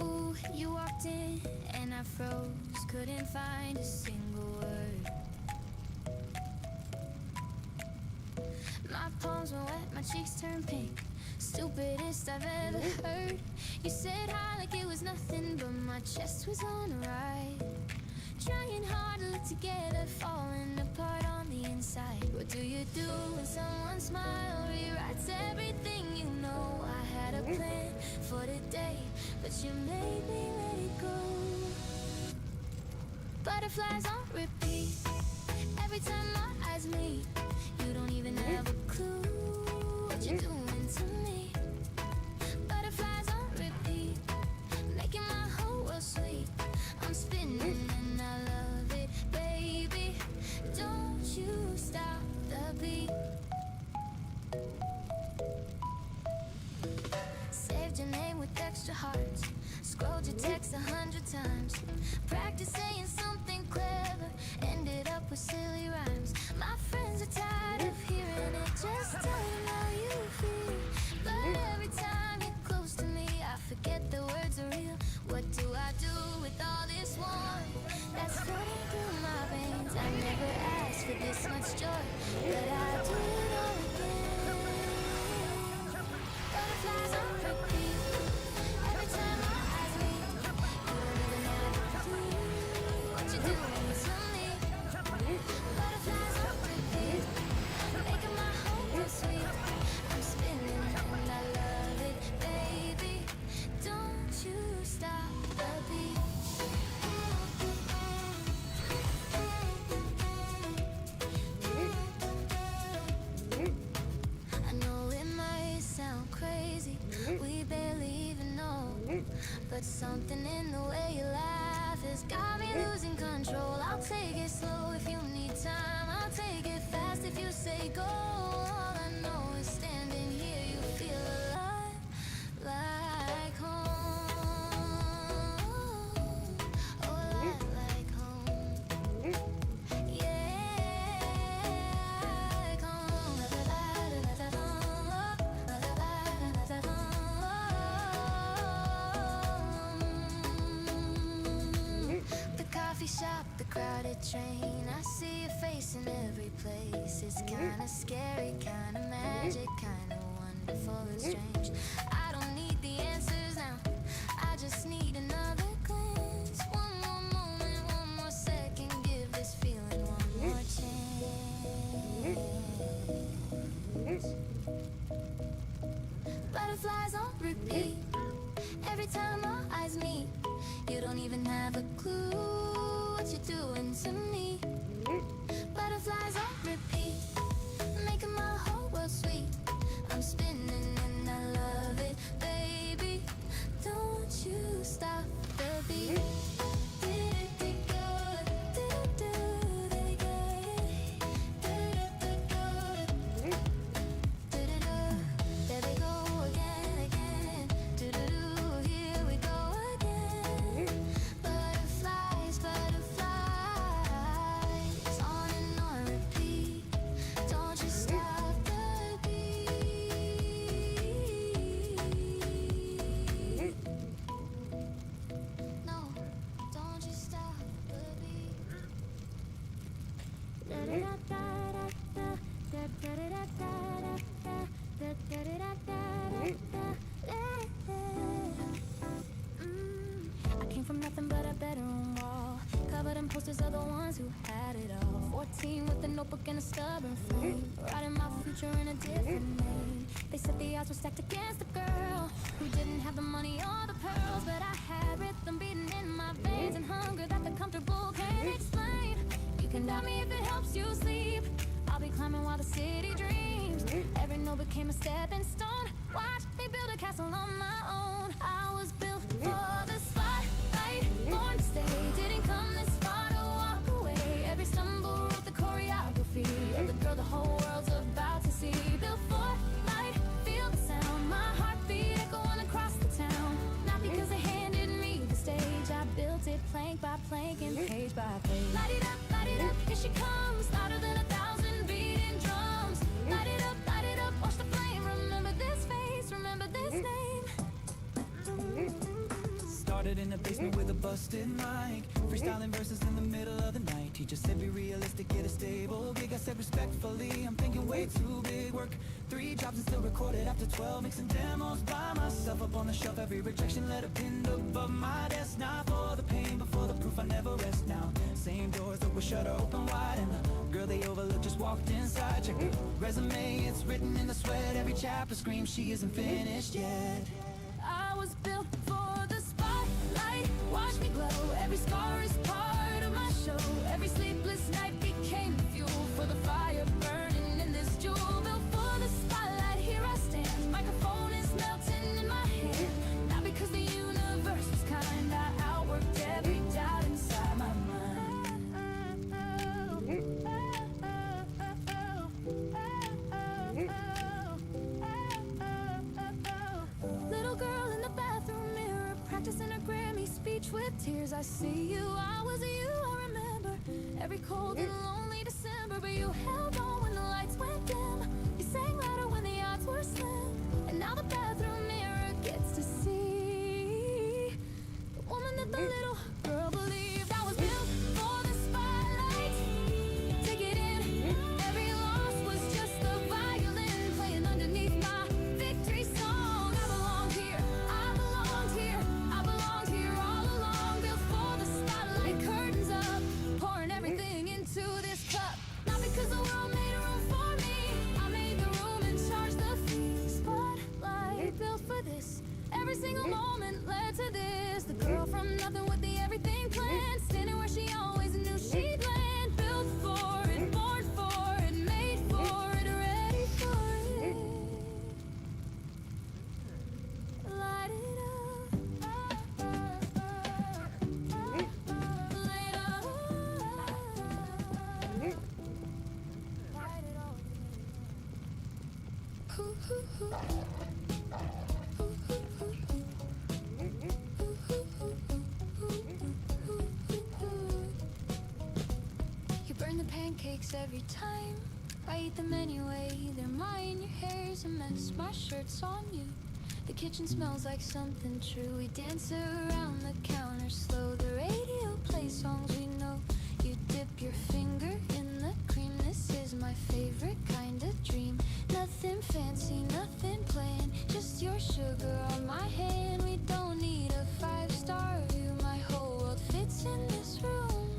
Ooh, you walked in and I froze. Couldn't find a single word. My palms were wet, my cheeks turned pink. Stupidest I've ever heard. You said hi like it was nothing, but my chest was on a ride. Trying hard to look together, falling apart on the inside. What do you do when someone's smile rewrites everything you know? I had a plan for the day, but you made me let it go. Butterflies on repeat. Every time my eyes meet, you don't even have a clue what you're doing to me. Butterflies on repeat, making my whole world sweet. I'm spinning and I love it, baby. Don't you stop the beat. Saved your name with extra hearts. Scrolled your text 100 times. Practice saying something clever. Ended up with silly rhymes. My friends are tired of hearing it. Just tell them how you feel. But every time you're close to me, I forget the words are real. What do I do with all this warmth that's floating through my veins? I never asked for this much joy, but I do it all again. Butterflies on repeat. Every time my eyes meet, you don't even have a clue what you're doing to me. Butterflies on repeat, making my whole world sweet. I'm spinning and I love it, baby. Don't you stop the beat. I know it might sound crazy, we barely even know, but something in the way you laugh has got me losing control. I'll take it slow if you need time, I'll take it fast if you say go. All I know is standing here, you feel alive, like home. Oh, alive like home. Yeah, like home. The coffee shop, the crowded train, I see your face in every place. It's kinda scary, kinda magic, kinda wonderful and strange. I don't need the answers now, I just need time our eyes meet. You don't even have a clue what you're doing to me. Butterflies on repeat, making my whole world sweet. I'm spinning and I love it, baby. Don't you stop the beat. I came from nothing but a bedroom wall, covered in posters of the ones who had it all. 14 with a notebook and a stubborn flame, writing my future in a different name. They said the odds were stacked against the girl who didn't have the money or the pearls, but I had rhythm beating in my veins and hunger that the comfortable can't explain. You can doubt me if it helps you sleep. I'll be climbing while the city dreams. Every note became a stepping stone. Watch me build a castle on my own. I was built for the spotlight, born to stay. Didn't come this far to walk away. Every stumble wrote the choreography of the girl the whole world's about to see. Built for light, feel the sound. My heartbeat echoing across the town. Not because they handed me the stage, I built it plank by plank and page by page. Light it up, here she comes, louder than 1,000 beating drums. Light it up, watch the flame. Remember this face, remember this name. Started in the basement with a busted mic, freestyling verses in the middle of the night. Teacher said be realistic, get a stable gig. I said respectfully, I'm thinking way too big. Work 3 jobs and still recorded after 12, mixing demos by myself up on the shelf. Every rejection letter pinned above my desk. Not for the pain, but for the proof I never rest. Now same doors that were shut are open wide, and the girl they overlooked just walked inside. Check the resume, it's written in the sweat. Every chapter screams she isn't finished yet. I was built for the spotlight, watch me glow. Every scar is part of my show. Every sleepless night became fuel for the fire burning in this jewel. Built for the spotlight, here I stand. Microphone is melting in my hand. Not because the universe was kind, I outworked every doubt inside my mind. Little girl in the bathroom mirror, practicing a Grammy speech with tears. I see you, I was you, I remember every cold and lonely December. But you held on when the lights went dim. You sang louder when the odds were slim. And now the bathroom mirror gets to see the woman that the little girl believed. I was built for the spotlight. Take it in, every loss was just the violin playing underneath my victory song. I belonged here, I belonged here, I belonged here all along. Built for the spotlight, curtains up, pouring everything into this cup. Not because the world made room for me, I made the room and charged the fee. Spotlight, built for this. Every single moment led to this. The girl from nothing with the everything planned, standing where she always knew she'd land. Built for it, born for it, made for it, ready for it. Light it up, light it up, light it all. You burn the pancakes every time. I eat them anyway, they're mine. Your hair's a mess, my shirt's on you. The kitchen smells like something true. We dance around the counter slow. The radio plays songs we know. You dip your finger in the cream. This is my favorite kind of dream. Nothing fancy, nothing plain, just your sugar on my hand. We don't need a 5-star view. My whole world fits in this room.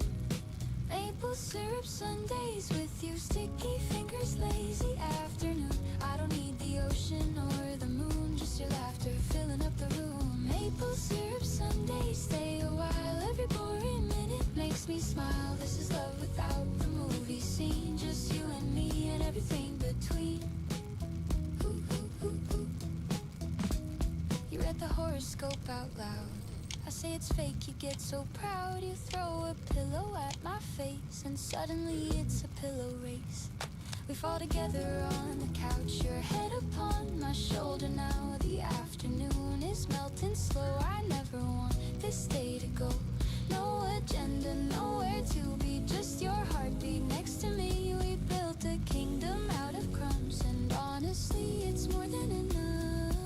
Maple syrup sundaes with you, sticky fingers, lazy afternoon. I don't need the ocean or the moon, just your laughter filling up the room. Maple syrup makes me smile. This is love without the movie scene. Just you and me and everything between. Ooh, ooh, ooh, ooh. You read the horoscope out loud. I say it's fake, you get so proud. You throw a pillow at my face, and suddenly it's a pillow race. We fall together on the couch, your head upon my shoulder. Now the afternoon is melting slow. I never want this day to go. No agenda, nowhere to be, just your heartbeat next to me. We built a kingdom out of crumbs, and honestly it's more than enough.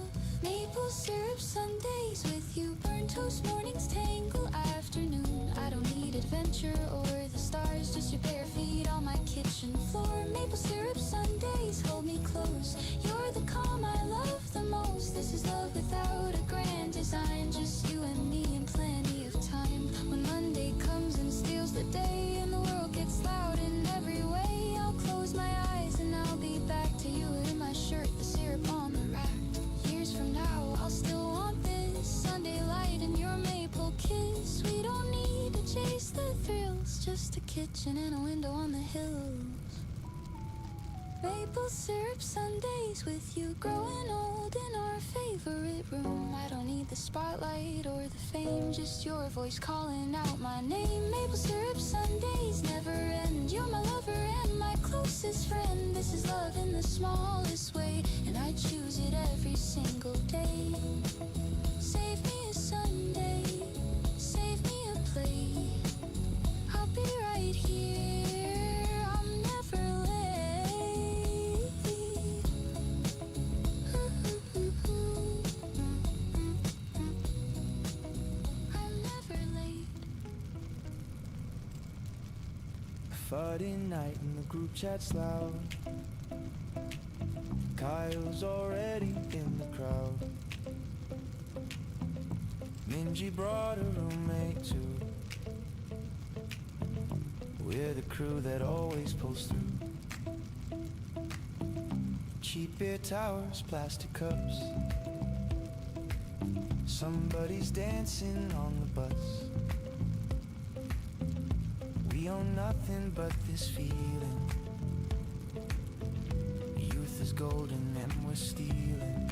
Maple syrup sundaes with you, burnt toast mornings, tangle afternoon. I don't need adventure or the stars, just your bare feet on my kitchen floor. Maple syrup sundaes hold me close. You're the calm I love the most. This is love without a grand design, just you and me and plenty of time. When Monday comes and steals the day and the world gets loud in every way, I'll close my eyes and I'll be back to you in my shirt, the syrup on the rack. Years from now, I'll still want this Sunday light and your maple kiss. We don't need to chase the thrills, just a kitchen and a window on the hills. Maple syrup sundaes with you, growing old in our favorite room. I don't need the spotlight or the fame, just your voice calling out my name. Maple syrup sundaes never end. You're my lover and my closest friend. This is love in the smallest way, and I choose it every single day. Save me a Sunday, save me a plate. I'll be right here, I'm never late. I'm never late. Friday night and the group chat's loud. Kyle's already in the crowd. Minji brought a roommate too. We're the crew that always pulls through. Cheap beer towers, plastic cups. Somebody's dancing on the bus. We own nothing but this feeling. Youth is golden and we're stealing.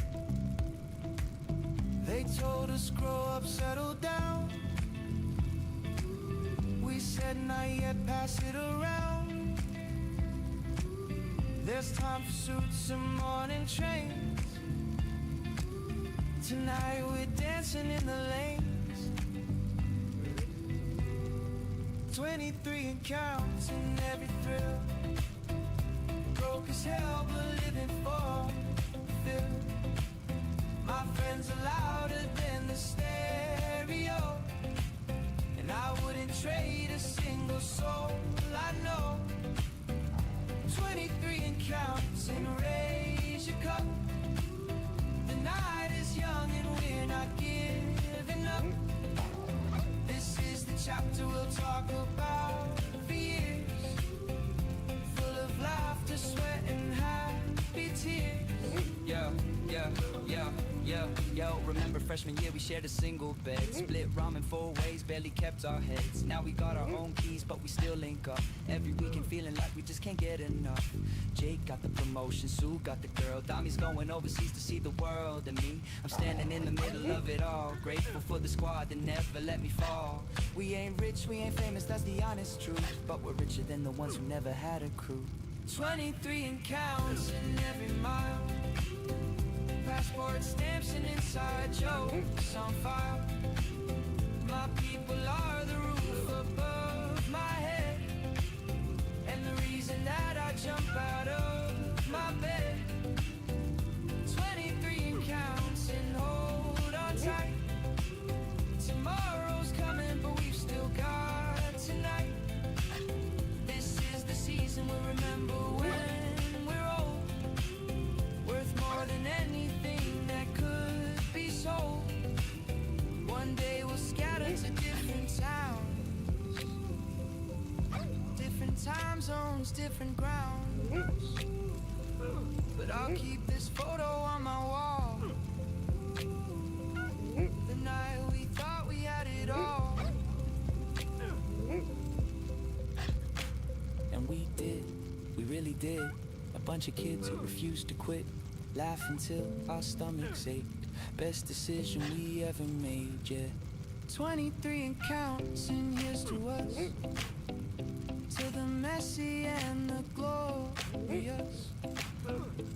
They told us grow up, settle down. We said not yet, pass it around. There's time for suits and morning trains. Tonight we're dancing in the lanes. 23 and counting every thrill. Broke as hell but living for the thrill. My friends are louder than the stereo, and I wouldn't trade a single soul I know. 23 and counting, raise your cup. The night is young and we're not giving up. This is the chapter we'll talk about for years, full of laughter, sweat and happy tears. Yo, yo, yo, yo, yo. Remember freshman year we shared a single bed, split ramen 4 ways, barely kept our heads. Now we got our own keys but we still link up every weekend, feeling like we just can't get enough. Jake got the promotion, Sue got the girl, Dami's going overseas to see the world, and me, I'm standing in the middle of it all, grateful for the squad that never let me fall. We ain't rich, we ain't famous, that's the honest truth, but we're richer than the ones who never had a crew. 23 and counts in every mile. Passport stamps and inside jokes on file. My people are the roof above my head, and the reason that I jump out of my bed. 23 and counts and hold on tight. Tomorrow's coming but we've still got tonight. This is the season we'll remember when we're old, worth more than anything that could be sold. One day we'll scatter to different towns, different time zones, different grounds, but I'll keep this photo on my wall. The night we thought we had it all. did. A bunch of kids who refused to quit. Laugh until our stomachs ached. Best decision we ever made, yeah. 23 and counting, here's to us. To the messy and the glorious.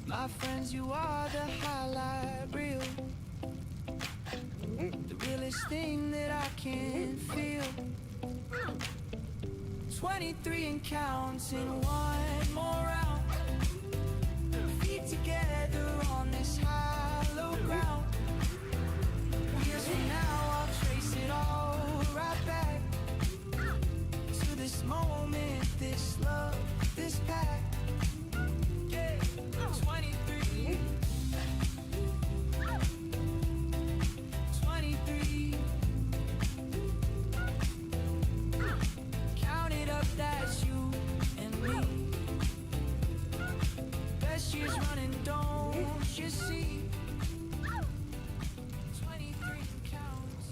My friends, you are the highlight reel. The realest thing that I can feel. 23 and counting, one more round. Feet together on this hollow ground. Years from now, I'll trace it all right back to this moment, this love, this pact. Yeah, 23. 23. Count it up, that's you and me. Best years running, don't you see? 23 counts.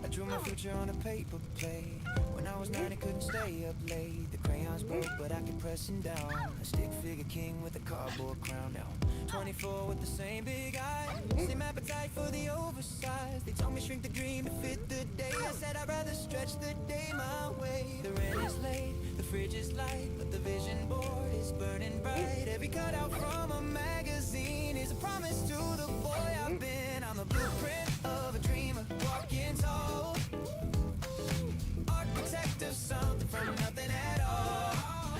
I drew my future on a paper plate. When I was 9, I couldn't stay up late. The crayons broke, but I kept pressing down. A stick figure king with a cardboard crown. Now 24 with the same big eyes, same appetite for the oversized. They told me shrink the dream to fit the day. I said I'd rather stretch the day my way. The rent is late, the fridge is light, but the vision board is burning bright. Every cutout from a magazine is a promise to the boy I've been. I'm the blueprint of a dreamer, walking tall. Architect of something from nothing at all.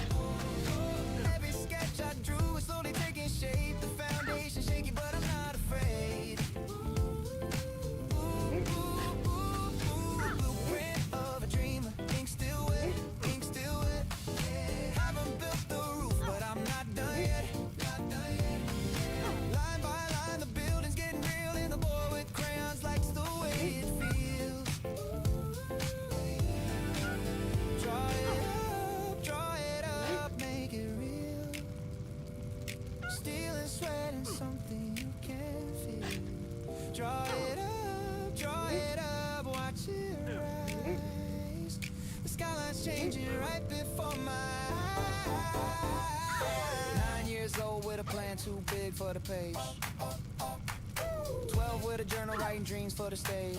Every sketch I drew is slowly taking shape. The foundation shaky, but I'm not afraid. Blueprint of a dreamer, ink still wet, ink still wet. Yeah. Haven't built the roof, but I'm not done yet. Not done yet. Line by line, the building's getting real, and the boy with crayons likes the way it feels. Draw it up, make it real. Stealing, sweating, something you can feel. Draw it up, watch it rise. The skyline's changing right before my eyes. 9 years old with a plan too big for the page. 12 with a journal writing dreams for the stage.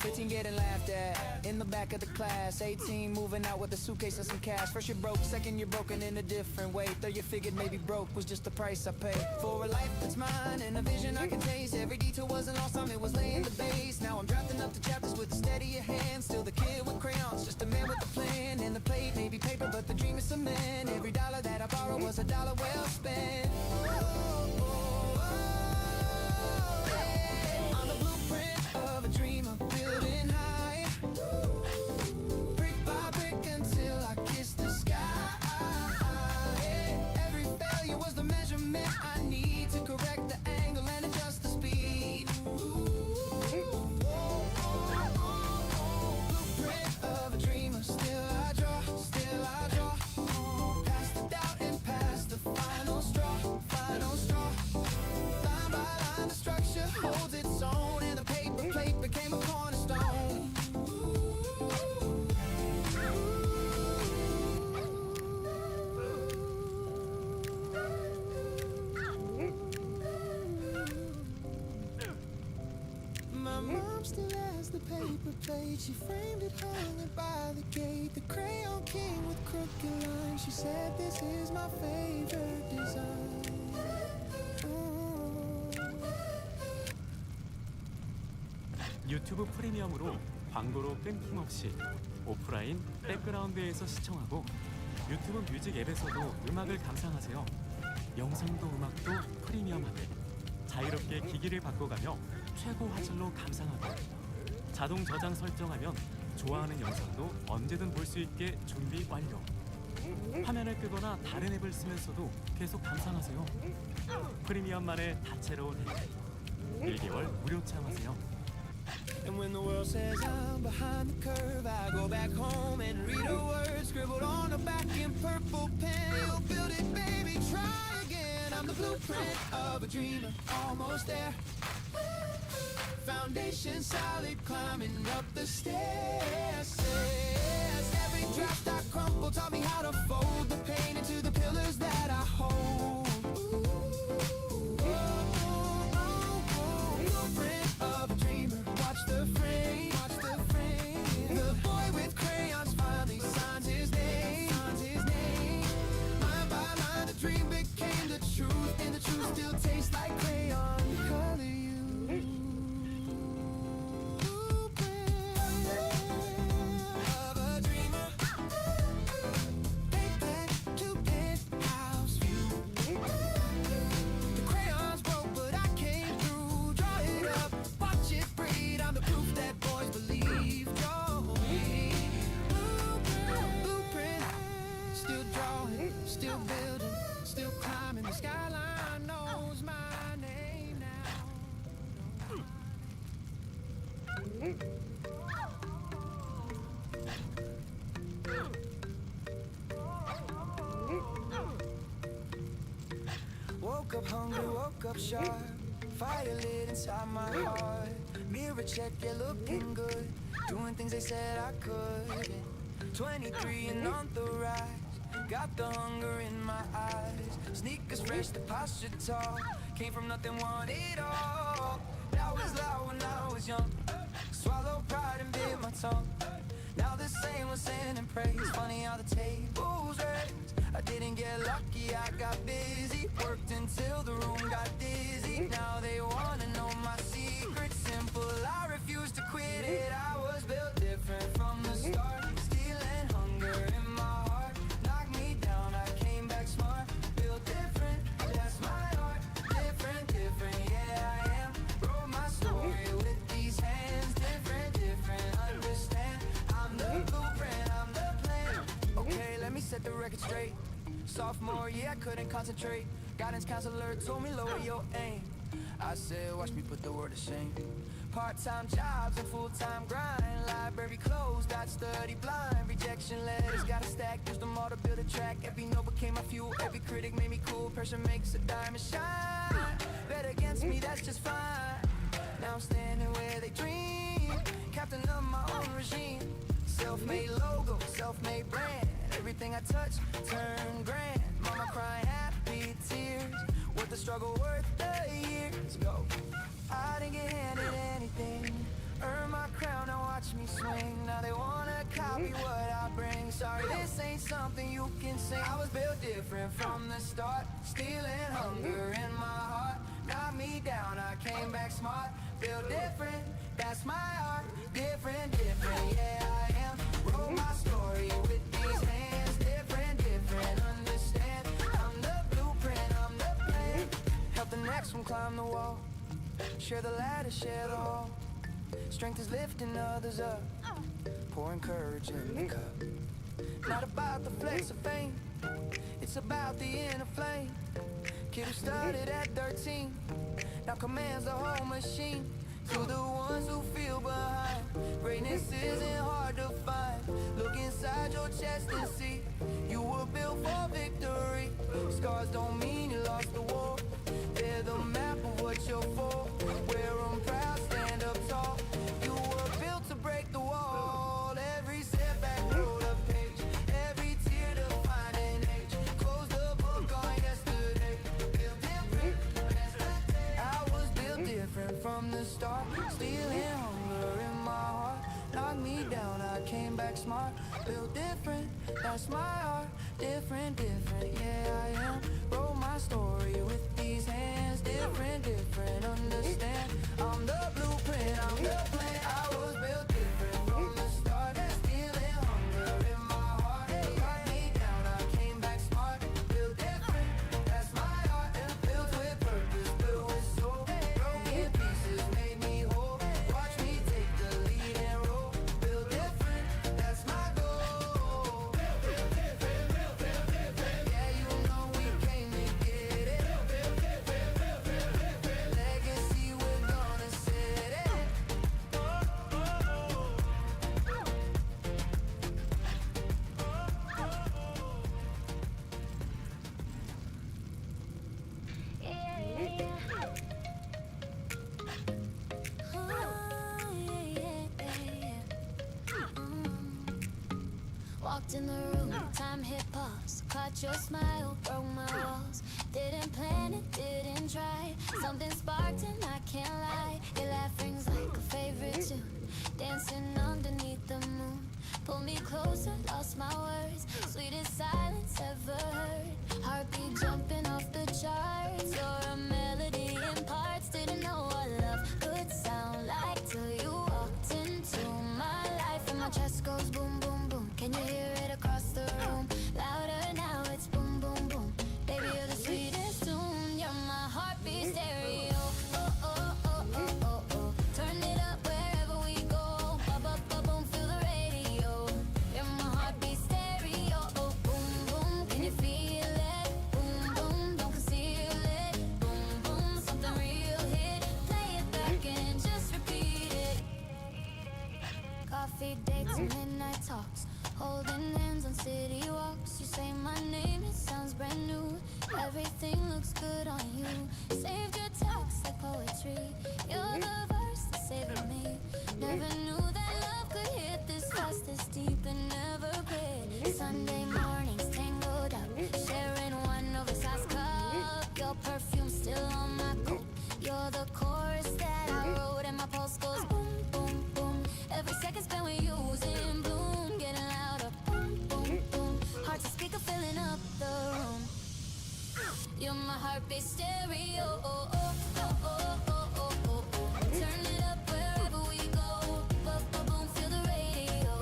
15 getting laughed at in the back of the class. 18 moving out with a suitcase and some cash. First you're broke, second you're broken in a different way. Third you figured maybe broke was just the price I paid for a life that's mine and a vision I can taste. Every detail wasn't lost on it was laying the base. Now I'm drafting up the chapters with a steadier hand. Still the kid with crayons, just a man with a plan. And the plate may be paper, but the dream is cement. Every dollar that I borrow was a dollar well spent. I'm the blueprint of a dreamer, building high, brick by brick until I kiss the sky. Every failure was the measurement I need to correct the angle and adjust the speed. Blueprint of a dreamer, still I draw, still I draw. Past the doubt and past the final straw, final straw. Line by line, the structure holds its own, and the paper plate became a cornerstone. My mom still has the paper plate. She framed it, hung it by the gate. The crayon king with crooked lines. She said this is my favorite design. 유튜브 프리미엄으로 광고로 끊김없이 오프라인 백그라운드에서 시청하고 유튜브 뮤직 앱에서도 음악을 감상하세요. 영상도 음악도 프리미엄하게 자유롭게 기기를 바꿔가며 최고 화질로 감상하고 자동 저장 설정하면 좋아하는 영상도 언제든 볼 수 있게 준비 완료. 화면을 끄거나 다른 앱을 쓰면서도 계속 감상하세요. 프리미엄만의 다채로운 혜택 1개월 무료 체험하세요. And when the world says I'm behind the curve, I go back home and read a word scribbled on the back in purple pen. You'll build it, baby, try again. I'm the blueprint of a dreamer, almost there. Foundation solid, climbing up the stairs. Every draft I crumble taught me how to fold the pain into the pillars that I hold. Blueprint of a dreamer, watch the frame, watch the frame. The boy with crayons finally signs his name, line by line the dream became the truth, and the truth still tastes like crayon color. Woke up hungry, woke up sharp. Fire lit inside my heart. Mirror check, yeah, looking good. Doing things they said I could. 23 and on the rise. Got the hunger in my eyes. Sneakers fresh, the posture tall. Came from nothing, want it all. That was loud when I was young. Swallow pride and bit my tongue. Now the same was sin and praise. Funny how the tables raised. I didn't get lucky, I got busy. Worked until the room got dizzy. Now they wanna know my secret. Simple, I refuse to quit it. I was built different from the start. Stealing hunger in my heart. Knocked me down, I came back smart. Built different, that's my art. Different, yeah I am. Wrote my story with these hands. Different, understand. I'm the blueprint, I'm the plan. Okay, let me set the record straight. Sophomore, yeah, I couldn't concentrate. Guidance counselor told me lower your aim. I said, watch me put the word to shame. Part-time jobs and full-time grind. Library closed, got study blind. Rejection letters, got a stack, used them all to build a track. Every note became my fuel, every critic made me cool. Pressure makes a diamond shine. Bet against me, that's just fine. Now I'm standing where they dream. Captain of my own regime. Self-made logo, self-made brand. Everything I touch, turn grand. Mama crying happy tears. Worth the struggle, worth the years. Go. I didn't get handed anything. Earn my crown, now watch me swing. Now they wanna copy what I bring. Sorry, this ain't something you can sing. I was built different from the start. Stealing hunger in my heart. Knocked me down, I came back smart. Built different, that's my art. Different, yeah I am. Wrote my story with these hands. Different, understand. I'm the blueprint, I'm the plan. Help the next one climb the wall. Share the ladder, share the hall. Strength is lifting others up. Pouring courage in the cup. Not about the flex of fame. It's about the inner flame. Kid who started at 13 now commands the whole machine. To the ones who feel behind, greatness isn't hard to find. Look inside your chest and see you were built for victory. Scars don't mean you lost the war. They're the map of what you're for. Wear them proud, stand up tall. You were built to break the wall. Every setback wrote a page. Every tear to find an age. Close the book on yesterday. Built different, that's the day. I was built different from the start. Stealing hunger in my heart. Knocked me down, I came back smart. Built different, that's my art. Different, yeah I am. Wrote my story with these hands. Different, understand. I'm the blueprint, I'm the plan. I was built different from the start. Stealing hunger in my heart. Knocked me down, I came back smart. Built different, that's my art. Built with purpose, built with soul. Broken pieces made me whole. Watch me take the lead and roll. Built different, that's my goal. Yeah, you know we came to get it. Legacy, we're gonna set it. Walked in the room, time hit pause. Caught your smile, broke my walls. Didn't plan it, didn't try. Something sparked and I can't lie. Your laugh rings like a favorite tune. Dancing underneath the moon. Pull me closer, lost my words. Sweetest silence ever heard. Heartbeat jumping off the charts. You're a melody in parts. Didn't know what love could sound like till you walked into my life. And my chest goes boom, boom, boom. Can you hear it across the room? Louder now, it's boom, boom, boom. Baby, you're the sweetest tune. You're my heartbeat stereo. Oh, oh, oh, oh, oh, oh. Turn it up wherever we go. Ba, ba, ba, boom, feel the radio. You're my heartbeat stereo. Oh, boom, boom, can you feel it? Boom, boom, don't conceal it. Boom, boom, something real hit. Play it back and just repeat it. Coffee dates and midnight talks. Holding hands on city walks. You say my name, it sounds brand new. Everything looks good on you. Saved your text like poetry. You're the verse that saved me. Never knew that love could hit this fast, this deep, and never quit. Sunday mornings tangled up, sharing one oversized cup. Your perfume still on my coat. You're the chorus that I wrote, and my pulse goes boom, boom, boom. Every second spent with you is in bloom, getting louder. Boom, boom, boom. Heart to speaker filling up the room. You're my heartbeat stereo. Oh, oh, oh, oh, oh, oh, oh, oh. Turn it up wherever we go. Ba, ba, boom, feel the radio.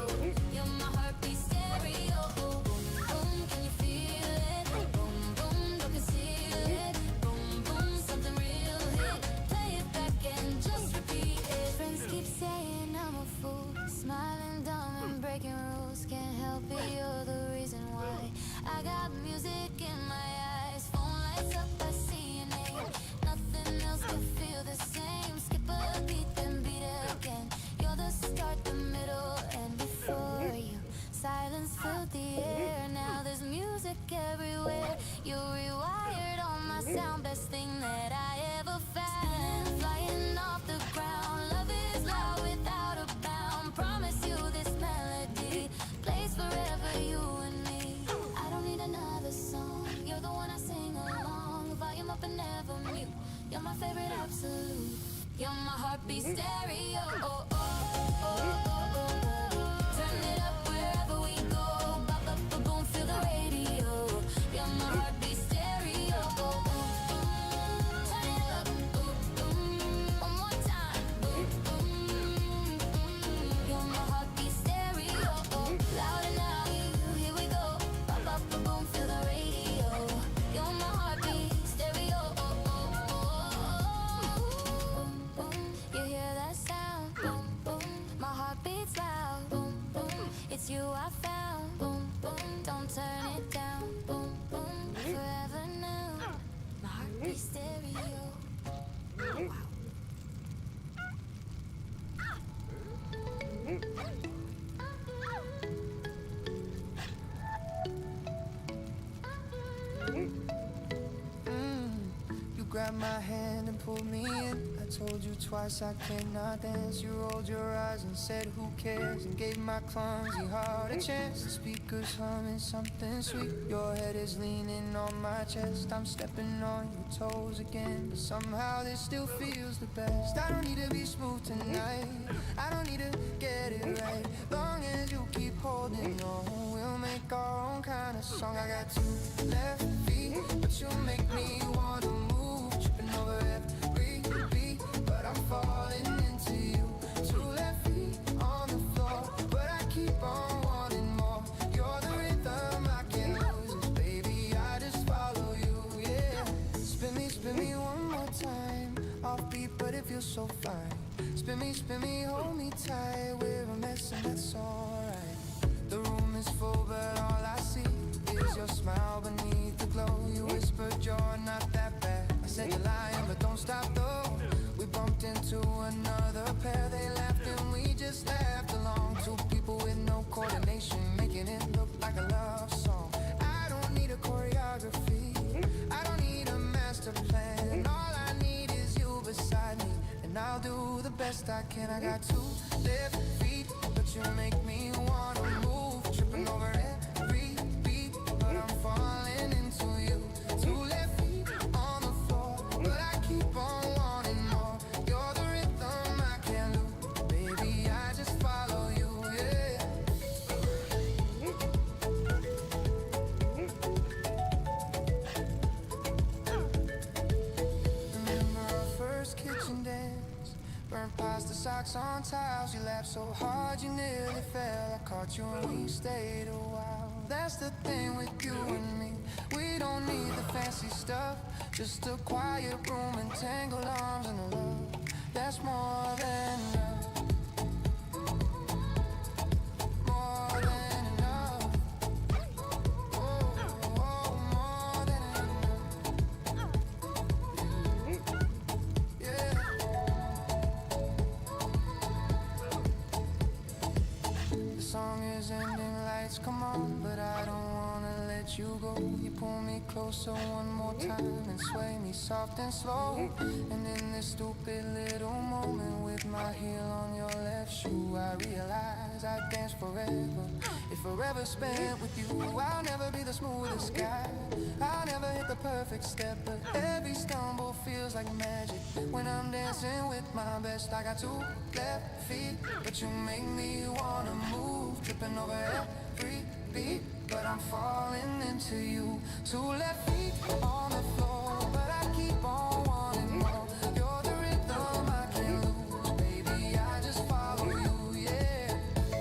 You're my heartbeat stereo. Oh, boom, boom, can you feel it? Boom, boom, don't conceal it. Boom, boom, something real hit. Play it back and just repeat it. Friends keep saying I'm a fool, smiling dumb and breaking rules. Can't help it, you're the reason why. I got music in my eyes, phone lights up, I see your name. Nothing else can feel the same. Skip a beat, then beat again. You're the start, the middle, and before you, silence filled the air. Now there's music everywhere. You rewired all my sound, best thing that I ever found. Flying off the ground, love is loud without a bound. Promise you this melody plays forever, you and me. I don't need another song. You're the one I sing along. Volume up and never mute. You're my favorite absolute. You're my heartbeat stereo. Oh, oh, oh, oh, oh, oh. Turn it up wherever we go. Ba, ba, ba, boom, feel the radio. You're my heartbeat stereo. Oh, oh, oh. Turn it up. Ooh, ooh. One more time. Ooh, ooh. You're my heartbeat stereo. Oh, louder now. Here we go. Ba, ba, ba, boom, feel the radio. You're my heartbeat stereo. Oh, oh, oh. Boom, boom. You hear that sound? Boom, boom. My heart beats loud. Boom, boom. It's you I found. Boom, boom. Don't turn it down. Boom, boom. Forever now. My heartbeat stereo. Wow. You grabbed my hand and pulled me in. I told you twice I cannot dance. You rolled your eyes and said who cares, and gave my clumsy heart a chance. The speakers humming something sweet. Your head is leaning on my chest. I'm stepping on your toes again, but somehow this still feels the best. I don't need to be smooth tonight. I don't need to get it right. Long as you keep holding on, we'll make our own kind of song. I got two left feet, but you make me wanna move. Tripping over every beat, but I'm falling into you. Two left feet on the floor, but I keep on wanting more. You're the rhythm I can't lose, baby, I just follow you, yeah. Spin me one more time. Offbeat, but it feels so fine. Spin me, hold me tight. We're a mess and that's alright. The room is full, but all I see is your smile beneath the glow. You whispered you're not that bad. I said you're lying, but don't stop though. We bumped into another pair. They laughed and we just laughed along. Two people with no coordination, making it look like a love song. I don't need a choreography, I don't need a master plan. All I need is you beside me, and I'll do the best I can. I got two left feet, but you make me wanna move. Tripping over socks on tiles. You laughed so hard you nearly fell. I caught you and we stayed a while. That's the thing with you and me. We don't need the fancy stuff. Just a quiet room and tangled arms and a love that's more than enough. More than enough. Oh, more than enough. Yeah. The song is ending, lights come on, but I don't wanna let you go. You pull me closer one more time and sway me soft and slow. And in this stupid little moment with my heel on your left shoe, I realize I dance forever. If forever spent with you, I'll never be the smoothest guy. I'll never hit the perfect step, but every stumble feels like magic. When I'm dancing with my best, I got 2 left feet, but you make me wanna move, tripping over every beat. But I'm falling into you. 2 left feet on the floor, but I keep on wanting more. You're the rhythm I can't lose, baby. I just follow you, yeah.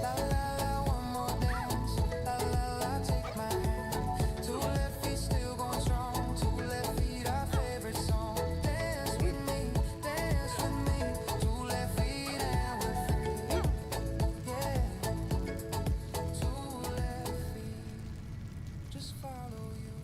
La la la, one more dance. La la la, take my hand. 2 left feet still going strong. 2 left feet, our favorite song. Dance with me, 2 left feet and we're free, yeah. 2 left feet. Just follow you.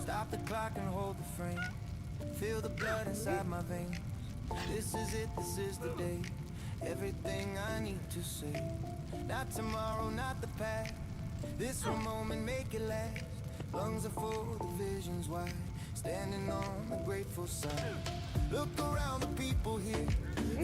Stop the clock and hold the frame. Feel the blood inside my veins. This is it, this is the day. Everything I need to say. Not tomorrow, not the past. This one moment, make it last. Lungs are full, the vision's wide. Standing on the grateful side. Look around the people here.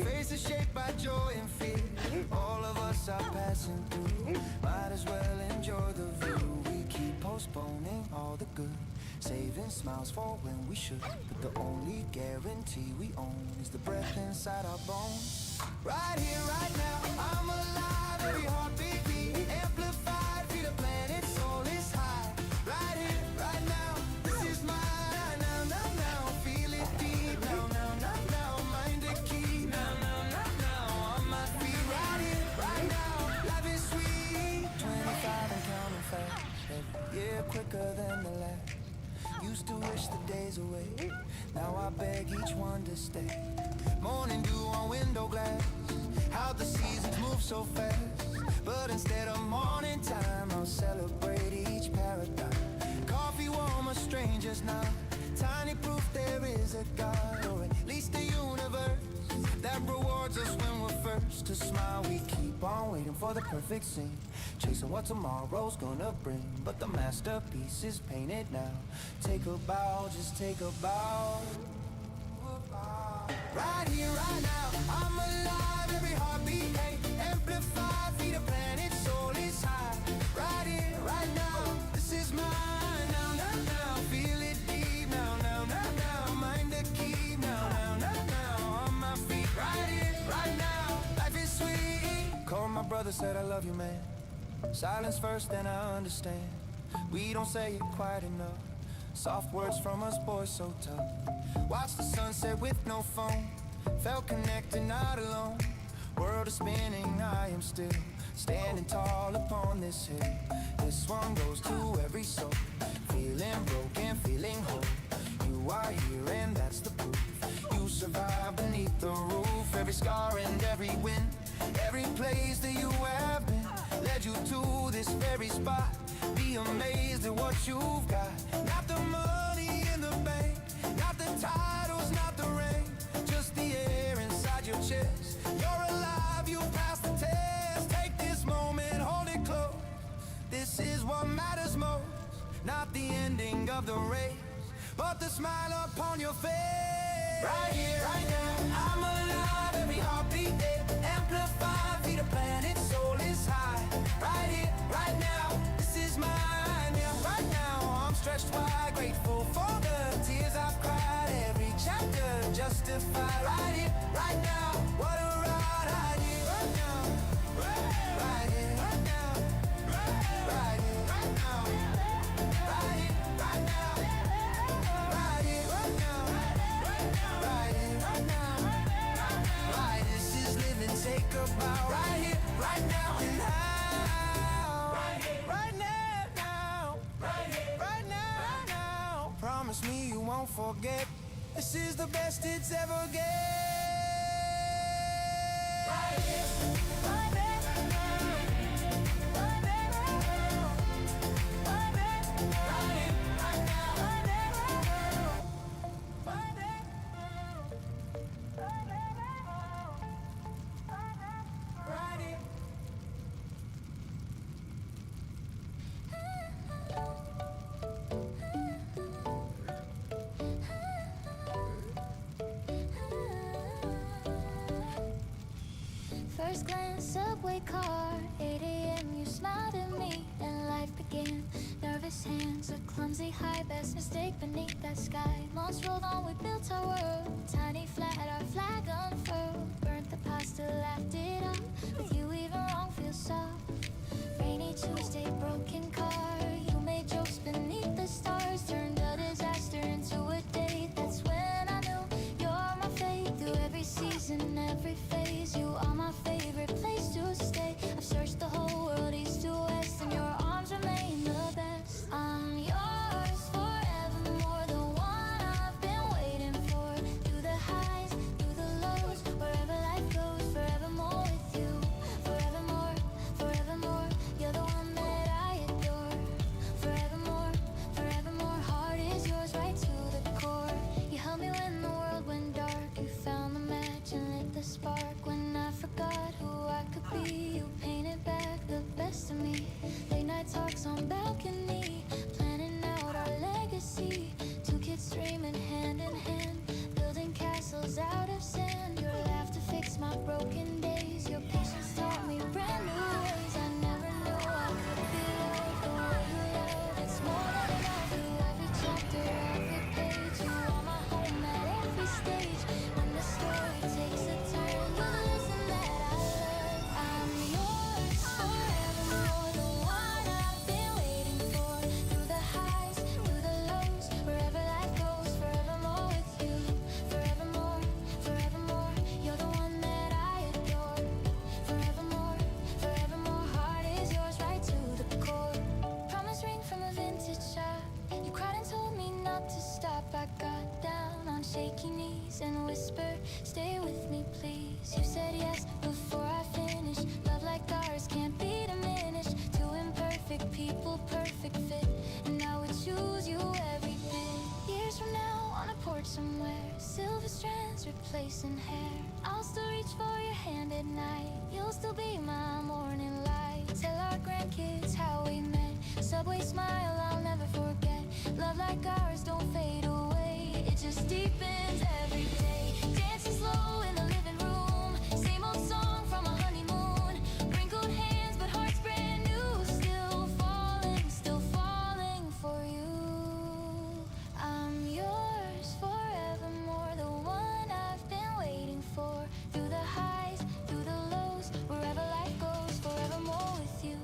Faces shaped by joy and fear. All of us are passing through. Might as well enjoy the view. We keep postponing all the good. Saving smiles for when we should. But the only guarantee we own is the breath inside our bones. Right here, right now, I'm alive. Every heartbeat beat. Amplified, feel the planet, soul is high. Right here, right now, this is mine. Yeah, quicker than the last. Used to wish the days away. Now I beg each one to stay. Morning dew on window glass. How the seasons move so fast. But instead of morning time, I'll celebrate each paradigm. Coffee warm, a stranger's now. Tiny proof there is a God, or at least a universe that rewards us when we're first to smile. We keep on waiting for the perfect scene, chasing what tomorrow's gonna bring. But the masterpiece is painted now. Take a bow, just take a bow. Right here, right now, I'm alive. Every heartbeat, hey, amplified. Feed a planet, soul is high. Right here, right now, this is mine. Now, now, now, feel it deep. Now, now, now, now, mind the key. Now, now, now, now, on my feet. Right here, right now, life is sweet. Call my brother, said I love you, man. Silence first, then I understand. We don't say it quite enough. Soft words from us boys so tough. Watch the sunset with no phone. Felt connected, not alone. World is spinning, I am still standing tall upon this hill. This one goes to every soul. Feeling broken, feeling whole. You are here and that's the proof. You survived beneath the roof. Every scar and every win. Every place that you have been led you to this very spot. Be amazed at what you've got. Not the money in the bank, not the titles, not the ring, just the air inside your chest. You're alive, you passed the test. Take this moment, hold it close. This is what matters most. Not the ending of the race, but the smile upon your face. Right here, right now, I'm alive. Every heartbeat, amplified. Feed a planet, soul is high. Right here, right now, this is mine. Yeah, right now, I'm stretched wide, grateful for the tears I've cried. Every chapter justified. Right here, right now, what a ride. Right here, right now, right here, right now, me you won't forget. This is the best it's ever get. Right here, right there, right there, right there, right here, right now, right there, right there, right here. First glance, subway car, 8 a.m. You smiled at me and life began. Nervous hands, a clumsy high, best mistake beneath that sky. Months rolled on, we built our world. Tiny flat, our flag unfurled. Burnt the pasta, laughed it up. With you, even wrong feels soft. Rainy Tuesday, broken car. You made jokes beneath the stars. Turned a disaster into a day. That's when I knew you're my fate. Through every season, every phase, you are my favorite place to stay. I've searched the whole world, east to west, and your arms remain the best. I'm yours forevermore, the one I've been waiting for. Through the highs, through the lows, wherever life goes, forevermore with you. Forevermore, forevermore, you're the one that I adore. Forevermore, forevermore, heart is yours right to the core. You held me when the world went dark, you found the match and lit the spark. When I forgot who I could be, you painted back the best of me. Late night talks on balcony, planning out our legacy. Two kids dreaming hand in hand, building castles out of sand. Your laughter fixed my broken days, your patience taught me brand new ways. I never knew I could be loved the way you love. It's more than enough. Through every chapter, every page, you are my home at every stage. When the story takes a turn, you're the lesson that I learned. I'm yours forevermore, the one I've been waiting for. Through the highs, through the lows, wherever life goes, forevermore with you. Forevermore, forevermore, you're the one that I adore. Forevermore, forevermore, heart is yours right to the core. Promise ring from a vintage shop. You cried and told me not to stop. I got down on shaky knees and whispered, stay with me please. You said yes before I finished. Love like ours can't be diminished. Two imperfect people, perfect fit, and I would choose you every bit. Years from now, on a porch somewhere, silver strands replacing hair. I'll still reach for your hand at night. You'll still be my morning light. Tell our grandkids how we met. Subway smile I'll never forget. Love like ours don't fade away. It just deepens every day. Dancing slow in the living room. Same old song from a honeymoon. Wrinkled hands but hearts brand new. Still falling for you. I'm yours forevermore, the one I've been waiting for. Through the highs, through the lows, wherever life goes, forevermore with you.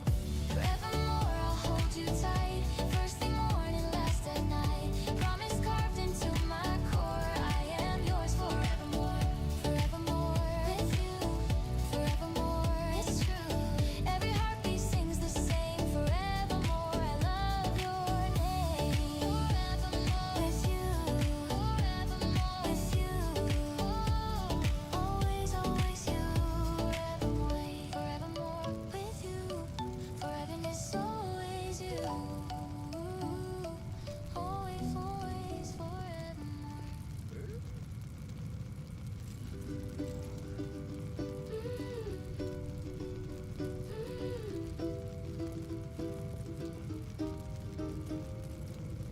Forevermore, I'll hold you tight. First thing morning, last at night. Promise carved into my core. I am yours forevermore, forevermore with you. Forevermore, it's true. Every heartbeat sings the same. Forevermore, I love your name. Forevermore with you. Forevermore with you. Always, always you. Forevermore with you. Forevermore, always you. Always, always, forevermore.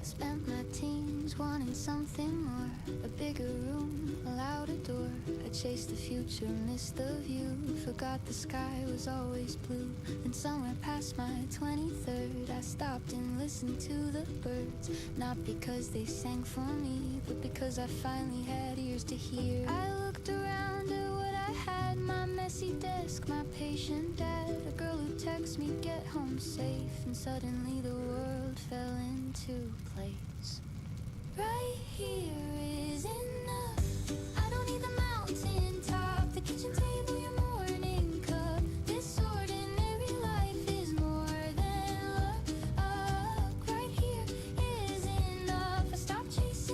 Spent my teens wanting something more, a bigger room, a louder door. I chased the future, missed the view, forgot the sky was always blue. And somewhere past my 23rd, I stopped and listened to the birds. Not because they sang for me, but because I finally had ears to hear. I looked around at what I had, my messy desk, my patient dad, a girl who texts me get home safe, and suddenly the world fell into place. Right here is enough. I don't need the mountain top, the kitchen table, your morning cup. This ordinary life is more than luck. Right here is enough. I stopped chasing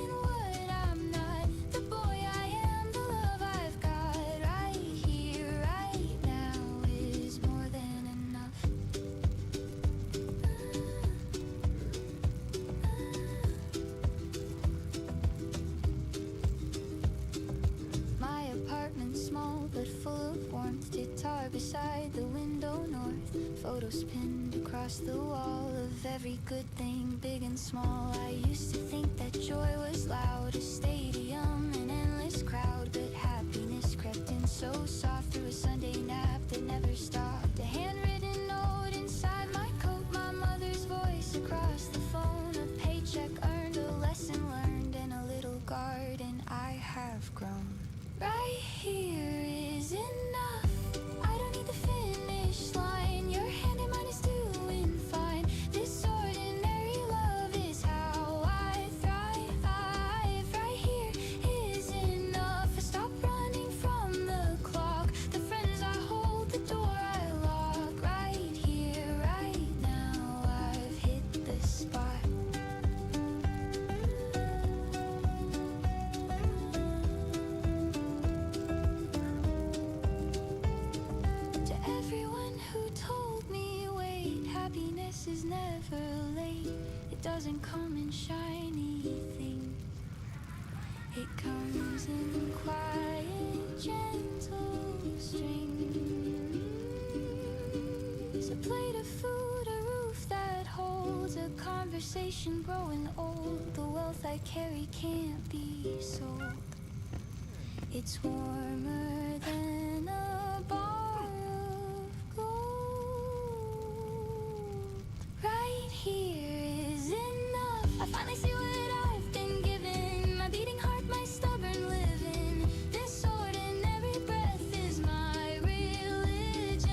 car beside the window north. Photos pinned across the wall of every good thing, big and small. I used to think that joy was loud, a stadium, an endless crowd. But happiness crept in so soft through a Sunday nap that never stopped. A handwritten note inside my coat, my mother's voice across the phone. A paycheck earned, a lesson learned, and a little garden I have grown. Right here is enough. I don't need the finish line. Your hand in mine is doing fine. This ordinary love is how I thrive. Right here is enough. I stop running from the clock. The friends I hold, the door I lock. Right here, right now, I've hit the spot. To everyone who told me, wait, happiness is never late. It doesn't come in shiny things. It comes in quiet, gentle strings. A plate of food, a roof that holds a conversation growing old. The wealth I carry can't be sold. It's warmer than a bar of gold. Right here is enough. I finally see what I've been given. My beating heart, my stubborn living. This ordinary breath is my religion.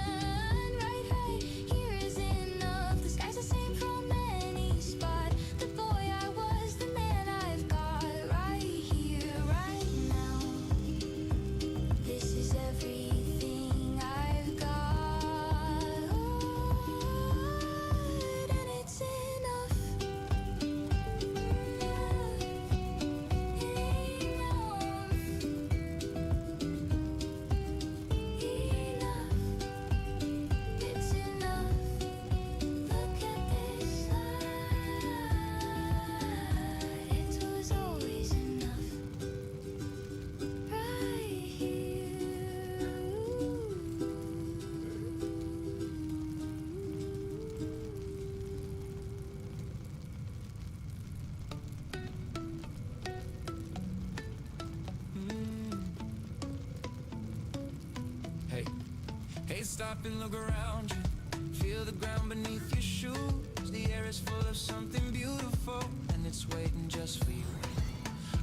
Right here is enough. The sky's the same from any spot. The boy I was, the man I've got. Right here, right now. This is everything I've got, and it's enough. Enough. It's enough. Look at this light. It was always enough. Right here. Hey, hey, stop and look around you. Feel the ground beneath your shoes. The air is full of something beautiful, and it's waiting just for you.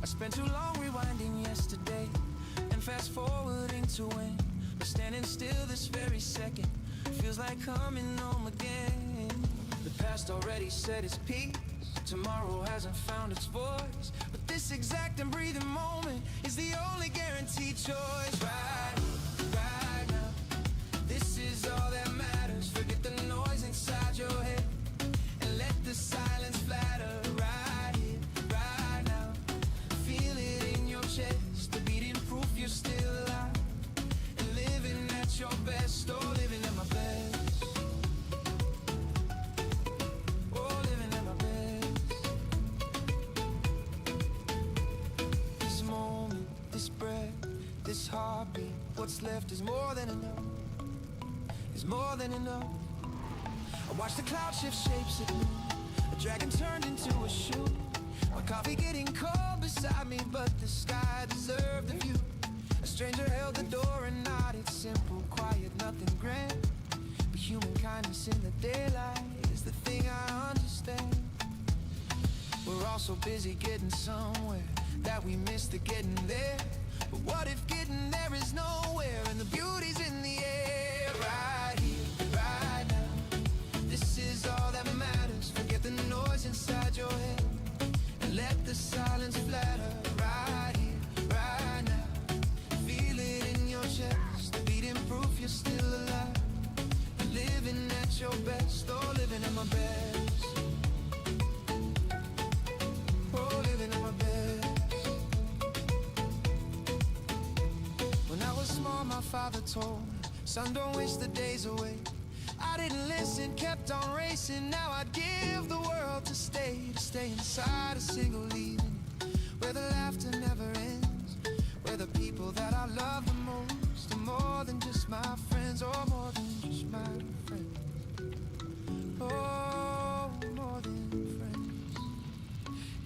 I spent too long rewinding yesterday and fast forwarding to when we're standing still this very second. Feels like coming home again. The past already said its piece. Tomorrow hasn't found its voice, but this exact and breathing moment is the only guaranteed choice. Right now, this is all that matters. Forget the noise inside your head and let the silence flatter. Right here, right now, feel it in your chest. The beating proof you're still alive and living at your best. Oh, living at my best. Oh, living at my best. This moment, this breath, this heartbeat, what's left is more than enough. Is more than enough. I watched the cloud shift shapes at noon. A dragon turned into a shoe. My coffee getting cold beside me, but the sky deserved the view. A stranger held the door and nodded, simple, quiet, nothing grand. But human kindness in the daylight is the thing I understand. We're all so busy getting somewhere that we miss the getting there. But what if getting there is nowhere and the beauty's in the air? Right here, right now, this is all that matters. Forget the noise inside your head and let the silence flatter. Right here, right now, feel it in your chest. The beating proof you're still alive. Living at your best, oh, living at my best. Oh, living at my best. When I was small, my father told me, son, don't wish the days away. I didn't listen, kept on racing. Now I'd give the world to stay inside a single evening, where the laughter never ends, where the people that I love the most are more than just my friends. friends or more than just my friends. Oh, more than friends.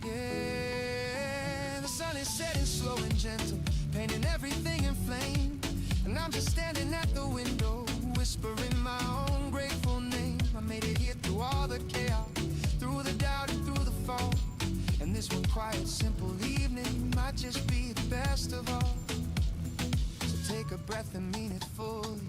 Yeah, the sun is setting slow and gentle, painting everything in flame. And I'm just standing at the window, whispering my own grateful name. I made it here through all the chaos, through the doubt and through the fall. And this one quiet, simple evening might just be the best of all. So take a breath and mean it fully.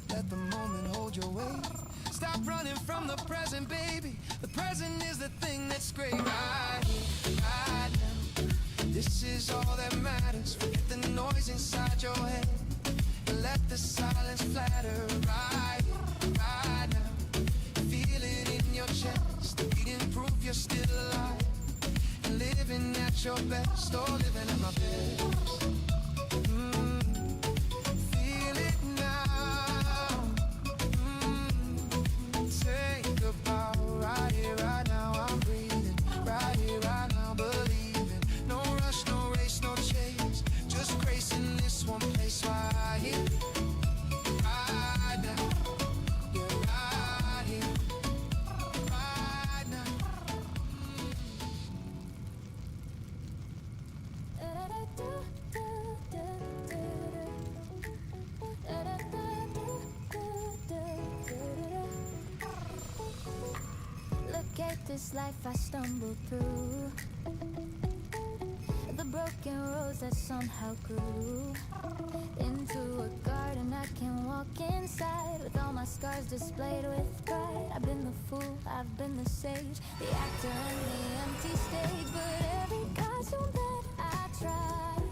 Let the moment hold your weight. Stop running from the present, baby. The present is the thing that's great. Right here, right now. This is all that matters. Forget the noise inside your head. Let the silence flatter. Right here, right now. Feel it in your chest. The beating proof you're still alive. And living at your best, or living at my best. Feel it now. Take a bow. Right here, right now. I'm breathing. Right here, right now. Believing. No rush, no race, no chase. Just grace in this one place. Right here. Right now. Yeah, right here. Right now. Look at this life I stumbled through, the broken roads that somehow grew into a garden I can walk inside, with all my scars displayed with pride. I've been the fool, I've been the sage, the actor and the empty stage, but every costume that I tried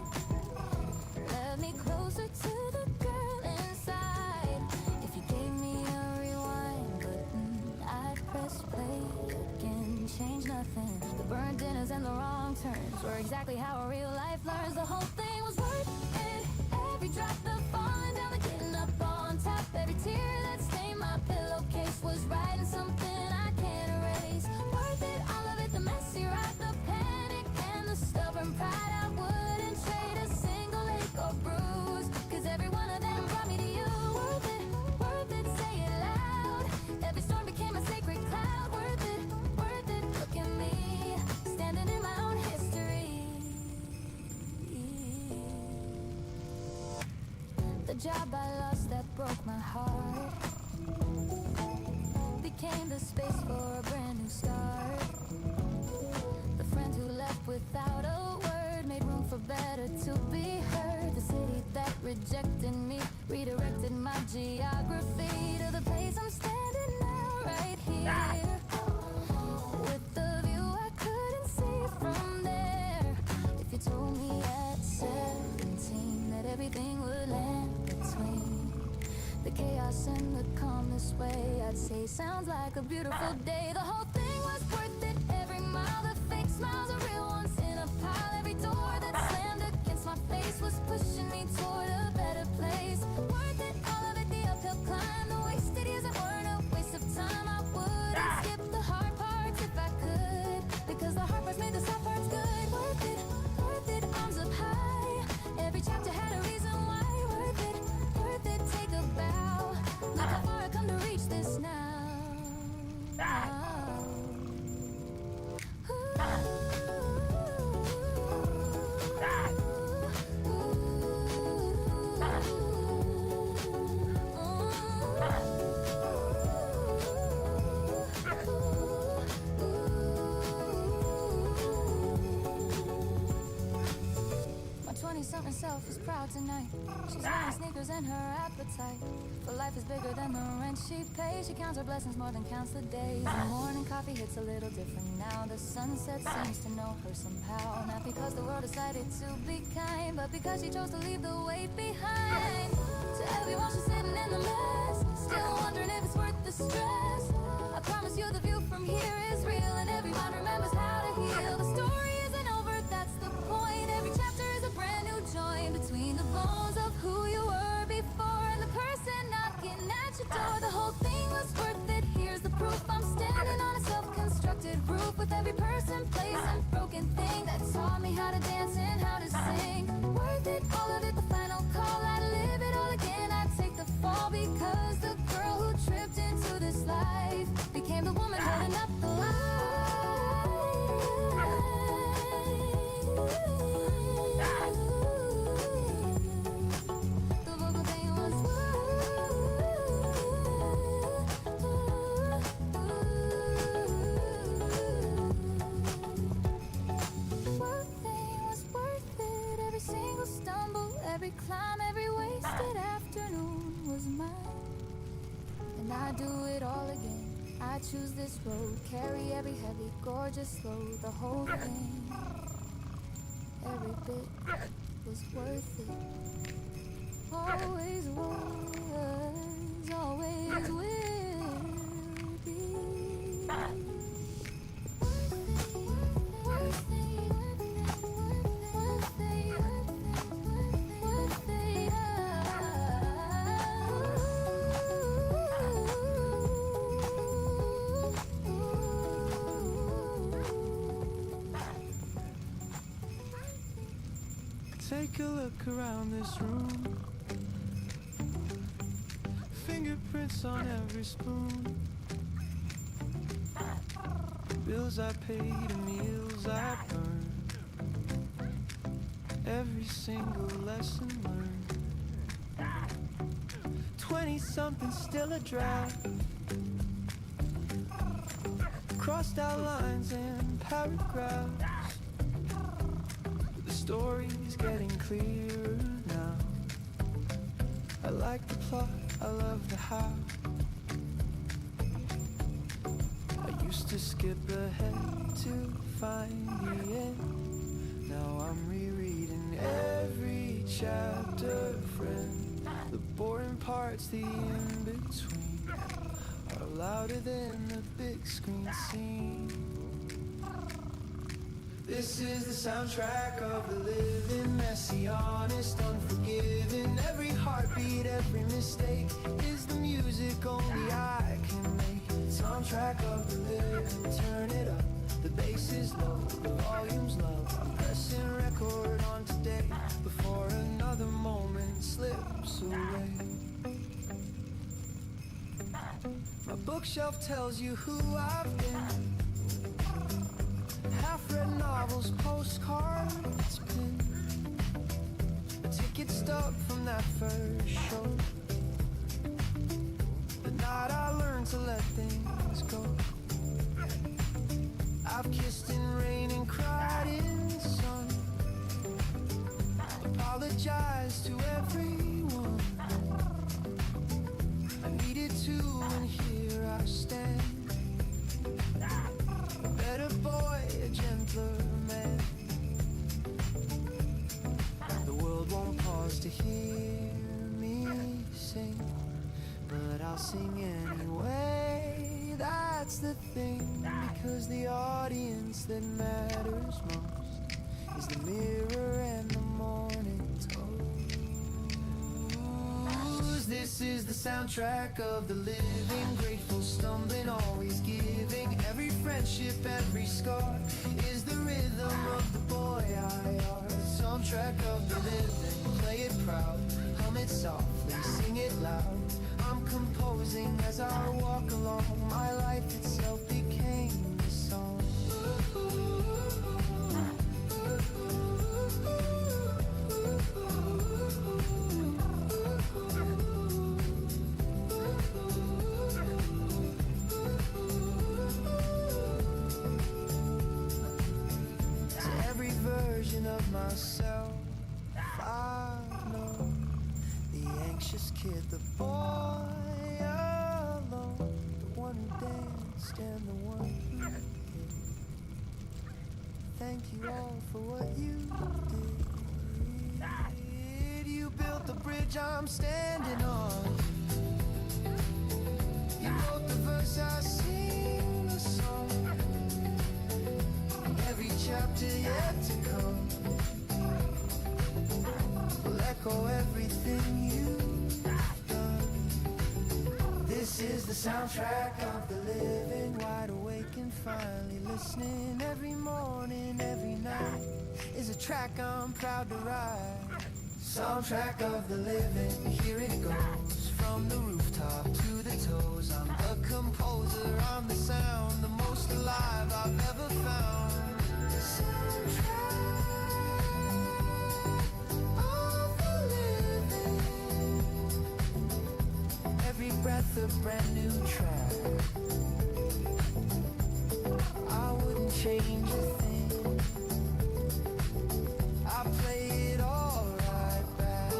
led me closer to the girl inside. If you gave me a rewind button, I'd press play again, change nothing. The burned dinners and the wrong turns were exactly how a real life learns. The whole thing was worth it. Every drop, the falling down, the getting up on top. Every tear that stained my pillowcase was writing something I can't erase. Worth it, all of it, the messy ride, the panic and the stubborn pride. I wouldn't trade a single ache or bruise, 'cause every one of them brought me to you. Worth it, say it loud. Every storm became a sacred cloud. Worth it, look at me, standing in my own history. The job I lost that broke my heart became the space for a brand new start. The friend who left without a word made room for better to be heard. The city that rejected me redirected my geography to the place I'm standing now, right here. With the view I couldn't see from there. If you told me at 17 that everything would land between the chaos and the calm this way, I'd say sounds like a beautiful day. The whole thing was worth it. Every mile, the fake smiles are real ones in a pile. Every door that slammed against my face was pushing me toward a better place. Worth it, all of it, the uphill climb, the wasted years that weren't a waste of time. I wouldn't skip the hard parts if I could, because the hard parts made the soft parts good. Worth it, arms up high. Every chapter had a reason why. Worth it, take a bow. Look how far I come to reach this now. My 20-something self is proud tonight. She's wearing sneakers and her appetite for life is bigger than the rent she pays. She counts her blessings more than counts the days. The morning coffee hits a little different now. The sunset seems to know her somehow. Not because the world decided to be kind, but because she chose to leave the weight behind. To everyone she's sitting in the mess, still wondering if it's worth the stress. I promise you the view from here is real, and everyone remembers how to heal. The story isn't over, that's the point. Every chapter is a brand new join between the bones of who you were before and the person knocking at your door. The whole thing was worth it. Here's the proof. I'm standing on a self-constructed roof with every person, place, and broken thing that taught me how to dance and how to sing. Worth it, all of it, the final call. I'd live it all again. I'd take the fall because every climb, every wasted afternoon was mine. And I do it all again. I choose this road, carry every heavy, gorgeous load, the whole thing. Every bit was worth it. Always was, always will be. Worth it, worth it, worth it, Take a look around this room. Fingerprints on every spoon. Bills I paid and meals I burned. Every single lesson learned. 20-something still a draft. Crossed out lines and paragraphs. The story's getting clearer now. I like the plot, I love the how. I used to skip ahead to find the end. Now I'm rereading every chapter, friend. The boring parts, the in-between, are louder than the big screen scene. This is the soundtrack of the living, messy, honest, unforgiving. Every heartbeat, every mistake is the music only I can make. Soundtrack of the living, turn it up. The bass is low, the volume's low. I'm pressing record on today before another moment slips away. My bookshelf tells you who I've been. Half-read novels, postcards, pinned. A ticket stub from that first show. The night I learned to let things go. I've kissed in rain and cried in sun. Apologized to everyone. I needed to, and here I stand. A better boy, a gentler man. The world won't pause to hear me sing, but I'll sing anyway. That's the thing, because the audience that matters most is the mirror and the morning toast. This is the soundtrack of the living, grateful, stumbling, always giving. Every friendship, every scar is the rhythm of the boy I are. Soundtrack of the living, play it proud, hum it softly, sing it loud. I'm composing as I walk along. My life itself became a song. To every version of myself I know. The anxious kid, the boy alone, the one who danced and the one who hid. Thank you all for what you did. You built the bridge I'm standing on. You wrote the verse I sing the song. Every chapter yet to come will echo everything you've done. This is the soundtrack of the living, wide awake and finally listening. Every morning, every night is a track I'm proud to ride. Soundtrack of the living, here it goes. From the rooftop to the toes, I'm the composer, I'm the sound, the most alive I've ever found. Soundtrack of the living. Every breath a brand new track. I wouldn't change a thing. I play it all right back.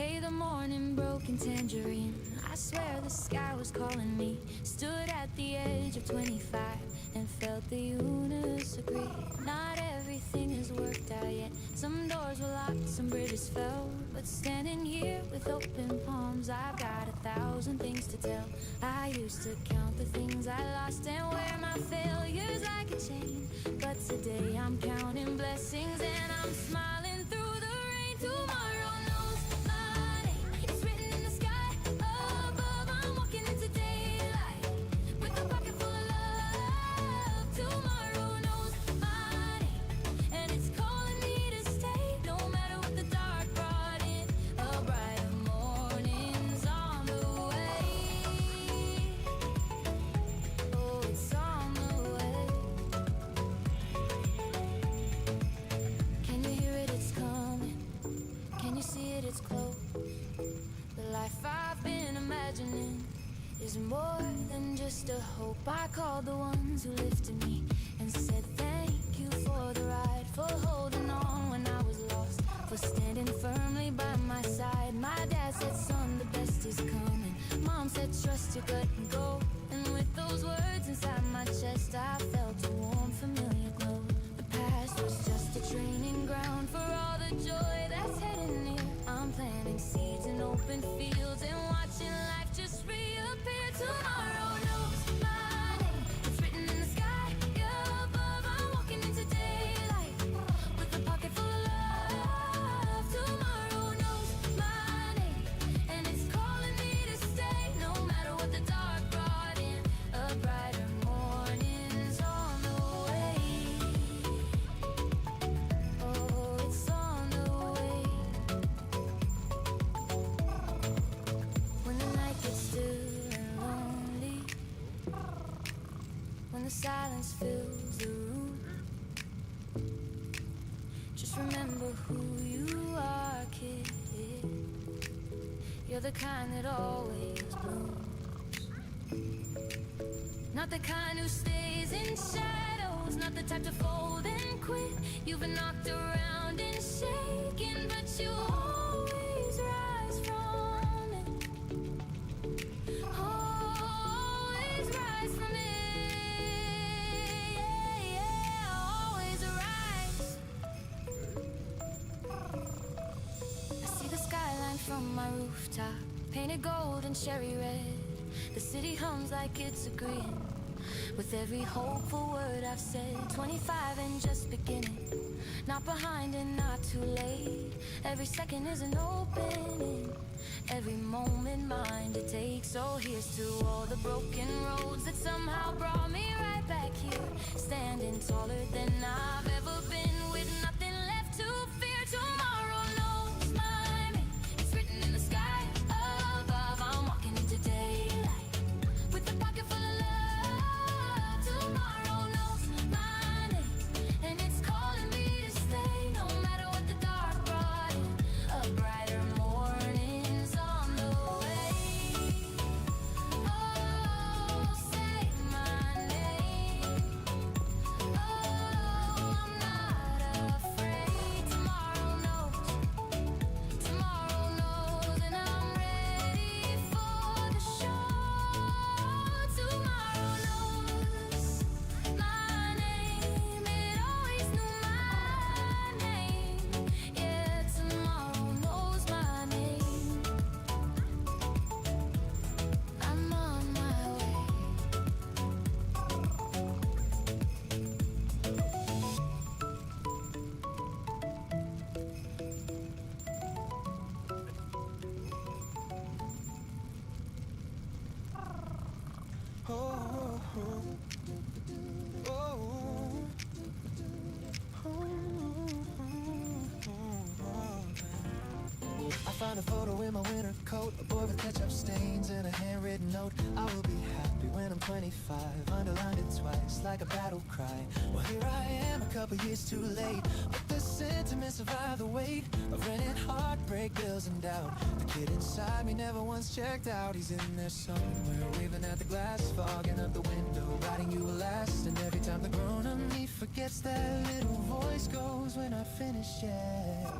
Hey, the morning broke in tangerine. I swear the sky was calling me. Stood at the edge of 25 and felt the universe agree. Not everything has worked out yet. Some doors were locked, some bridges fell. But standing here with open palms, I've got 1,000 things to tell. I used to count the things I lost and wear my failures like a chain. But today I'm counting blessings and I'm smiling through the rain. Tomorrow knows my name. It's written in the sky above. I'm walking into daylight with a pocket full of love. Tomorrow knows my name, and it's calling me to stay. No matter what the dark brought in, a brighter morning's on the way. Oh, it's on the way. Can you hear it? It's coming. Can you see it? It's close. The life I've been imagining is more than just a hope. I called the ones who lifted me and said thank you for the ride, for holding on when I was lost, for standing firmly by my side. My dad said, son, the best is coming. Mom said, trust your gut and go. And with those words inside my chest, I felt a warm, familiar glow. The past was just a training ground for all the joy that's heading near. I'm planting seeds in open fields and watching life just reappear. Tomorrow knows my name. It's written in the sky above. I'm walking into daylight with a pocket full of love. Tomorrow knows my name, and it's calling me to stay. No matter what the dark brought in, a brighter morning's on the way. Oh, it's on the way. When the night gets still and lonely, when the silence fills the room, just remember who you are, kid. You're the kind that always blooms, not the kind who stays in shadows, not the type to fold and quit. You've been knocked around and shaken, but you always rise from it. Always rise from it. Yeah, yeah, always rise. I see the skyline from my rooftop, painted gold and cherry red. The city hums like it's agreeing with every hopeful word I've said. 25 and just beginning, not behind and not too late. Every second is an opening, every moment mine to take. So here's to all the broken roads that somehow brought me right back here, standing taller than I've ever been, with nothing left to fear. Tomorrow knows my name. It's written in the sky above. I'm walking into daylight with a pocket full of love. Tomorrow knows my name, and it's calling me to stay. No matter what the dark brought in, a brighter morning's on the way. Oh, say my name. Oh, I'm not afraid. Tomorrow knows, and I'm ready for the show. Tomorrow knows my name. It always knew my name. Yeah, tomorrow knows my name. I'm on my way. I found a photo in my winter coat, a boy with ketchup stains and a handwritten note. I will be happy when I'm 25, underlined it twice like a battle cry. Well, here I am, a couple years too late, but the sentiment survived the weight of rented heartbreak, bills and doubt. The kid inside me never once checked out. He's in there somewhere, waving at the glass, fogging up the window, writing you a last. And every time the grown-up me forgets, that little voice goes when I finish, yeah.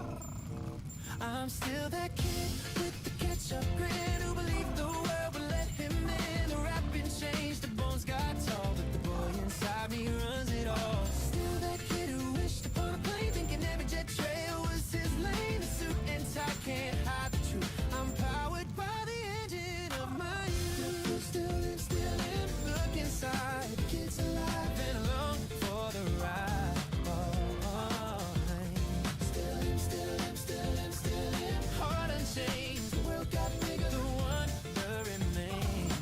I'm still that kid with the ketchup grin who believed the world would let him in. The rap been changed, the bones got tall, but the boy inside me runs it all. Still that kid who wished upon a plane, thinking every jet trail was his lane. The suit and tie can't hide the truth. I'm powered by the engine of my youth. Still in, look inside. The kid's alive and along for the ride. Still him, heart unchanged. The world got bigger, the wonder remains.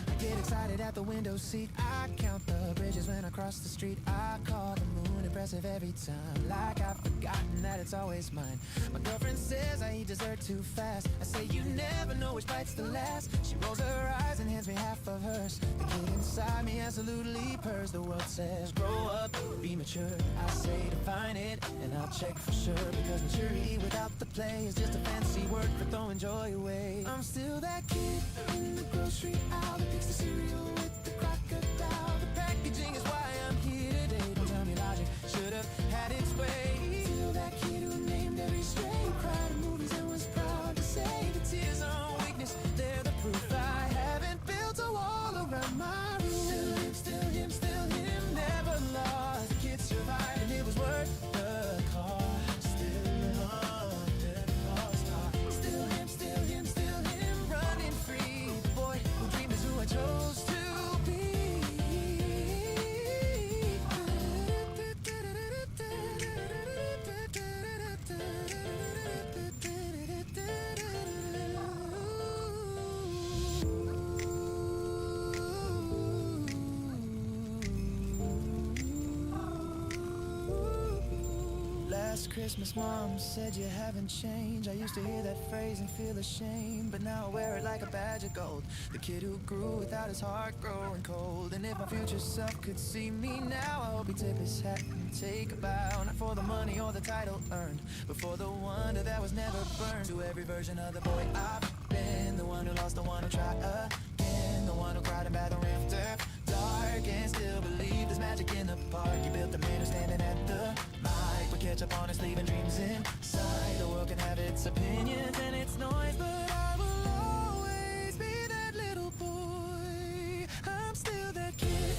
I get excited at the window seat. I count the bridges when I cross the street. I call the moon impressive every time, like I've forgotten that it's always mine. My girlfriend says I eat dessert too fast. I say you never know which bite's the last. She rolls her eyes and hands me half of hers. The kid inside me absolutely purrs. The world says grow up, be mature. I say define it, and I'll check for sure, because maturity without the play is just a fancy word for throwing joy away. I'm still that kid in the grocery aisle that picks the cereal with the crocodile. The packaging is why I'm here today. Don't tell me logic should have had its way. Still that kid who named every stray, cried in movies and was proud to say the tears aren't weakness, they're the proof. I haven't built a wall around my room. Still him, never lost. The kid survived and it was worth the cost. Still under the star. Still him, running free. The boy who dreamed is who I chose to be. Last Christmas, Mom said you haven't changed. I used to hear that phrase and feel ashamed, but now I wear it like a badge of gold. The kid who grew without his heart growing cold. And if my future self could see me now, I hope he'd tip his hat and take a bow. Not for the money or the title earned, but for the wonder that was never burned. To every version of the boy I've been, the one who lost, the one who tried again, the one who cried in bathroom after dark, and still believe there's magic in the park. You built the man who's standing at the mic, with ketchup on his sleeve and dreams inside. The world can have its opinions and its noise, but I will always be that little boy. I'm still that kid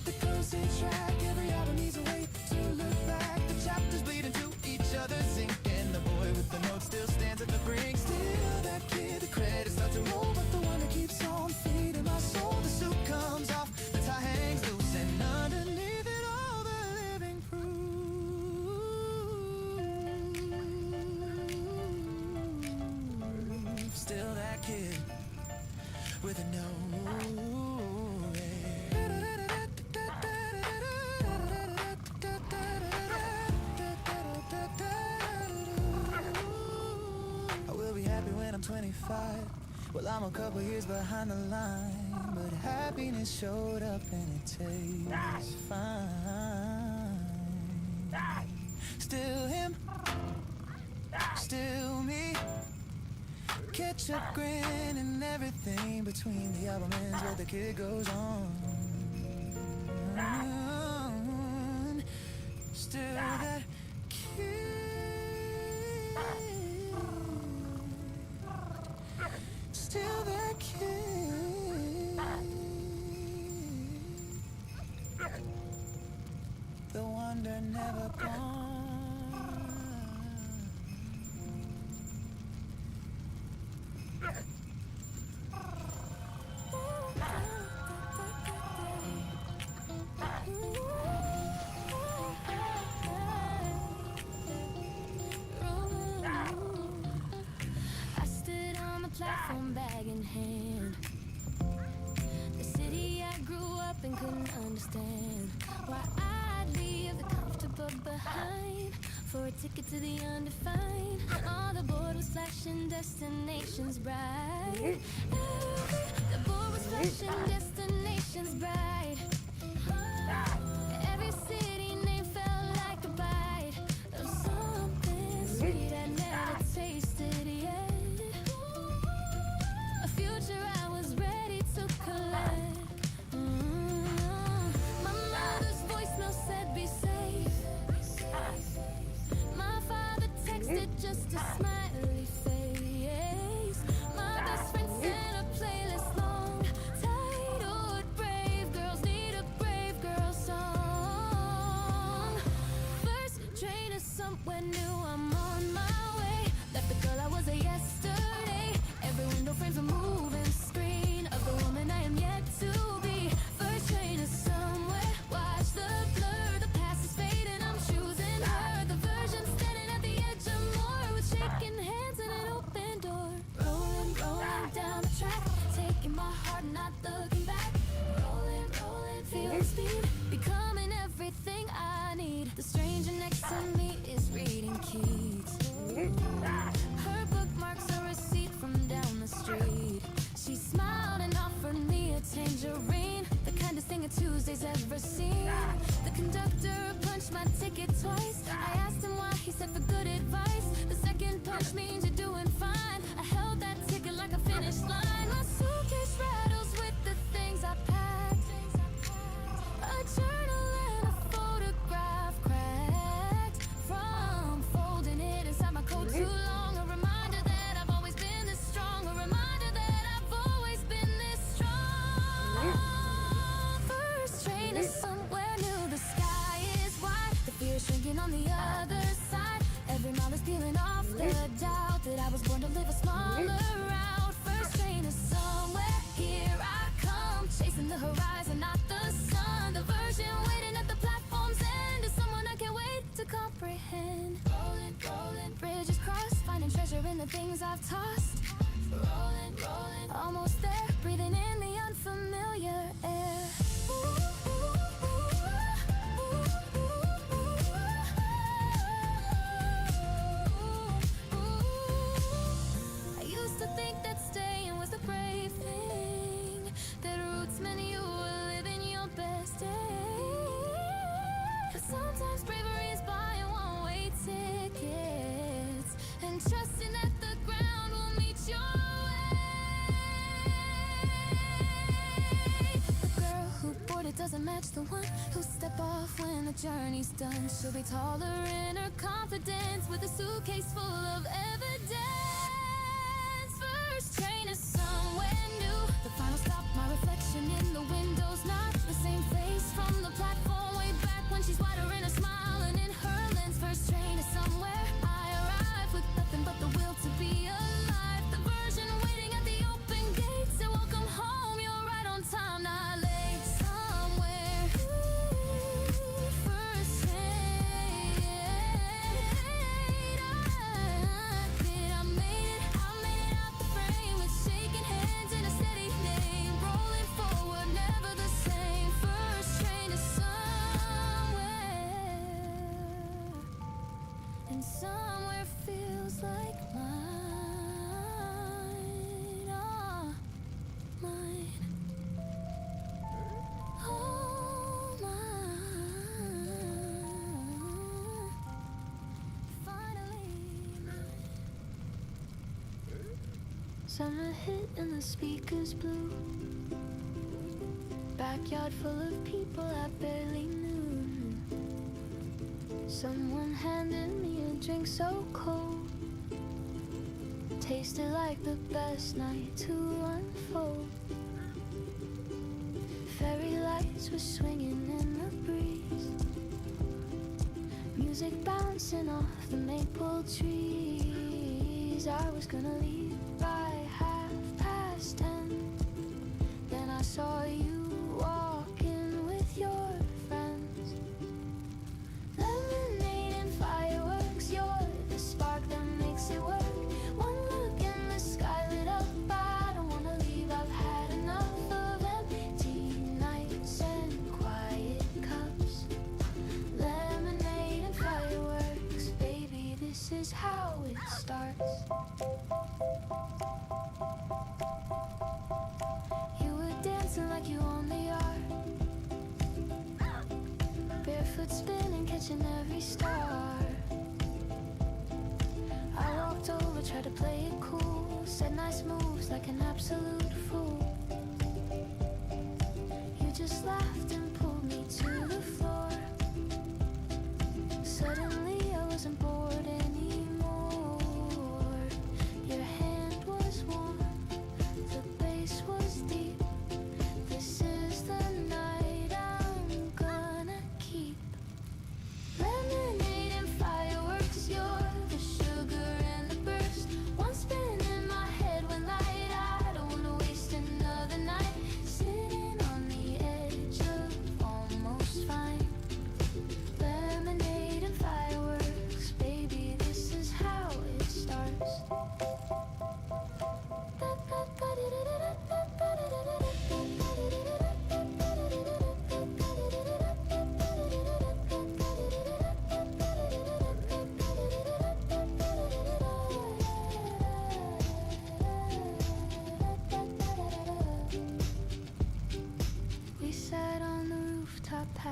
that goes to track. Every album needs a way to look back. The chapters bleed into each other's ink, and the boy with the notes still stands at the brink. Still that kid, the credits start to roll, but the one that keeps on feeding my soul. The suit comes off, the tie hangs loose, and underneath it all the living proof. Still that kid with a no. I will be happy when I'm 25. Well, I'm a couple years behind the line, but happiness showed up and it tastes fine. Still him, still me. Ketchup grin and everything between the album ends where the kid goes on. Still that kid. Still that kid. The wonder never gone. Platform bag in hand. The city I grew up in couldn't understand why I'd leave the comfortable behind for a ticket to the undefined. All the board was flashing destinations bright. The board was flashing destinations bright. Every city name felt like a bite of something sweet I never tasted yet. A future I was ready to collect. My mother's voicemail said be safe. My father with just a smiley face. My best friend sent a playlist long titled Brave Girls Need a Brave Girl Song. First train to somewhere new, I'm on my way. Left the girl I was yesterday. Every window frames a moving screen of the woman I am yet to be. First train to somewhere, watch the blur. The past is fading, I'm choosing her. The version standing at the edge of more, with shaking hands and an open door. Rolling, rolling down the track, taking my heart, not looking back. Rolling, rolling, feel the speed, becoming everything I need. The stranger next to me is reading Keats. Her bookmarks a receipt from down the street. She smiled and offered me a tangerine, the kindest thing a Tuesday's ever seen. The conductor punched my ticket twice. I asked him why, he said for good advice. The second punch means you're doing fine. I held that ticket like a finish line. My suitcase rattles with the things I packed. A journal and a photograph cracked from folding it inside my coat too long. A reminder that I've always been this strong. A reminder that I've always been this strong. First train is somewhere new. The sky is wide. The fear is shrinking on the other side. Every mile is peeling off the doubt that I was born to live a smaller route. First train is somewhere. Here I come, chasing the horizon, not the sun. The version waiting at the platform's end is someone I can't wait to comprehend. Rolling, rolling, bridges crossed, finding treasure in the things I've tossed. Rolling, rolling, almost there, breathing in the unfamiliar air. I used to think that staying was a brave thing, that roots meant you were living your best day. But sometimes bravery is buying one-way tickets and trusting that the ground will meet your way. The girl who boarded doesn't match the one who step off when the journey's done. She'll be taller in her confidence with a suitcase full of evidence. First train is somewhere new. The final stop, my reflection in the window's not the same face from the platform way back when she's wider in her smile and in her lens. First train is somewhere. I arrive with nothing but the will to be alive. The version waiting at the open gates. And welcome home, you're right on time, not late. Somewhere. First train. I made it out the frame with shaking hands and a steady name. Rolling forward, never the same. First train is somewhere, and somewhere feels like mine. Oh, mine. Oh, mine. Finally mine. Summer hit and the speakers blew. Backyard full of people I barely knew. Someone handed me a drink so cold, tasted like the best night to unfold. Fairy lights were swinging in the breeze, music bouncing off the maple trees. I was gonna leave by 10:30. Then I saw you walking with your friends. Lemonade and fireworks, you're the spark that makes it work. One look and the sky lit up. I don't wanna leave, I've had enough of empty nights and quiet cups. Lemonade and fireworks, baby, this is how it starts. You were dancing like you only are, barefoot spinning, catching every star. I walked over, tried to play it cool, said nice moves like an absolute fool. You just laughed and pulled me to the floor. Suddenly I wasn't bored anymore.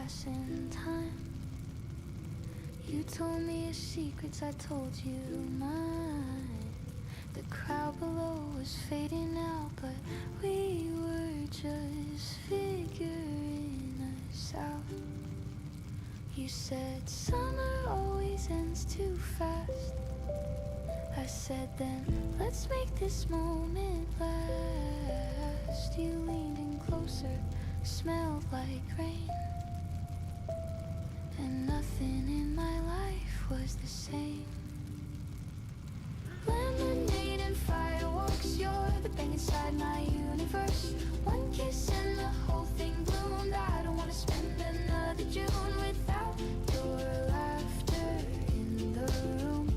passing time. You told me your secrets, I told you mine. The crowd below was fading out, but we were just figuring us out. You said summer always ends too fast. I said then, let's make this moment last. You leaned in closer, smelled like rain, and nothing in my life was the same. Lemonade and fireworks, you're the bang inside my universe. One kiss and the whole thing bloomed. I don't wanna spend another June without your laughter in the room.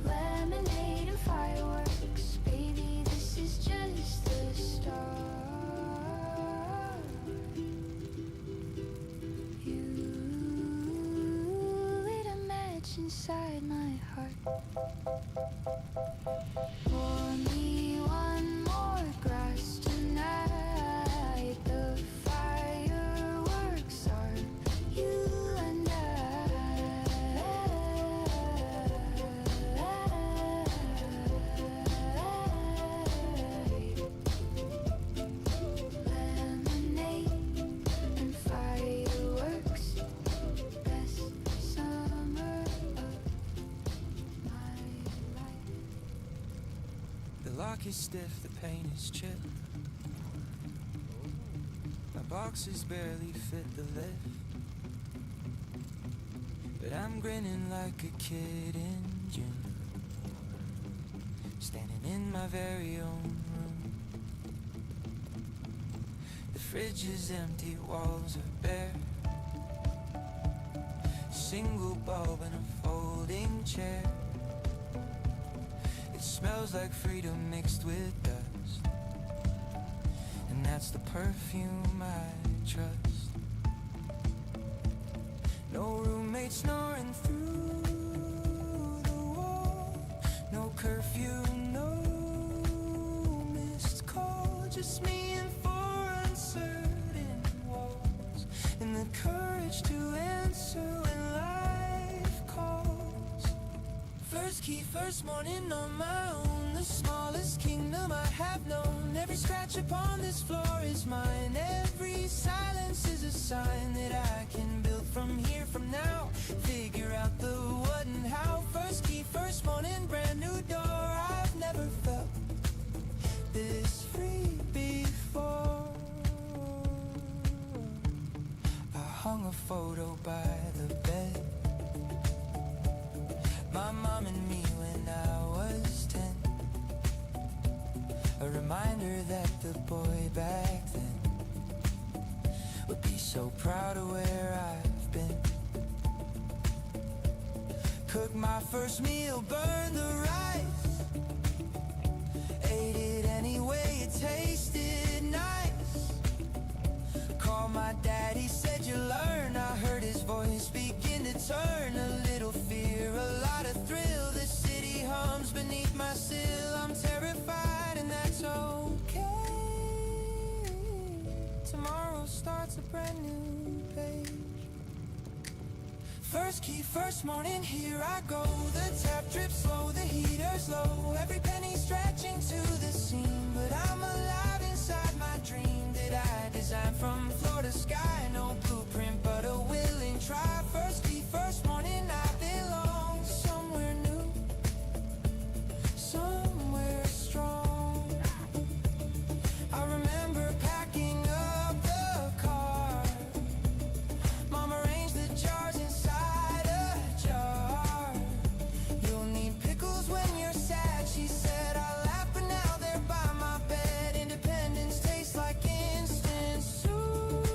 Lemonade and fireworks, baby, this is just the start. You lit a match inside my heart. Pour me one more glass tonight. The fireworks are you and lemonade and fireworks, best summer of my life. The lock is stiff, the paint is chill. My boxes barely fit the lift, but I'm grinning like a kid in June, standing in my very own room. The fridge is empty, walls are bare. Single bulb and a folding chair. It smells like freedom mixed with dust, and that's the perfume I trust. No roommate snoring through the wall. No curfew, no missed call. Just me and four uncertain walls, and the courage to answer when life calls. First key, first morning on my own. The smallest kingdom I have known. Every scratch upon this floor is mine. Every silence is a sign that I can build from here, from now. Figure out the what and how. First key, first morning, brand new door. I've never felt this free before. I hung a photo by the bed. My mom and me when I was 10. A reminder that the boy back then would be so proud of where I've been. Cooked my first meal, burned the rice. Ate it anyway, it tasted nice. Called my daddy, said you learn. I heard his voice begin to turn. A little fear, a lot of thrill. The city hums beneath my sill. I'm terrified and that's okay. Tomorrow starts a brand new page. First key, first morning, here I go. The tap drips slow, the heater's low. Every penny stretching to the seam, but I'm alive inside my dream that I designed from floor to sky. No blueprint, but a willing try. First key, first morning, I belong somewhere new, somewhere strong. I remember packing up the car. Mom arranged the jars inside a jar. You'll need pickles when you're sad, she said. I laugh, but now they're by my bed. Independence tastes like instant soup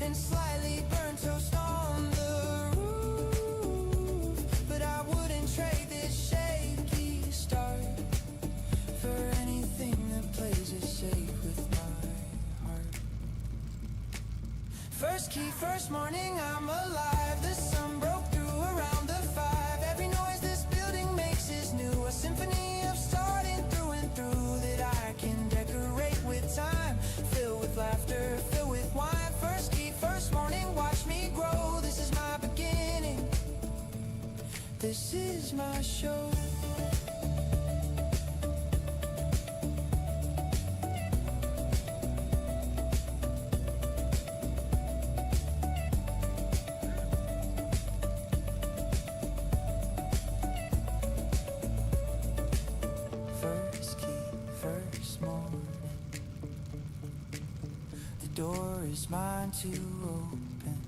and slightly burnt toast on the roof. But I wouldn't trade this shaky start for anything that plays it safe with my heart. First key, first morning, I'm alive. The sun broke through around the 5. Every noise this building makes is new. A symphony of starting through and through that I can decorate with time. Fill with laughter, fill with wine. First key, first This is my show. First key, first morning. The door is mine to open,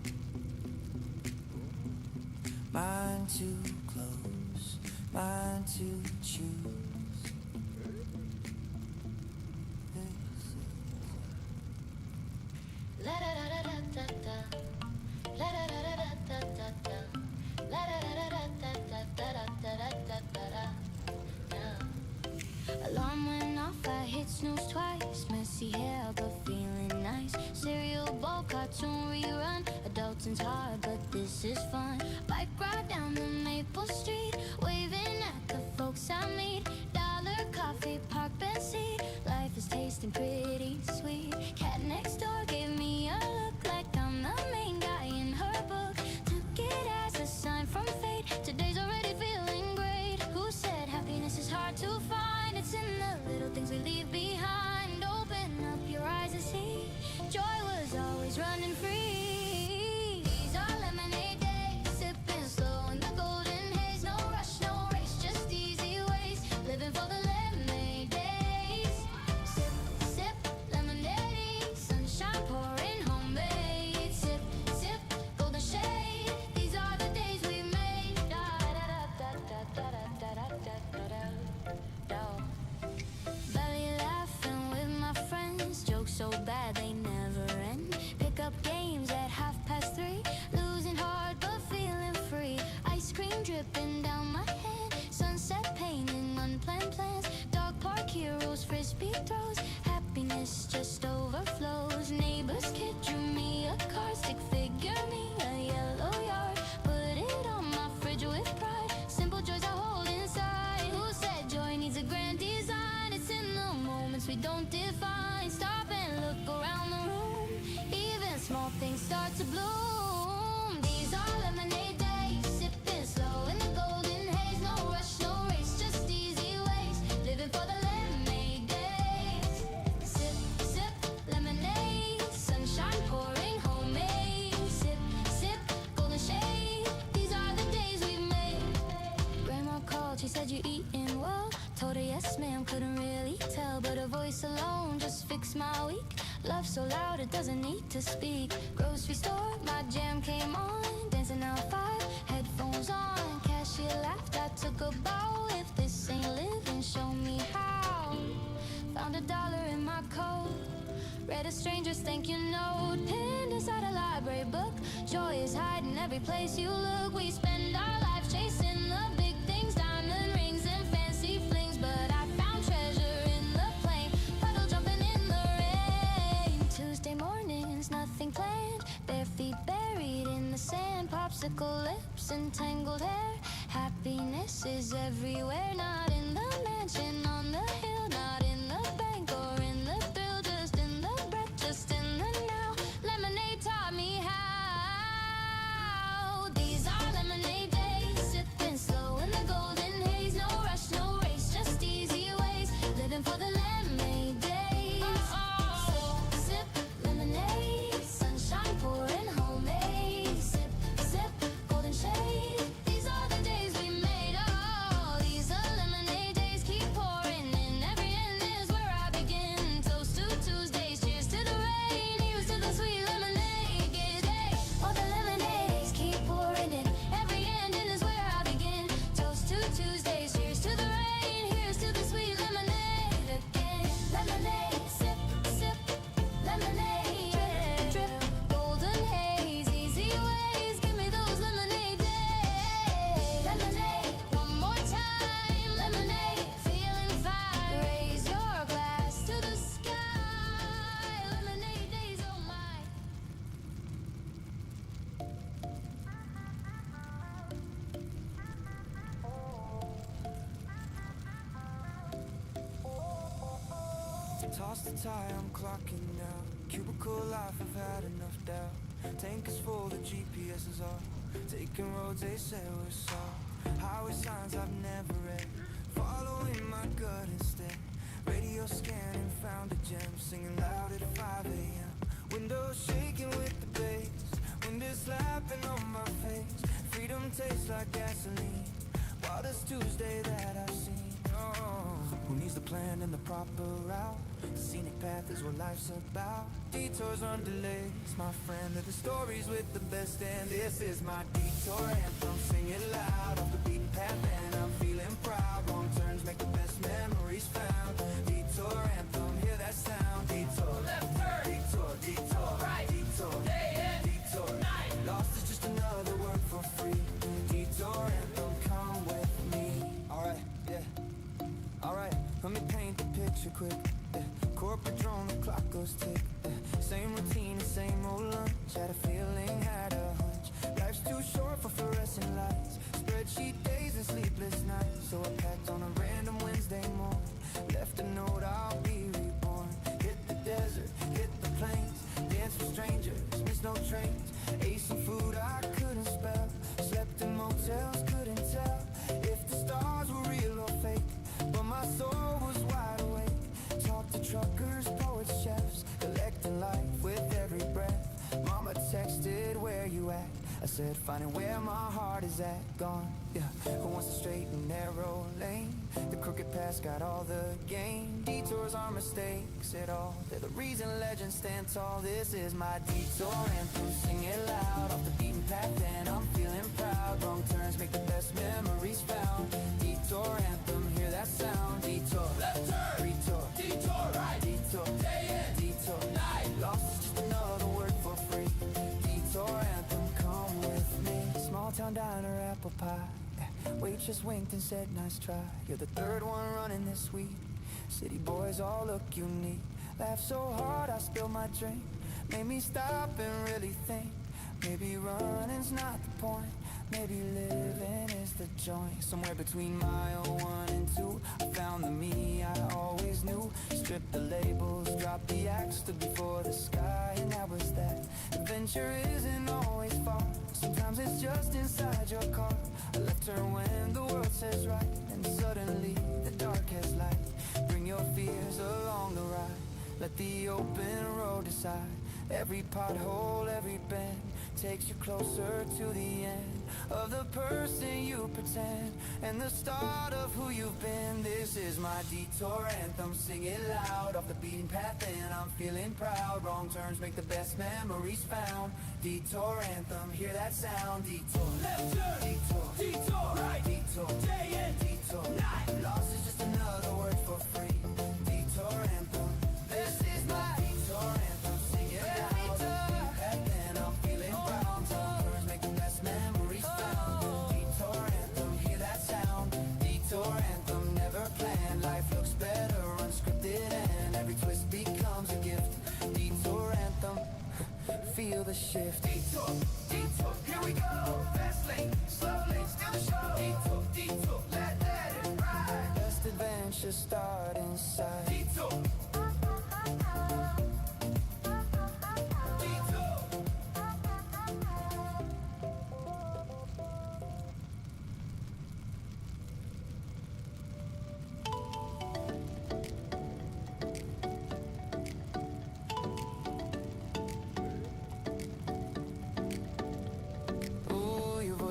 mine to close, mine to choose. La da da da da da da. La da da da da da da. La da da da da da da da da da da. Alarm went off, I hit snooze twice. Messy hair, but feeling nice. Cereal bowl, cartoon rerun. Adulting's hard, but this is fun. Bike ride down the Maple Street, waving at the folks I meet. Dollar coffee, park bench seat. Life is tasting pretty sweet. Cat next door gave me a look like I'm the main guy in her book. Took it as a sign from fate. Today's already feeling great. Who said happiness is hard to find? It's in the little things we leave behind. Open up your eyes and see. Joy was always running free. These are lemonade days, sipping slow in the golden haze. No rush, no race, just easy ways. Living for the lemonade days. Sip, sip, lemonade, sunshine pouring homemade. Sip, sip, golden shade. These are the days we made. Da da da da da da da da da da da. Belly laughing with my friends, jokes so bad they never end. Pick up games at 3:30, losing hard but feeling free. Ice cream dripping down my head, sunset painting unplanned plans. Dog park heroes, frisbee throws, happiness just overflows. Neighbor's kid drew me a car, stick figure me a yellow yard. Put it on my fridge with pride, simple joys I hold inside. Who said joy needs a grand design? It's in the moments we don't define. Stop and look around the room, even small things start to bloom. These are lemonade days, sipping slow in the golden haze. No rush, no race, just easy ways. Living for the lemonade days. Sip, sip, lemonade, sunshine pouring homemade. Sip, sip, golden shade. These are the days we made. Grandma called, she said you're eating well. Told her yes ma'am, couldn't really tell, but her voice alone just fixed my week. Love so loud it doesn't need to speak. Grocery store, my jam came on, dancing out 5, headphones on. Cashier laughed, I took a bow. If this ain't living, show me how. Found $1 in my coat, read a stranger's thank you note, pinned inside a library book. Joy is hiding every place you look. We spend our lives chasing the big things, diamond rings and fancy flings, but I found treasure in the plain, puddle jumping in the rain. Tuesday mornings, nothing planned, bare feet buried in the sand, popsicle lips and tangled hair. Happiness is everywhere, not in the mansion on the hill, not in the bank or in the bill, just in the breath, just in the now. Lemonade taught me how. These are lemonade days, sipping slow in the golden haze. No rush, no race, just easy ways. Living for the lemonade days. Sip, sip, lemonade, sunshine pouring homemade. Sip, sip, golden shade. These are the days we made. Oh, these are lemonade days, keep pouring in. Every end is where I begin. Toast to Tuesdays, cheers to the rain. Here's to the sweet lemonade day. All the lemonades keep pouring in. Every end is where I begin. Toast to Tuesdays, cheers to the rain. Here's to the sweet lemonade again. Lemonade, sip, sip, lemonade, drip, drip, golden haze, easy ways. Give me those lemonade days. Lemonade, one more time. Lemonade, feeling fine. Raise your glass to the sky. Lemonade days, oh my. Toss the tie, I'm clocking now. Cubicle life, I've had enough doubt. Tank is full, the GPS is off. Taking roads, they say we're soft. highway signs I've never read, following my gut instead. Radio scanning, found a gem, singing loud at 5 a.m. Windows shaking with the bass, wind is slapping on my face. Freedom tastes like gasoline, wildest Tuesday that I've seen. Oh, who needs the plan and the proper route? The scenic path is what life's about. Detours on delays, my friend. They're the stories with the best, and this is my detour anthem. Sing it loud off the beaten path, and I'm feeling proud. Wrong turns make the best memories found. Detour anthem, hear that sound. Detour, left turn. Detour, detour, right. Detour, day and detour, night. Lost is just another word for free. Detour anthem, come with me. Alright, yeah. Alright, let me paint the picture quick. Yeah. Corporate drone, the clock goes tick. Yeah. Same routine, the same old lunch. Had a feeling, had a hunch. Life's too short for fluorescent lights. Spreadsheet days and sleepless nights. So I packed on a random Wednesday morning. Left a note, I'll be reborn. Hit the desert, hit the plains. Dance with strangers, miss no trains. Ate some food I couldn't spell. Slept in motels, couldn't tell if the stars were real or fake. But my soul was wide awake. Talked to truckers, poets, chefs, collecting life with every breath. Mama texted, where you at? I said, finding where my heart is at. Gone, yeah. Who wants a straight and narrow lane? The crooked path's got all the gain. Detours are mistakes at all. They're the reason legends stand tall. This is my detour anthem. Sing it loud off the beaten path, and I'm feeling proud. Wrong turns make the best memories found. Detour anthem, hear that sound. Detour, left turn. Detour, detour, right. Detour, day in. Detour, night. Lost is just another word for free. Detour anthem, come with me. Small town diner, apple pie. Waitress winked and said, nice try. You're the third one running this week. City boys all look unique. Laugh so hard I spilled my drink. Made me stop and really think. Maybe running's not the point. Maybe living is the joint. Somewhere between mile 1 and 2, I found the me I always knew. Stripped the labels, dropped the axe, stood before the sky, and that was that. Adventure isn't always far. Sometimes it's just inside your car. I left her when the world says right, and suddenly the dark has light. Bring your fears along the ride. Let the open road decide. Every pothole, every bend takes you closer to the end of the person you pretend, and the start of who you've been. This is my detour anthem. Sing it loud off the beaten path, and I'm feeling proud. Wrong turns make the best memories found. Detour anthem, hear that sound. Detour, left turn. Detour, detour, right. Detour, day in. Detour, night. Lost is just another word for free. Detour anthem. This is my detour anthem. Sing it loud off the beaten path, and I'm feeling proud. Wrong turns make the best memories found. Detour anthem, hear that sound. Detour anthem, never planned. Life looks better unscripted, and every twist becomes a gift. Detour anthem, feel the shift. Detour, detour, here we go. Fast lane, slow lane, still the show. Detour, detour, let it ride. Best adventure start inside. Detour.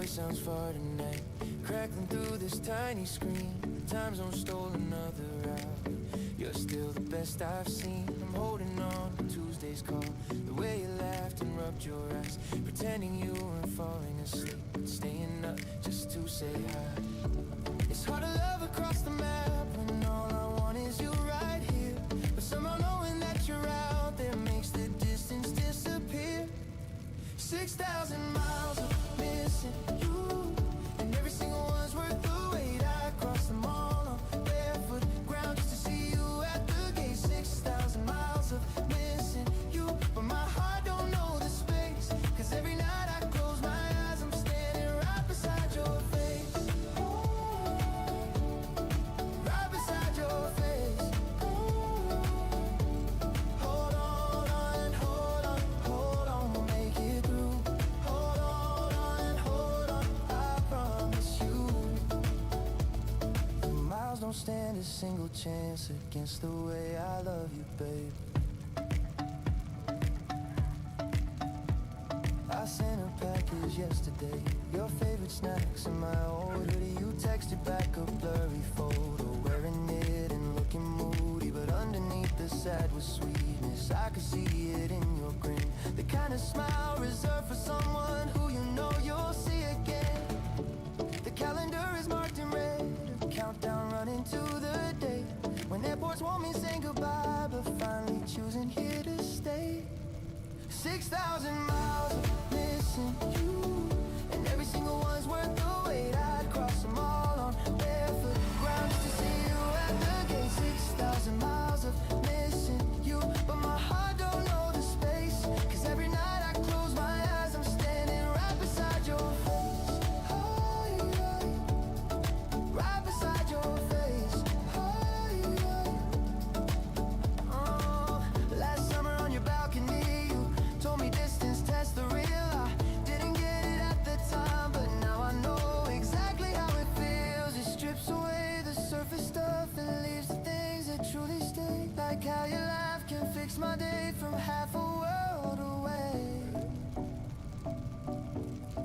Sounds far tonight, crackling through this tiny screen. Time zone stole another hour. You're still the best I've seen. I'm holding on to Tuesday's call. The way you laughed and rubbed your eyes, pretending you weren't falling asleep, but staying up just to say hi. It's hard to love across the map when all I want is you right here. But somehow knowing that you're out there makes the distance disappear. 6,000 miles of missing you, and every single one's worth the wait. I crossed them all on barefoot ground just to see you at the gate. 6,000 miles of missing you, but my heart don't know the space, 'cause every night I close my eyes, I'm standing right beside your face. Right beside your face. Hold on, hold on, hold on, we'll make it through. Hold don't stand a single chance against the way I love you, babe. I sent a package yesterday, your favorite snacks in my old hoodie. You texted back a blurry photo, wearing it and looking moody, but underneath the sad was sweetness. I could see it in your grin, the kind of smile reserved for someone who you know you'll see again. The calendar is marked in red, a countdown running to the day when airports want me saying goodbye, but finally choosing here to stay. 6,000 miles of missing you, and every single one's worth the wait. I'd cross them all on barefoot ground just to see you at the gate. 6,000 miles of missing you, but my heart don't know the space, 'cause every night I close my eyes, I'm standing right beside your face. Oh, yeah. Right beside your face. Oh, yeah. Oh, last summer on your balcony, told me distance tests the real. I didn't get it at the time, but now I know exactly how it feels. It strips away the surface stuff and leaves the things that truly stay. Like how your laugh can fix my day from half a world away.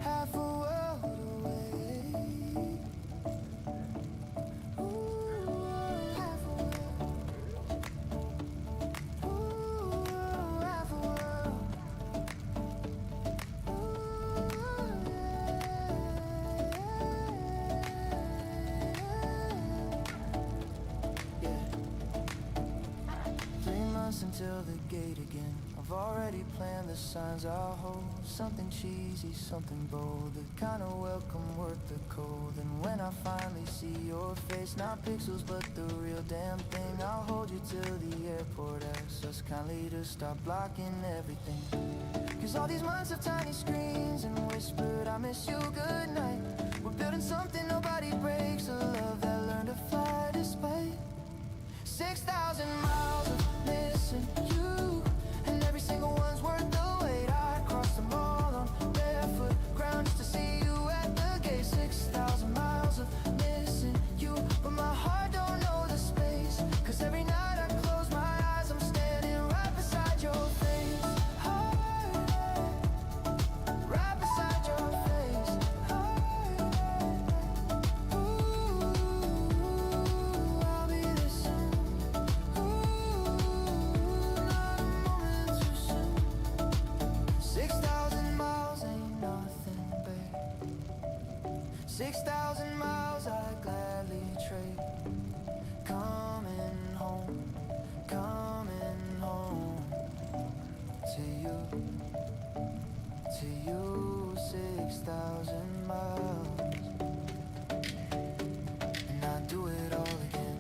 Half a world away. Ooh, half a world. Ooh, half a world. Until the gate again, I've already planned the signs I'll hold. Something cheesy, something bold, the kind of welcome worth the cold. And when I finally see your face, not pixels but the real damn thing, I'll hold you till the airport asks us kindly to stop blocking everything. 'Cause all these months of tiny screens and whispered I miss you goodnight, we're building something nobody breaks, a love that learned to fly despite 6,000 miles of missing you, and every single one's worth the wait. I'd cross them all on barefoot ground just to see you at the gate. 6,000 miles of missing you, but my heart don't know the space, 'cause every night I close my eyes, I'm standing right beside your face. Right beside your face. Ooh, I'll be there soon. 6,000 miles ain't nothing, babe. 6,000 miles I'd gladly trade. Coming home to you, 6,000 miles, and I'd do it all again.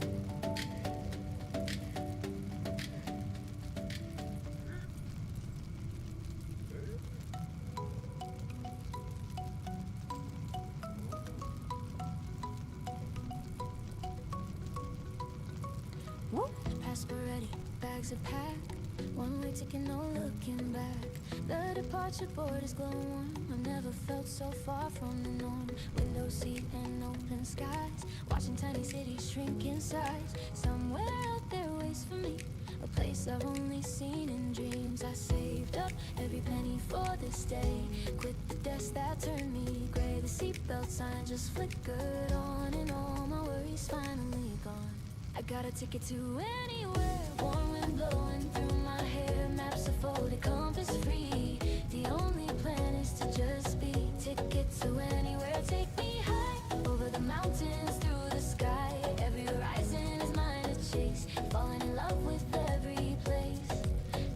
Passport ready, bags are packed. One way ticket, no looking back. The departure board is glowing. I've never felt so far from the norm. Window seat and open skies, watching tiny cities shrink in size. Somewhere out there waits for me, a place I've only seen in dreams. I saved up every penny for this day, quit the desk that turned me gray. The seatbelt sign just flickered on, and all my worries finally gone. I got a ticket to anywhere, warm wind blowing through my hair. Maps are folded, compass free. The only plan is to just be. Ticket to anywhere, take me high, over the mountains, through the sky. Every horizon is mine to chase, falling in love with every place.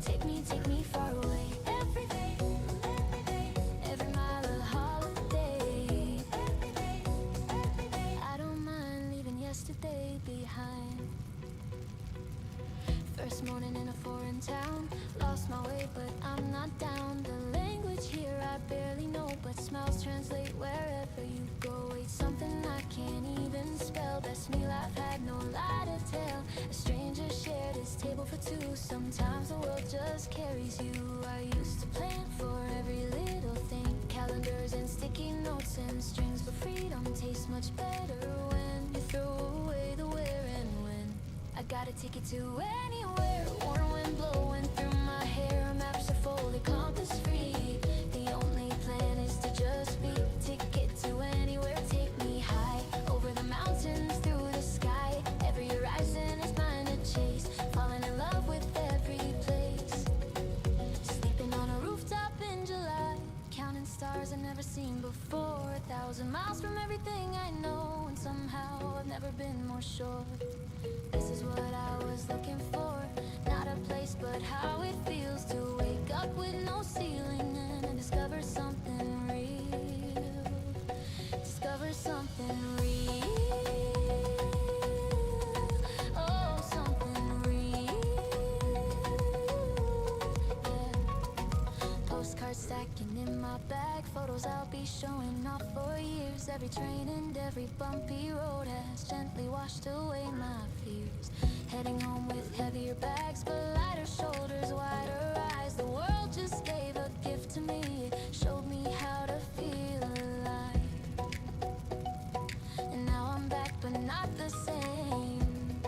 Take me far away. Every day, every mile a holiday. Every day, I don't mind leaving yesterday behind. First morning in a foreign town, lost my way but I'm not down. The language here I barely know, but smiles translate wherever you go. It's something I can't even spell. Best meal I've had, no lie to tell. A stranger shared his table for two. Sometimes the world just carries you. I used to plan for every little thing, calendars and sticky notes and strings, but freedom tastes much better when you throw away the wear gotta take you to anywhere. Warm wind blowing through my hair. Maps are fully compass free. The only plan is to just be. Ticket to anywhere, take me high. Over the mountains, through the sky. Every horizon is mine to chase. Falling in love with every place. Sleeping on a rooftop in July. Counting stars I've never seen before. 1,000 miles from everything I know. And somehow I've never been more sure. This is what I was looking for. Not a place, but how it feels to wake up with no ceiling and discover something real. Discover something real. Oh, something real. Yeah. Postcards stacking in my bag. Photos I'll be showing off for years. Every train and every bumpy road has gently washed away my fears. Heading home with heavier bags, but lighter shoulders, wider eyes. The world just gave a gift to me. It showed me how to feel alive. And now I'm back, but not the same.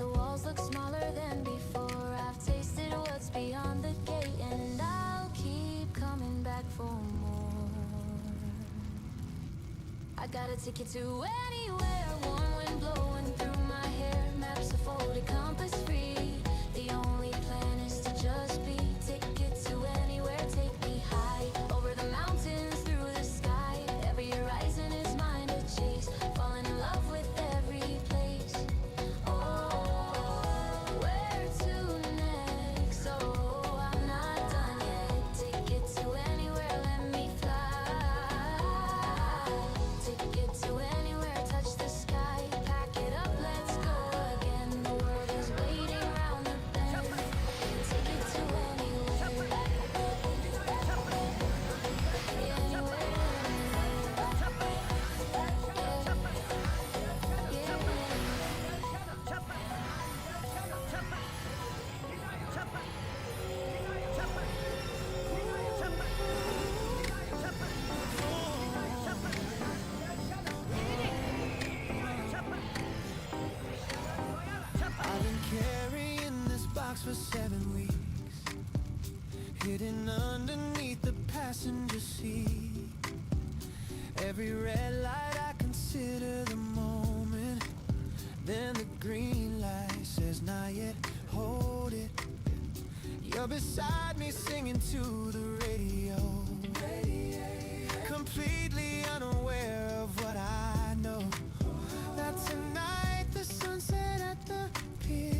The walls look smaller than before. I've tasted what's beyond the gate, and I'll keep coming back for more. I got a ticket to anywhere. Warm wind blowing through my hair. Maps are folded, compass free. The only plan is to just be. Ticket to anywhere, take me high. Over the mountains, through the sky. Every horizon is mine to chase. Falling in love with every place. Oh, where to next? Oh, I'm not done yet. Ticket to anywhere, let me fly. Ticket to anywhere, touch the sky. Pack it up, let's go again. The world is waiting round the bend. Ticket to anywhere. I've been carrying this box for 7 weeks, hidden underneath the passenger seat. Every red light I consider the moment. Then the green light says not yet, hold it. You're beside me singing to the radio. Completely unaware of what I know. That tonight the sunset at the pier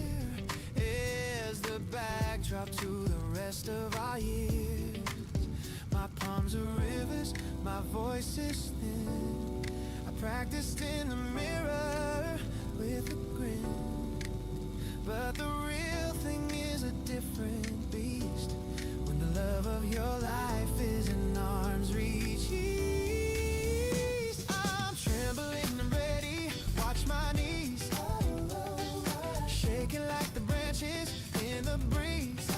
is the backdrop to the rest of our years. My palms are rivers, my voice is thin. I practiced in the mirror with a grin. But the real thing is a different beast. When the love of your life is in arm's reach. I'm trembling and ready, watch my knees shaking like the branches in the breeze.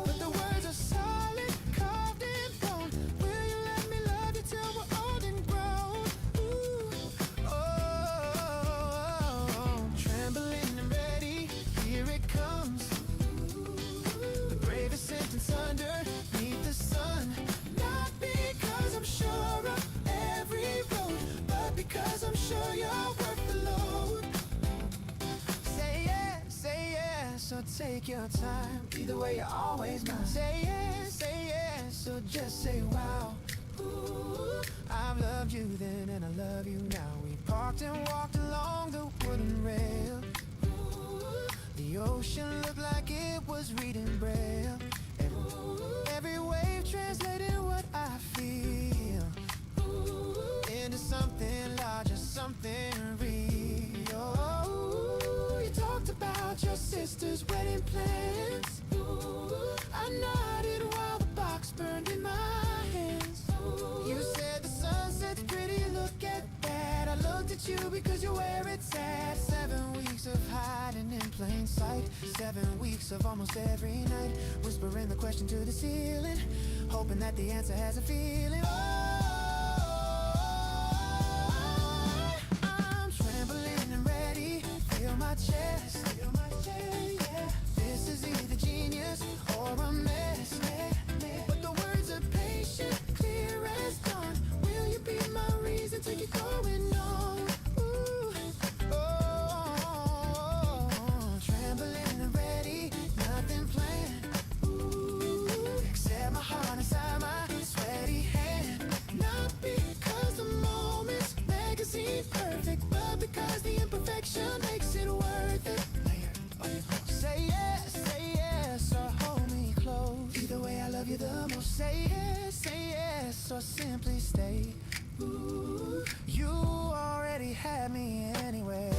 But the words are solid, carved in bone. Will you let me love you till we're old and grown? Ooh, oh, trembling and ready, here it comes. The bravest sentence underneath the sun. Not because I'm sure of every road, but because I'm sure you're worth the load. Say yes, so take your time. Either way, you're always mine. Say yes, so just say wow. Ooh, I've loved you then and I love you now. We parked and walked along the wooden rail. Ooh, the ocean looked like it was reading braille. Every wave translated what I feel into something larger, something real. You talked about your sister's wedding plans. I nodded while the box burned in my hands. You said the sunset's pretty, look at that. I looked at you because you're where it's at. 7 weeks of hiding in plain sight. 7 weeks of almost every night, whispering the question to the ceiling, hoping that the answer has a feeling. I'm trembling and ready, feel my chest simply stay. Ooh, you already had me anyway.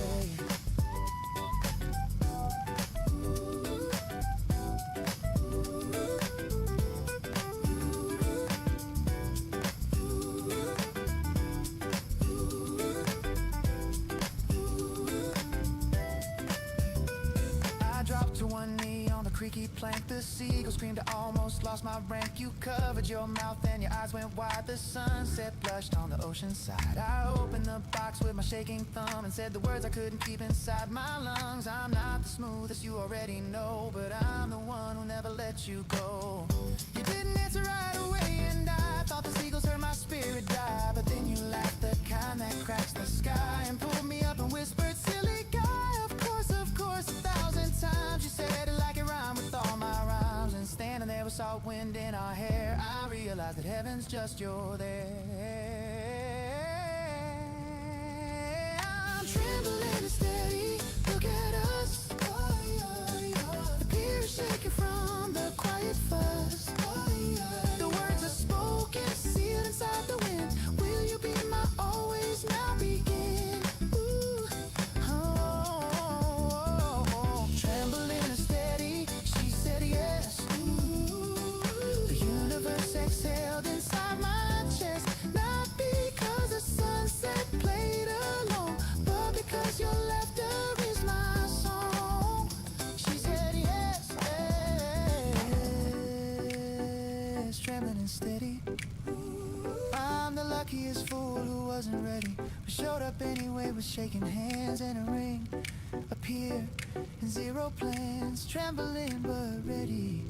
I dropped to one knee on the creaky plank. The seagull screamed, I almost lost my rank. You covered your mouth and your eyes went wide. The sunset blushed on the ocean side. I opened the box with my shaking thumb and said the words I couldn't keep inside my lungs. I'm not the smoothest, you already know, but I'm the one who never let you go. You didn't answer right away and I thought the seagulls heard my spirit die. But then you laughed, the kind that cracks the sky, and pulled me up and whispered, silly guy. Of course, 1,000 times you said it like it rhymed with all my rhymes. And standing there with salt wind in our hair, I realized that heaven's just you're there. I'm trembling and steady, look at us. The pier is shaking from the quiet fuss. The words are spoken, sealed inside the wind. Will you be my always, now begin? Ooh, oh, trembling and steady, she said yes. Ooh, the universe exhaled inside my chest. Not because the sunset played alone, but because your laughter is my song. She said yes, yes, trembling and steady. I'm the luckiest fool who wasn't ready, but showed up anyway with shaking hands and a ring. Appear in zero plans, trembling but ready,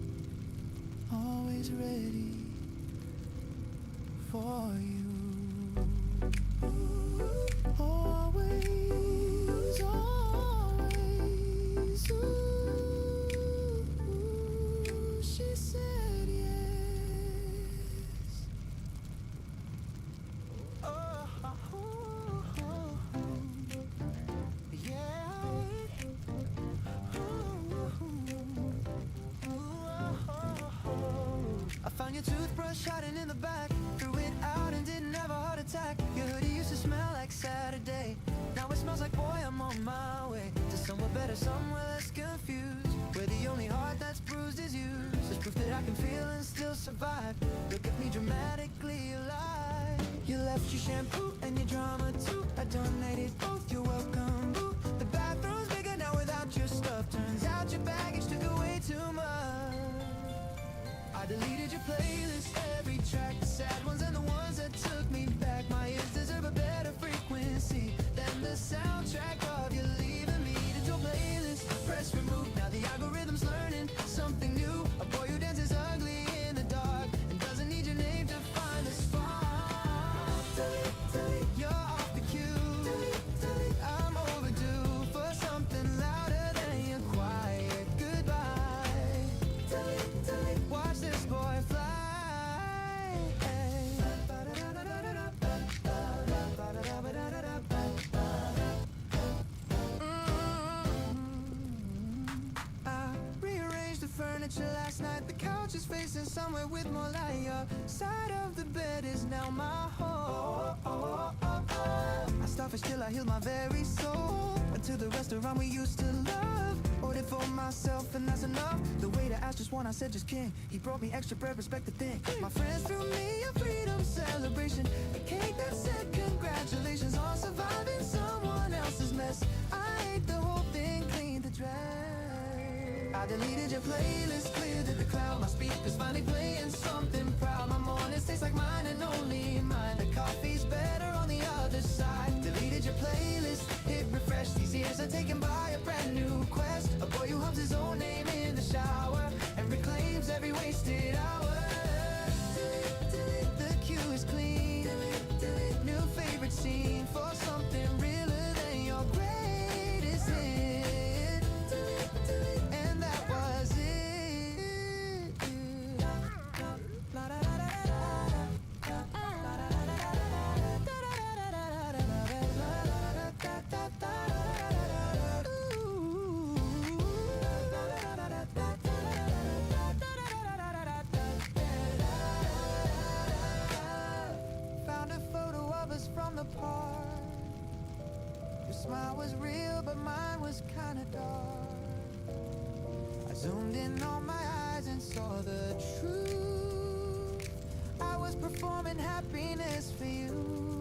always ready for you. Always, always. Ooh, she said yes. Oh, yeah. I found your toothbrush hiding in the back, threw it out and didn't have a heart attack. Your hoodie used to smell like Saturday, now it smells like, boy, I'm on my way to somewhere better, somewhere less confused, where the only heart that's bruised is used. There's proof that I can feel and still survive. Look at me dramatically alive. You left your shampoo and your drama too, I donated both, you're welcome, boo. The bathroom's bigger now without your stuff. Turns out your baggage took away too much. I deleted your playlist, every track, the sad ones and the ones that took me back. My ears deserve a better frequency than the soundtrack of you leaving me. Did your playlist, press remove, now the algorithm's learning something new. A boy who dances ugly in the dark and doesn't need your name to find the spark. Delete, delete, you're off the cue. Delete, delete, I'm overdue for something louder than your quiet goodbye. Delete, delete, watch this boy fly. I rearranged the furniture last night. The couch is facing somewhere with more light. Your side of the bed is now my home. I starved till I healed my very soul. Went to the restaurant we used to love. Ordered for myself and that's enough. The waiter asked just one, I said just king. He brought me extra bread, respect the thing. My friends threw me a freedom celebration, a cake that said congratulations on surviving someone else's mess. I ate the whole thing, cleaned the dress. I deleted your playlist, cleared the cloud. My speakers finally playing something proud. My mornings taste like mine and only mine. The coffee's better on the other side. Deleted your playlist, hit refresh. These years are taken by a brand new quest. A boy who hums his own name in the shower and reclaims every wasted hour. Delete, delete, the queue is clean. Delete, delete, new favorite scene for something realer than your greatest hit. Delete, delete, and that was it. smile was real, but mine was kinda dark. I zoomed in on my eyes and saw the truth. I was performing happiness for you.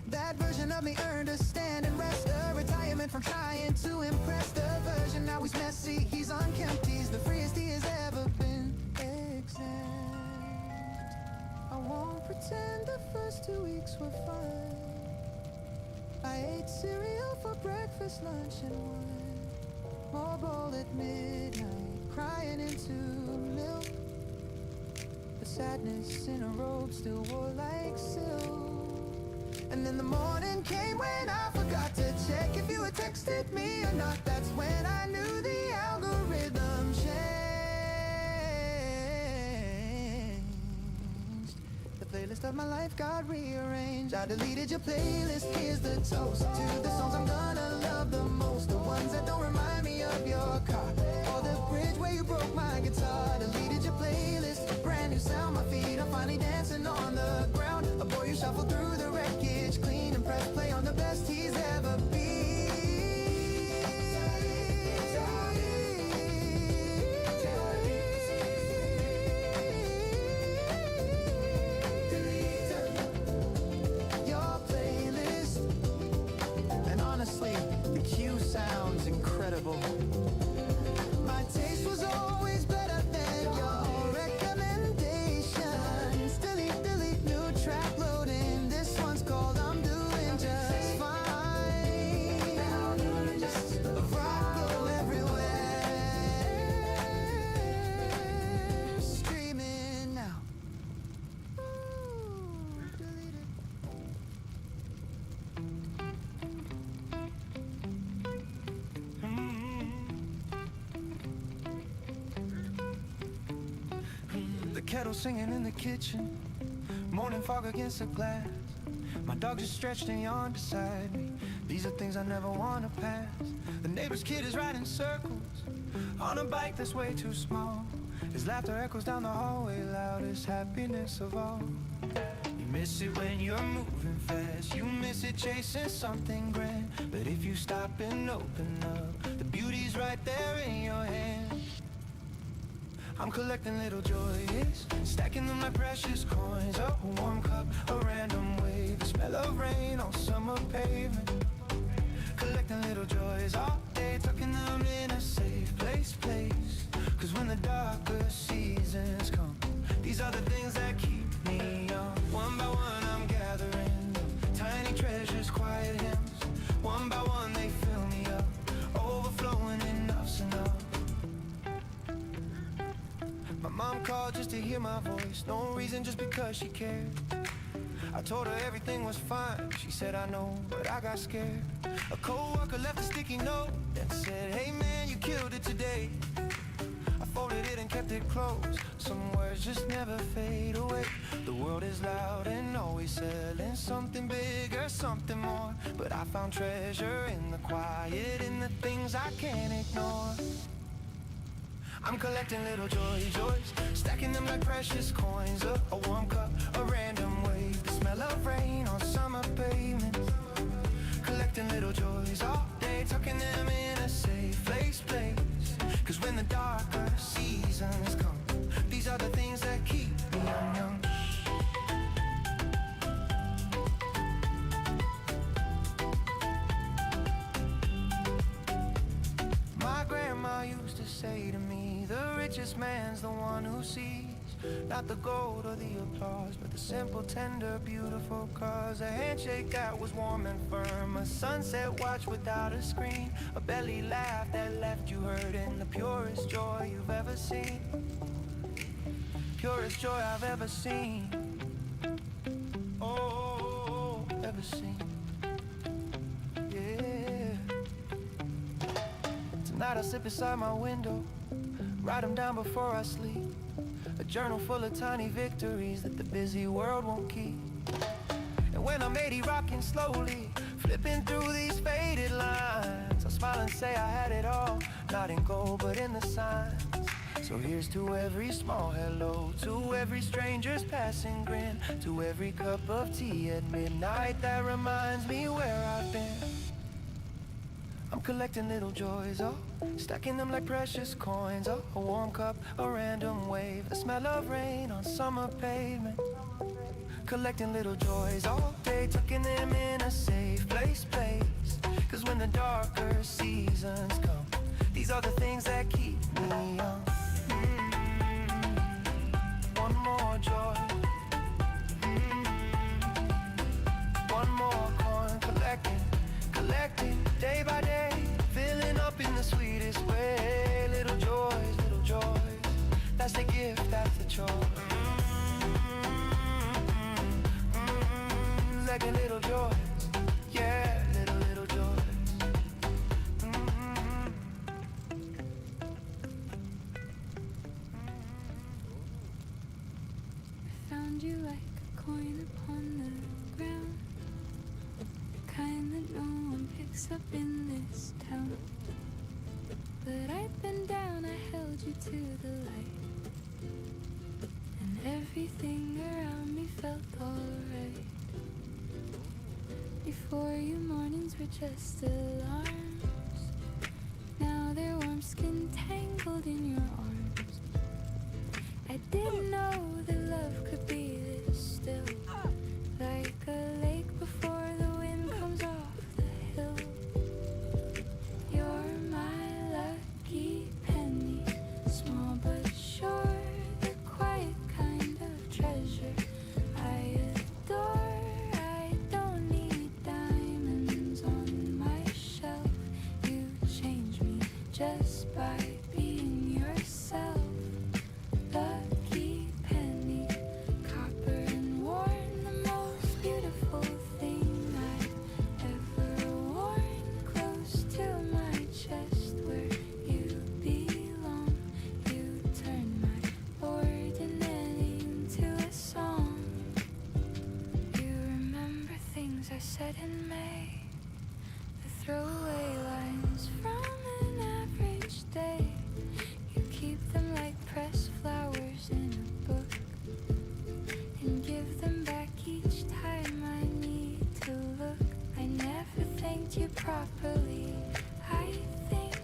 That version of me earned a stand and rest, a retirement from trying to impress. The version now he's messy, he's unkempt, he's the freest he has ever been. Exempt. I won't pretend the first 2 weeks were fine. I ate cereal for breakfast, lunch, and wine. More bowl at midnight, crying into milk. But sadness in a robe still wore like silk. And then the morning came when I forgot to check if you had texted me or not. That's when I knew the algorithm changed. The playlist of my life got rearranged. I deleted your playlist, here's the toast to the songs I'm gonna love the most. The ones that don't remind me of your car or the bridge where you broke my guitar. Deleted your playlist, brand new sound, my feet are finally dancing on the ground. A boy, you shuffle through the wreckage, clean and press play on the best he's ever been. Your playlist, and honestly, the cue sounds incredible. My taste was always better than your recommendations. Delete, new track loading. This one's called I'm Doing Just Fine. Just rock go everywhere. Streaming now. Delete it. The kettle singing in the kitchen, morning fog against the glass. My dog just stretched and yawned beside me. These are things I never want to pass. The neighbor's kid is riding circles on a bike that's way too small. His laughter echoes down the hallway, loudest happiness of all. You miss it when you're moving fast, you miss it chasing something grand. But if you stop and open up, the beauty's right there in your hand. I'm collecting little joys, stacking them like precious coins. A warm cup, a random wave, the smell of rain on summer pavement. Collecting little joys all day, tucking them in a safe place. Cause when the darker seasons come, these are the things that keep me young. One by one I'm gathering tiny treasures, quiet hymns. One by one they fill me up, overflowing, enough's enough. My mom called just to hear my voice, no reason, just because she cared. I told her everything was fine, she said I know, but I got scared. A coworker left a sticky note that said, hey man, you killed it today. I folded it and kept it close, some words just never fade away. The world is loud and always selling something bigger, something more. But I found treasure in the quiet, in the things I can't ignore. I'm collecting little joys, stacking them like precious coins. A warm cup, a random wave, the smell of rain on summer pavements. Collecting little joys all day, tucking them in a safe place. Cause when the darker seasons come, these are the things that keep me young. My grandma used to say to me, the richest man's the one who sees not the gold or the applause, but the simple, tender, beautiful cause. A handshake that was warm and firm, a sunset watch without a screen, a belly laugh that left you hurting, the purest joy you've ever seen. Purest joy I've ever seen. Oh, ever seen. Yeah. Tonight I sit beside my window, write them down before I sleep. A journal full of tiny victories that the busy world won't keep. And when I'm 80 rocking slowly, flipping through these faded lines, I smile and say I had it all, not in gold but in the signs. So here's to every small hello, to every stranger's passing grin, to every cup of tea at midnight that reminds me where I've been. I'm collecting little joys, oh, stacking them like precious coins, oh, a warm cup, a random wave, the smell of rain on summer pavement. Collecting little joys all day, tucking them in a safe place. Cause when the darker seasons come, these are the things that keep me young. One more joy, one more coin, collecting day by day, filling up in the sweetest way. Little joys, that's the gift, that's the choice. Like a little joys, yeah, little joys. I found you like a coin upon the ground, the kind that no one picks up in this town. But I've been down, I held you to the light, and everything around me felt alright. Before you, mornings were just alarms. Now they're warm skin tangled in your arms. I didn't know that love could be this still, like a lake before the wind comes off the hill. You're my lucky penny, small but sure, the quiet kind of treasure I adore. Just by being yourself, lucky penny, copper and worn, the most beautiful thing I've ever worn. Close to my chest where you belong, you turn my ordinary into a song. You remember things I said in May, the throwaway lines from day. You keep them like pressed flowers in a book, and give them back each time I need to look. I never thanked you properly, I think,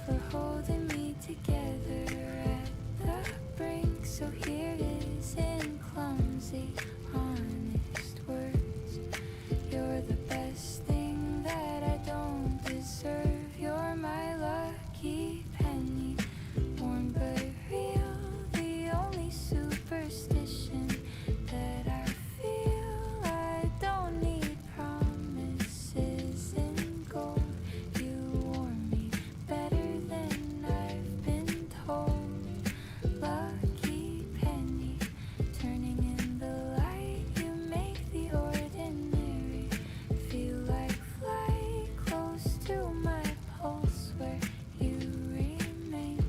for holding me together at the brink. So here it is in clumsy, honest words. You're the best thing that I don't deserve. You're my lucky penny, born but real, the only superstition that I feel. I don't need promises in gold. You warm me better than I've been told. Lucky penny, turning in the light, you make the ordinary feel like flight. Close to my pulse where you remain,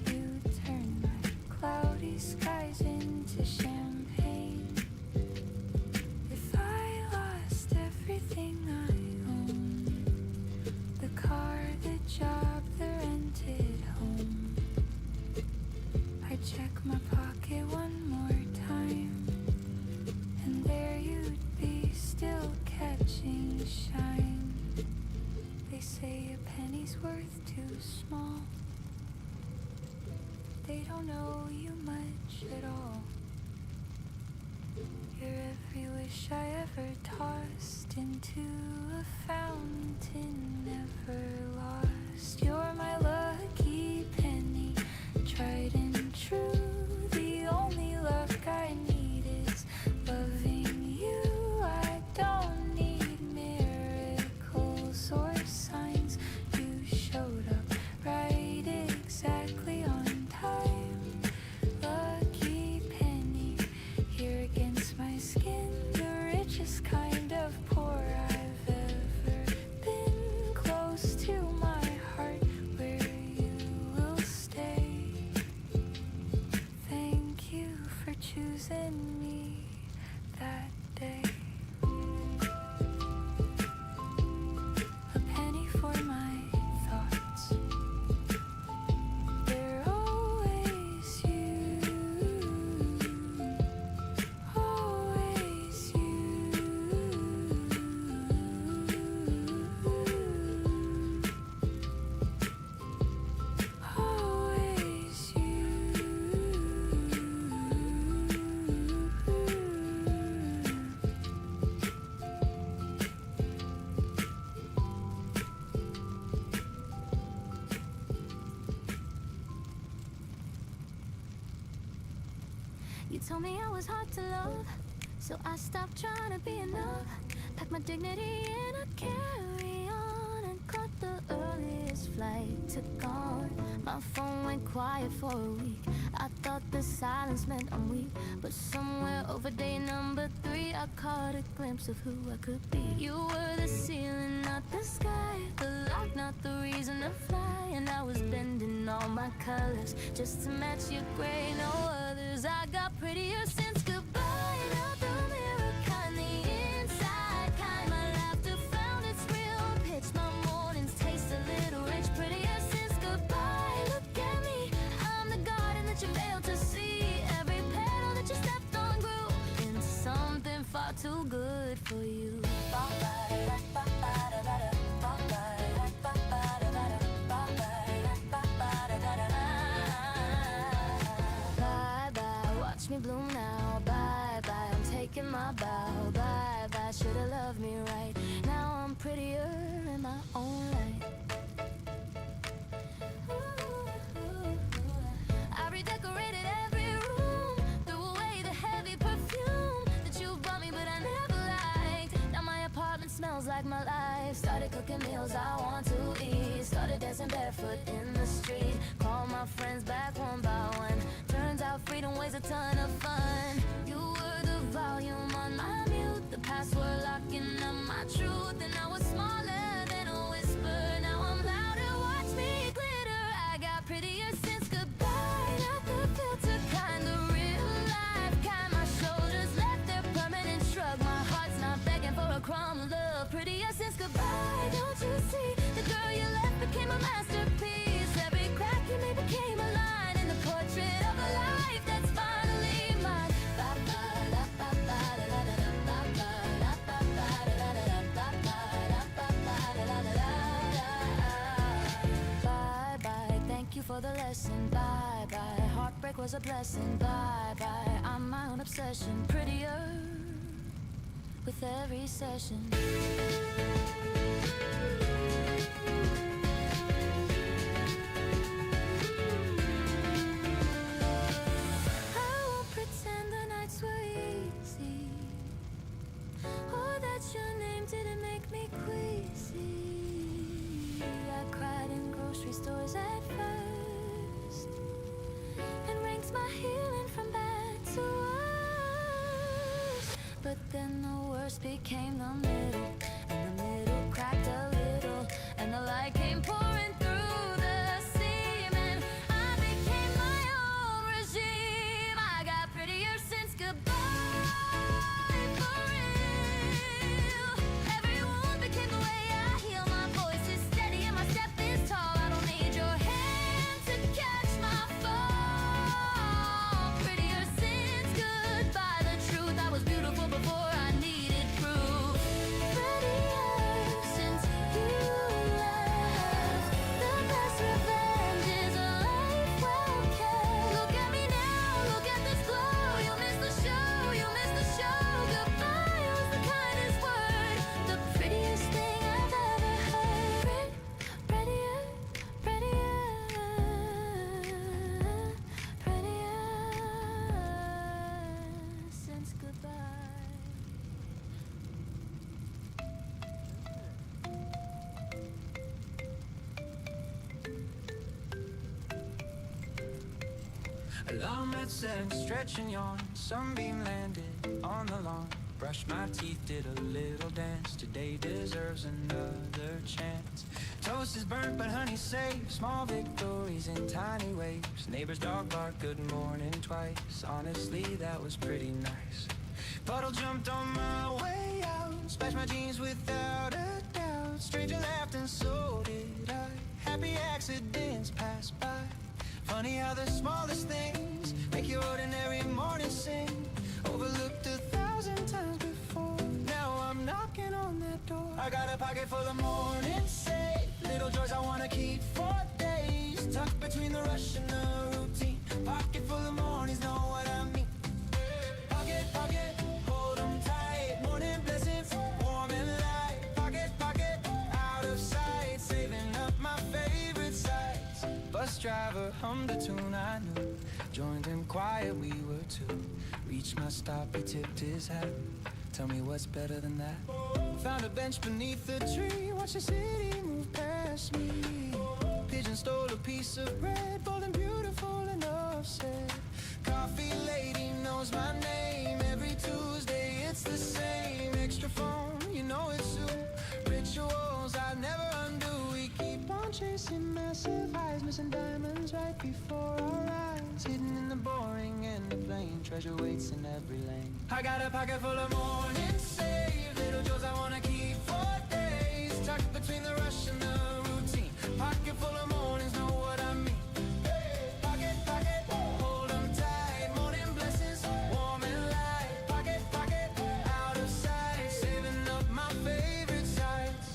you turn my cloudy skies into champagne. If I lost everything I own, the car, the job, the rented home, I'd check my pocket one more time, and there you'd be, still catching shine. They say a penny's worth too small. They don't know you much at all. You're every wish I ever tossed into a fountain, never lost. You're my lucky penny, tried and true. The only luck I need is loving you. I don't need miracles or signs. You showed up right exactly on time. Lucky penny, here against my skin, the richest kind of poor I've ever been. Close to my heart where you will stay. me I was hard to love, so I stopped trying to be enough. Packed my dignity in a carry-on and caught the earliest flight to gone. My phone went quiet for a week. I thought the silence meant I'm weak, but somewhere over day number 3 I caught a glimpse of who I could be. You were the ceiling, not the sky, the light, not the reason to fly. And I was bending all my colors just to match your gray, no others. I got prettier since goodbye. Not the mirror kind, the inside kind. My laughter found its real pitch. My mornings taste a little rich. Prettier since goodbye. Look at me, I'm the garden that you failed to see. Every petal that you stepped on grew into something far too good for you. Bye-bye, watch me bloom now. Bye-bye, I'm taking my bow. Bye-bye, should've loved me right. Now I'm prettier in my own light. I redecorated every room, threw away the heavy perfume that you brought me but I never liked. Now my apartment smells like my life. Started cooking meals I want to eat. Started dancing barefoot in the street. Call my friends back one by one. Turns out freedom weighs a ton of fun. You were the volume on my mute, the password locking up my truth. And I was smaller than a whisper. Now I'm louder, watch me glitter. I got prettier since goodbye. Not the filter kind, the real life kind. My shoulders left their permanent shrug. My heart's not begging for a crumb of love. Prettier since goodbye. Don't you see? The girl you left became a masterpiece. Every crack you made became a line in the portrait of a life that's finally mine. Bye-bye, thank you for the lesson. Bye-bye, heartbreak was a blessing. Bye-bye, I'm my own obsession. Prettier with every session. I won't pretend the nights were easy, or that your name didn't make me queasy. I cried in grocery stores at first and ranked my healing from bad to worse. But then the worst became the middle, and the middle cracked a little, and the light came pouring through the seam, and I became my own regime. I got prettier since goodbye, for real. Every wound became the way I heal. My voice is steady and my step is tall. I don't need your hand to catch my fall. Prettier since goodbye. The truth, I was beautiful before I needed proof. Prettier since you left. The best revenge is a life well kept. Look at me now, look at this glow. You missed the show, you missed the show. Goodbye was the kindest word, the prettiest thing I've ever heard. Prettier, prettier, prettier since goodbye. Alarm at 7, stretch and yawn. Sunbeam landed on the lawn. Brushed my teeth, did a little dance. Today deserves another chance. Toast is burnt, but honey safe. Small victories in tiny waves. Neighbor's dog barked good morning twice. Honestly, that was pretty nice. Puddle jumped on my way out. Splashed my jeans without a doubt. Stranger laughed and so did I. Happy accidents pass by. Funny how the smallest things make your ordinary morning sing. Overlooked 1,000 times before. Now I'm knocking on that door. I got a pocket full of morning safe. Little joys I wanna keep for days. Tucked between the rush and the routine. Pocket full of mornings, know what I mean. Pocket, pocket, hold 'em tight. Morning blessings, warm and light. Pocket, pocket, out of sight. Saving up my favorite sights. Bus driver hummed a tune I knew. Joined him quiet, we were two. Reached my stop, he tipped his hat. Tell me what's better than that. Found a bench beneath the tree, watch the city move past me. Pigeon stole a piece of bread, bold and beautiful enough said. Coffee lady knows my name. Every Tuesday it's the same. Extra phone, you know it's soon. Rituals I never undo. We keep on chasing massive highs, missing diamonds right before our eyes. Hidden in the boring and the plain, treasure waits in every lane. I got a pocket full of morning save, little jewels I wanna keep for days. Tucked between the rush and the routine. Pocket full of mornings, know what I mean. Pocket, pocket, hold 'em tight. Morning blessings, warm and light. Pocket, pocket, out of sight. Saving up my favorite sights.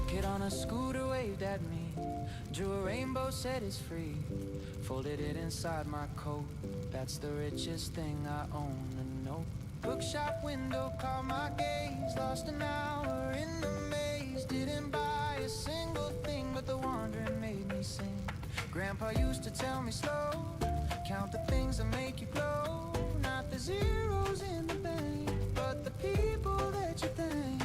Kid on a scooter waved at me. Drew a rainbow, said it's free. Folded it inside my coat. That's the richest thing I own, a note. Bookshop window caught my gaze. Lost an hour in the maze. Didn't buy a single thing, but the wandering made me sing. Grandpa used to tell me slow. Count the things that make you glow. Not the zeros in the bank, but the people that you thank.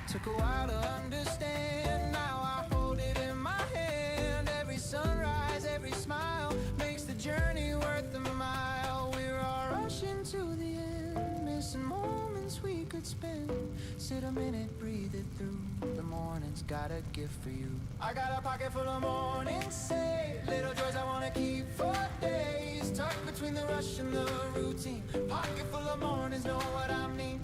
Took a while to understand. Now I hold it in my hand. Every sunrise, every smile makes the journey worth the mile. We're all rushing to the end, missing moments we could spend. Sit a minute, breathe it through. The morning's got a gift for you. I got a pocket full of mornings saved, little joys I wanna keep for days. Tucked between the rush and the routine. Pocket full of mornings, know what I mean.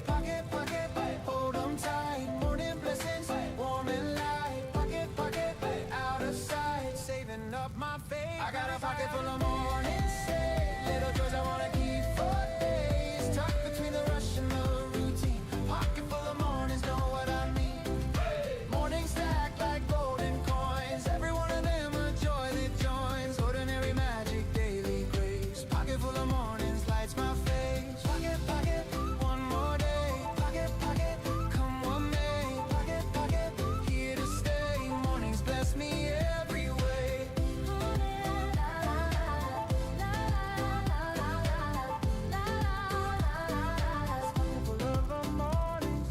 Pocket, pocket, hold 'em tight. Morning blessings, warm and light. Pocket, pocket, out of sight. Saving up my faith. I got a pocket full of mornings saved, little joys I wanna keep for days. Tucked between the rush and the routine. Pocket full of mornings, know what I mean. Mornings stacked like golden coins. Every one of them a joy that joins. Ordinary magic, daily grace. Pocket full of mornings lights my face. Pocket, pocket, one more day. Pocket, pocket, come what may. Pocket, pocket, here to stay. Mornings bless me every way. Full of the mornings.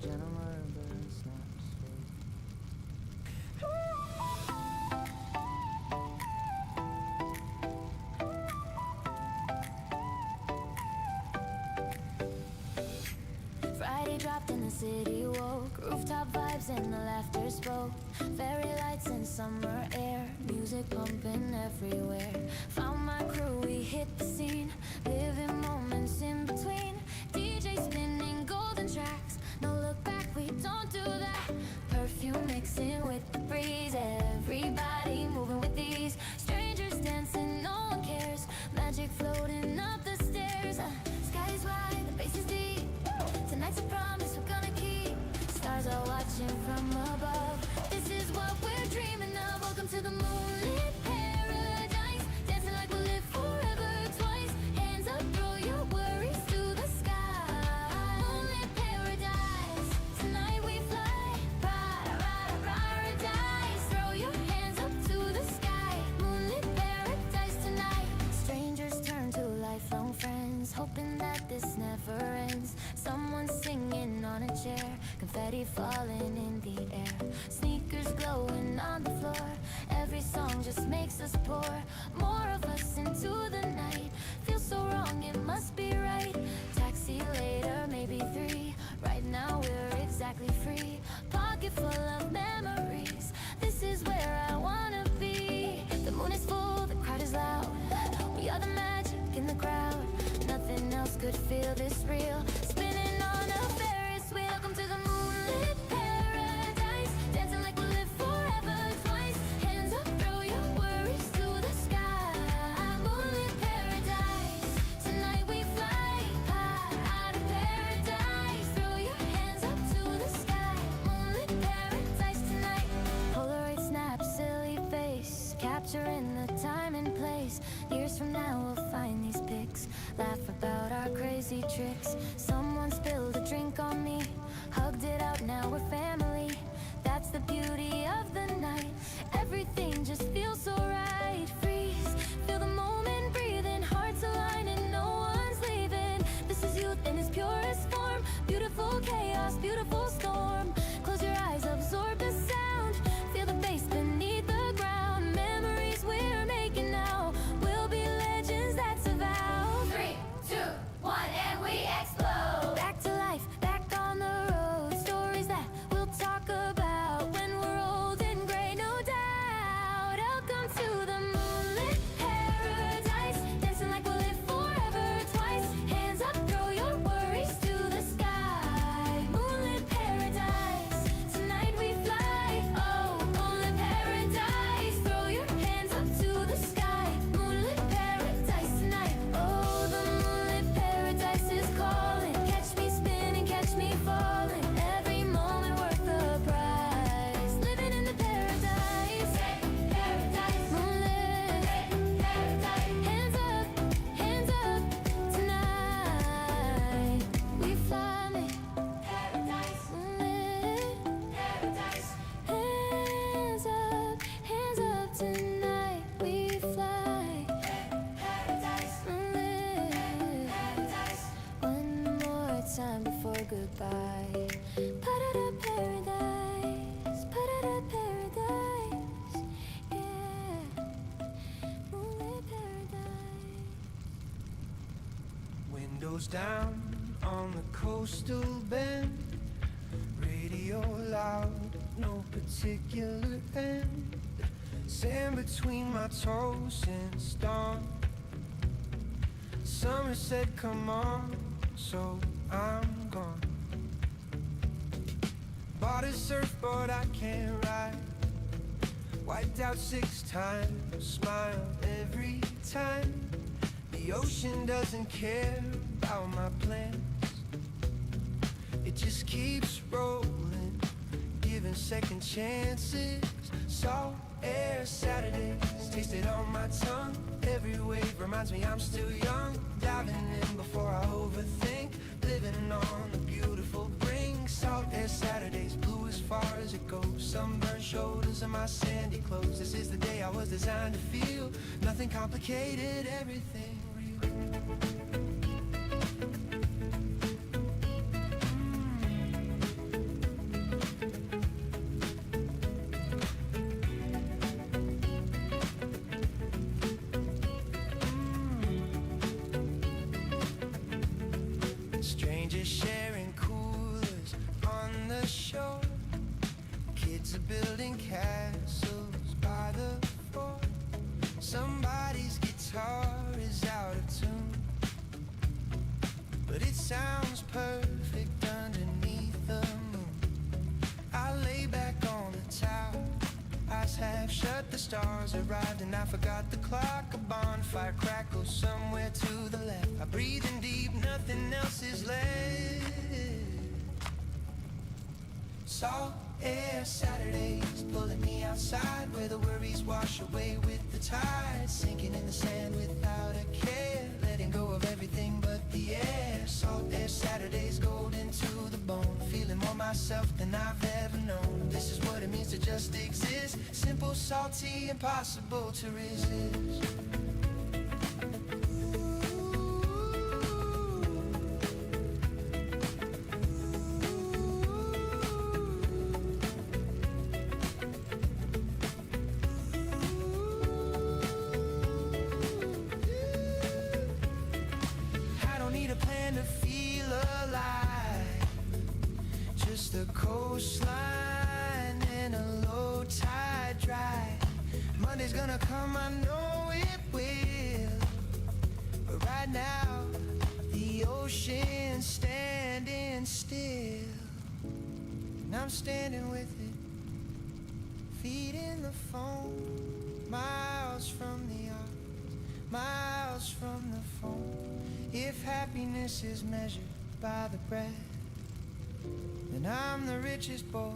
Gentlemen, but snaps. Friday dropped and the city woke. Rooftop vibes and the laughter spoke. Fairy lights and summer air. Music pumping everywhere. Found my crew, we hit the scene. Living moments in between. DJ spinning golden tracks. No look back, we don't do that. Perfume mixing with the breeze. Everybody moving with ease. Strangers dancing, no one cares. Magic floating up the stairs. Skies wide, the bass is deep. Tonight's a promise we're gonna keep. Stars are watching from above. This is what we're dreaming of. Welcome to the moonlit paradise. Dancing like we'll live forever twice. Hands up, throw your worries to the sky. Moonlit paradise. Tonight we fly. Paradise. Throw your hands up to the sky. Moonlit paradise tonight. Strangers turn to lifelong friends, hoping that this never ends. Someone singing on a chair, confetti falling in the air. Sneakers glowing on the floor. Every song just makes us pour more of us into the night. Feels so wrong, it must be right. Taxi later, maybe 3. Right now we're exactly free. Pocket full of memories. This is where I wanna be. The moon is full, the crowd is loud. We are the magic in the crowd. Nothing else could feel this real. Spinning on a Ferris wheel. Welcome to the moonlit paradise. Dancing like we'll live forever twice. Hands up, throw your worries to the sky. Moonlit paradise. Tonight we fly high out of paradise. tricks. Someone spilled a drink on me, hugged it out, now we're family. That's the beauty of the night. Everything just feels so right. Freeze, feel the moment, breathing, hearts align, and no one's leaving. This is youth in its purest form. Beautiful chaos, beautiful storm. Close your eyes, absorb the sound. Feel the bass beneath the ground. Memories we're making now will be legends, that's a vow. 3, 2, 1, and we explode. Back to life, back on the road. Stories that we'll talk about when we're old and gray, no doubt. Welcome to the moonlit paradise. Dancing like we'll live forever twice. Hands up, throw your worries to the sky. Moonlit paradise, tonight we fly. Oh, moonlit paradise. Throw your hands up to the sky. Moonlit paradise tonight. Oh, the moonlit paradise is calling. Catch me spinning, catch me falling. Every moment worth the price. Living in the paradise. Paradise, Moonlit paradise. hands up tonight. We fly me. Paradise, Moonlit paradise. hands up tonight. We fly. Paradise, Moonlit. paradise. One more time before goodbye. Pa-da-da paradise, pa-da-da paradise, yeah. Moonlit paradise. Windows down on the coastal bend. Radio loud, no particular end. Sand between my toes since dawn. Summer said come on, so I'm gone. Bought a surfboard I can't ride. Wiped out 6 times, smiled every time. The ocean doesn't care about my plans. It just keeps rolling, giving second chances. Salt air Saturdays, taste it on my tongue. Every wave reminds me I'm still young. Diving in before I overthink, living on the beautiful brink. Salt air Saturdays, blue as far as it goes. Sunburned shoulders and my sandy clothes. This is the day I was designed to feel. Nothing complicated, everything real. Strangers sharing coolers on the shore. Kids are building castles by the fort. Somebody's guitar is out of tune, but it sounds perfect underneath the moon. I lay back on the towel, eyes half shut, the stars arrived and I forgot the clock. A bonfire crackles somewhere to the left. I breathe in deep, nothing else is left. Salt air Saturdays, pulling me outside where the worries wash away with the tide. Sinking in the sand without a care, letting go of everything but the air. Salt air Saturdays, golden to the bone, feeling more myself than I've ever known. This is what it means to just exist. Simple, salty, impossible to resist. I don't need a plan to feel alive, just a coastline and a low tide drive. Monday's gonna come, I know it will, but right now the ocean's standing still, and I'm standing with it, feet in the foam, miles from the arms, miles from the phone. If happiness is measured by the breath, then I'm the richest boy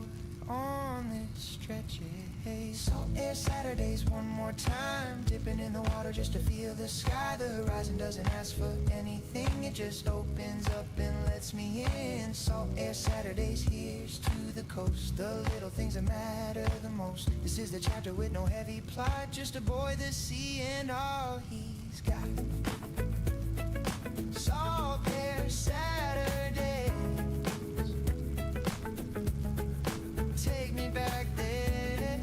on this stretch. Salt air Saturdays one more time, dipping in the water just to feel the sky. The horizon doesn't ask for anything, it just opens up and lets me in. Salt air Saturdays, here's to the coast, the little things that matter the most. This is the chapter with no heavy plot, just a boy, the sea, and all he's got. Salt air Saturdays, take me back there.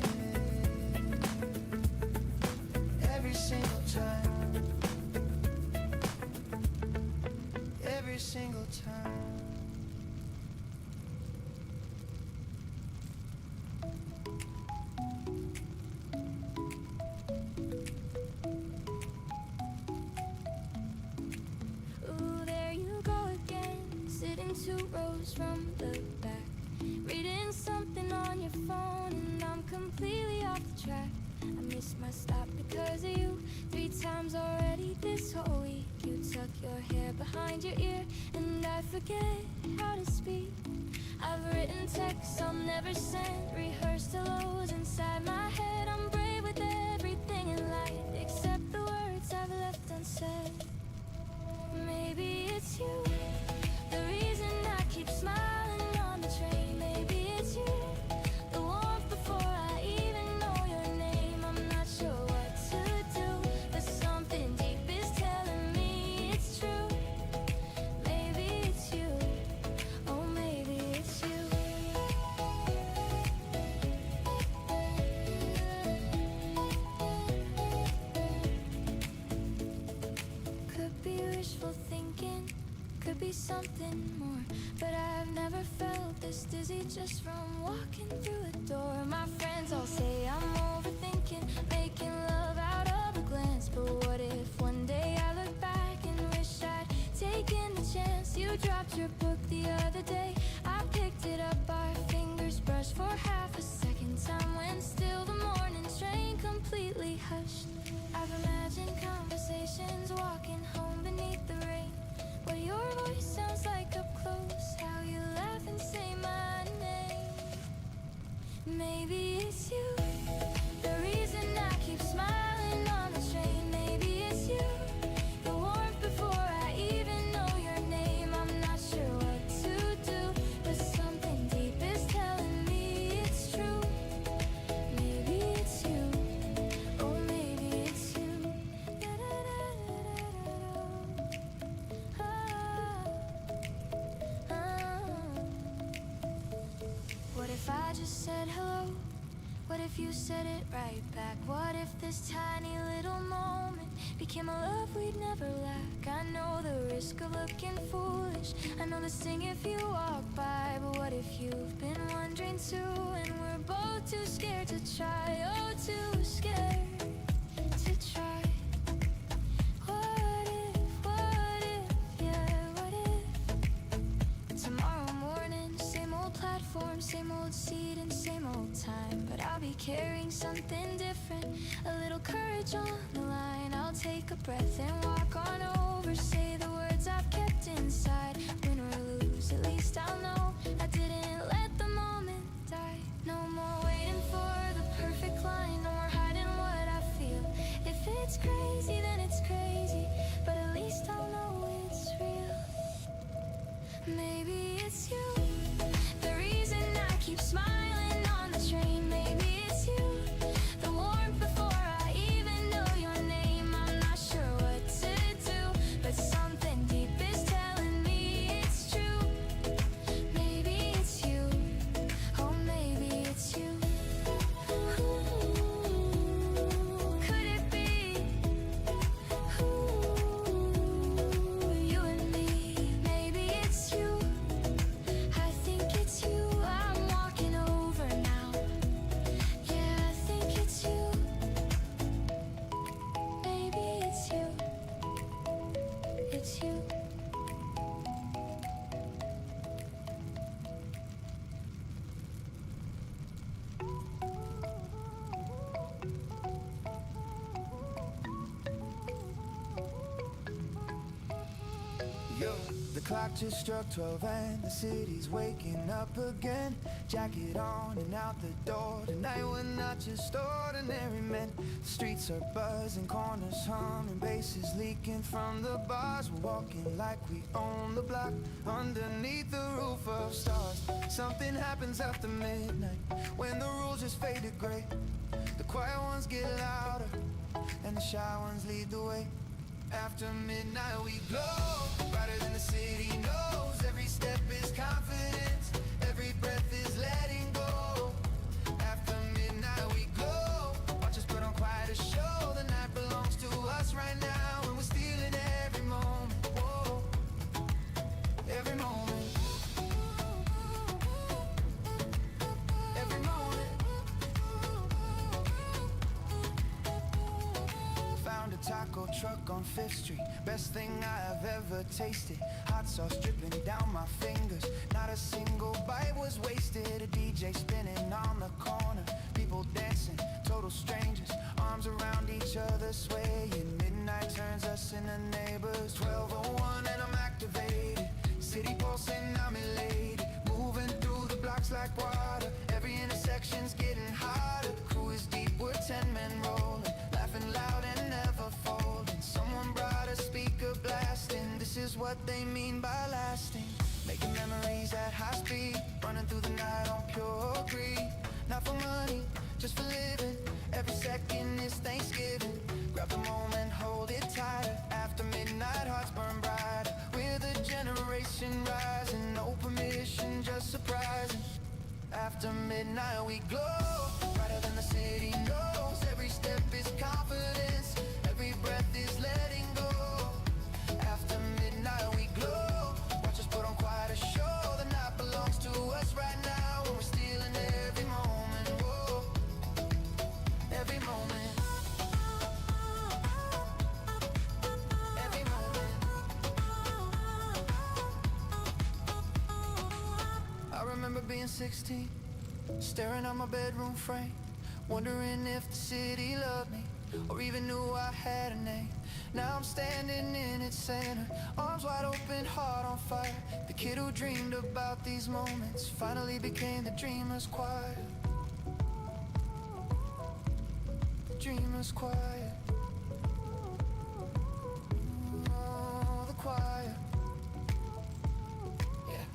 Every single time, every single time. Ooh, there you go again, sitting 2 rows from the back, reading something on your phone, and I'm completely off the track. I missed my stop because of you 3 times already this whole week. You tuck your hair behind your ear, and I forget how to speak. I've written texts I'll never send, rehearsed hellos inside my head. I'm brave with everything in life except the words I've left unsaid. Maybe it's you, the reason I keep smiling on the train. Maybe it's you, the warmth before I even know your name. I'm not sure what to do, but something deep is telling me it's true. Maybe it's you, oh maybe it's you. Could be wishful thinking, could be something more, but I've never felt this dizzy just from walking through a door. My friends all say I'm overthinking, making love out of a glance. But what if one day I look back and wish I'd taken the chance? You dropped your book the other day, I picked it up, our fingers brushed for half a second. Time when still the morning train completely hushed. I've imagined conversations walking home beneath the rain, where your voice sounds like up close, how you laugh and say my name. Maybe it's you, the reason I keep smiling on the train. Maybe it's you, the warmth before I even know your name. I'm not sure what to do, but something deep is telling me it's true. Maybe it's you, oh maybe it's you. What if I just said hello? What if you said it right back? What if this tiny little moment became a love we'd never lack? I know the risk of looking foolish, I know the sting if you walk by, but what if you've been wondering too, and we're both too scared to try? Oh, too scared to try. What if, yeah, what if tomorrow morning, same old platform, same old seat and same old time, but I'll be carrying something different, a little courage on the line. I'll take a breath and walk on over, say the words I've kept inside. Win or lose, at least I'll know I didn't let the moment die. No more waiting for the perfect line, no more hiding what I feel. If it's crazy, then it's crazy, but at least I'll know it's real. Maybe it's you, the reason I keep smiling on the train. Maybe it's you, the warmth before I even know your name. I'm not sure what to do, but something deep is telling me it's true. Maybe it's you, oh maybe it's you. Could it be you and me? Maybe it's you, I think it's you. I'm walking over now, yeah, I think it's you. Maybe it's you, it's you. Yo, the clock just struck 12 and the city's waking up again. Jacket on and out the door. Tonight we're not just ordinary men. The streets are buzzing, corners humming, basses leaking from the bars. We're walking like we own the block underneath the roof of stars. Something happens after midnight when the rules just fade to gray. The quiet ones get louder and the shy ones lead the way. After midnight we glow, brighter than the city knows. Every step is confidence, every breath is letting go. After midnight we glow, watch us put on quite a show. The night belongs to us right now, and we're stealing every moment. Whoa, every moment, every moment. Found a taco truck on 5th Street, best thing I've ever tasted. Hot sauce dripping down my fingers, not a single bite was wasted. A DJ spinning on the corner, people dancing, total strangers, arms around each other swaying. Midnight turns us into neighbors. 12:01 and I'm activated, city pulsing, I'm elated, moving through the blocks like water. Every intersection's getting hotter. The crew is deep, we're 10 men rolling, laughing loud and never folding. Someone brought a speaker blasting. This is what they mean by lasting. Making memories at high speed, running through the night on pure greed. Not for money, just for living. Every second is Thanksgiving. Grab the moment, hold it tighter. After midnight, hearts burn brighter. We're the generation rising, no permission, just surprising. After midnight we glow, brighter than the city knows. Every step is confidence, every breath is letting go. After midnight we glow, watch us put on quite a show. The night belongs to us right now, and we're stealing every moment. Whoa, every moment, every moment. I remember being 16, staring at my bedroom frame, wondering if the city loved me or even knew I had a name. Now I'm standing in its center, arms wide open, heart on fire. The kid who dreamed about these moments finally became the dreamer's choir. The dreamer's choir. Oh, the choir. Yeah.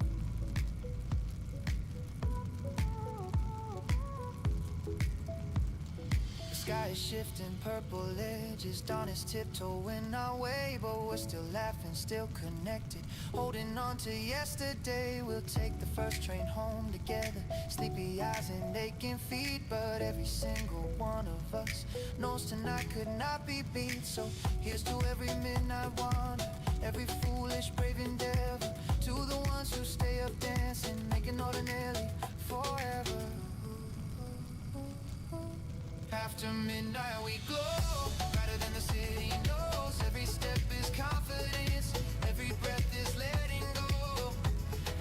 The sky is shifting, purple edges, dawn is tiptoeing our way, but we're still laughing, still connected, holding on to yesterday. We'll take the first train home together, sleepy eyes and aching feet, but every single one of us knows tonight could not be beat. So here's to every midnight wander, every foolish brave endeavor, to the ones who stay up dancing, making ordinary forever. After midnight we glow, brighter than the city knows. Every step is confidence, every breath is letting go.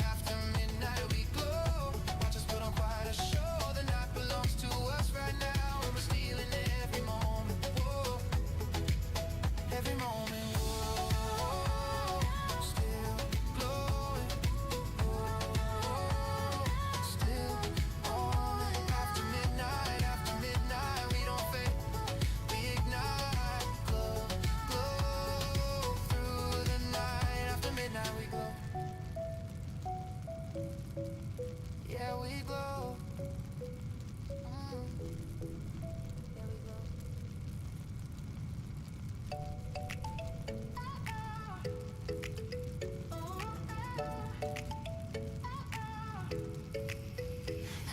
After midnight we glow, watch us put on quite a show. The night belongs to us right now, and we're stealing every moment. Whoa, every moment. Whoa, still glowing. Whoa, still on. After midnight, we don't fade, we ignite, glow, glow through the night. After midnight we glow, yeah we glow. Yeah we glow.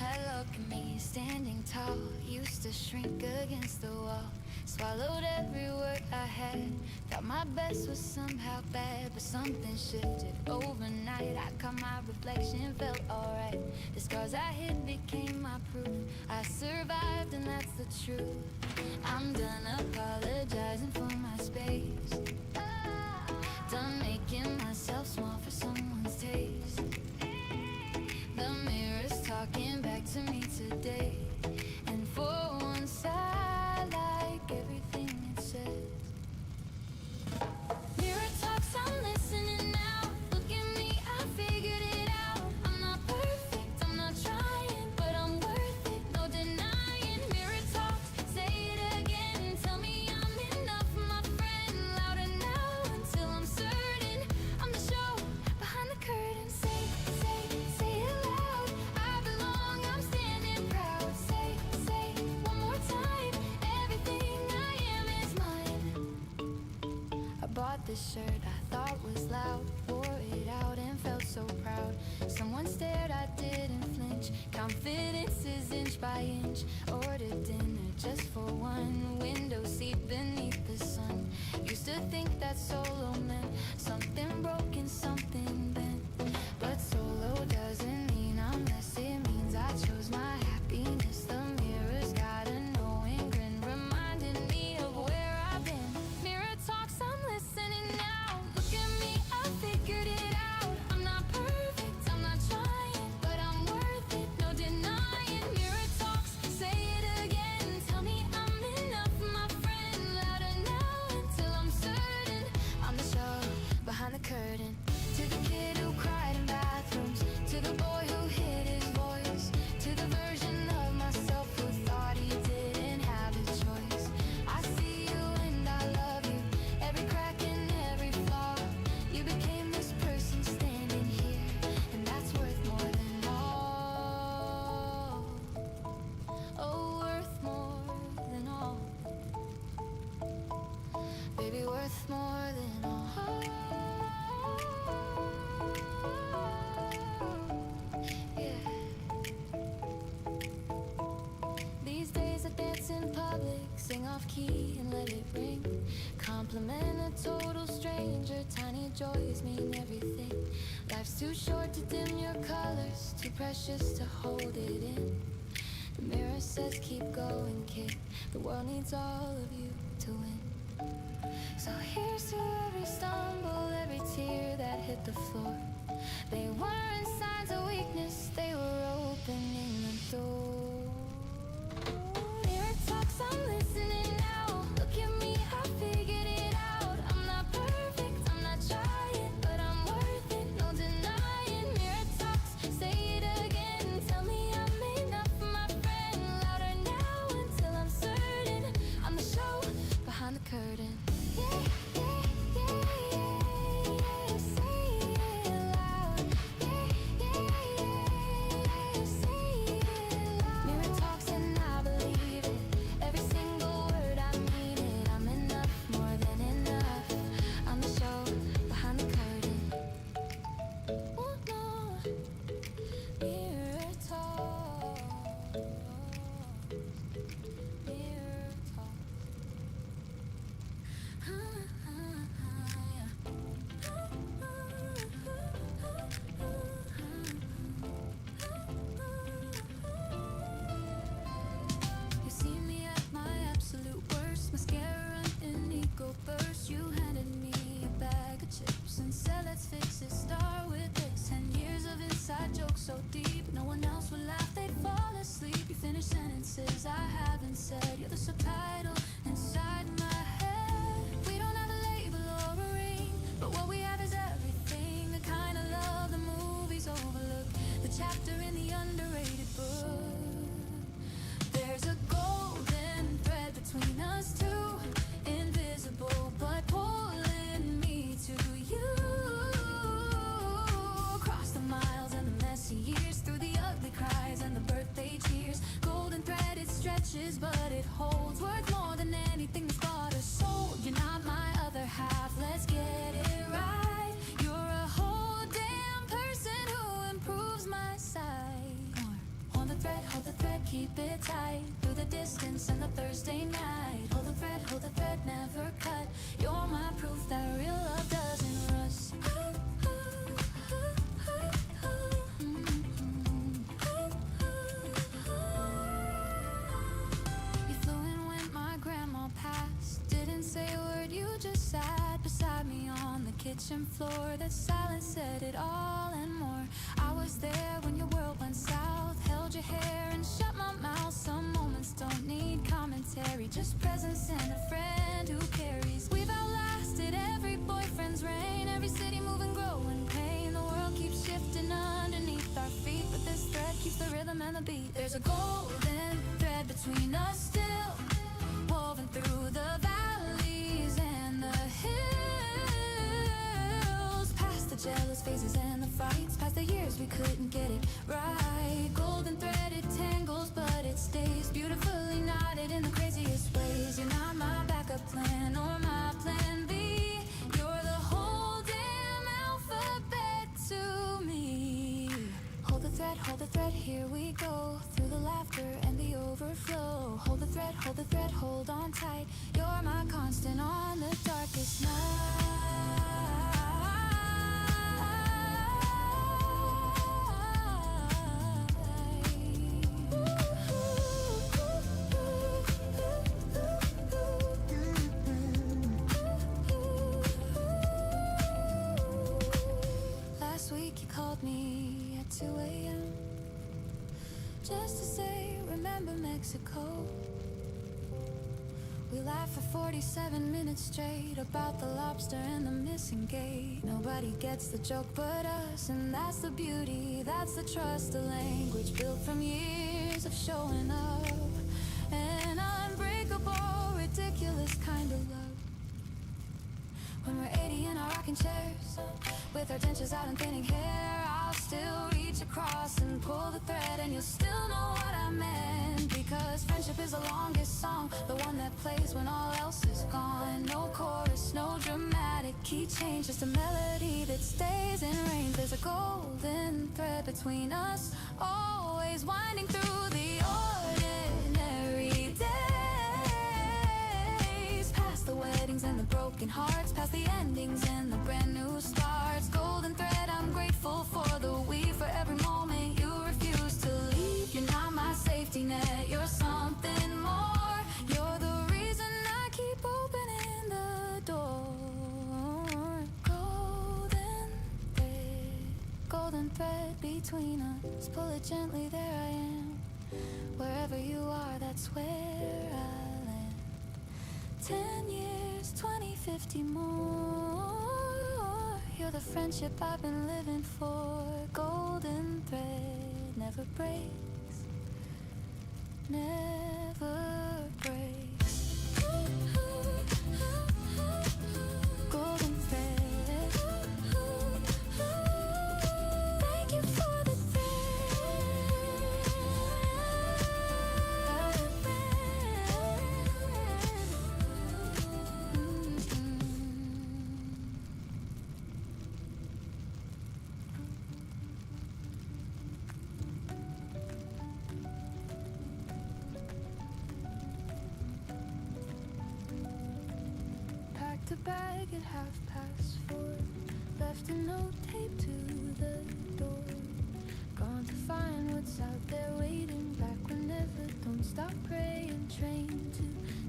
I look at me standing tall, used to shrink against the wall. Swallowed every word I had, thought my best was somehow bad, but something shifted overnight. I caught my reflection, felt alright. The scars I hid became my proof. I survived and that's the truth. I'm done apologizing for my space, done making myself small for someone's taste. The mirror's talking back to me today, and for once I like everything it says. Mirror talks, I'm listening now. Look at me this shirt I thought was loud. Wore it out and felt so proud. Someone stared, I didn't flinch. Confidence is inch by inch. Ordered dinner just for one. Window seat beneath the sun. Used to think that solo meant something broken, something bent. But solo doesn't mean I'm less. It means I chose my happiness. The mirror's got a knowing grin, reminding me of where I've been. Mirror talks, I'm listening now. Look at me, I figured it out. I'm not perfect, I'm not trying, but I'm worth it, no denying. Mirror talks, say it again. Tell me I'm enough, my friend. Louder now until I'm certain I'm the show behind the curtain. To the kid who cried in bathrooms, to the boy who hid his voice, to the version of myself who thought he didn't have a choice. I see you and I love you, every crack and every flaw. You became this person standing here, and that's worth more than all. Oh, worth more than all. Baby, worth more than all. Yeah. These days I dance in public, sing off key and let it ring. Compliment a total stranger, tiny joys mean everything. Life's too short to dim your colors, too precious to hold it in. The mirror says keep going, kid. The world needs all of you to win. So here's to every stumble, every tear that hit the floor. They weren't signs of weakness, they were opening the door. Mirror talks, I'm listening now. Look at me, I figured it out. I'm not perfect, I'm not trying, but I'm worth it, no denying. Mirror talks, say it again. Tell me I'm enough, my friend. Louder now until I'm certain I'm the show behind the curtain. Yeah, yeah, yeah, yeah, yeah. Say it loud. Yeah, yeah, yeah, yeah. Say it loud. Mirror talks and I believe it. Every single word, I mean it. I'm enough, more than enough. I'm the show behind the curtain. Oh no, mirror talk. Mirror talk. You see me at my absolute worst, mascara and ego burst. You handed me a bag of chips and said let's fix it, start with this. 10 years of inside jokes so deep, no one else would laugh, they'd fall asleep. You finish sentences I haven't said, you're the subtitle inside my head. We don't have a label or a ring, but what we have is everything. The kind of love the movies overlook, the chapter in the underrated book. There's a golden thread between us two, invisible but pulling me to you. Across the miles and the messy years, through the ugly cries and the birthday cheers. Golden thread, it stretches but it holds, worth more than anything that's bought or sold. You're not my other half, let's get it right. You're a whole damn person who improves my sight. Hold the thread, keep it tight. Through the distance and the Thursday night. Hold the thread, never cut. You're my proof that real love doesn't rust. You flew in when my grandma passed. Didn't say a word, you just sat beside me on the kitchen floor. That silence said it all and more. I was there when your world went south, held your hair and shut my mouth. Some moments don't need commentary, just presence and a friend who carries. We've outlasted every boyfriend's reign, every city moving, growing pain. The world keeps shifting underneath our feet, but this thread keeps the rhythm and the beat. There's a golden thread between us still, woven through the valleys and the hills. Past the jealous phases and the fights, past the years we couldn't get it right. Golden thread, it tangles but it stays beautifully knotted in the craziest ways. You're not my backup plan or my plan B, you're the hold the thread, here we go. Through the laughter and the overflow. Hold the thread, hold on tight. You're my constant on the darkest Last week you called me at 2 a.m. just to say, remember Mexico? We laughed for 47 minutes straight about the lobster and the missing gate. Nobody gets the joke but us, and that's the beauty, that's the trust, a language built from years of showing up. An unbreakable, ridiculous kind of love. When we're 80 in our rocking chairs, with our dentures out and thinning hair, I'll still reach across and pull the thread, and you'll still know what I meant. Because friendship is the longest song, the one that plays when all else is gone. No chorus, no dramatic key change, just a melody that stays in range. There's a golden thread between us, always winding through the ordinary days. Past the weddings and the broken hearts, past the endings and the brand new starts. Golden thread, I'm grateful for the weave, for every moment you refuse to leave. You're not my safety net, you're something more. You're the reason I keep opening the door. Golden thread between us, pull it gently, there I am. Wherever you are, that's where I land. 10 years, 20, 50 more. You're the friendship I've been living for. Golden thread never breaks, never breaks. Golden thread. Thank you for the Packed a bag at 4:30. Left a note taped to the door. Gone to find what's out there waiting back whenever. Don't stop praying. Train to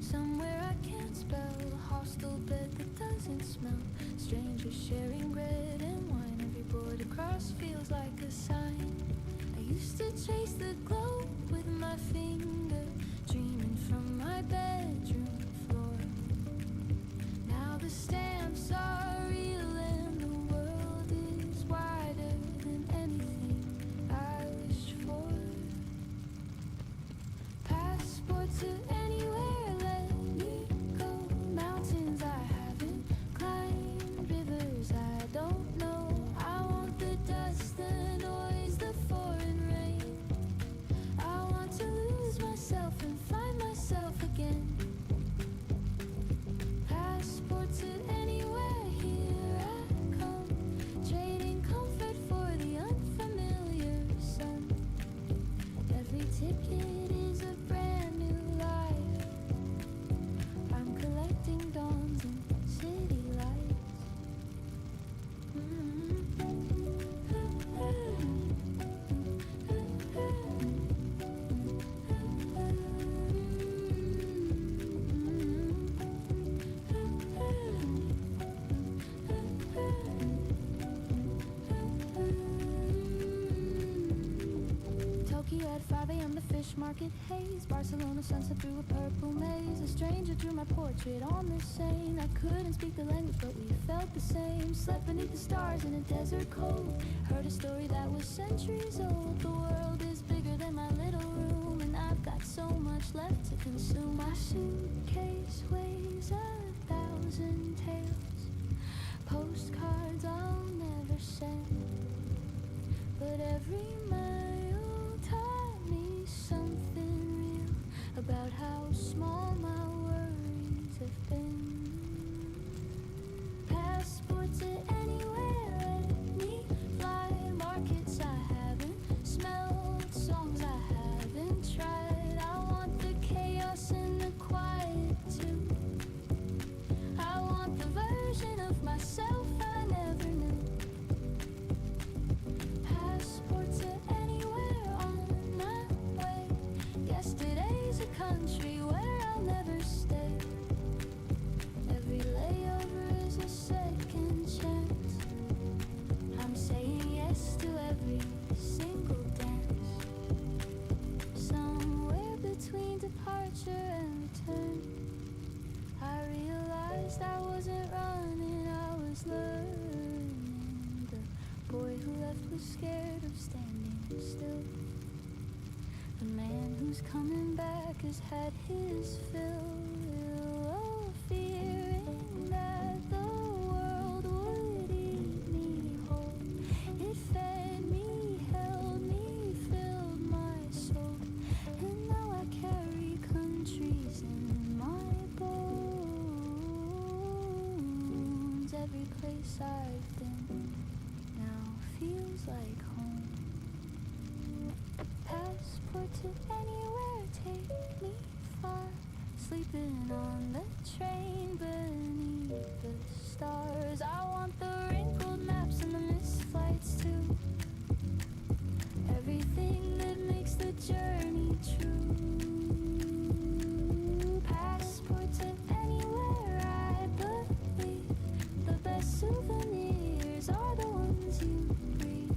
somewhere I can't spell. Hostel bed that doesn't smell. Strangers sharing bread and wine. Every board across feels like a sign. I used to chase the glow with my finger, dreaming from my bedroom floor. Now the stamps are real and the world is wider than anything I wished for. Passport to anywhere, let me go. Mountains I haven't climbed, rivers I don't know. I want the dust, the noise, the foreign rain. I want to lose myself and find myself again. Passport to anywhere, here I come. Trading comfort for the unfamiliar sun. Every ticket is a brand new life. I'm collecting dawns and city lights. Tokyo at 5 a.m. the fish market haze. Barcelona sunset through a purple maze. A stranger drew my portrait on the Seine. I couldn't speak the language but we felt the same. Slept beneath the stars in a desert cold. Heard a story that was centuries old. The world is bigger than my little room, and I've got so much left to consume. My suitcase weighs 1,000 tales. Postcards I'll never send, but every mile taught me something real about how small my worries have been. Passport to anywhere, let me fly. Markets I haven't smelled. scared of standing still. The man who's coming back has had his fill of fearing that the world would eat me whole. It fed me, held me, filled my soul, and now I carry countries in my bones. Every place I've been now feels like home. Passport to anywhere, take me far. Sleeping on the train beneath the stars. I want the wrinkled maps and the missed flights too. Everything that makes the journey true. Passport to anywhere, I believe. The best souvenirs are the ones you breathe.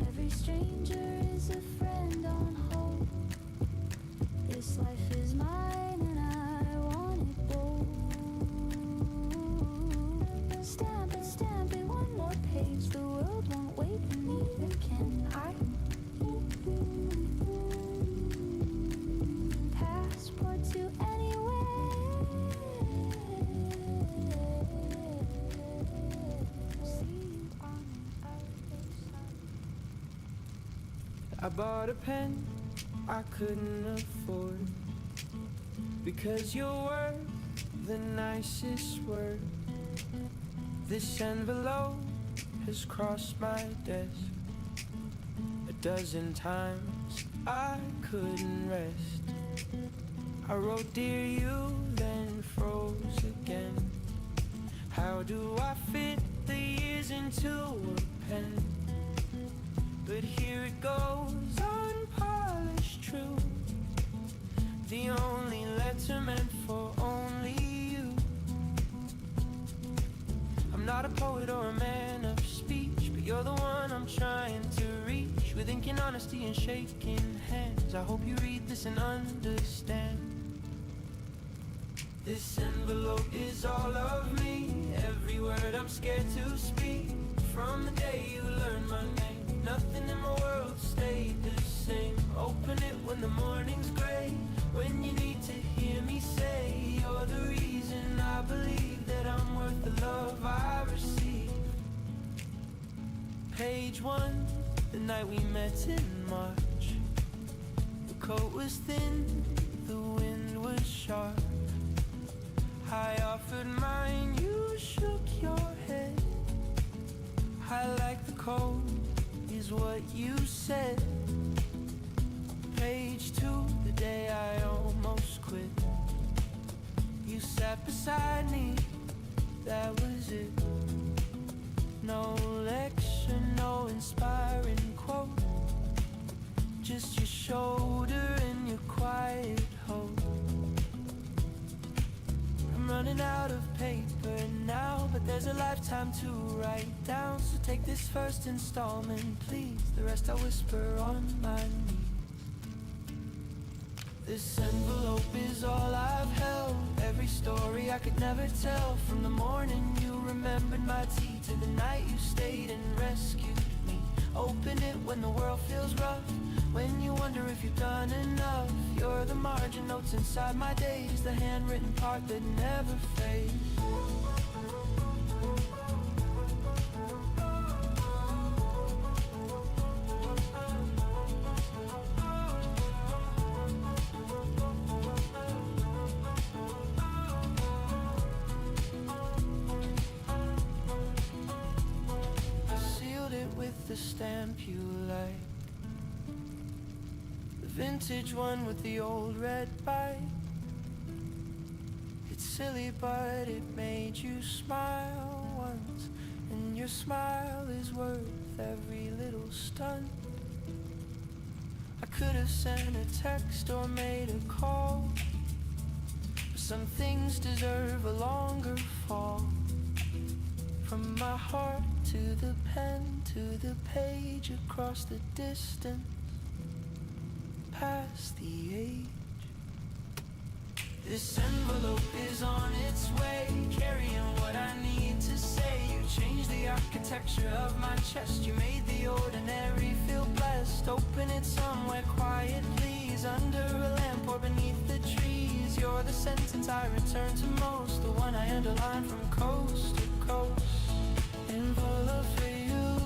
Every stranger is a friend on hold. This life is mine and I want it bold. Stamp it, one more page. The world won't wait and neither can I. Passport to anywhere. See you on the other side. I bought a pen I couldn't afford, because you're worth the nicest word. This envelope has crossed my desk a dozen times. I couldn't rest. I wrote dear you, then froze again. How do I fit the years into a pen? But here it goes, unpolished true. The only letter meant for only you. I'm not a poet or a man of speech, but you're the one I'm trying to reach. With ink and honesty and shaking hands, I hope you read this and understand. This envelope is all of me, every word I'm scared to speak. From the day you learned my name, nothing in my world stayed the same. Open it when the morning's gray, when you need to hear me say you're the reason I believe that I'm worth the love I receive. Page 1, the night we met in March. The coat was thin, the wind was sharp. I offered mine, you shook your head. I like the cold, is what you said. Page 2, the day I almost quit. You sat beside me, that was it. No lecture, no inspiring quote, just your shoulder and your quiet hope. I'm running out of paper now, but there's a lifetime to write down. So take this first installment, please. The rest I whisper on my knees. This envelope is all I've held. Every story I could never tell. From the morning you remembered my tea to the night you stayed and rescued me. Open it when the world feels rough, when you wonder if you've done enough. You're the margin notes inside my days, the handwritten part that never fades. I sealed it with the stamp you like, the vintage one with the old red bike. It's silly but it made you smile once, and your smile is worth every little stunt. I could have sent a text or made a call, but some things deserve a longer fall. From my heart to the pen, to the page, across the distance, past the age. This envelope is on its way, carrying what I need to say. You changed the architecture of my chest. You made the ordinary feel blessed. Open it somewhere quietly, under a lamp or beneath the trees. You're the sentence I return to most, the one I underline from coast to coast. Envelope for you,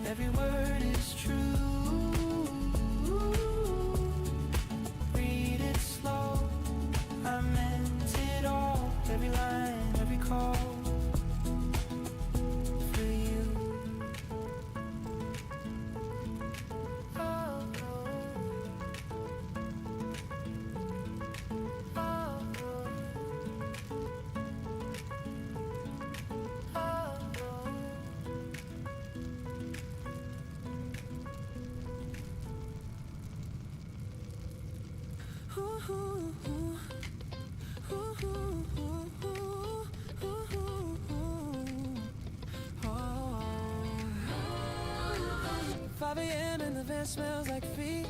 every word is true. Read it slow, I meant it all. Every line, every call for you. Oh, oh. Oh, oh. Ooh, 5 a.m. and the van smells like feet,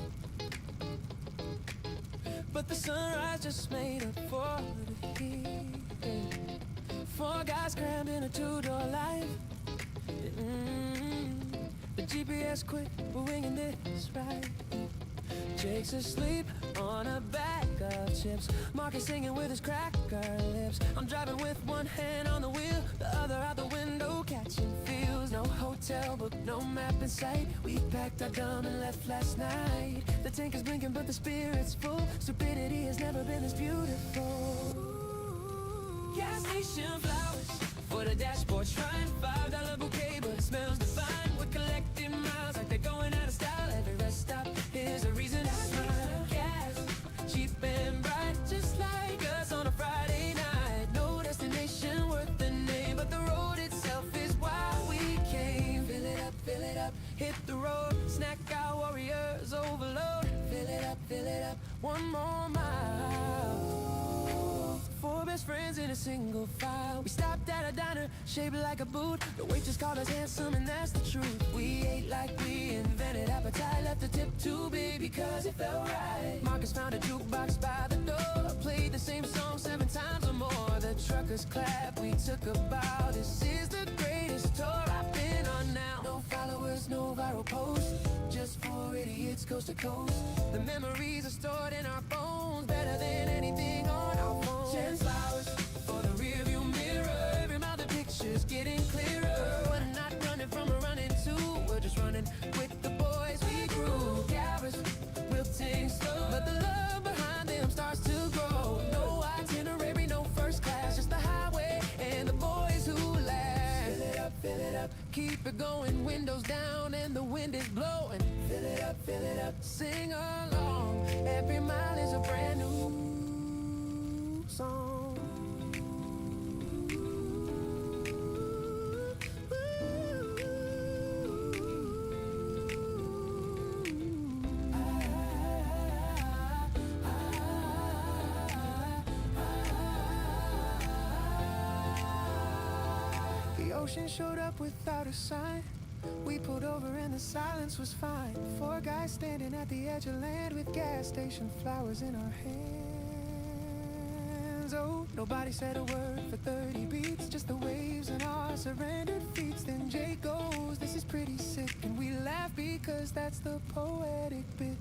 but the sunrise just made up for the heat. 4 guys crammed in a 2-door life. The GPS quit, we're winging this right. Jake's asleep on a bag of chips. Mark is singing with his cracker lips. I'm driving with one hand on the wheel, the other out the window, catching feels. No hotel book, no map in sight. We packed our dumb and left last night. The tank is blinking but the spirit's full. Stupidity has never been this beautiful. Gas station flowers for the dashboard shrine. $5 bouquet but it smells divine. We're collecting miles like they're going out of style. Every rest stop is a reason to smile. Gas, cheap and bright, just like us on a Friday night. No destination worth the name, but the road itself is why we came. Fill it up, hit the road. Snack our warriors overload. Fill it up, one more mile. 4 best friends in a single file. We stopped at a diner, shaped like a boot. The waitress called us handsome and that's the truth. We ate like we invented appetite. Left the tip too big because it felt right. Marcus found a jukebox by the door. Played the same song 7 times or more. The truckers clap, we took a bow. This is the greatest tour I've been on now. No followers, no viral posts, just 4 idiots coast to coast. The memories are stored in our phones, better than anything on our phones. 10 flowers for the rearview mirror. Every mile the picture's getting clearer. We're not running from a running to, we're just running with the boys we grew. Gabbers, wilting slow, but the love behind them starts to grow. No itinerary, no first class, just the highway and the boys who last. Fill it up, keep it going. Windows down and the wind is blowing. Fill it up, sing along. Every mile is a brand new song. The ocean showed up without a sign. We pulled over and the silence was fine. 4 guys standing at the edge of land with gas station flowers in our hands. Oh, nobody said a word for 30 beats, just the waves and our surrendered feet. Then Jake goes, this is pretty sick, and we laugh because that's the poetic bit.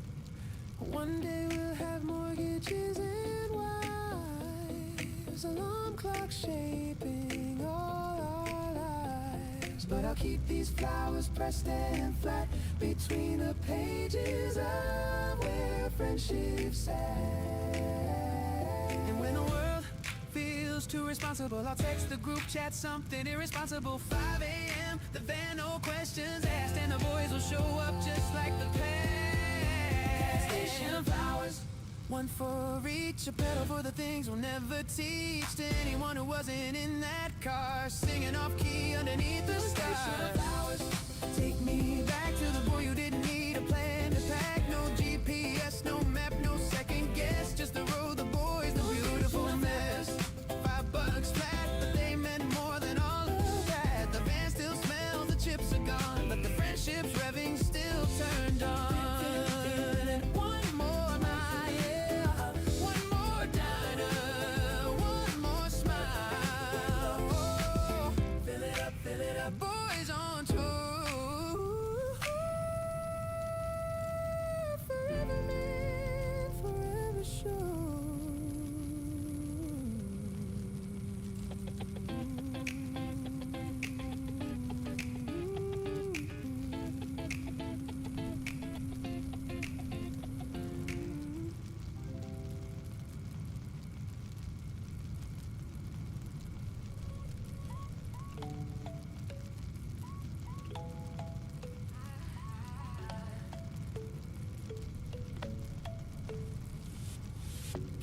One day we'll have mortgages and wives, alarm clocks shaping all our lives. But I'll keep these flowers pressed and flat between the pages of where friendship sat. And when the world feels too responsible, I'll text the group chat something irresponsible. 5 a.m., the van, no questions asked, and the boys will show up just like the past. Station flowers, one for each, a pedal for the things we'll never teach to anyone who wasn't in that car, singing off key underneath the stars. Flowers, take me back to the boy who didn't need a plan to pack. No GPS, no map, no second guess, just the road, the boys, the beautiful mess. $5 flat, but they meant more than all of that. The van still smells, the chips are gone, but the friendship's revving still turned on. One more mile.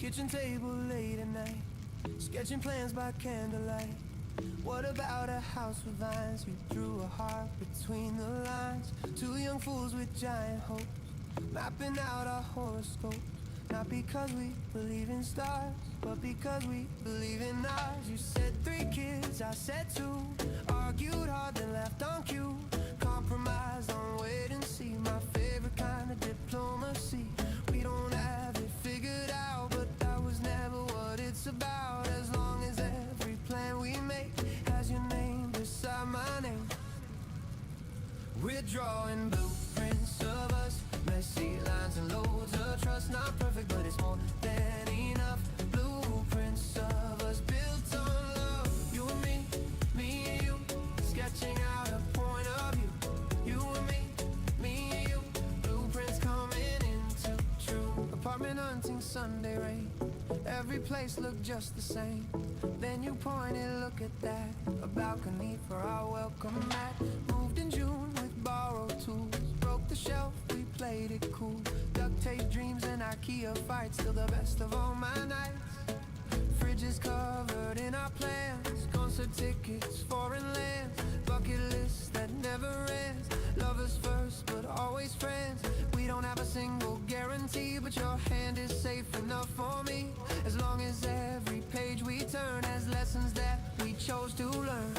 kitchen table late at night, sketching plans by candlelight. What about a house with vines? We drew a heart between the lines. Two young fools with giant hopes, mapping out our horoscopes. Not because we believe in stars, but because we believe in ours. You said 3 kids, I said 2. Argued hard, then left on cue. Compromised on wait and see. My favorite kind of diplomacy. We don't have it figured out, but that was never what it's about. As long as every plan we make has your name beside my name. We're drawing blueprints of us, messy lines and loads of trust. Not perfect, but it's more than enough. Blueprints of us built on love. You and me and you, sketching out a point of view. You and me and you, blueprints coming into true. Apartment hunting, Sunday rain, every place looked just the same. Then you pointed, look at that, a balcony for our welcome mat. Moved in June with borrowed tools, broke the shelf, we played it cool. Duct tape dreams and IKEA fights, still the best of all my nights. Fridges covered in our plans, concert tickets, foreign lands, bucket lists that never ends. Lovers first, but always friends. We don't have a single guarantee, but your hand is safe enough for me. As long as every page we turn has lessons that we chose to learn.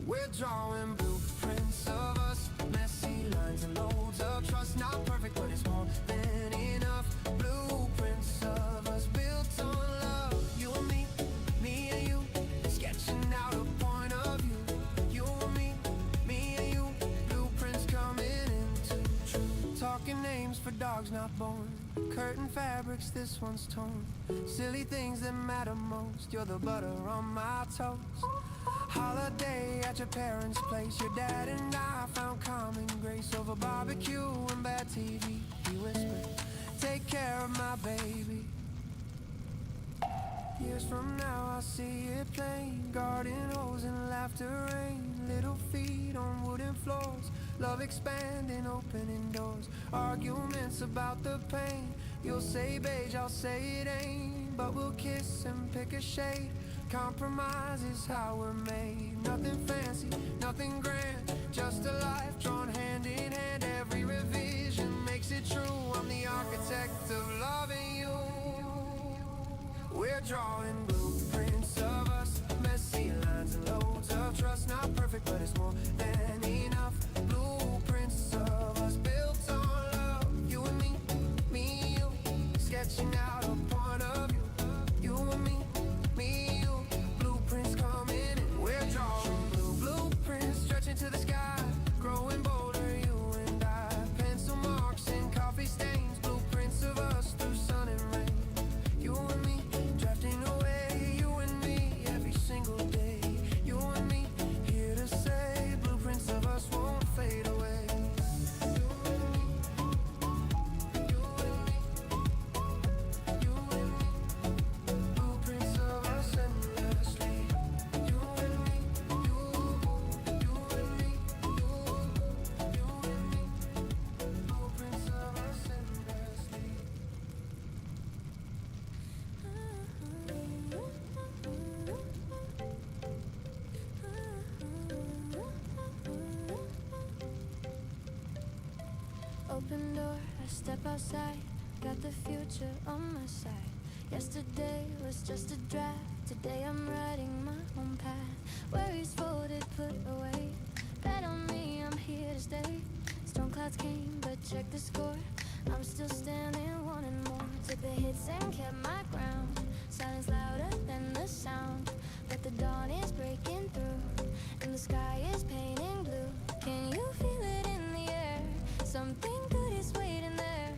We're drawing blueprints of us, messy lines and loads of trust. Not perfect, but it's more than enough. Blueprints of us built on love. You and me and you, sketching out a point of view. You and me and you, blueprints coming into truth. Talking names for dogs not born, curtain fabrics, this one's torn. Silly things that matter most, you're the butter on my toast. Holiday at your parents' place, your dad and I found common grace over barbecue and bad TV. He whispered, take care of my baby. Years from now I'll see it plain, garden hose and laughter rain. Little feet on wooden floors, love expanding, opening doors. Arguments about the pain, you'll say beige, I'll say it ain't. But we'll kiss and pick a shade. Compromise is how we're made. Nothing fancy, nothing grand, just a life drawn hand in hand. Every revision makes it true. I'm the architect of loving you. We're drawing blueprints of us, messy lines and loads of trust. Not perfect, but it's more than enough. Blueprints of us built on love. You and me and you, sketching out a point of view. You and me and you, blueprints coming in. We're drawing blueprints stretching to the sky, growing bolder, you and I. Pencil marks and coffee stains, blueprints of us through sun and rain. You and me, drafting away, you and me, every single day. You and me, here to say, blueprints of us won't fade away. You and me, you and me, you and me, blueprints of us endlessly. You and me, you and me, you and me, blueprints of us endlessly. Open door, I step outside, got the future on my side. Yesterday was just a draft, today I'm writing my own path. Worries folded, put away, bet on me, I'm here to stay. Storm clouds came, but check the score, I'm still standing, wanting more. Took the hits and kept my ground, silence louder than the sound. But the dawn is breaking through, and the sky is painting blue. Can you feel it in the air? Something good is waiting there.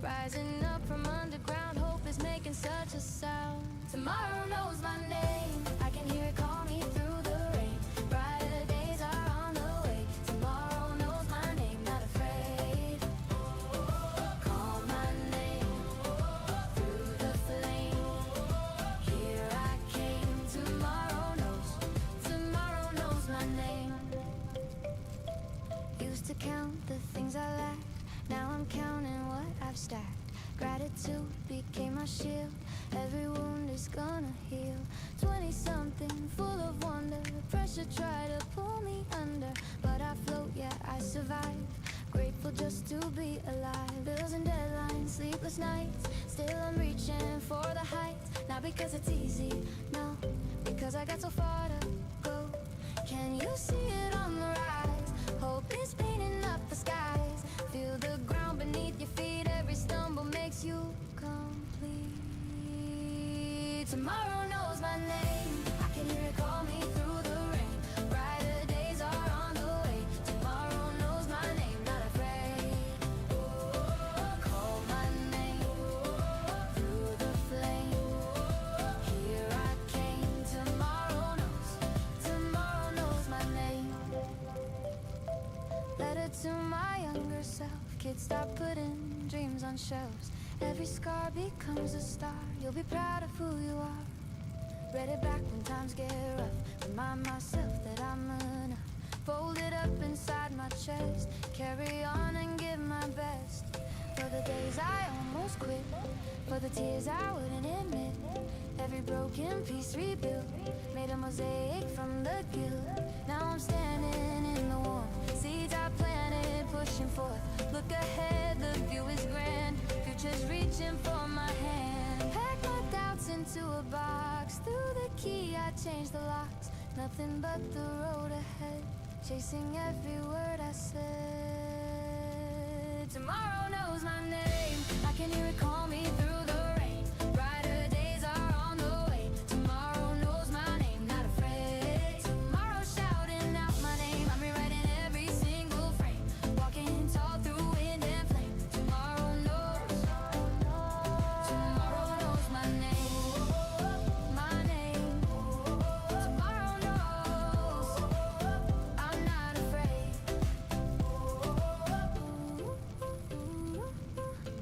Rising up from underground, hope is making such a sound. Tomorrow knows my name, I can hear it call me through the rain. Brighter days are on the way. Tomorrow knows my name, not afraid. Call my name through the flame. Here I came. Tomorrow knows my name. Used to count the things I lacked, now I'm counting what I've stacked. Gratitude became my shield. Every wound is gonna heal. 20-something, full of wonder. Pressure tried to pull me under, but I float, yeah, I survive. Grateful just to be alive. Bills and deadlines, sleepless nights. Still I'm reaching for the heights. Not because it's easy, no, because I got so far to go. Can you see it on the rise? Hope is painting up the skies. Feel the ground beneath your feet. Every stumble makes you complete. Tomorrow knows my name. I can hear it call me through the rain. Brighter days are on the way. Tomorrow knows my name, not afraid. Call my name through the flame. Here I came. Tomorrow knows my name. Letter to my younger self. Kids, stop putting dreams on shelves. Every scar becomes a star. You'll be proud of who you are. Read it back when times get rough. Remind myself that I'm enough. Fold it up inside my chest. Carry on and give my best. For the days I almost quit. For the tears I wouldn't admit. Every broken piece rebuilt. Made a mosaic from the guilt. Now I'm standing in the warm. Seeds I planted, pushing forth. Look ahead, the view is grand. Future's reaching for my hand. Pack my doubts into a box. Through the key I changed the locks. Nothing but the road ahead. Chasing every word I said. Tomorrow knows my name. I can hear it call me through the rain. Brighter days are on the way. Tomorrow knows my name, not afraid. Tomorrow shouting out my name. I'm rewriting every single frame. Walking tall through wind and flame. Tomorrow knows my name. My name. Tomorrow knows I'm not afraid.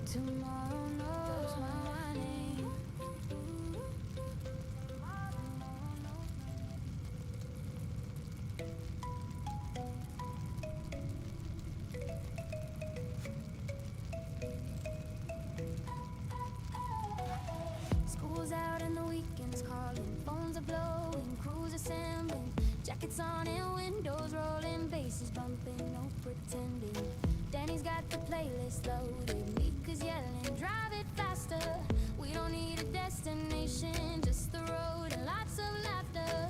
Tomorrow knows my name. School's out and the weekends calling. Phones are blowing, crews assembling. Jackets on and windows rolling. Bases bumping, no pretending. Danny's got the playlist loaded. Mika's yelling, drive it faster. We don't need a destination, just the road and lots of laughter.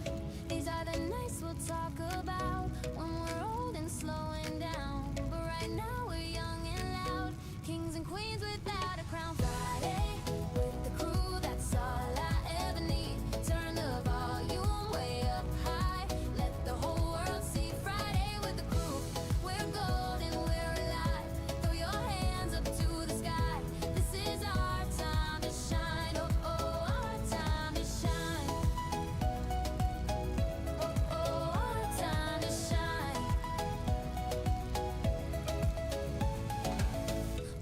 These are the nights we'll talk about when we're old and slowing down. But right now we're young and loud, kings and queens without a crown. Friday with the crew, that's all I ever need. Turn the volume way up high, let the whole world see. Friday with the crew, we're golden, we're alive. Throw your hands up to the sky. This is our time to shine. Oh, oh, our time to shine. Oh, oh, our time to shine.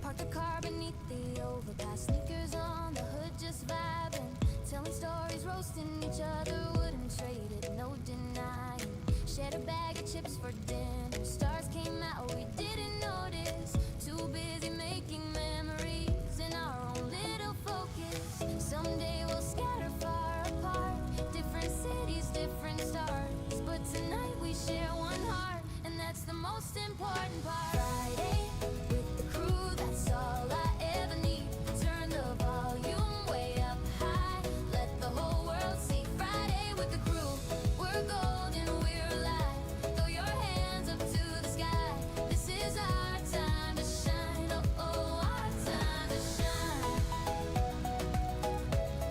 Park the car beneath the overpass. Sneakers on the hood, just vibing. Telling stories, roasting each other. Wouldn't trade it, no denying. Shared a bag of chips for dinner. Stars came out, we didn't notice. Too busy making memories in our own little focus. Someday we'll scatter far apart. Different cities, different stars. But tonight we share one heart, and that's the most important part. Friday with the crew, that's all I ever need. Turn the volume way up high, let the whole world see. Friday with the crew, we're golden, we're alive. Throw your hands up to the sky. This is our time to shine. Oh, oh, our time to shine.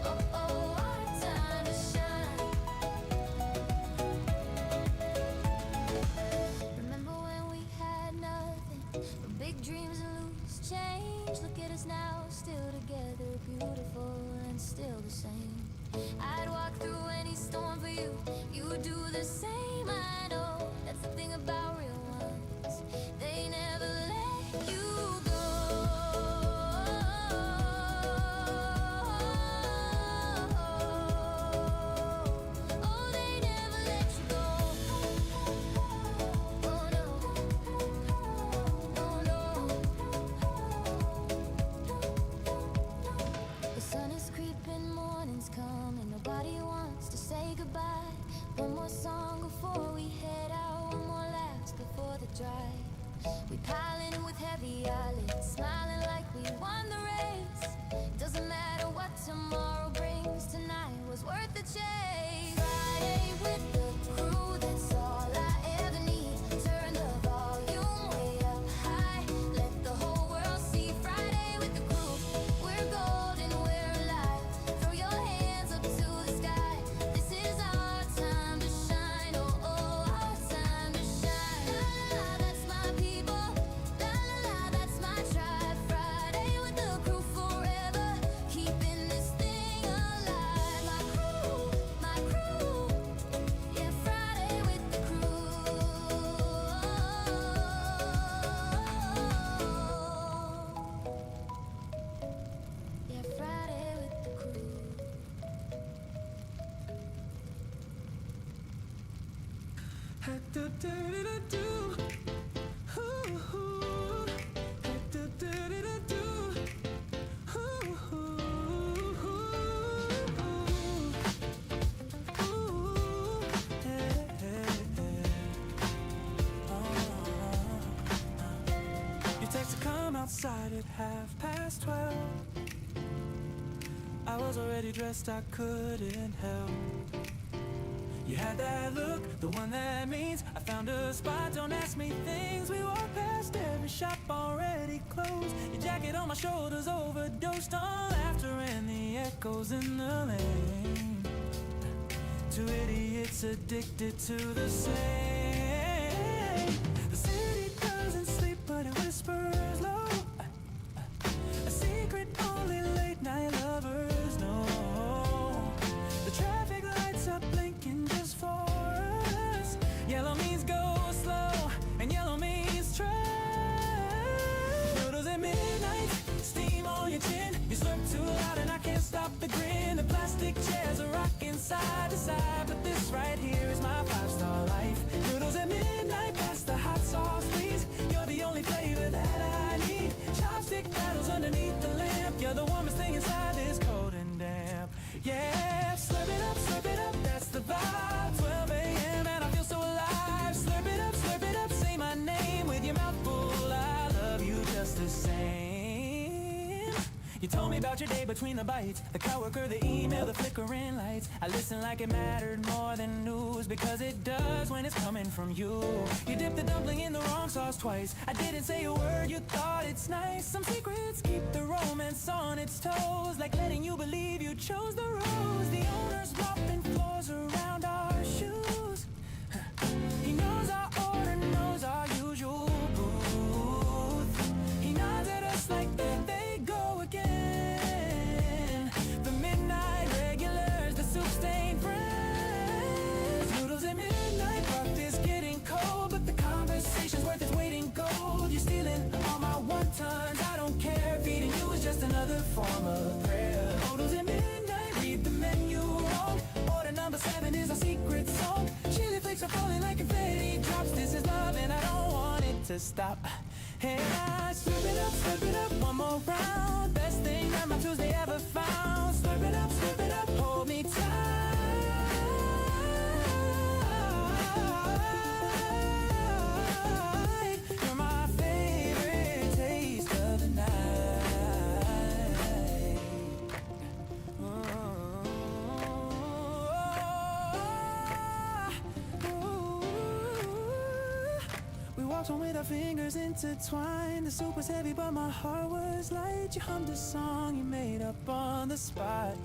Oh, oh, our time to shine. Remember when we had nothing but big dreams and loose change? Look at us now, still together, beautiful and still the same. I'd walk through any storm for you, you would do the same. I know that's the thing about real ones, they never let you go. Oh, they never let you go. Oh no, oh no. We piling in with heavy eyelids, smiling like we won the race. Doesn't matter what tomorrow brings, tonight was worth the chase. Friday with the crew, that's all I ever need. Turn the volume way up high, let the whole world see. Friday with the crew, we're golden, we're alive. Throw your hands up to the sky. This is our time to shine, oh oh, our time to shine. La la la, that's my people. La la la, that's my tribe. Friday with the crew forever, keeping this thing alive. My crew, yeah, Friday with the crew. Yeah, Friday with the crew. You text to come outside at 12:30. I was already dressed, I couldn't help. You had that look, the one that means I found a spot, don't ask me things. We walked past every shop already closed. Your jacket on my shoulders overdosed on laughter and the echoes in the lane. Two idiots addicted to the same. The city doesn't sleep but it whispers low. A secret only late night lovers know. The traffic lights are blinking just for us. Yellow means go slow and yellow means try. Noodles at midnight, steam on your chin. You slurp too loud and I can't stop the grin. The plastic chairs are rocking side to side, but this right here is my 5-star life. Noodles at midnight, pass the hot sauce please. You're the only flavor that I need. Chopstick battles underneath the lamp. You're the warmest thing inside this cold and damp. Yeah, slurp it up, that's the vibe. 12 a.m. and I feel so alive. Slurp it up, say my name with your mouth full. I love you just the same. You told me about your day between the bites, the coworker, the email, the flickering lights. I listened like it mattered more than news, because it does when it's coming from you. You dipped the dumpling in the wrong sauce twice. I didn't say a word, you thought it's nice. Some secrets keep the romance on its toes, like letting you believe you chose the rose. The owner's mopping floors around our shoes. He knows our order, knows our usual booth. He nods at us like there they go again. The midnight regulars, the soup-stained friends. Noodles at midnight, rock is getting cold, but the conversation's worth its weight in gold. You're stealing all my one-tons, I don't care. Feeding you is just another form of prayer. Noodles at midnight, read the menu wrong. Order number 7 is our secret song. Chili flakes are falling like confetti drops. This is love and I don't want it to stop. Hey, I slurp it up, one more round. Best thing that my Tuesday ever found. Slurp it up, hold me tight. You're my favorite taste of the night. We walked home with our fingers intertwined. The soup was heavy but my heart was light. You hummed a song you made up on the spot,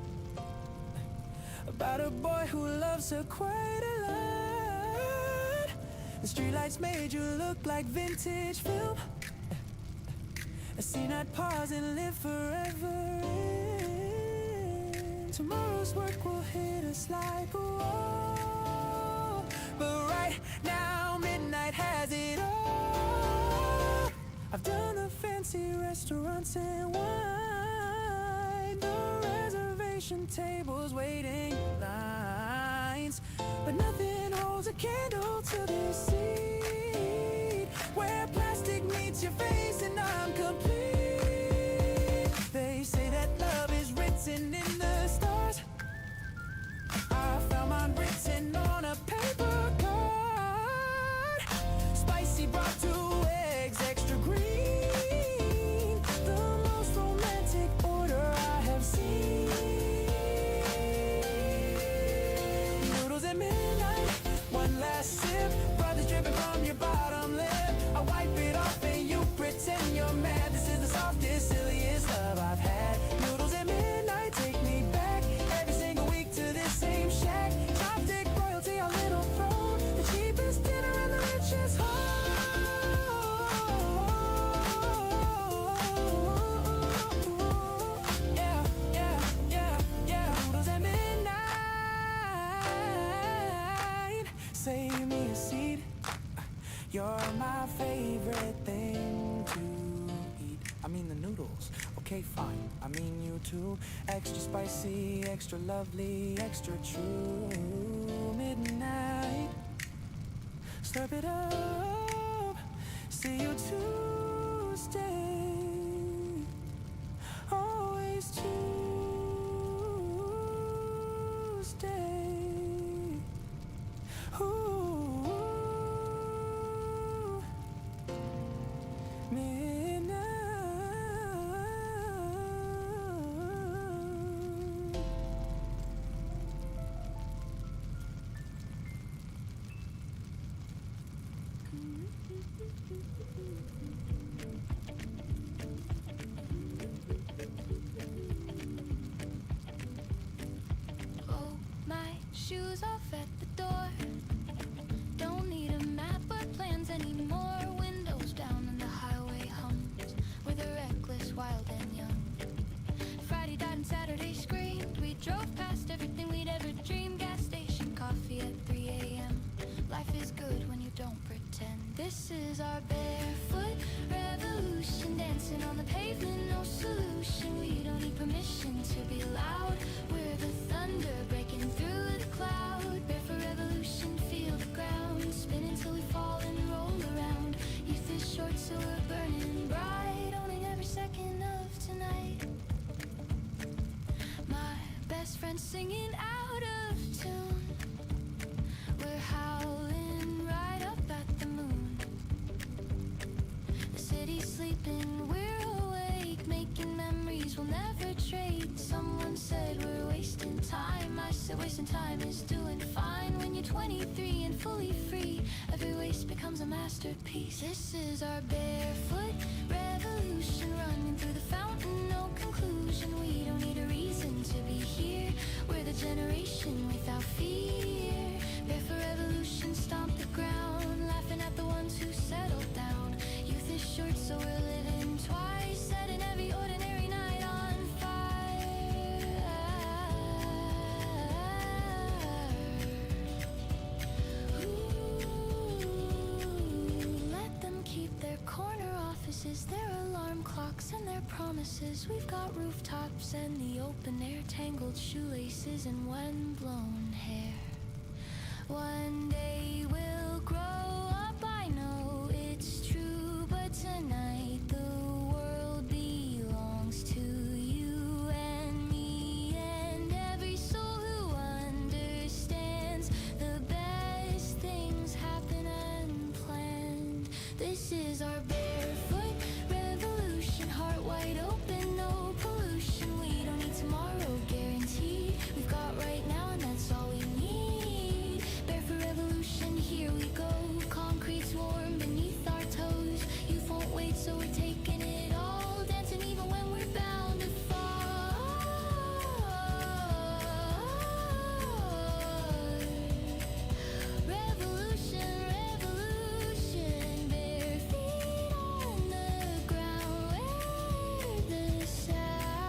about a boy who loves her quite a lot. The streetlights made you look like vintage film, a scene I'd pause and live forever in. Tomorrow's work will hit us like a wall, but right now midnight has it all. I've done the fancy restaurants and wine, the reservation tables, waiting lines, but nothing holds a candle to this seat, where plastic meets your face and I'm complete. They say that love is written in the stars. I found mine written on a paper card. Spicy broth, 2 eggs save me a seat. You're my favorite thing to eat. I mean the noodles. Okay, fine. I mean you too. Extra spicy, extra lovely, extra true. Midnight. Slurp it up. See you Tuesday. Always Tuesday. Ooh, midnight. Oh, my shoes off at the door. Don't need a map or plans anymore. Windows down and the highway hums with a reckless, wild and young. Friday died and Saturday screamed. We drove past everything we'd ever dreamed. Gas station coffee at 3 a.m. Life is good when you don't pretend. This is our barefoot revolution. Dancing on the pavement, no solution. We don't need permission to be loud. We're the thunder breaking through the cloud. Barefoot revolution, feel the ground. Spin until we fall and roll around. Youth is short, so we're burning bright. Owning every second of tonight. My best friend singing out of tune. We're howling right up at the moon. The city's sleeping, we're awake. Making memories we'll never trade. Someone said we're wasting time. I said wasting time is doing fine. When you're 23 and fully free, every waste becomes a masterpiece. This is our barefoot revolution. Running through the fountain, no conclusion. We don't need a reason to be here. We're the generation without fear. Barefoot revolution, stomp the ground. Laughing at the ones who settled down. Youth is short, so we're living twice. Setting every ordinary night on fire. Ooh, let them keep their corner offices, their alarm clocks and their promises. We've got rooftops and the open air, tangled shoelaces and wind-blown hair. One day we'll grow up, I know it's true, but tonight the world belongs to you and me and every soul who understands. The best things happen unplanned. This is our barefoot revolution, heart wide open, no pollution. We don't need tomorrow guaranteed. We've got right now and that's all we need. Barefoot revolution, here we go. Concrete's warm beneath our toes. Youth won't wait, so we're taking it all. Dancing even when we're bound to fall. Revolution, revolution. Bare feet on the ground where the sound.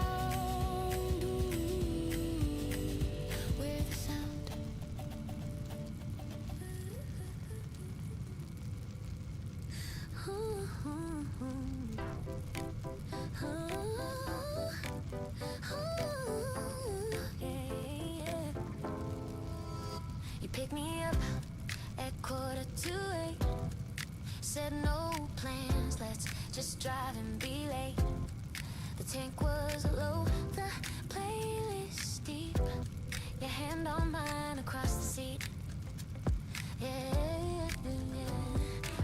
Where the sound. You picked me up at 7:45. Said no plans, let's just drive and be late. The tank was low, the playlist deep. Your hand on mine across the seat. Yeah.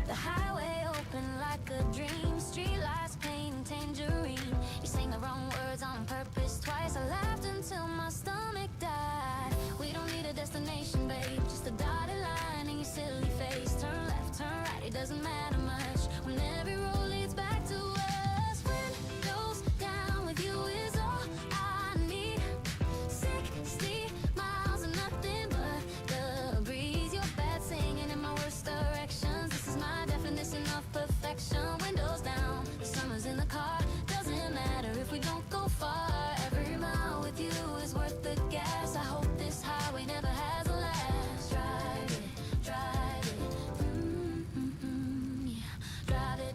The highway open like a dream. Streetlights paint tangerine. You sang the wrong words on purpose twice. I laughed until my stomach died. We don't need a destination, babe, just a dotted line in your silly face. Turn left, turn right, it doesn't matter much when every road leads back to us. Windows down with you is all I need. 60 miles and nothing but the breeze. Your bad singing in my worst directions. This is my definition of perfection. Windows down, the summer's in the car. Doesn't matter if we don't go far. Every mile with you is worth the gas. I hope this highway never has a last. Drive it, drive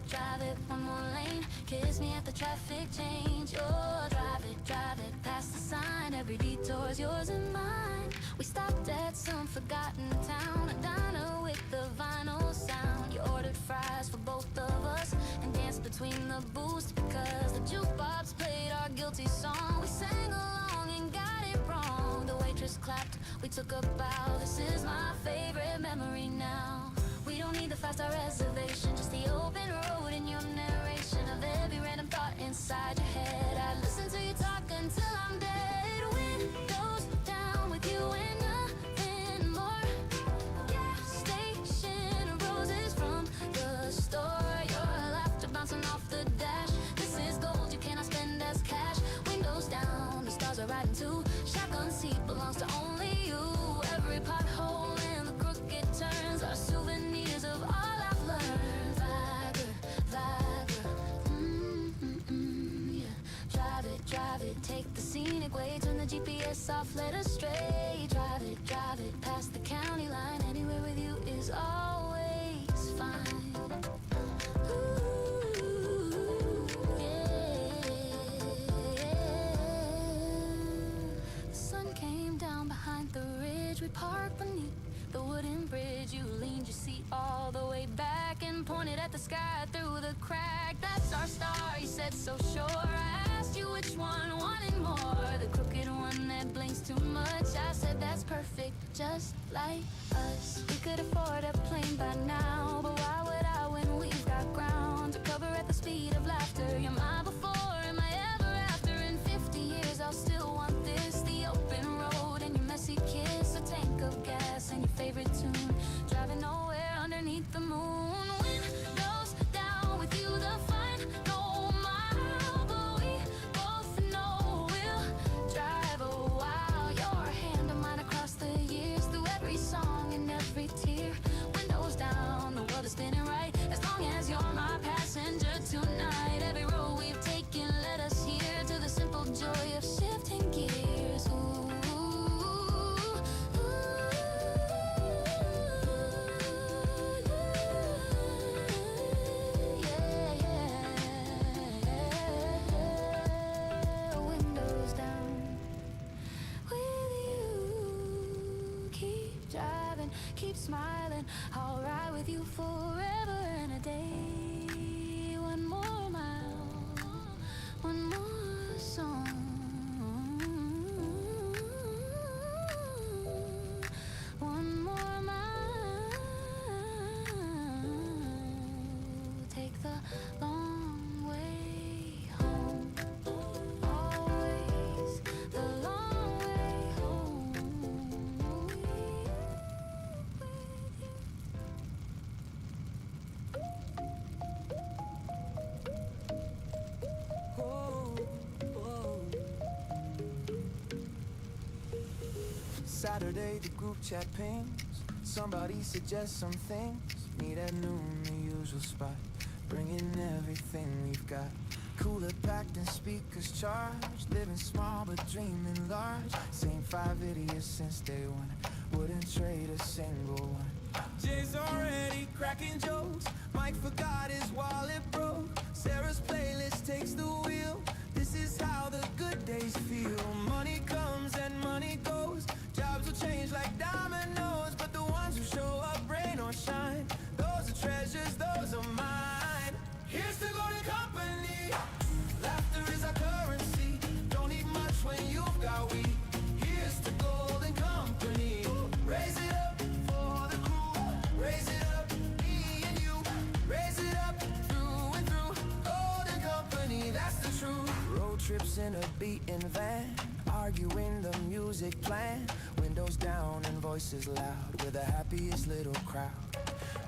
drive it one more lane. Kiss me at the traffic change. Oh, drive it past the sign. Every detour's yours and mine. We stopped at some forgotten town, a diner with the vinyl sound. You ordered fries for both of us and danced between the booths because the jukebox played our guilty song. We sang along and got it wrong. The waitress clapped, we took a bow. This is my favorite memory now. We don't need the 5-star reservation, just the open road and your narration of every random thought inside your head. I listen to you talk until I'm dead. Windows down with you and nothing more. Gas station roses from the store. Your laughter bouncing off the dash. This is gold you cannot spend as cash. Windows down, the stars are riding too. Shotgun seat belongs to only you. Every pothole and the crooked turns are souvenirs of all I've learned. Viber, yeah. Drive it, take the scenic way. Turn the GPS off, let us stray. Drive it, past the county line. Anywhere with you is always fine. Ooh, yeah. The sun came down behind the ridge. We parked beneath the wooden bridge. You leaned your seat all the way back and pointed at the sky through the crack. That's our star, you said so sure. I asked you which one wanted more. The crooked one that blinks too much. I said that's perfect, just like us. We could afford a plane by now, but why would I when we've got ground to cover at the speed of laughter? You're my before and my ever after. In 50 years I'll still want this. The open road and your messy kiss. A tank of gas and your favorite tune. Driving nowhere underneath the moon. Windows down with you, the final mile. But we both know we'll drive a while. Your hand on mine across the years. Through every song and every tear. Windows down, the world is spinning right. As long as you're my passenger tonight. Every road we've taken led us here to the simple joy of shifting gears. Ooh. Windows down with you. Keep driving, keep smiling. I'll ride with you forever and a day. One more mile, one more song. One more mile. Take the long way home. Always the long way home. Saturday, the group chat pings. Somebody suggests some things. Meet at noon, the usual spot. Bringing everything we've got. Cooler packed and speakers charged. Living small but dreaming large. Same 5 idiots since day one. Wouldn't trade a single one. Jay's already cracking jokes. Mike forgot his wallet broke. Sarah's playlist takes the wheel. This is how the good days feel. Money comes and money goes. Jobs will change like dominoes, but the ones who show up, rain or shine, those are treasures, those are mine. Here's to golden company. Laughter is our currency. Don't need much when you've got we. Here's to golden company. Raise it up for the crew. Raise it up, me and you. Raise it up through and through. Golden company, that's the truth. Road trips in a beaten van. Arguing the music plan. Windows down and voices loud. We're the happiest little crowd.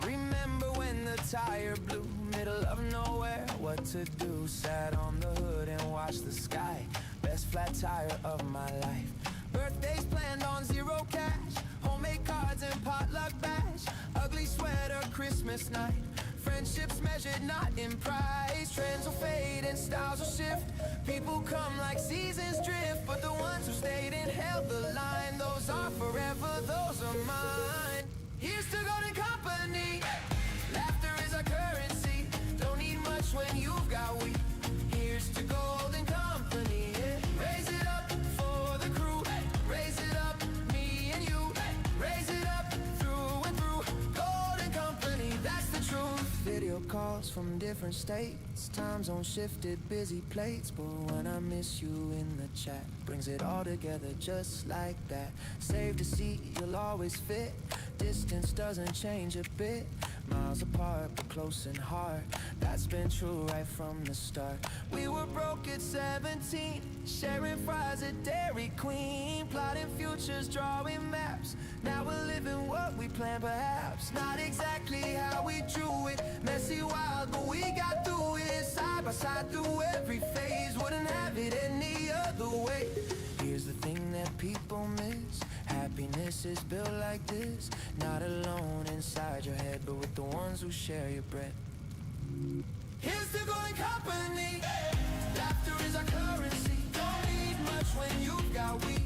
Remember when the tire blew, middle of nowhere, what to do? Sat on the hood and watched the sky. Best flat tire of my life. Birthdays planned on 0 cash. Homemade cards and potluck bash. Ugly sweater Christmas night. Friendships measured not in price. Trends will fade and styles will shift. People come like seasons drift, but the ones who stayed and held the line, those are forever, those are mine. Here's to golden company. Laughter is our currency. Don't need when you've got we. Here's to golden company. Yeah. Raise it up for the crew. Raise it up, me and you. Raise it up through and through. Golden company, that's the truth. Video calls from different states. Time zone shifted, busy plates. But when I miss you in the chat, brings it all together just like that. Save the seat, you'll always fit. Distance doesn't change a bit. Miles apart, but close in heart. That's been true right from the start. We were broke at 17, sharing fries at Dairy Queen, plotting futures, drawing maps. Now we're living what we planned, perhaps not exactly how we drew it. Messy, wild, but we got through it. Side by side through every phase. Wouldn't have it any other way. Here's the thing that people miss. Happiness is built like this. Not alone inside your head, but with the ones who share your bread. Here's the golden company. Laughter is our currency. Don't need much when you've got we.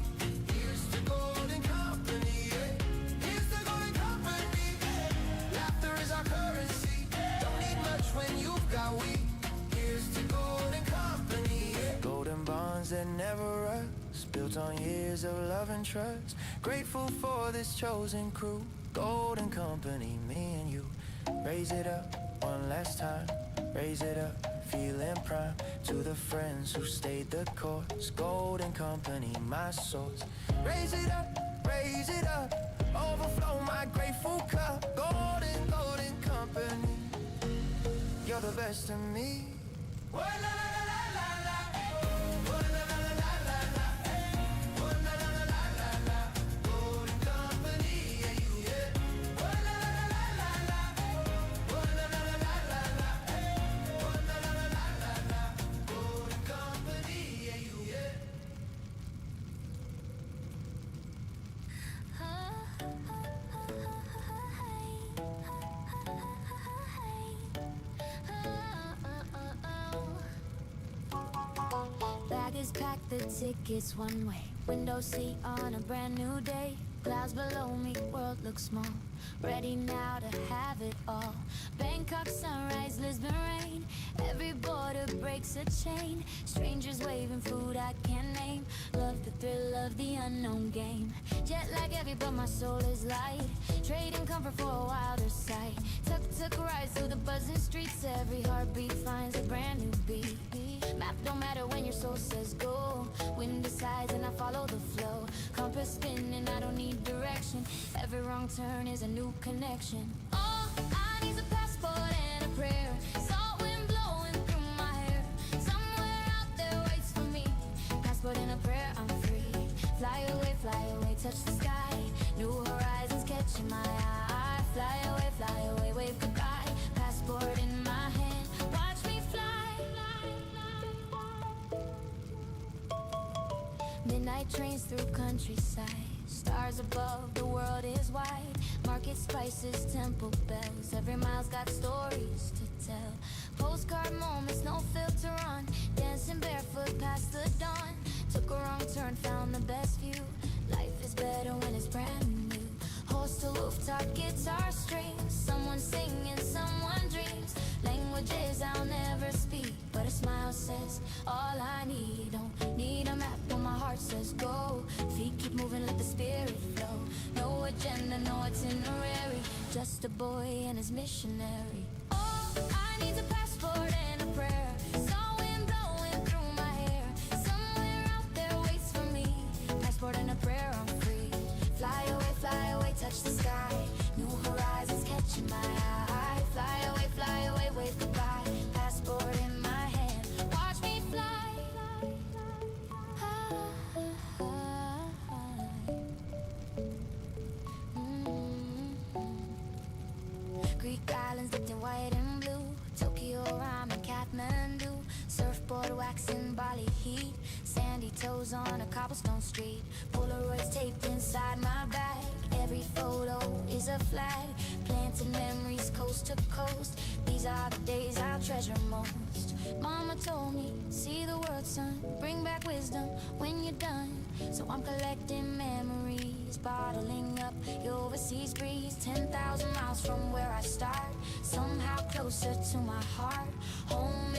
Here's the golden company. Here's the golden company. Laughter is our currency. Don't need much when you've got we. Here's the golden company. Golden bonds that never rust, built on years of love and trust. Grateful for this chosen crew. Golden company, me and you. Raise it up one last time. Raise it up, feeling prime. To the friends who stayed the course. Golden company, my source. Raise it up, overflow my grateful cup. Golden, golden company. You're the best of me. La la la la la la. La la la la la la. La la la la la la. Golden company, yeah, you, yeah. La la la la la la. La la la la la la. La la la la la la. Golden company, yeah, you, yeah. Bag is packed, the ticket's one way. Window seat on a brand new day. Clouds below me, world looks small. Ready now to have it all. Bangkok sunrise, Lisbon rain. Every border breaks a chain. Strangers waving, food I can't name. Love the thrill of the unknown game. Jet lag heavy, but my soul is light. Trading comfort for a wilder sight. Tuk-tuk rides through the buzzing streets. Every heartbeat finds a brand new beat. Map don't matter when your soul says go. Wind decides and I follow the flow. Compass spinning, I don't need direction. Every wrong turn is a new connection. All I need is a passport and a prayer. Salt wind blowing through my hair. Somewhere out there waits for me. Passport and a prayer, I'm free. Fly away, touch the sky. New horizons catching my eye. Fly away, wave goodbye. Passport in my hand, watch me fly. Midnight trains through countryside. Stars above, the world is wide. Market spices, temple bells. Every mile's got stories to tell. Postcard moments, no filter on. Dancing barefoot past the dawn. Took a wrong turn, found the best view. Life is better when it's brand new. Horse to rooftop, guitar strings. Someone singing, someone dreams. Languages I'll never speak, but a smile says all I need. Don't need a map when my heart says go. Feet keep moving, let the spirit flow. No agenda, no itinerary. Just a boy and his missionary. All I need's a passport and a prayer. Saw wind blowing through my hair. Somewhere out there waits for me. Passport and a prayer, I'm free. Fly away, touch the sky. New horizons catching my eye. Fly away, wave goodbye. Passport in my hand, watch me fly. Greek islands dipped in white and blue. Tokyo, ramen, Kathmandu. Surfboard waxing Bali heat. Sandy toes on a cobblestone street. Polaroids taped inside my bag. Every photo is a flag. Planted memories coast to coast. These are the days I'll treasure most. Mama told me, see the world, son. Bring back wisdom when you're done. So I'm collecting memories, bottling up your overseas breeze. 10,000 miles from where I start, somehow closer to my heart. Home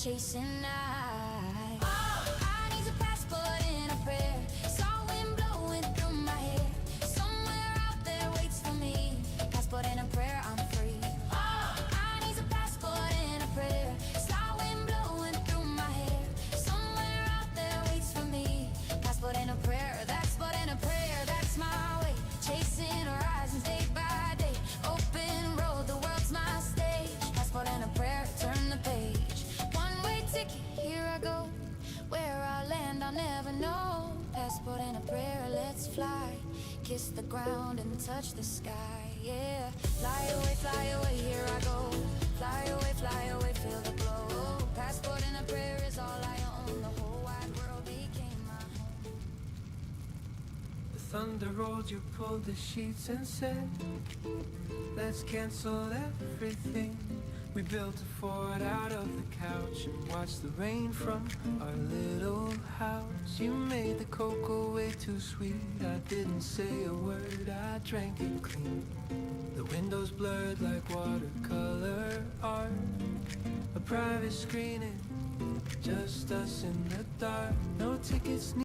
chasing night. I need a passport and a prayer. Saw wind blowing through my hair. Somewhere out there waits for me. Passport and a prayer, I'm free. I need a passport and a prayer. Saw wind blowing through my hair. Somewhere out there waits for me. Passport and a prayer, that's what and a prayer, that's my way. Chasing horizons day by day. Open road, the world's my stage. Passport and a prayer, turn the page. One-way ticket, here I go. Where I land, I'll never know. Passport and a prayer, let's fly. Kiss the ground and touch the sky, yeah. Fly away, here I go. Fly away, feel the glow. Passport and a prayer is all I own. The whole wide world became my home. The thunder rolled, you pulled the sheets and said, let's cancel everything. We built a fort out of the couch and watched the rain from our little house. You made the cocoa way too sweet. I didn't say a word, I drank it clean. The windows blurred like watercolor art. A private screening, just us in the dark. No tickets.